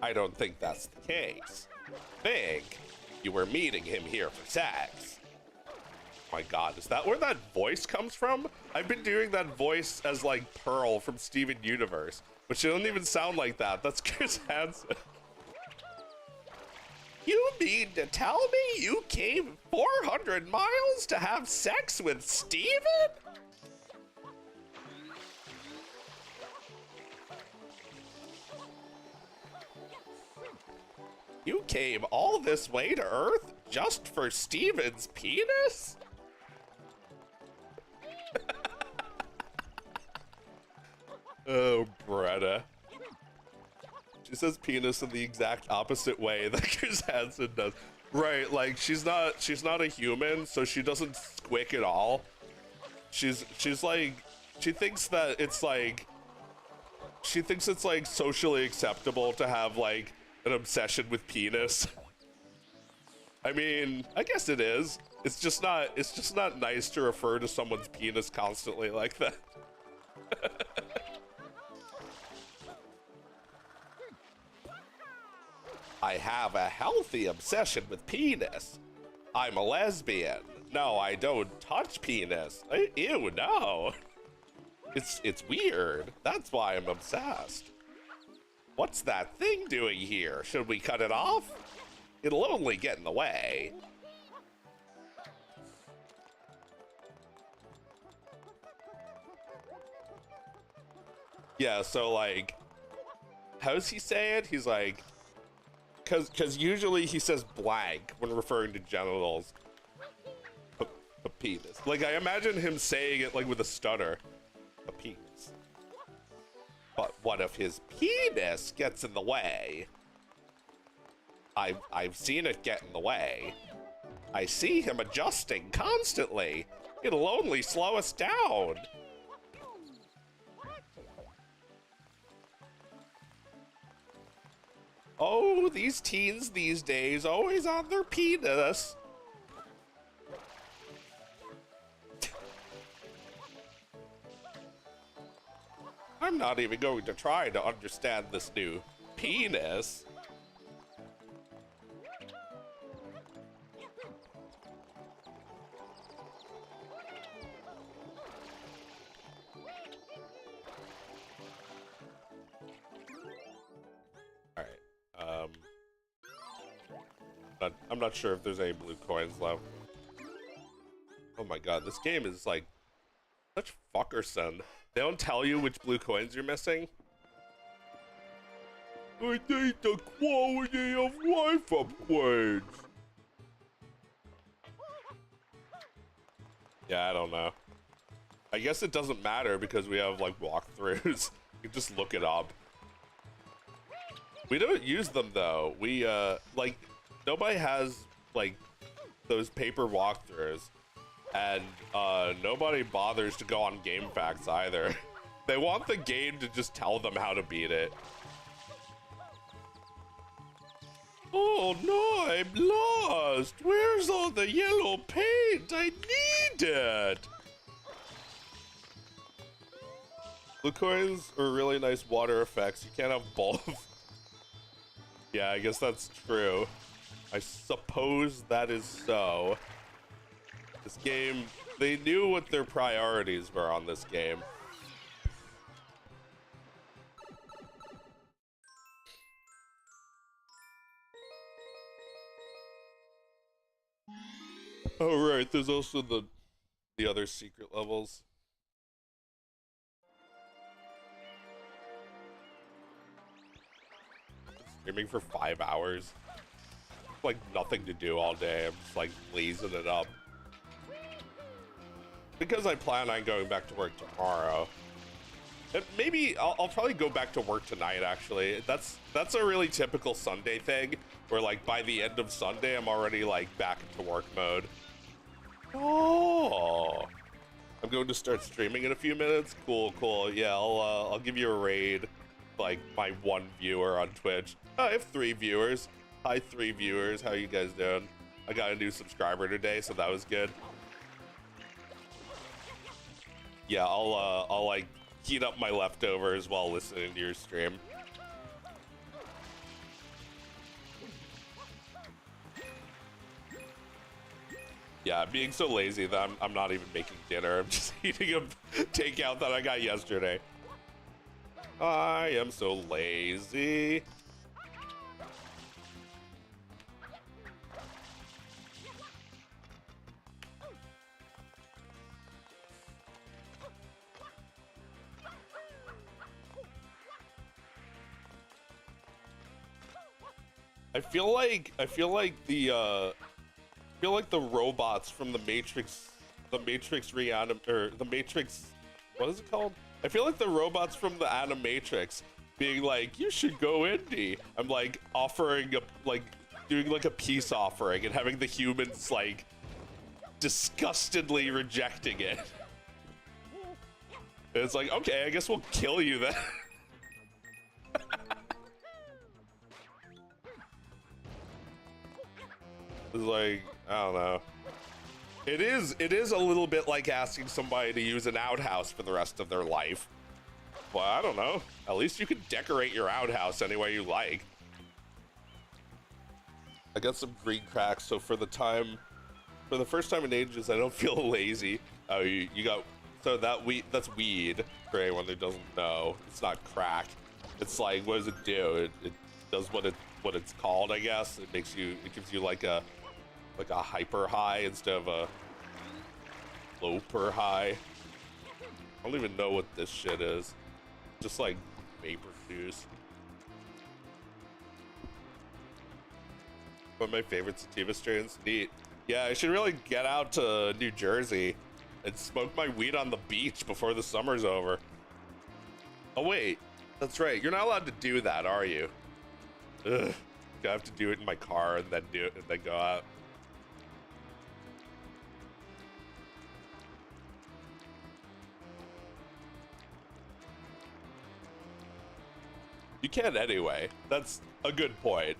I don't think that's the case. I think you were meeting him here for sex. My god, is that where that voice comes from? I've been doing that voice as like Pearl from Steven Universe, but she doesn't even sound like that. That's Chris Hansen. You mean to tell me you came 400 miles to have sex with Steven? You came all this way to Earth just for Steven's penis? Oh, Bretta. She says penis in the exact opposite way that Chris Hansen does. Right, like she's not a human, so she doesn't squick at all. She's like, she thinks it's like socially acceptable to have like an obsession with penis. I mean, I guess it is. It's just not nice to refer to someone's penis constantly like that. I have a healthy obsession with penis. I'm a lesbian. No, I don't touch penis. Ew, no. It's weird. That's why I'm obsessed. What's that thing doing here? Should we cut it off? It'll only get in the way. Yeah, so like, how does he say it? He's like, because usually he says blank when referring to genitals. A penis. Like, I imagine him saying it like with a stutter. A penis. But what if his penis gets in the way? I've seen it get in the way. I see him adjusting constantly. It'll only slow us down. Oh, these teens these days, always on their penis. I'm not even going to try to understand this new penis. I'm not sure if there's any blue coins left. Oh my god, this game is like such fuckerson. They don't tell you which blue coins you're missing. I need the quality of life upgrades. Yeah, I don't know. I guess it doesn't matter because we have like walkthroughs. You just look it up. We don't use them though. We like nobody has like those paper walkthroughs, and nobody bothers to go on game facts either. They want the game to just tell them how to beat it. Oh no, I'm lost. Where's all the yellow paint? I need it. Blue coins are really nice water effects. You can't have both. Yeah, I guess that's true. I suppose that is so. This game, they knew what their priorities were on this game. Oh right, there's also the other secret levels. Streaming for 5 hours. Like nothing to do all day. I'm just like lazing it up. Because I plan on going back to work tomorrow. And maybe I'll probably go back to work tonight actually. That's a really typical Sunday thing where like by the end of Sunday I'm already like back into work mode. Oh, I'm going to start streaming in a few minutes. Cool, cool. Yeah, I'll give you a raid, like my 1 viewer on Twitch. I have 3 viewers. Hi, 3 viewers. How you guys doing? I got a new subscriber today, so that was good. Yeah, I'll like heat up my leftovers while listening to your stream. Yeah, being so lazy that I'm not even making dinner. I'm just eating a takeout that I got yesterday. I am so lazy. I feel like the robots from the Matrix the Matrix, what is it called? I feel like the robots from the Animatrix being like, you should go indie. I'm like offering doing like a peace offering and having the humans like disgustedly rejecting it. And it's like, okay, I guess we'll kill you then. It's like, I don't know. It is a little bit like asking somebody to use an outhouse for the rest of their life. Well, I don't know. At least you can decorate your outhouse any way you like. I got some green cracks, so for the first time in ages, I don't feel lazy. Oh, you got, so that's weed, for anyone who doesn't know. It's not crack. It's like, what does it do? It does what it's called, I guess. It gives you like a hyper high instead of a low per high. I don't even know what this shit is. Just like vapor juice. One of my favorite sativa strains. Neat. Yeah, I should really get out to New Jersey and smoke my weed on the beach before the summer's over. Oh wait, that's right. You're not allowed to do that, are you? Ugh. I have to do it in my car and then do it and then go out. You can anyway. That's a good point.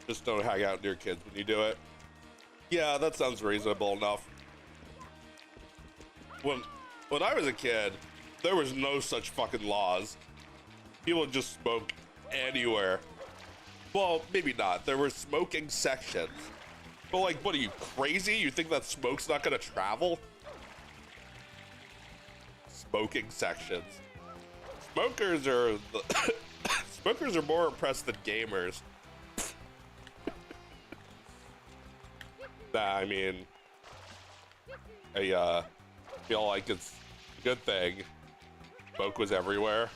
Just don't hang out near kids when you do it. Yeah, that sounds reasonable enough. When I was a kid, there was no such fucking laws. People just smoke anywhere. Well, maybe not. There were smoking sections. But like, what are you, crazy? You think that smoke's not gonna travel? Smoking sections. Smokers are smokers are more impressed than gamers. Nah, I mean, I feel like it's a good thing smoke was everywhere.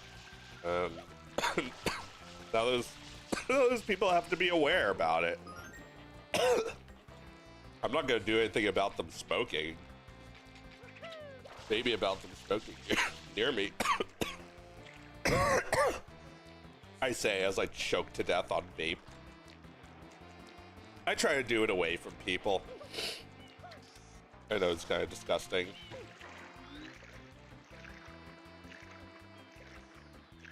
Now those people have to be aware about it. I'm not gonna do anything about them smoking. Maybe about them smoking near me. I say as I choke to death on vape. I try to do it away from people. I know it's kind of disgusting.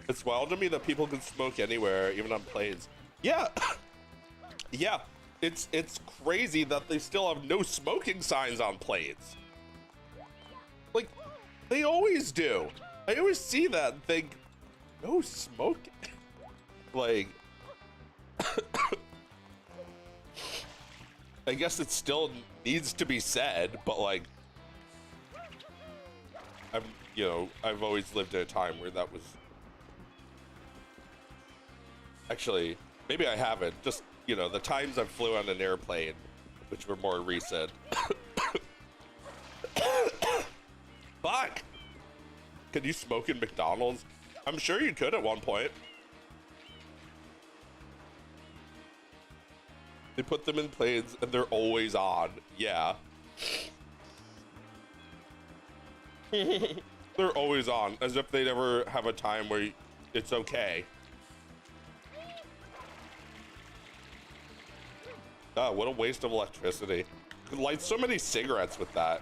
It's wild to me that people can smoke anywhere, even on planes. Yeah, yeah. It's crazy that they still have no smoking signs on planes. Like, they always do. I always see that and think, no smoking. Like, I guess it still needs to be said, but like, I've always lived at a time where that was. Actually, maybe I haven't. Just, the times I flew on an airplane, which were more recent. Fuck! Can you smoke in McDonald's? I'm sure you could at one point. They put them in planes and they're always on. Yeah. They're always on, as if they never have a time where it's okay. Ah, what a waste of electricity. You could light so many cigarettes with that.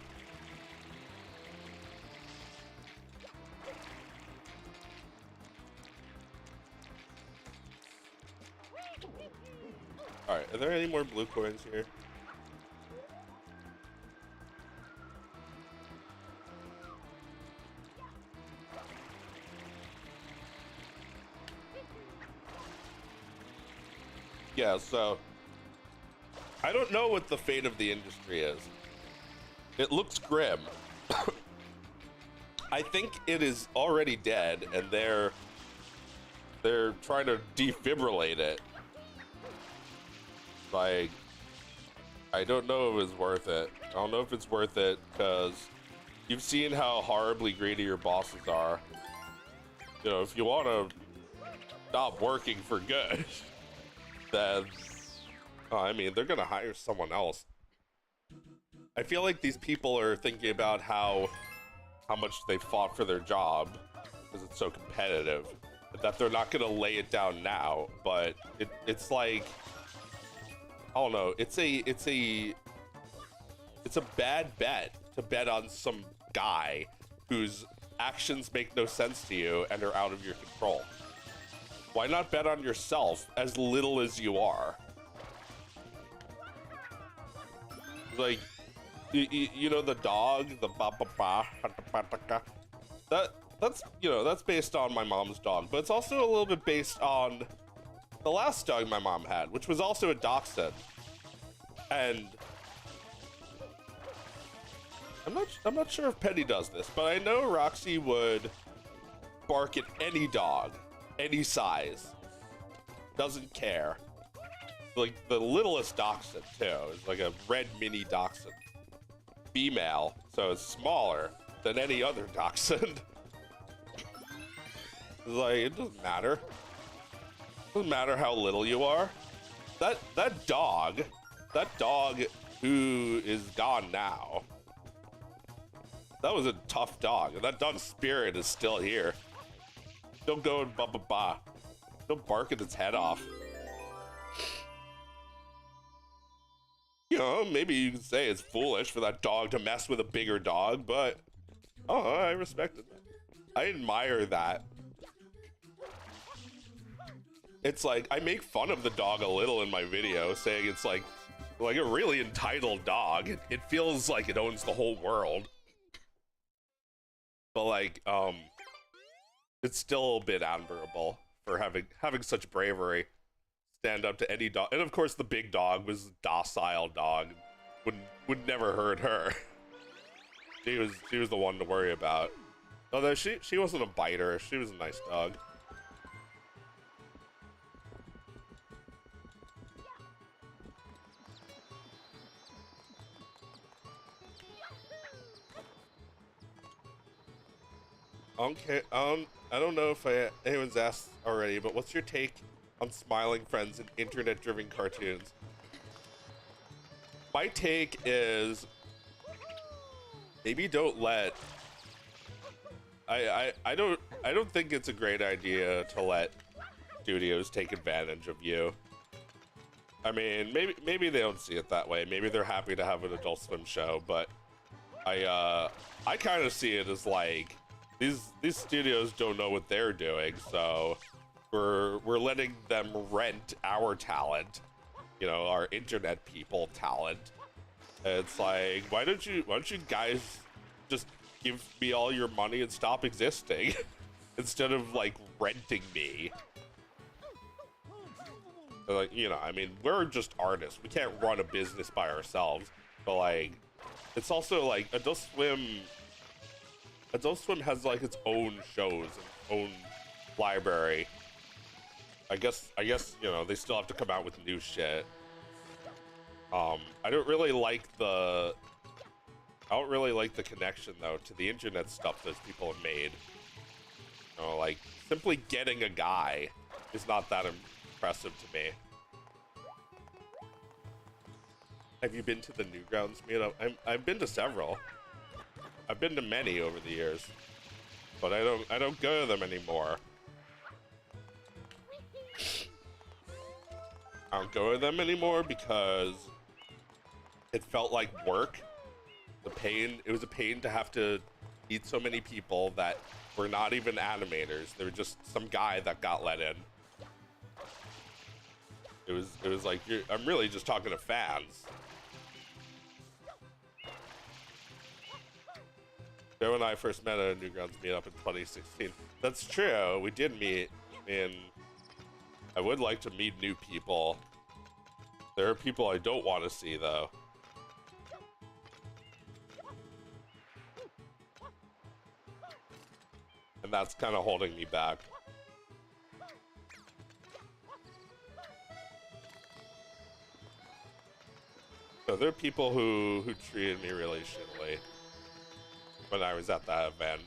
Alright, are there any more blue coins here? Yeah, so I don't know what the fate of the industry is. It looks grim. I think it is already dead, and they're trying to defibrillate it. Like, I don't know if it's worth it. I don't know if it's worth it because you've seen how horribly greedy your bosses are. You know, if you want to stop working for good, then I mean, they're gonna hire someone else. I feel like these people are thinking about how much they fought for their job because it's so competitive, that they're not gonna lay it down now. But it's like, I don't know. It's a bad bet to bet on some guy whose actions make no sense to you and are out of your control. Why not bet on yourself as little as you are? Like, you know, the dog, the ba-ba-ba, that's, you know, that's based on my mom's dog, but it's also a little bit based on the last dog my mom had, which was also a dachshund. And I'm not sure if Penny does this, but I know Roxy would bark at any dog, any size, doesn't care. Like the littlest dachshund too, is like a red mini dachshund, female, so it's smaller than any other dachshund. It's like, it doesn't matter. It doesn't matter how little you are. That dog who is gone now, that was a tough dog, and that dog's spirit is still here. Don't go and ba-ba-ba. Don't bark at its head off. You know, maybe you could say it's foolish for that dog to mess with a bigger dog, but oh, I respect it. I admire that. It's like, I make fun of the dog a little in my video, saying it's like a really entitled dog. It feels like it owns the whole world. But like, it's still a bit admirable for having such bravery. Stand up to any dog, and of course the big dog was a docile dog, would never hurt her. She was the one to worry about. Although she wasn't a biter, she was a nice dog. Okay, I don't know if anyone's asked already, but what's your take on smiling friends in internet-driven cartoons? My take is maybe don't let. I don't think it's a great idea to let studios take advantage of you. I mean, maybe they don't see it that way. Maybe they're happy to have an Adult Swim show, but I kind of see it as like these studios don't know what they're doing, so we're letting them rent our talent, you know, our internet people talent. It's like, why don't you guys just give me all your money and stop existing instead of like renting me? Like, you know, I mean, we're just artists. We can't run a business by ourselves. But like, it's also like Adult Swim has like its own shows and own library. I guess, you know, they still have to come out with new shit. I don't really like the connection though to the internet stuff those people have made. You know, like simply getting a guy is not that impressive to me. Have you been to the Newgrounds meetup? I've been to several. I've been to many over the years, but I don't go to them anymore. I don't go to them anymore because it felt like work. It was a pain to have to meet so many people that were not even animators. They were just some guy that got let in. It was like, I'm really just talking to fans. Joe and I first met at a Newgrounds meetup in 2016. That's true, we did meet, and I would like to meet new people. There are people I don't want to see, though. And that's kind of holding me back. So there are people who treated me really shittily when I was at that event.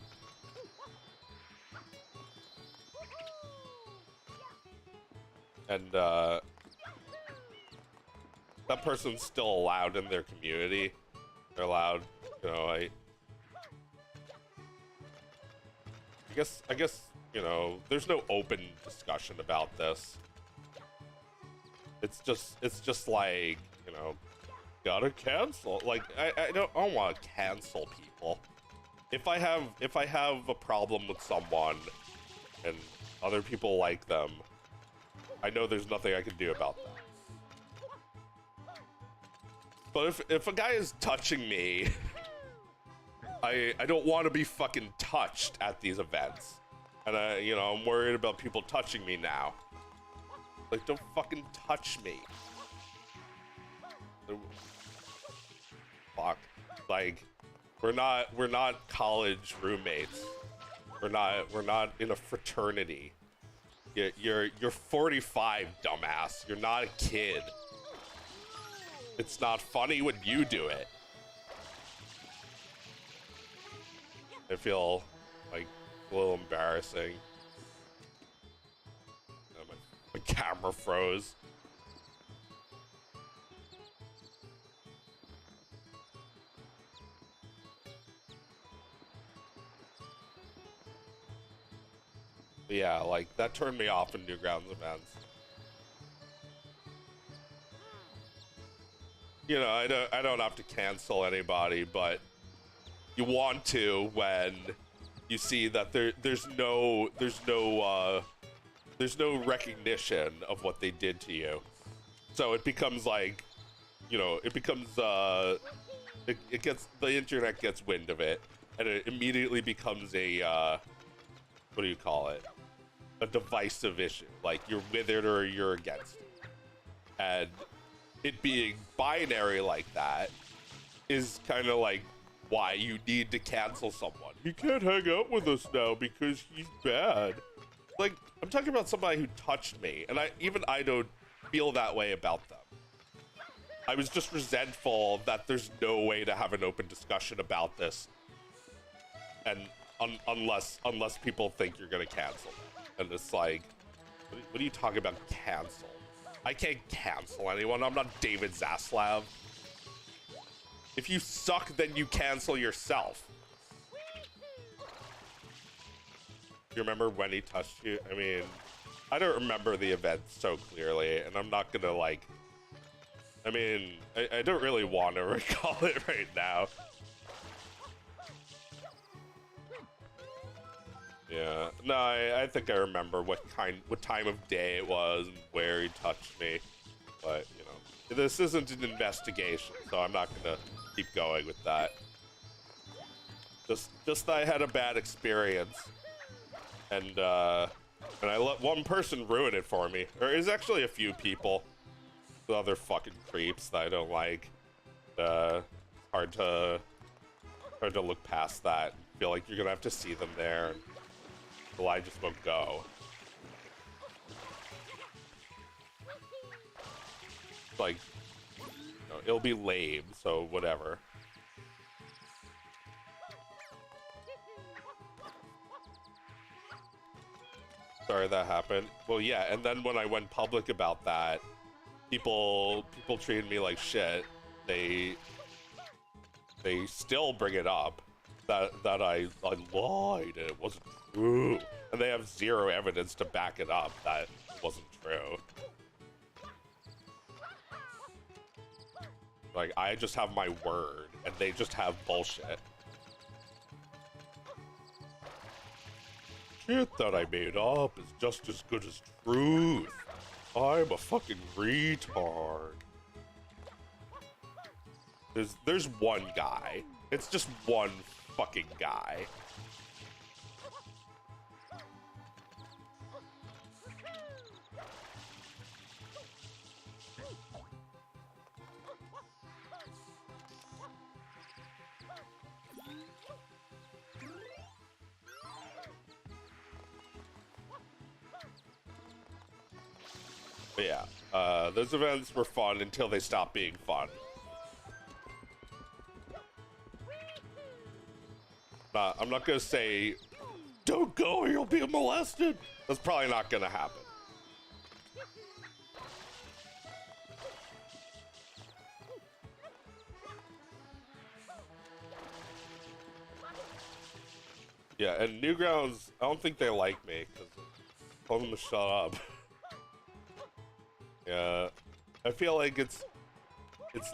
And that person's still allowed in their community. They're allowed, you know, I guess, you know, there's no open discussion about this. It's just like, you know, gotta cancel. Like, I don't want to cancel people. If I have a problem with someone and other people like them, I know there's nothing I can do about that. But if a guy is touching me, I don't want to be fucking touched at these events. And you know, I'm worried about people touching me now. Like, don't fucking touch me. Fuck. Like, we're not college roommates. We're not in a fraternity. You're 45, dumbass. You're not a kid. It's not funny when you do it. I feel like a little embarrassing. My camera froze. But yeah, like, that turned me off in Newgrounds events. You know, I don't have to cancel anybody, but you want to when you see that there's no recognition of what they did to you. So it becomes like, you know, it becomes it gets, the internet gets wind of it, and it immediately becomes a what do you call it? A divisive issue. Like, you're with it or you're against it. And it being binary like that is kind of like why you need to cancel someone. He can't hang out with us now because he's bad. Like, I'm talking about somebody who touched me, and I don't feel that way about them. I was just resentful that there's no way to have an open discussion about this, and unless people think you're gonna cancel them. And it's like, what are you talking about, cancel? I can't cancel anyone. I'm not David Zaslav. If you suck, then you cancel yourself. You remember when he touched you? I mean, I don't remember the event so clearly, and I'm not gonna, like, I mean, I don't really want to recall it right now. Yeah, no, I think I remember what time of day it was and where he touched me, but, you know, this isn't an investigation, so I'm not gonna keep going with that. Just that I had a bad experience, and I let one person ruin it for me. Or it's actually a few people, the other fucking creeps that I don't like. Hard to look past that. Feel like you're gonna have to see them there. Well, I just won't go. Like, you know, it'll be lame, so whatever. Sorry that happened. Well, yeah, and then when I went public about that, people treated me like shit. They still bring it up that I lied and it wasn't true, and they have zero evidence to back it up that it wasn't true. Like, I just have my word, and they just have bullshit. Shit that I made up is just as good as truth. I'm a fucking retard. There's one guy. It's just one fucking guy. But yeah, those events were fun until they stopped being fun. I'm not gonna say, don't go or you'll be molested. That's probably not gonna happen. Yeah, and Newgrounds, I don't think they like me, because I told them to shut up. Yeah, I feel like it's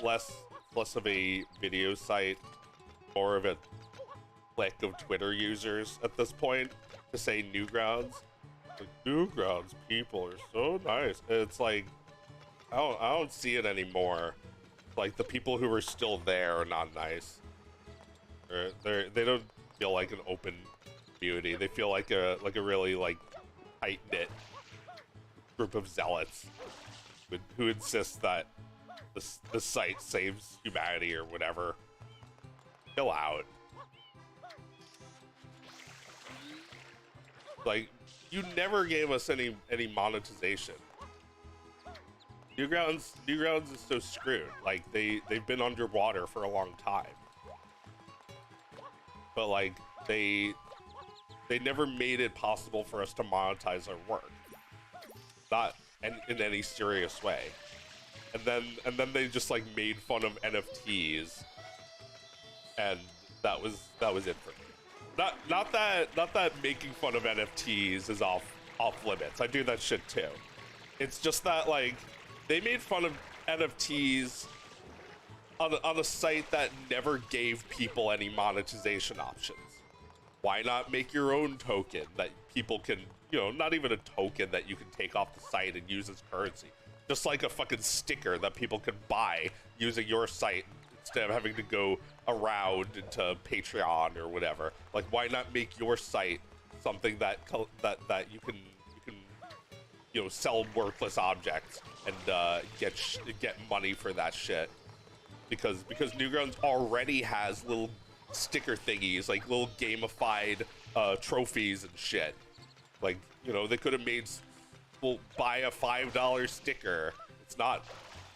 less of a video site, more of a clique of Twitter users at this point to say Newgrounds. Like, Newgrounds people are so nice. It's like I don't see it anymore. Like the people who are still there are not nice. They don't feel like an open community. They feel like a really like tight knit group of zealots who insist that the site saves humanity or whatever. Chill out. Like, you never gave us any monetization. Newgrounds is so screwed. Like they've been underwater for a long time. But like they never made it possible for us to monetize our work. Not in any serious way. And then they just like made fun of NFTs. And that was it for me. Not that making fun of NFTs is off limits. I do that shit too. It's just that like they made fun of NFTs on a site that never gave people any monetization options. Why not make your own token that people can, you know, not even a token that you can take off the site and use as currency. Just like a fucking sticker that people can buy using your site instead of having to go around into Patreon or whatever. Like, why not make your site something that you can you know, sell worthless objects and get money for that shit? Because Newgrounds already has little sticker thingies, like little gamified trophies and shit. Like, you know, they could have made, well, buy a $5 sticker. It's not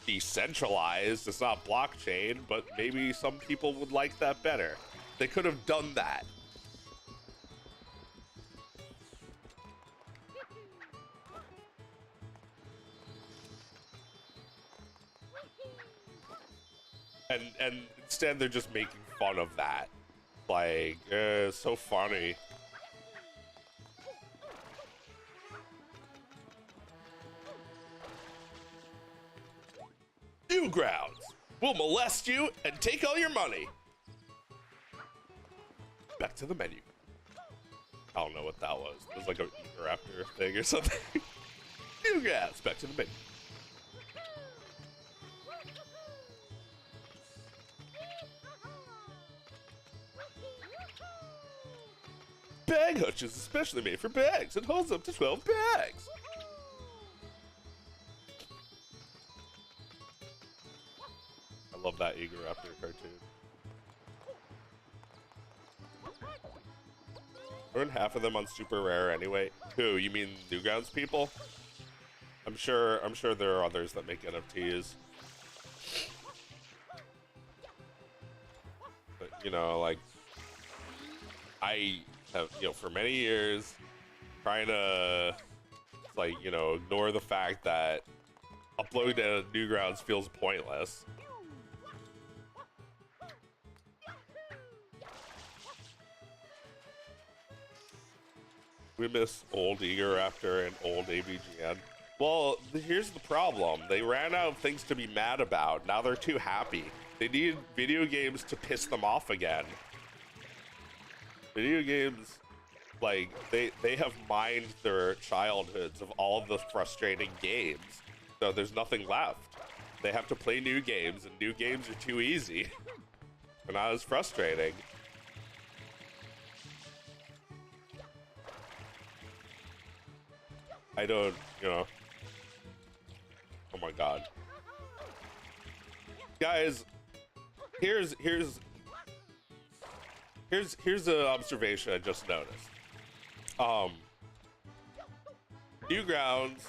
decentralized, it's not blockchain, but maybe some people would like that better. They could have done that. And instead they're just making fun of that. Like, it's so funny. Newgrounds will molest you and take all your money. Back to the menu. I don't know what that was. It was like a Raptor thing or something. Newgrounds, back to the menu. Bag Hutch is especially made for bags. It holds up to 12 bags. I love that Eager Raptor cartoon. Aren't half of them on super rare anyway? Who? You mean Newgrounds people? I'm sure there are others that make NFTs. But you know, like I have, you know, for many years trying to, like, you know, ignore the fact that uploading to Newgrounds feels pointless. We miss old Eager Raptor and old AVGN. Well, here's the problem. They ran out of things to be mad about. Now they're too happy. They need video games to piss them off again. Video games, like, they have mined their childhoods of all the frustrating games. So there's nothing left. They have to play new games, and new games are too easy. They're not as frustrating. I don't, you know. Oh my god. Guys, here's an observation I just noticed. Newgrounds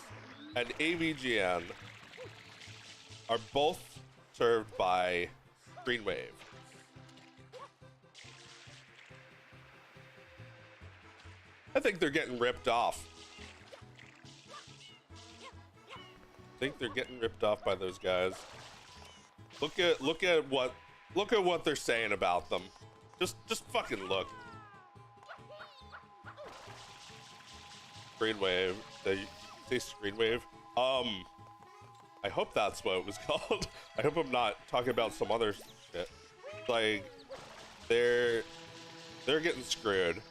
and AVGN are both served by Screenwave. I think they're getting ripped off. I think they're getting ripped off by those guys. Look at what they're saying about them. Just fucking look. Screenwave. They say Screenwave. I hope that's what it was called. I hope I'm not talking about some other shit. Like, they're getting screwed.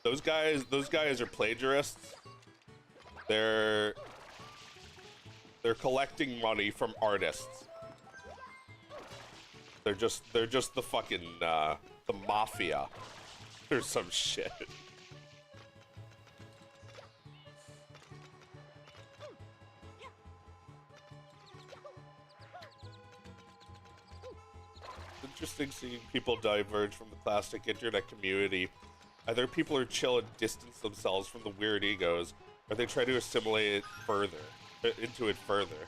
Those guys are plagiarists. They're collecting money from artists. They're just the fucking the mafia or some shit. Interesting seeing people diverge from the classic internet community. Either people are chill and distance themselves from the weird egos, or they try to assimilate it further, into it further.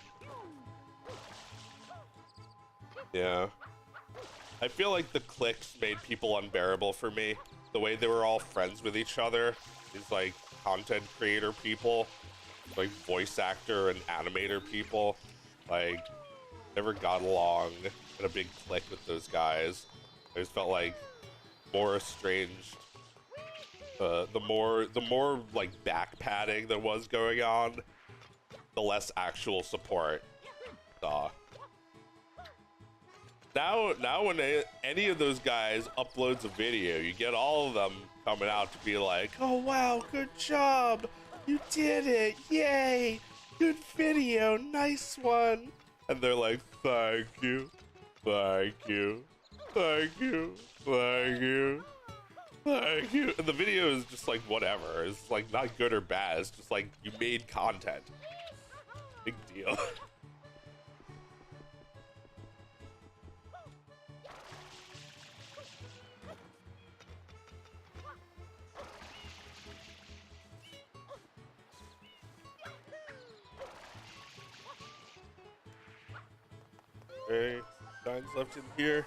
Yeah. I feel like the cliques made people unbearable for me. The way they were all friends with each other, these like content creator people, like voice actor and animator people, like never got along in a big clique with those guys. I just felt like more estranged. The more like back padding there was going on, the less actual support. Now when any of those guys uploads a video, you get all of them coming out to be like, oh wow, good job, you did it, yay, good video, nice one. And they're like, thank you, thank you, thank you, thank you, thank you. And the video is just like whatever. It's like not good or bad. It's just like you made content. Big deal. Okay, signs left in here.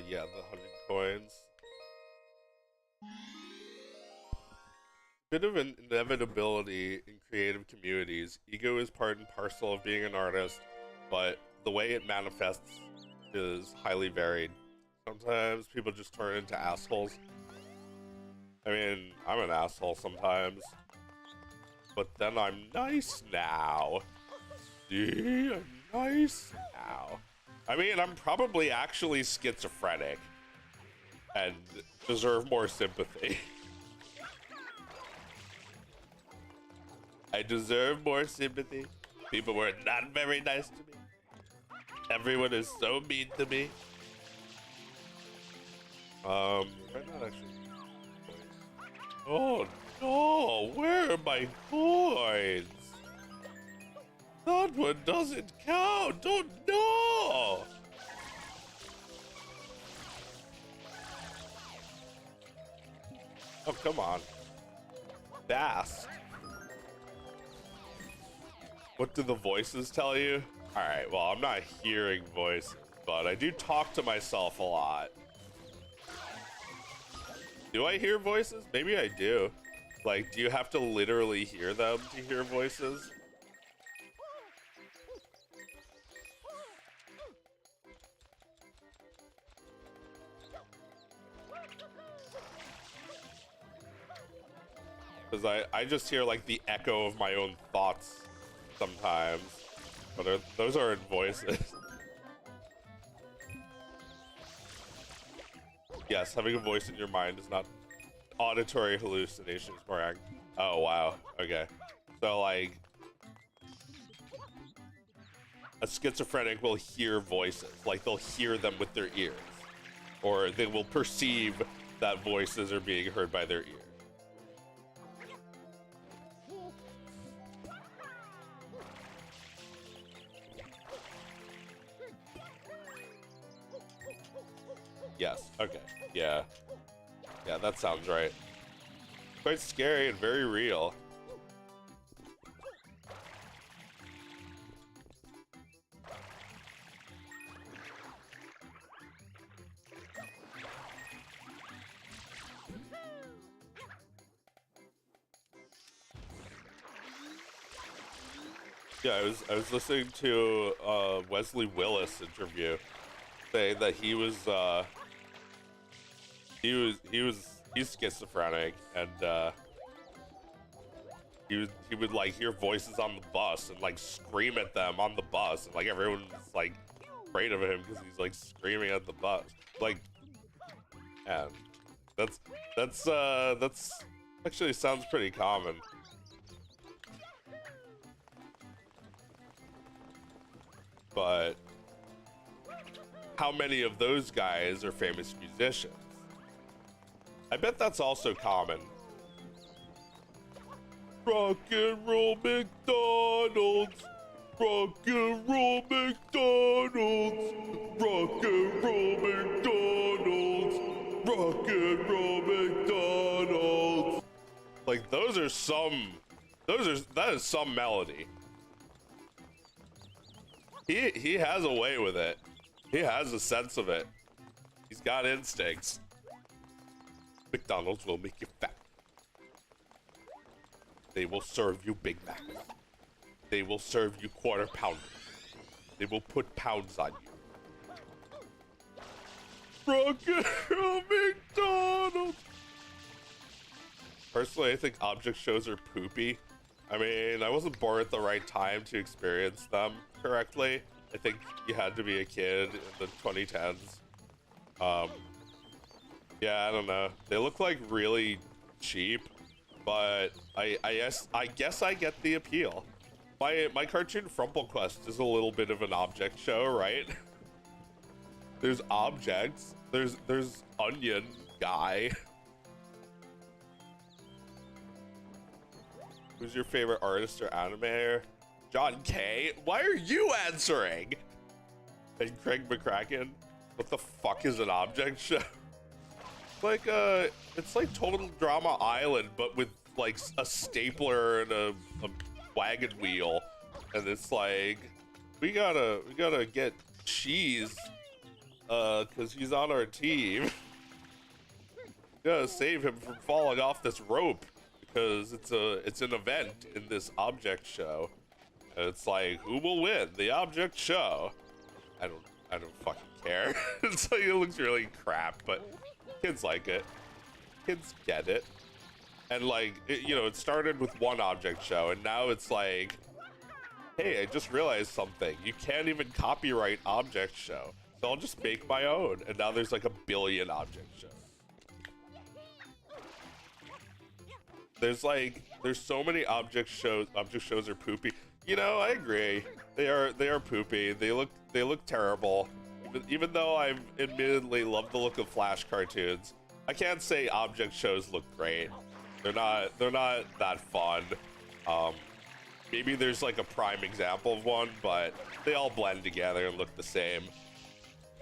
Yeah, the 100 coins. Bit of an inevitability in creative communities. Ego is part and parcel of being an artist, but the way it manifests is highly varied. Sometimes people just turn into assholes. I mean, I'm an asshole sometimes. But then I'm nice now. See, I'm nice now. I mean, I'm probably actually schizophrenic and deserve more sympathy. I deserve more sympathy. People were not very nice to me. Everyone is so mean to me. Not actually. Oh no, where are my coins? That one doesn't count. Oh no! Oh, come on. Fast. What do the voices tell you? Alright, well, I'm not hearing voices, but I do talk to myself a lot. Do I hear voices? Maybe I do. Like, do you have to literally hear them to hear voices? Because I just hear like the echo of my own thoughts sometimes, but those aren't voices. Yes, having a voice in your mind is not auditory hallucinations, Morag. Oh wow, okay. So like, a schizophrenic will hear voices, like they'll hear them with their ears, or they will perceive that voices are being heard by their ears. Yes, okay, yeah. Yeah, that sounds right. Quite scary and very real. Yeah, I was listening to Wesley Willis interview saying that he's schizophrenic and he would like hear voices on the bus and like scream at them on the bus, and like everyone's like afraid of him because he's like screaming at the bus. Like, and that's actually sounds pretty common. But how many of those guys are famous musicians? I bet that's also common. Rock and roll McDonald's. Rock and roll McDonald's. Rock and roll McDonald's. Rock and roll McDonald's. Like that is some melody. He has a way with it. He has a sense of it. He's got instincts. McDonald's will make you fat. They will serve you Big Macs. They will serve you quarter pounders. They will put pounds on you. Rock and roll McDonald's. Personally, I think object shows are poopy. I mean, I wasn't born at the right time to experience them correctly. I think you had to be a kid in the 2010s. Yeah, I don't know. They look like really cheap, but I guess I get the appeal. My cartoon FrumpleQuest is a little bit of an object show, right? There's objects. There's onion guy. Who's your favorite artist or animator? John K. Why are you answering? And Craig McCracken. What the fuck is an object show? It's like Total Drama Island, but with like a stapler and a wagon wheel, and it's like we gotta get cheese, cause he's on our team. We gotta save him from falling off this rope because it's an event in this object show. And it's like, who will win the object show? I don't fucking care. It's like it looks really crap, but kids like it. Kids get it. And like, it started with one object show, and now it's like, hey, I just realized something. You can't even copyright object show, so I'll just make my own. And now there's like 1 billion object shows. There's so many object shows. Object shows are poopy. I agree. They are poopy. They look terrible. Even though I admittedly love the look of Flash cartoons, I can't say object shows look great. They're not that fun. Maybe there's like a prime example of one, but they all blend together and look the same.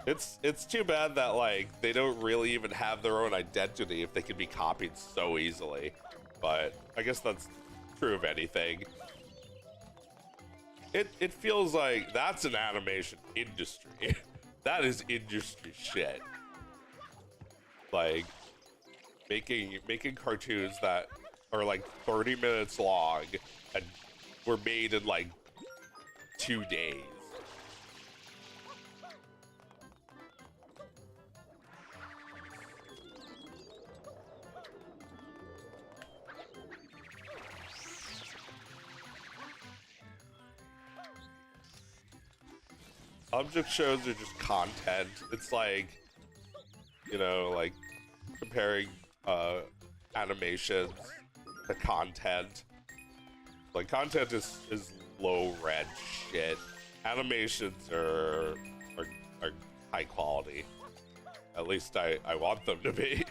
It's too bad that like they don't really even have their own identity if they can be copied so easily. But I guess that's true of anything. It feels like that's an animation industry. That is industry shit. Like making cartoons that are like 30 minutes long and were made in like 2 days. Object shows are just content. It's like, like comparing animations to content. Like content is low rent shit. Animations are high quality. At least I want them to be.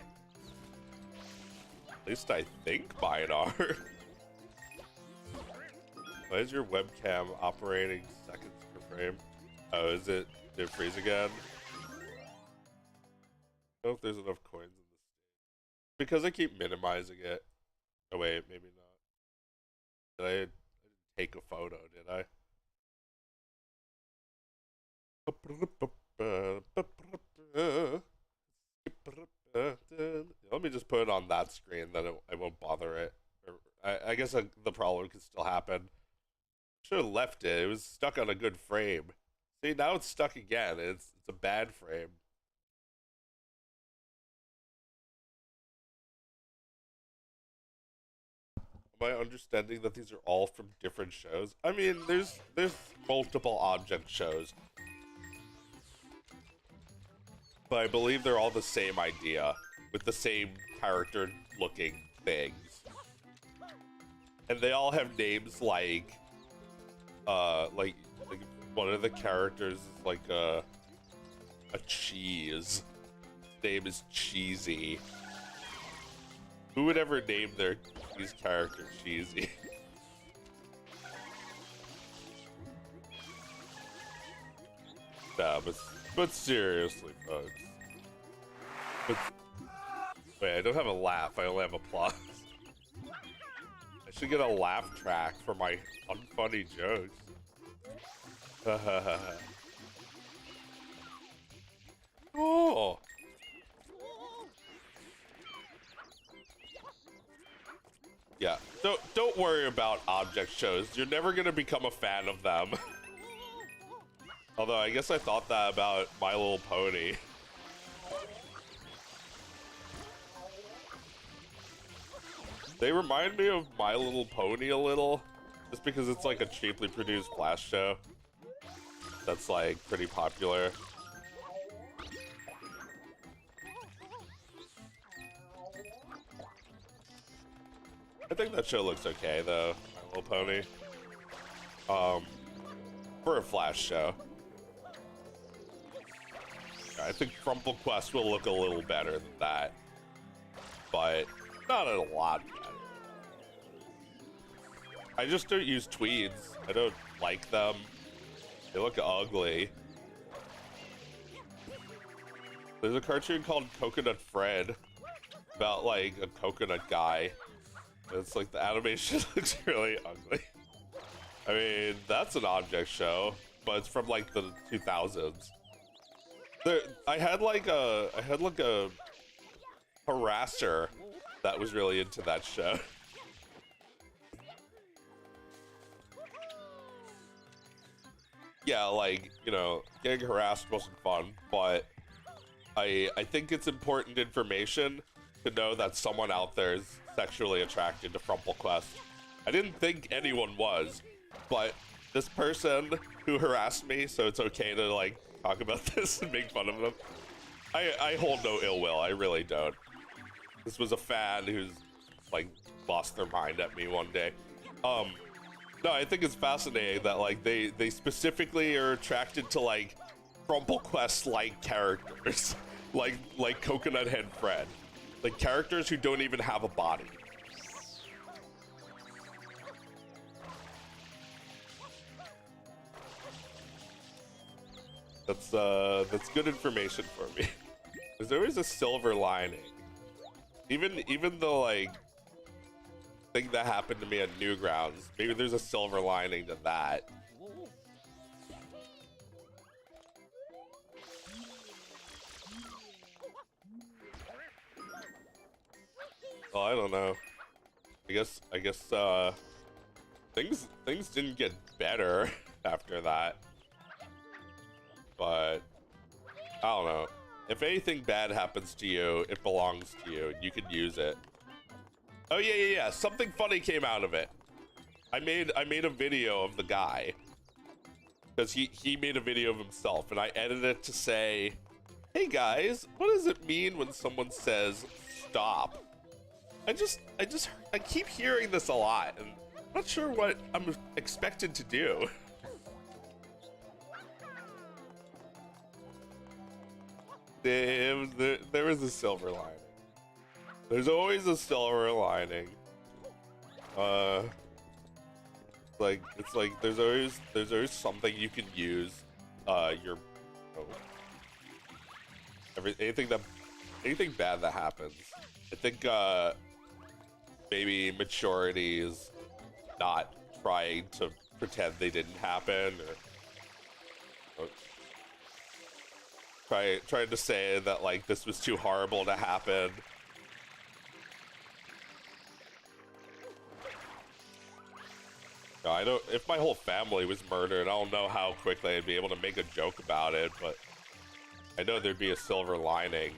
At least I think mine are. Why is your webcam operating seconds per frame? Oh, did it freeze again? I don't know if there's enough coins. Because I keep minimizing it. Oh wait, maybe not. Did I take a photo, did I? Let me just put it on that screen, then I won't bother it. I guess the problem could still happen. Should have left it. It was stuck on a good frame. See, now it's stuck again. It's a bad frame. Am I understanding that these are all from different shows? I mean, there's multiple object shows, but I believe they're all the same idea with the same character looking things. And they all have names like one of the characters is like a cheese. His name is Cheesy. Who would ever name their cheese character Cheesy? Nah, but seriously, folks. Wait, I don't have a laugh. I only have applause. I should get a laugh track for my unfunny jokes. Oh. Yeah, don't worry about object shows. You're never gonna become a fan of them. Although I guess I thought that about My Little Pony. They remind me of My Little Pony a little, just because it's like a cheaply produced Flash show that's like pretty popular. I think that show looks okay though, My Little Pony. For a Flash show. I think Crumple Quest will look a little better than that, but not a lot better. I just don't use tweeds. I don't like them. They look ugly. There's a cartoon called Coconut Fred about like a coconut guy. It's like the animation looks really ugly. I mean, that's an object show, but it's from like the 2000s. I had like a harasser that was really into that show. Yeah, like, you know, getting harassed wasn't fun, but I think it's important information to know that someone out there is sexually attracted to Frumple Quest. I didn't think anyone was, but this person who harassed me, so it's okay to like talk about this and make fun of them. I hold no ill will, I really don't. This was a fan who's like lost their mind at me one day. No, I think it's fascinating that like they specifically are attracted to like Frumple Quest like characters, like Coconut Head Fred, like characters who don't even have a body. That's good information for me. There's always a silver lining. Even the like thing that happened to me at Newgrounds, maybe there's a silver lining to that. Well, I don't know. I guess things didn't get better after that. But I don't know. If anything bad happens to you, it belongs to you. You can use it. Oh yeah. Something funny came out of it. I made a video of the guy because he made a video of himself, and I edited it to say, "Hey guys, what does it mean when someone says stop?" I keep hearing this a lot, and I'm not sure what I'm expected to do. There was a silver lining. There's always a silver lining. It's like there's always something you can use. Anything bad that happens, I think maybe maturity is not trying to pretend they didn't happen, or trying to say that like this was too horrible to happen. No, I don't. If my whole family was murdered, I don't know how quickly I'd be able to make a joke about it, but I know there'd be a silver lining.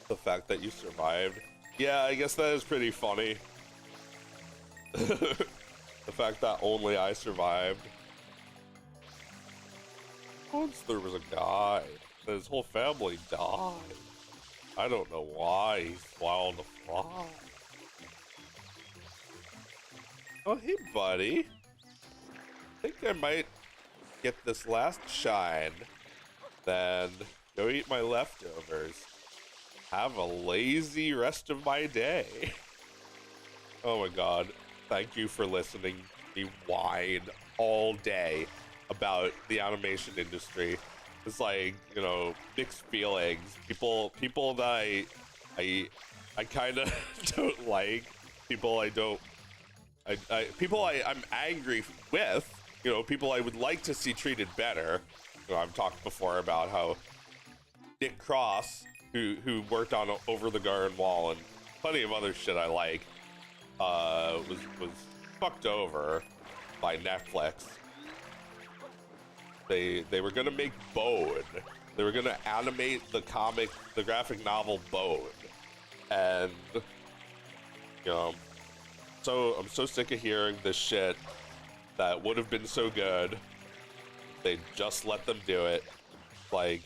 The fact that you survived. Yeah, I guess that is pretty funny. The fact that only I survived. Once there was a guy, and his whole family died. I don't know why he's wild to fly. Oh, hey, buddy. I think I might get this last shine, then go eat my leftovers. Have a lazy rest of my day. Oh my god. Thank you for listening to me whine all day about the animation industry. It's like, you know, mixed feelings. People that I kind of don't like. People I don't. People I'm angry with. You know, people I would like to see treated better. You know, I've talked before about how Nick Cross, who worked on Over the Garden Wall and plenty of other shit I like, was fucked over by Netflix. They were gonna make Bone. They were gonna animate the graphic novel Bone, and you know, so I'm so sick of hearing this shit that would have been so good. They just let them do it, like.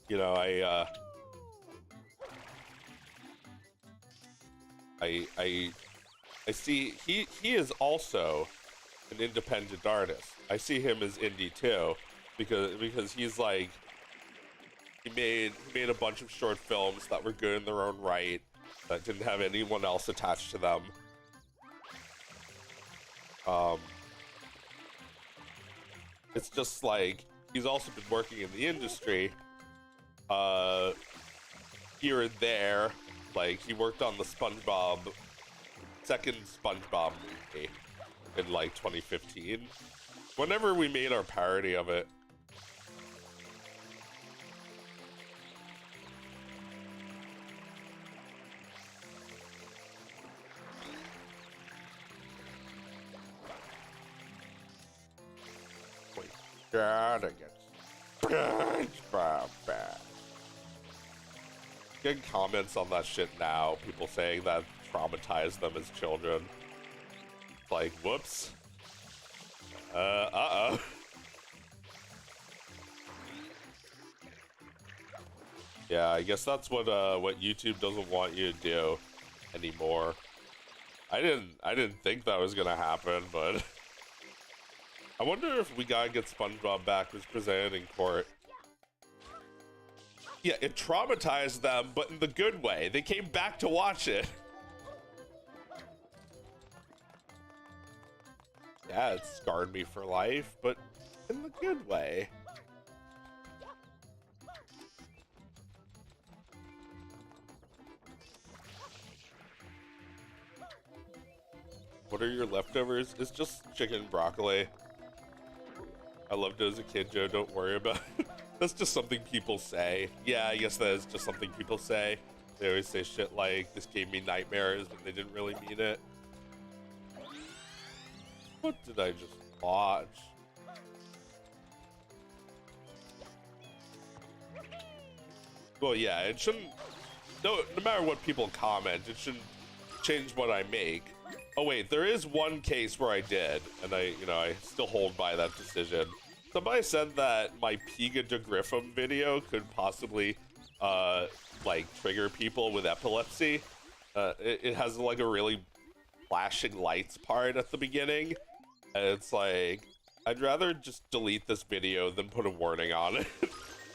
You know, I see he is also an independent artist. I see him as indie too, because he's like he made a bunch of short films that were good in their own right, that didn't have anyone else attached to them. It's just like he's also been working in the industry. Here and there, like he worked on the second SpongeBob movie in like 2015. Whenever we made our parody of it. We gotta get SpongeBob back. Getting comments on that shit now, people saying that traumatized them as children. Like, whoops. Uh-oh. Yeah, I guess that's what YouTube doesn't want you to do anymore. I didn't think that was gonna happen, but I wonder if We Gotta Get SpongeBob Back was presented in court. Yeah, it traumatized them, but in the good way. They came back to watch it. Yeah, it scarred me for life, but in the good way. What are your leftovers? It's just chicken and broccoli. I loved it as a kid, Joe. Don't worry about it. That's just something people say. Yeah, I guess that is just something people say. They always say shit like, this gave me nightmares, but they didn't really mean it. What did I just watch? Well, yeah, it shouldn't... No matter what people comment, it shouldn't change what I make. Oh wait, there is one case where I did, and I still hold by that decision. Somebody said that my Piga de Griffum video could possibly, like, trigger people with epilepsy. It has, like, a really flashing lights part at the beginning. And it's like, I'd rather just delete this video than put a warning on it.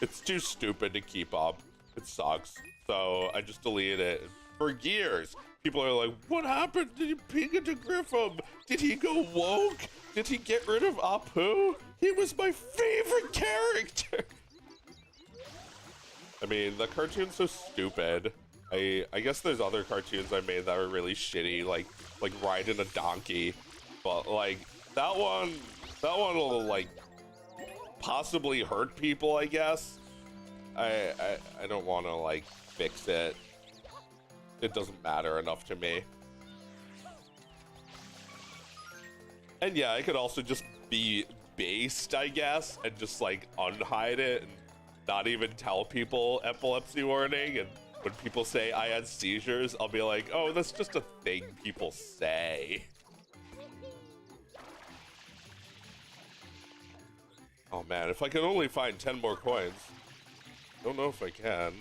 It's too stupid to keep up. It sucks. So I just deleted it. For years, people are like, what happened to Piga de Griffum? Did he go woke? Did he get rid of Apu? He was my favorite character. I mean, the cartoon's so stupid. I guess there's other cartoons I made that are really shitty, like riding a donkey. But like that one will like possibly hurt people, I guess. I don't want to like fix it. It doesn't matter enough to me. And yeah, I could also just be based, I guess, and just like unhide it and not even tell people epilepsy warning. And when people say I had seizures, I'll be like, oh, that's just a thing people say. Oh man, if I could only find 10 more coins. Don't know if I can.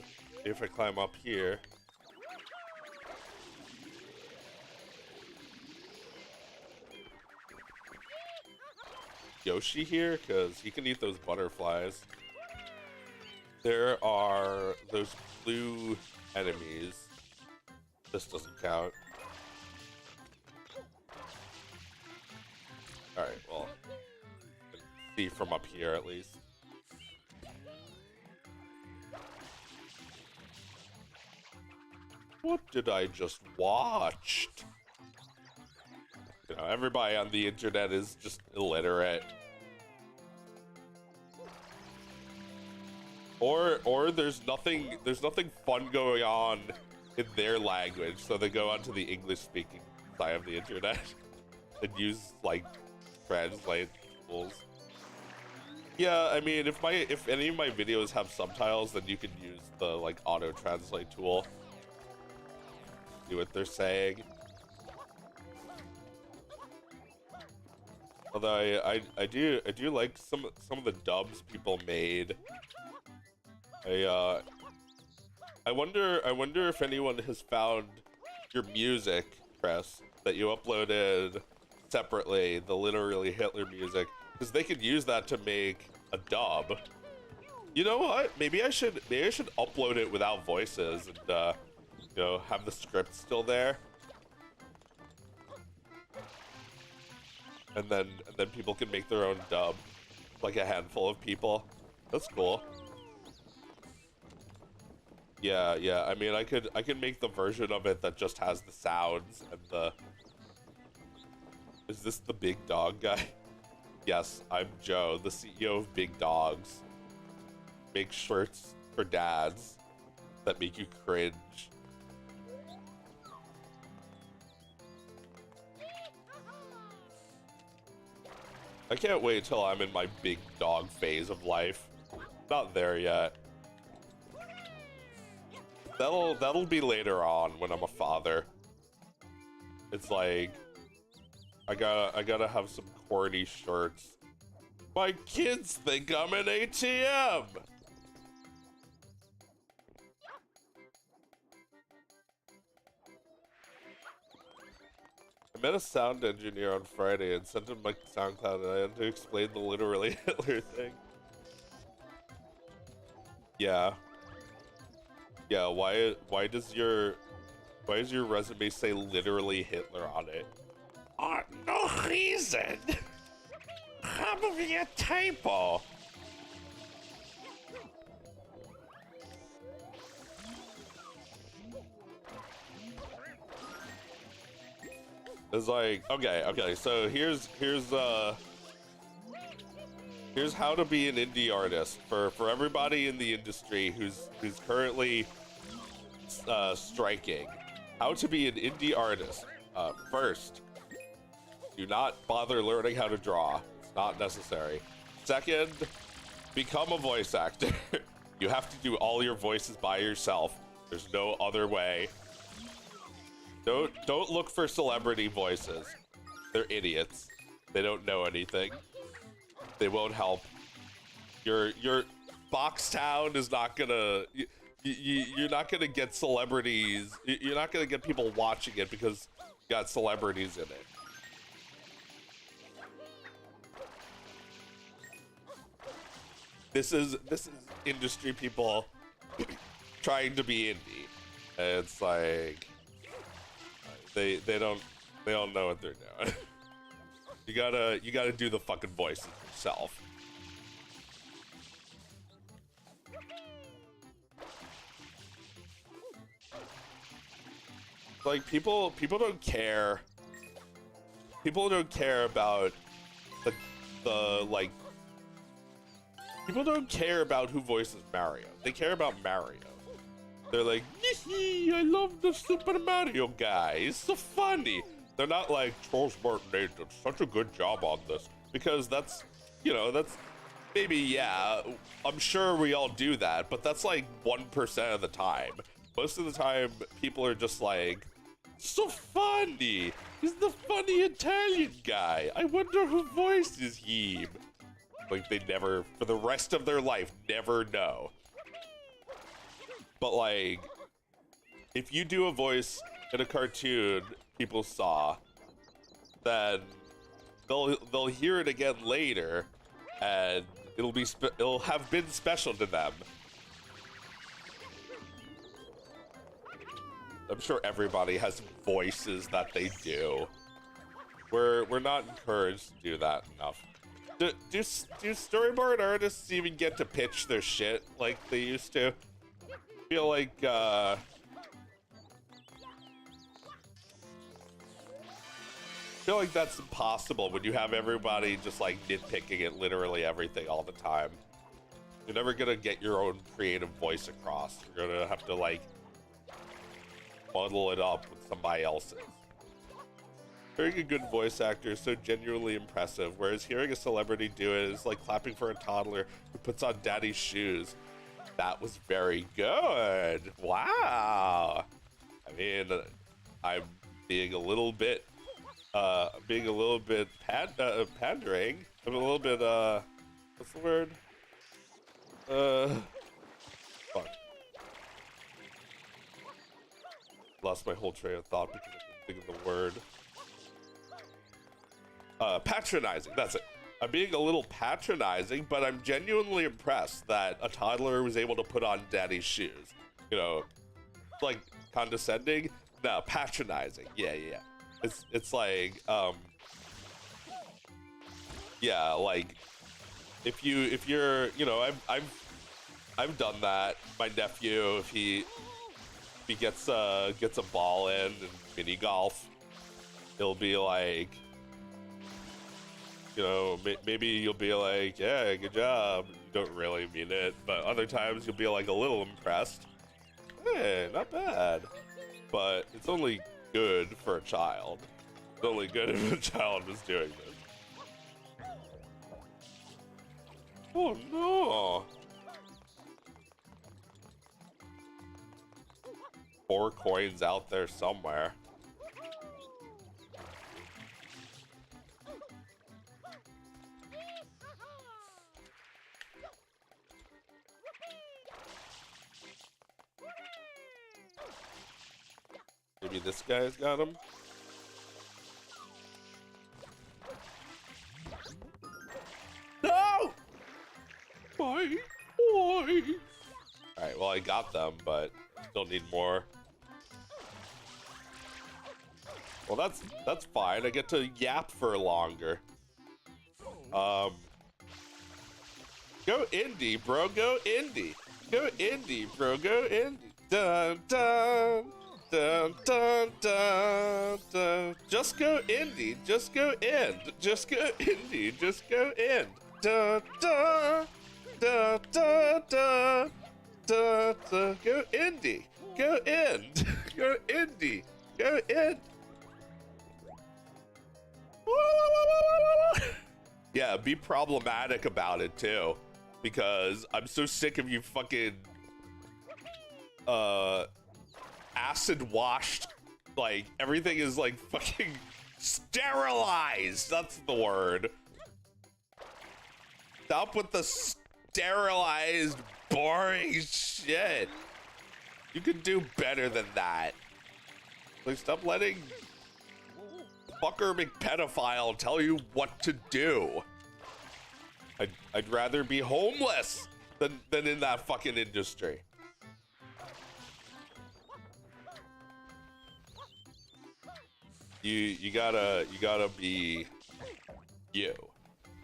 See if I climb up here. Yoshi here? Because he can eat those butterflies. There are those blue enemies. This doesn't count. Alright, well. See from up here at least. What did I just watch? You know, everybody on the internet is just illiterate. Or there's nothing fun going on in their language, so they go onto the English speaking side of the internet and use like translate tools. Yeah, I mean if any of my videos have subtitles, then you can use the like auto translate tool. See what they're saying. Although I do like some of the dubs people made. I wonder if anyone has found your music, Chris, that you uploaded separately, the Literally Hitler music, because they could use that to make a dub. You know what? Maybe I should upload it without voices and you know, have the script still there. And then people can make their own dub, like a handful of people. That's cool. Yeah. I mean, I could make the version of it that just has the sounds and the. Is this the big dog guy? Yes, I'm Joe, the CEO of Big Dogs. Make shirts for dads that make you cringe. I can't wait till I'm in my big dog phase of life. Not there yet. That'll be later on when I'm a father. It's like I gotta have some corny shirts. My kids think I'm an ATM. I met a sound engineer on Friday and sent him my SoundCloud, and I had to explain the Literally Hitler thing. Yeah. Yeah, why does your resume say Literally Hitler on it? No reason. Probably a typo. It's like, okay, so here's how to be an indie artist for everybody in the industry who's currently striking. How to be an indie artist. First, do not bother learning how to draw. It's not necessary. Second, become a voice actor. You have to do all your voices by yourself. There's no other way. Don't look for celebrity voices. They're idiots. They don't know anything. They won't help Your Boxtown is not gonna. You're not gonna get celebrities. You're not gonna get people watching it because you got celebrities in it. This is industry people trying to be indie. It's like they don't know what they're doing. you gotta do the fucking voices yourself. Like people don't care. People don't care about the like. People don't care about who voices Mario. They care about Mario. They're like, I love the Super Mario guy. He's so funny. They're not like, Charles Martinet did such a good job on this. Because that's, you know, that's maybe, yeah, I'm sure we all do that, but that's like 1% of the time. Most of the time, people are just like, so funny. He's the funny Italian guy. I wonder who voices him. Like they never, for the rest of their life, never know. But like, if you do a voice in a cartoon people saw, then they'll hear it again later, and it'll have been special to them. I'm sure everybody has voices that they do. We're not encouraged to do that enough. Do storyboard artists even get to pitch their shit like they used to? Feel like that's impossible when you have everybody just like nitpicking it literally everything all the time. You're never gonna get your own creative voice across. You're gonna have to like muddle it up with somebody else's. Hearing a good voice actor is so genuinely impressive, whereas hearing a celebrity do it is like clapping for a toddler who puts on daddy's shoes. That was very good. Wow. I mean, I'm being a little bit pandering. I'm a little bit, what's the word? Fuck. Lost my whole train of thought because I couldn't think of the word. Patronizing, that's it. I'm being a little patronizing, but I'm genuinely impressed that a toddler was able to put on daddy's shoes. You know, like condescending? No, patronizing. Yeah. It's like, yeah, like if you're, you know, I've done that. My nephew, if he gets a ball in mini golf, he'll be like, you know, maybe you'll be like, yeah, good job. You don't really mean it, but other times you'll be like a little impressed. Hey, not bad. But it's only good for a child. It's only good if a child is doing this. Oh no! 4 coins out there somewhere. Maybe this guy's got him. No! Why? Alright, well I got them, but still need more. Well, that's fine. I get to yap for longer. Go indie, bro. Go indie. Go indie, bro. Go indie. Dun dun dun dun dun dun. Just go indie. Just go end. Just go indie. Just go end. Dun dun dun dun dun dun dun. Go indie. Go end. Go indie. Go end. Yeah, be problematic about it too, because I'm so sick of you fucking acid washed. Like everything is like fucking sterilized. That's the word. Stop with the sterilized, boring shit. You can do better than that. Like, stop letting fucker McPedophile tell you what to do. I'd rather be homeless than in that fucking industry. You gotta be you.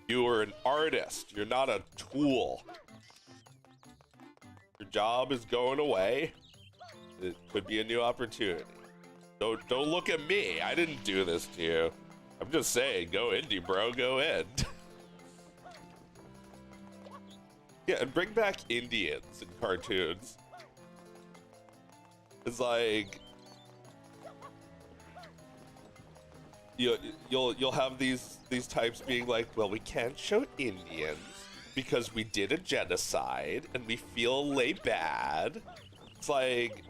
You are an artist. You're not a tool. Your job is going away. It could be a new opportunity. Don't look at me. I didn't do this to you. I'm just saying, go indie, bro. Go in. Yeah, and bring back Indians in cartoons. It's like you'll have these types being like, well, we can't show Indians because we did a genocide and we feel bad. It's like,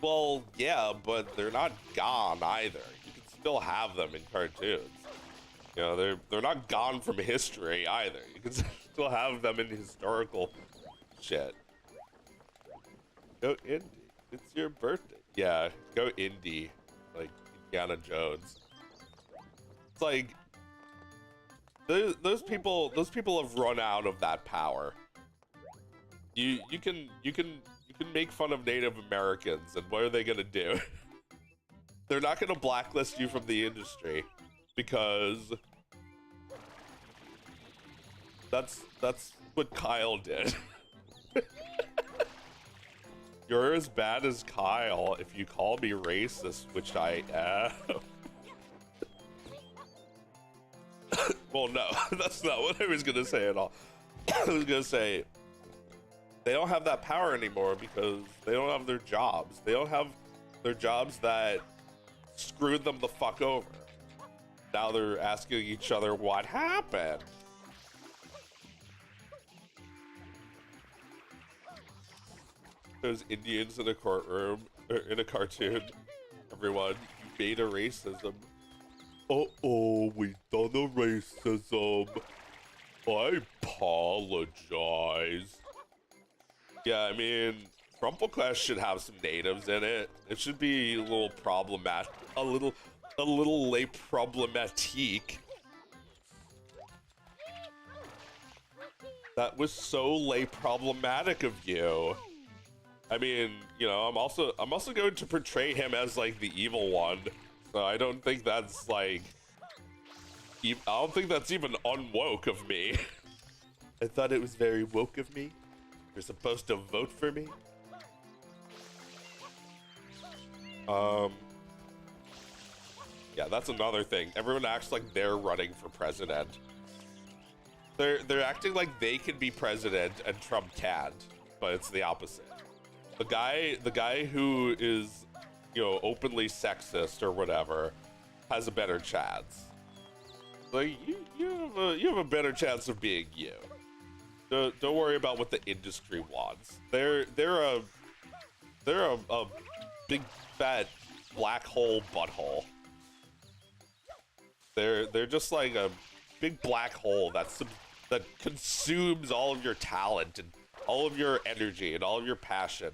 well, yeah, but they're not gone either. You can still have them in cartoons. You know, they're not gone from history either. You can still have them in historical shit. Go indie. It's your birthday. Yeah, go indie, like Indiana Jones. It's like those people have run out of that power. You can make fun of Native Americans, and what are they gonna do? They're not gonna blacklist you from the industry because that's what Kyle did. You're as bad as Kyle if you call me racist, which I am. Well, no, that's not what I was gonna say at all. I was gonna say they don't have that power anymore because they don't have their jobs. They don't have their jobs that screwed them the fuck over. Now they're asking each other what happened. Those Indians in a courtroom, or in a cartoon. Everyone, you beta racism. Uh-oh, we done a racism. I apologize. Yeah, I mean, Rumple Quest should have some natives in it. It should be a little problematic, a little lay problematique. That was so lay problematic of you. I mean, you know, I'm also going to portray him as like the evil one. So I don't think that's like, I don't think that's even unwoke of me. I thought it was very woke of me. You're supposed to vote for me. Yeah, that's another thing. Everyone acts like they're running for president. They're acting like they can be president and Trump can't, but it's the opposite. The guy who is, you know, openly sexist or whatever has a better chance. Like you have a better chance of being you. Don't worry about what the industry wants. They're a big fat black hole butthole. They're just like a big black hole that consumes all of your talent and all of your energy and all of your passion.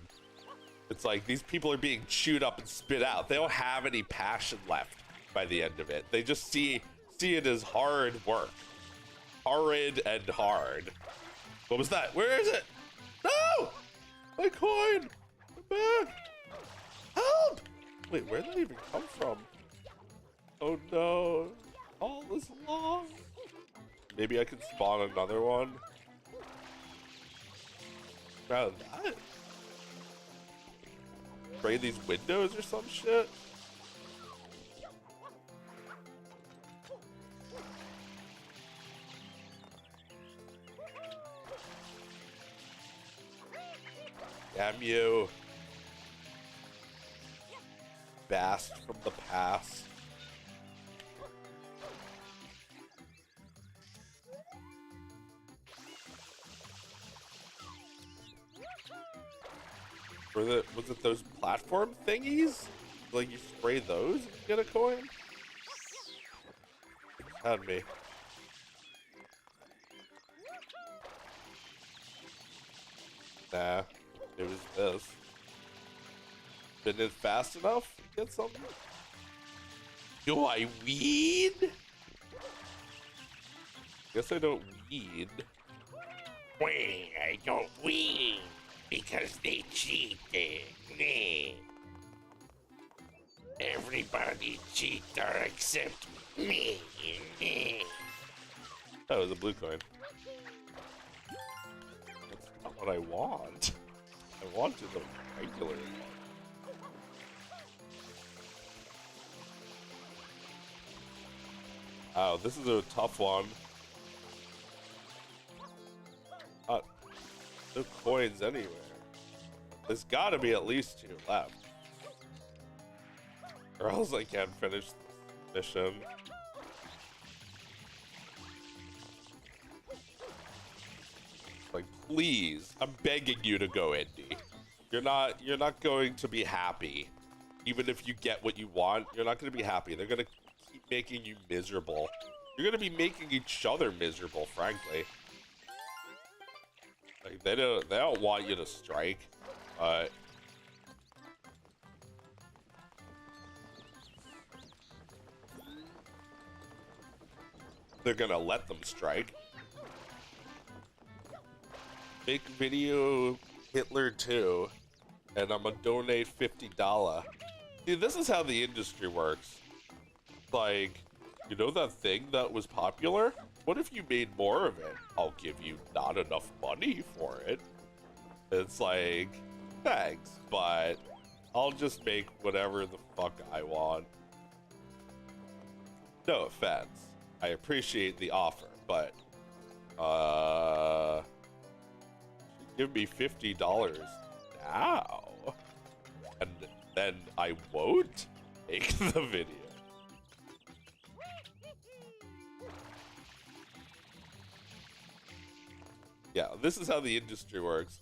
It's like these people are being chewed up and spit out. They don't have any passion left by the end of it. They just see it as hard work. Horrid and hard. What was that? Where is it? No! My coin! I'm back! Help! Wait, where did that even come from? Oh no. All this long. Maybe I can spawn another one. Rather than that? Spray these windows or some shit? Damn you. Bast from the past. Was it those platform thingies? Like you spray those and get a coin? Had me. Nah, it was this. Been it fast enough to get something? Do I weed? Guess I don't weed. Wait, I don't win because they cheated. Meh. Everybody cheater except me. Meh. That was a blue coin. That's not what I want. I wanted the regular one. Oh, this is a tough one. No coins anywhere. There's gotta be at least 2 left. Or else I can't finish this mission. Like, please, I'm begging you to go, Indy. You're not going to be happy. Even if you get what you want, you're not gonna be happy. They're gonna keep making you miserable. You're gonna be making each other miserable, frankly. Like, they don't want you to strike, but they're gonna let them strike. Make video Hitler 2, and I'm gonna donate $50. See, this is how the industry works. Like, you know that thing that was popular? What if you made more of it? I'll give you not enough money for it. It's like, thanks, but I'll just make whatever the fuck I want. No offense. I appreciate the offer, but give me $50 now, and then I won't make the video. Yeah, this is how the industry works.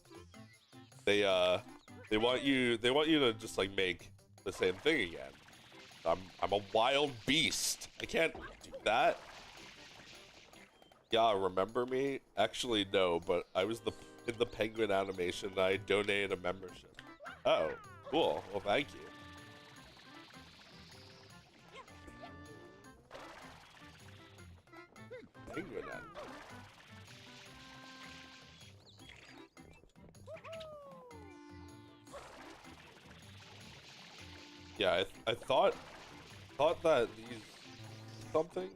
They want you to just like make the same thing again. I'm a wild beast. I can't do that. Yeah, remember me? Actually, no, but I was in the penguin animation and I donated a membership. Oh, cool. Well, thank you. Penguin animation. Yeah, I thought that these something.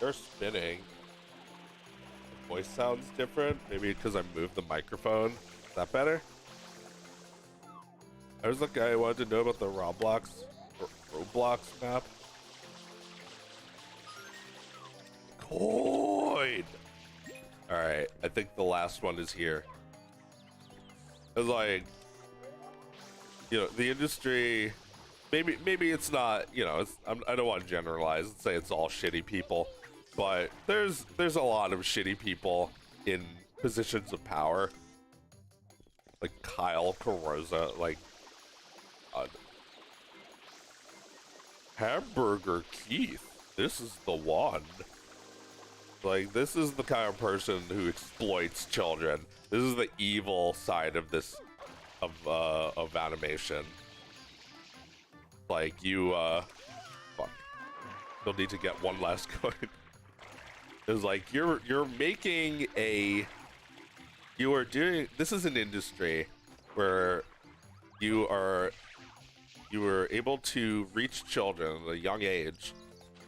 They're spinning. The voice sounds different. Maybe because I moved the microphone. Is that better? I was the guy who wanted to know about the Roblox map. Coin! Alright, I think the last one is here. It's like, you know, the industry, maybe it's not, you know, I don't want to generalize and say it's all shitty people, but there's a lot of shitty people in positions of power, like Kyle Carosa, like Hamburger Keith. This is the one. Like, this is the kind of person who exploits children. This is the evil side of this of animation. Like, you fuck. You'll need to get one last coin. It's like you're making a this is an industry where you are able to reach children at a young age,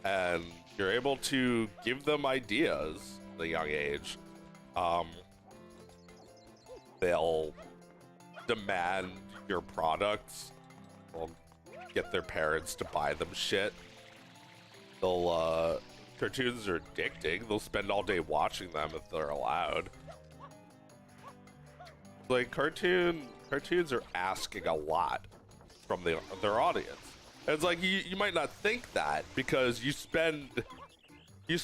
and you're able to give them ideas at a young age. They'll demand your products. They'll get their parents to buy them shit. They'll cartoons are addicting. They'll spend all day watching them if they're allowed. Like, cartoons are asking a lot from their audience. And it's like, you might not think that because you spend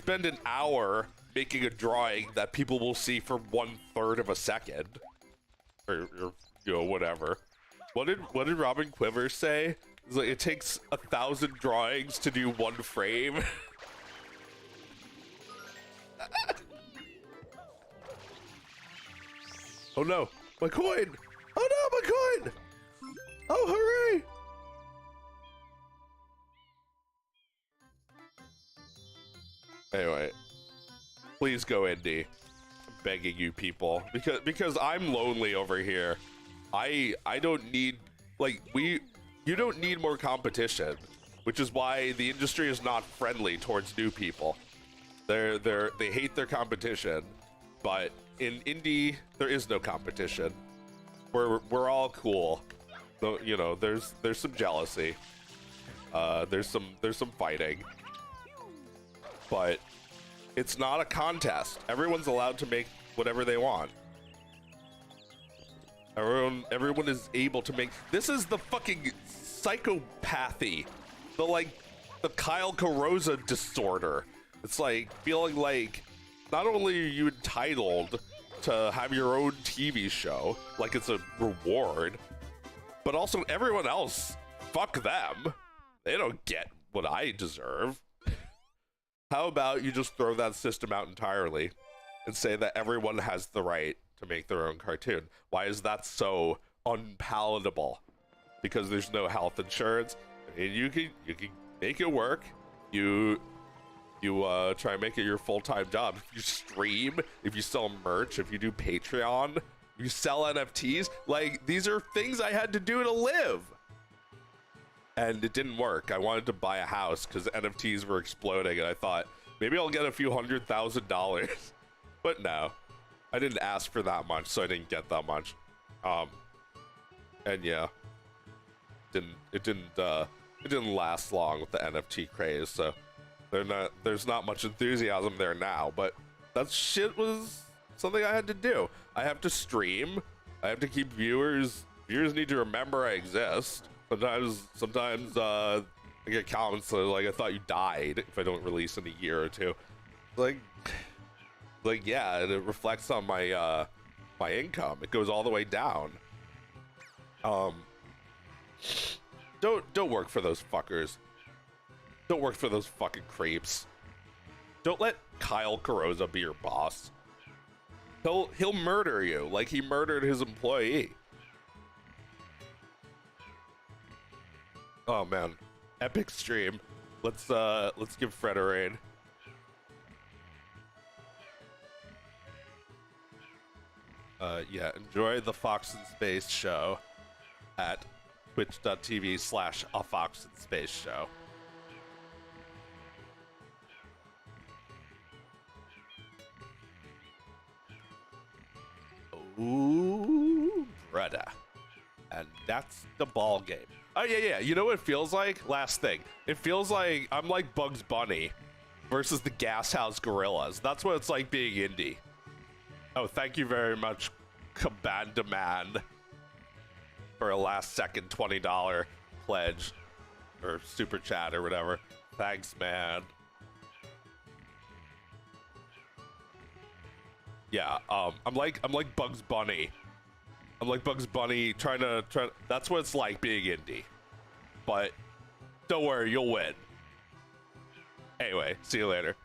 an hour making a drawing that people will see for 1/3 of a second, or you know, whatever. What did Robin Quivers say? It's like, it takes 1,000 drawings to do one frame. Oh no, my coin! Oh no, my coin! Oh, hooray! Anyway, please go indie. I'm begging you people, because I'm lonely over here. I don't need, like, you don't need more competition, which is why the industry is not friendly towards new people. They hate their competition, but in indie there is no competition. We're all cool. So, you know, there's some jealousy. There's some fighting. But it's not a contest. Everyone's allowed to make whatever they want. Everyone is able to make. This is the fucking psychopathy, the Kyle Carosa disorder. It's like feeling like not only are you entitled to have your own TV show, like it's a reward, but also everyone else, fuck them. They don't get what I deserve. How about you just throw that system out entirely and say that everyone has the right to make their own cartoon? Why is that so unpalatable? Because there's no health insurance. I mean, you can make it work. You try and make it your full-time job. If you stream, if you sell merch, if you do Patreon, you sell NFTs, like, these are things I had to do to live. And it didn't work. I wanted to buy a house because NFTs were exploding, and I thought maybe I'll get a few $100,000. But no, I didn't ask for that much, so I didn't get that much. And yeah, it didn't last long with the NFT craze. So there's not much enthusiasm there now. But that shit was something I had to do. I have to stream. I have to keep viewers. Viewers need to remember I exist. Sometimes I get comments like, I thought you died if I don't release in a year or two. Like yeah, and it reflects on my my income. It goes all the way down. Don't work for those fuckers. Don't work for those fucking creeps. Don't let Kyle Carosa be your boss. He'll murder you like he murdered his employee. Oh man, epic stream. Let's give Fred a raid. Yeah, enjoy the Fox in Space show at twitch.tv/afoxinspace-show. Ooh, brother. And that's the ball game. Oh, yeah. You know what it feels like? Last thing. It feels like I'm like Bugs Bunny versus the Gas House Gorillas. That's what it's like being indie. Oh, thank you very much, Cabandaman, for a last-second $20 pledge or super chat or whatever. Thanks, man. Yeah, I'm like Bugs Bunny. I'm like Bugs Bunny trying to that's what it's like being indie. But don't worry, you'll win. Anyway, see you later.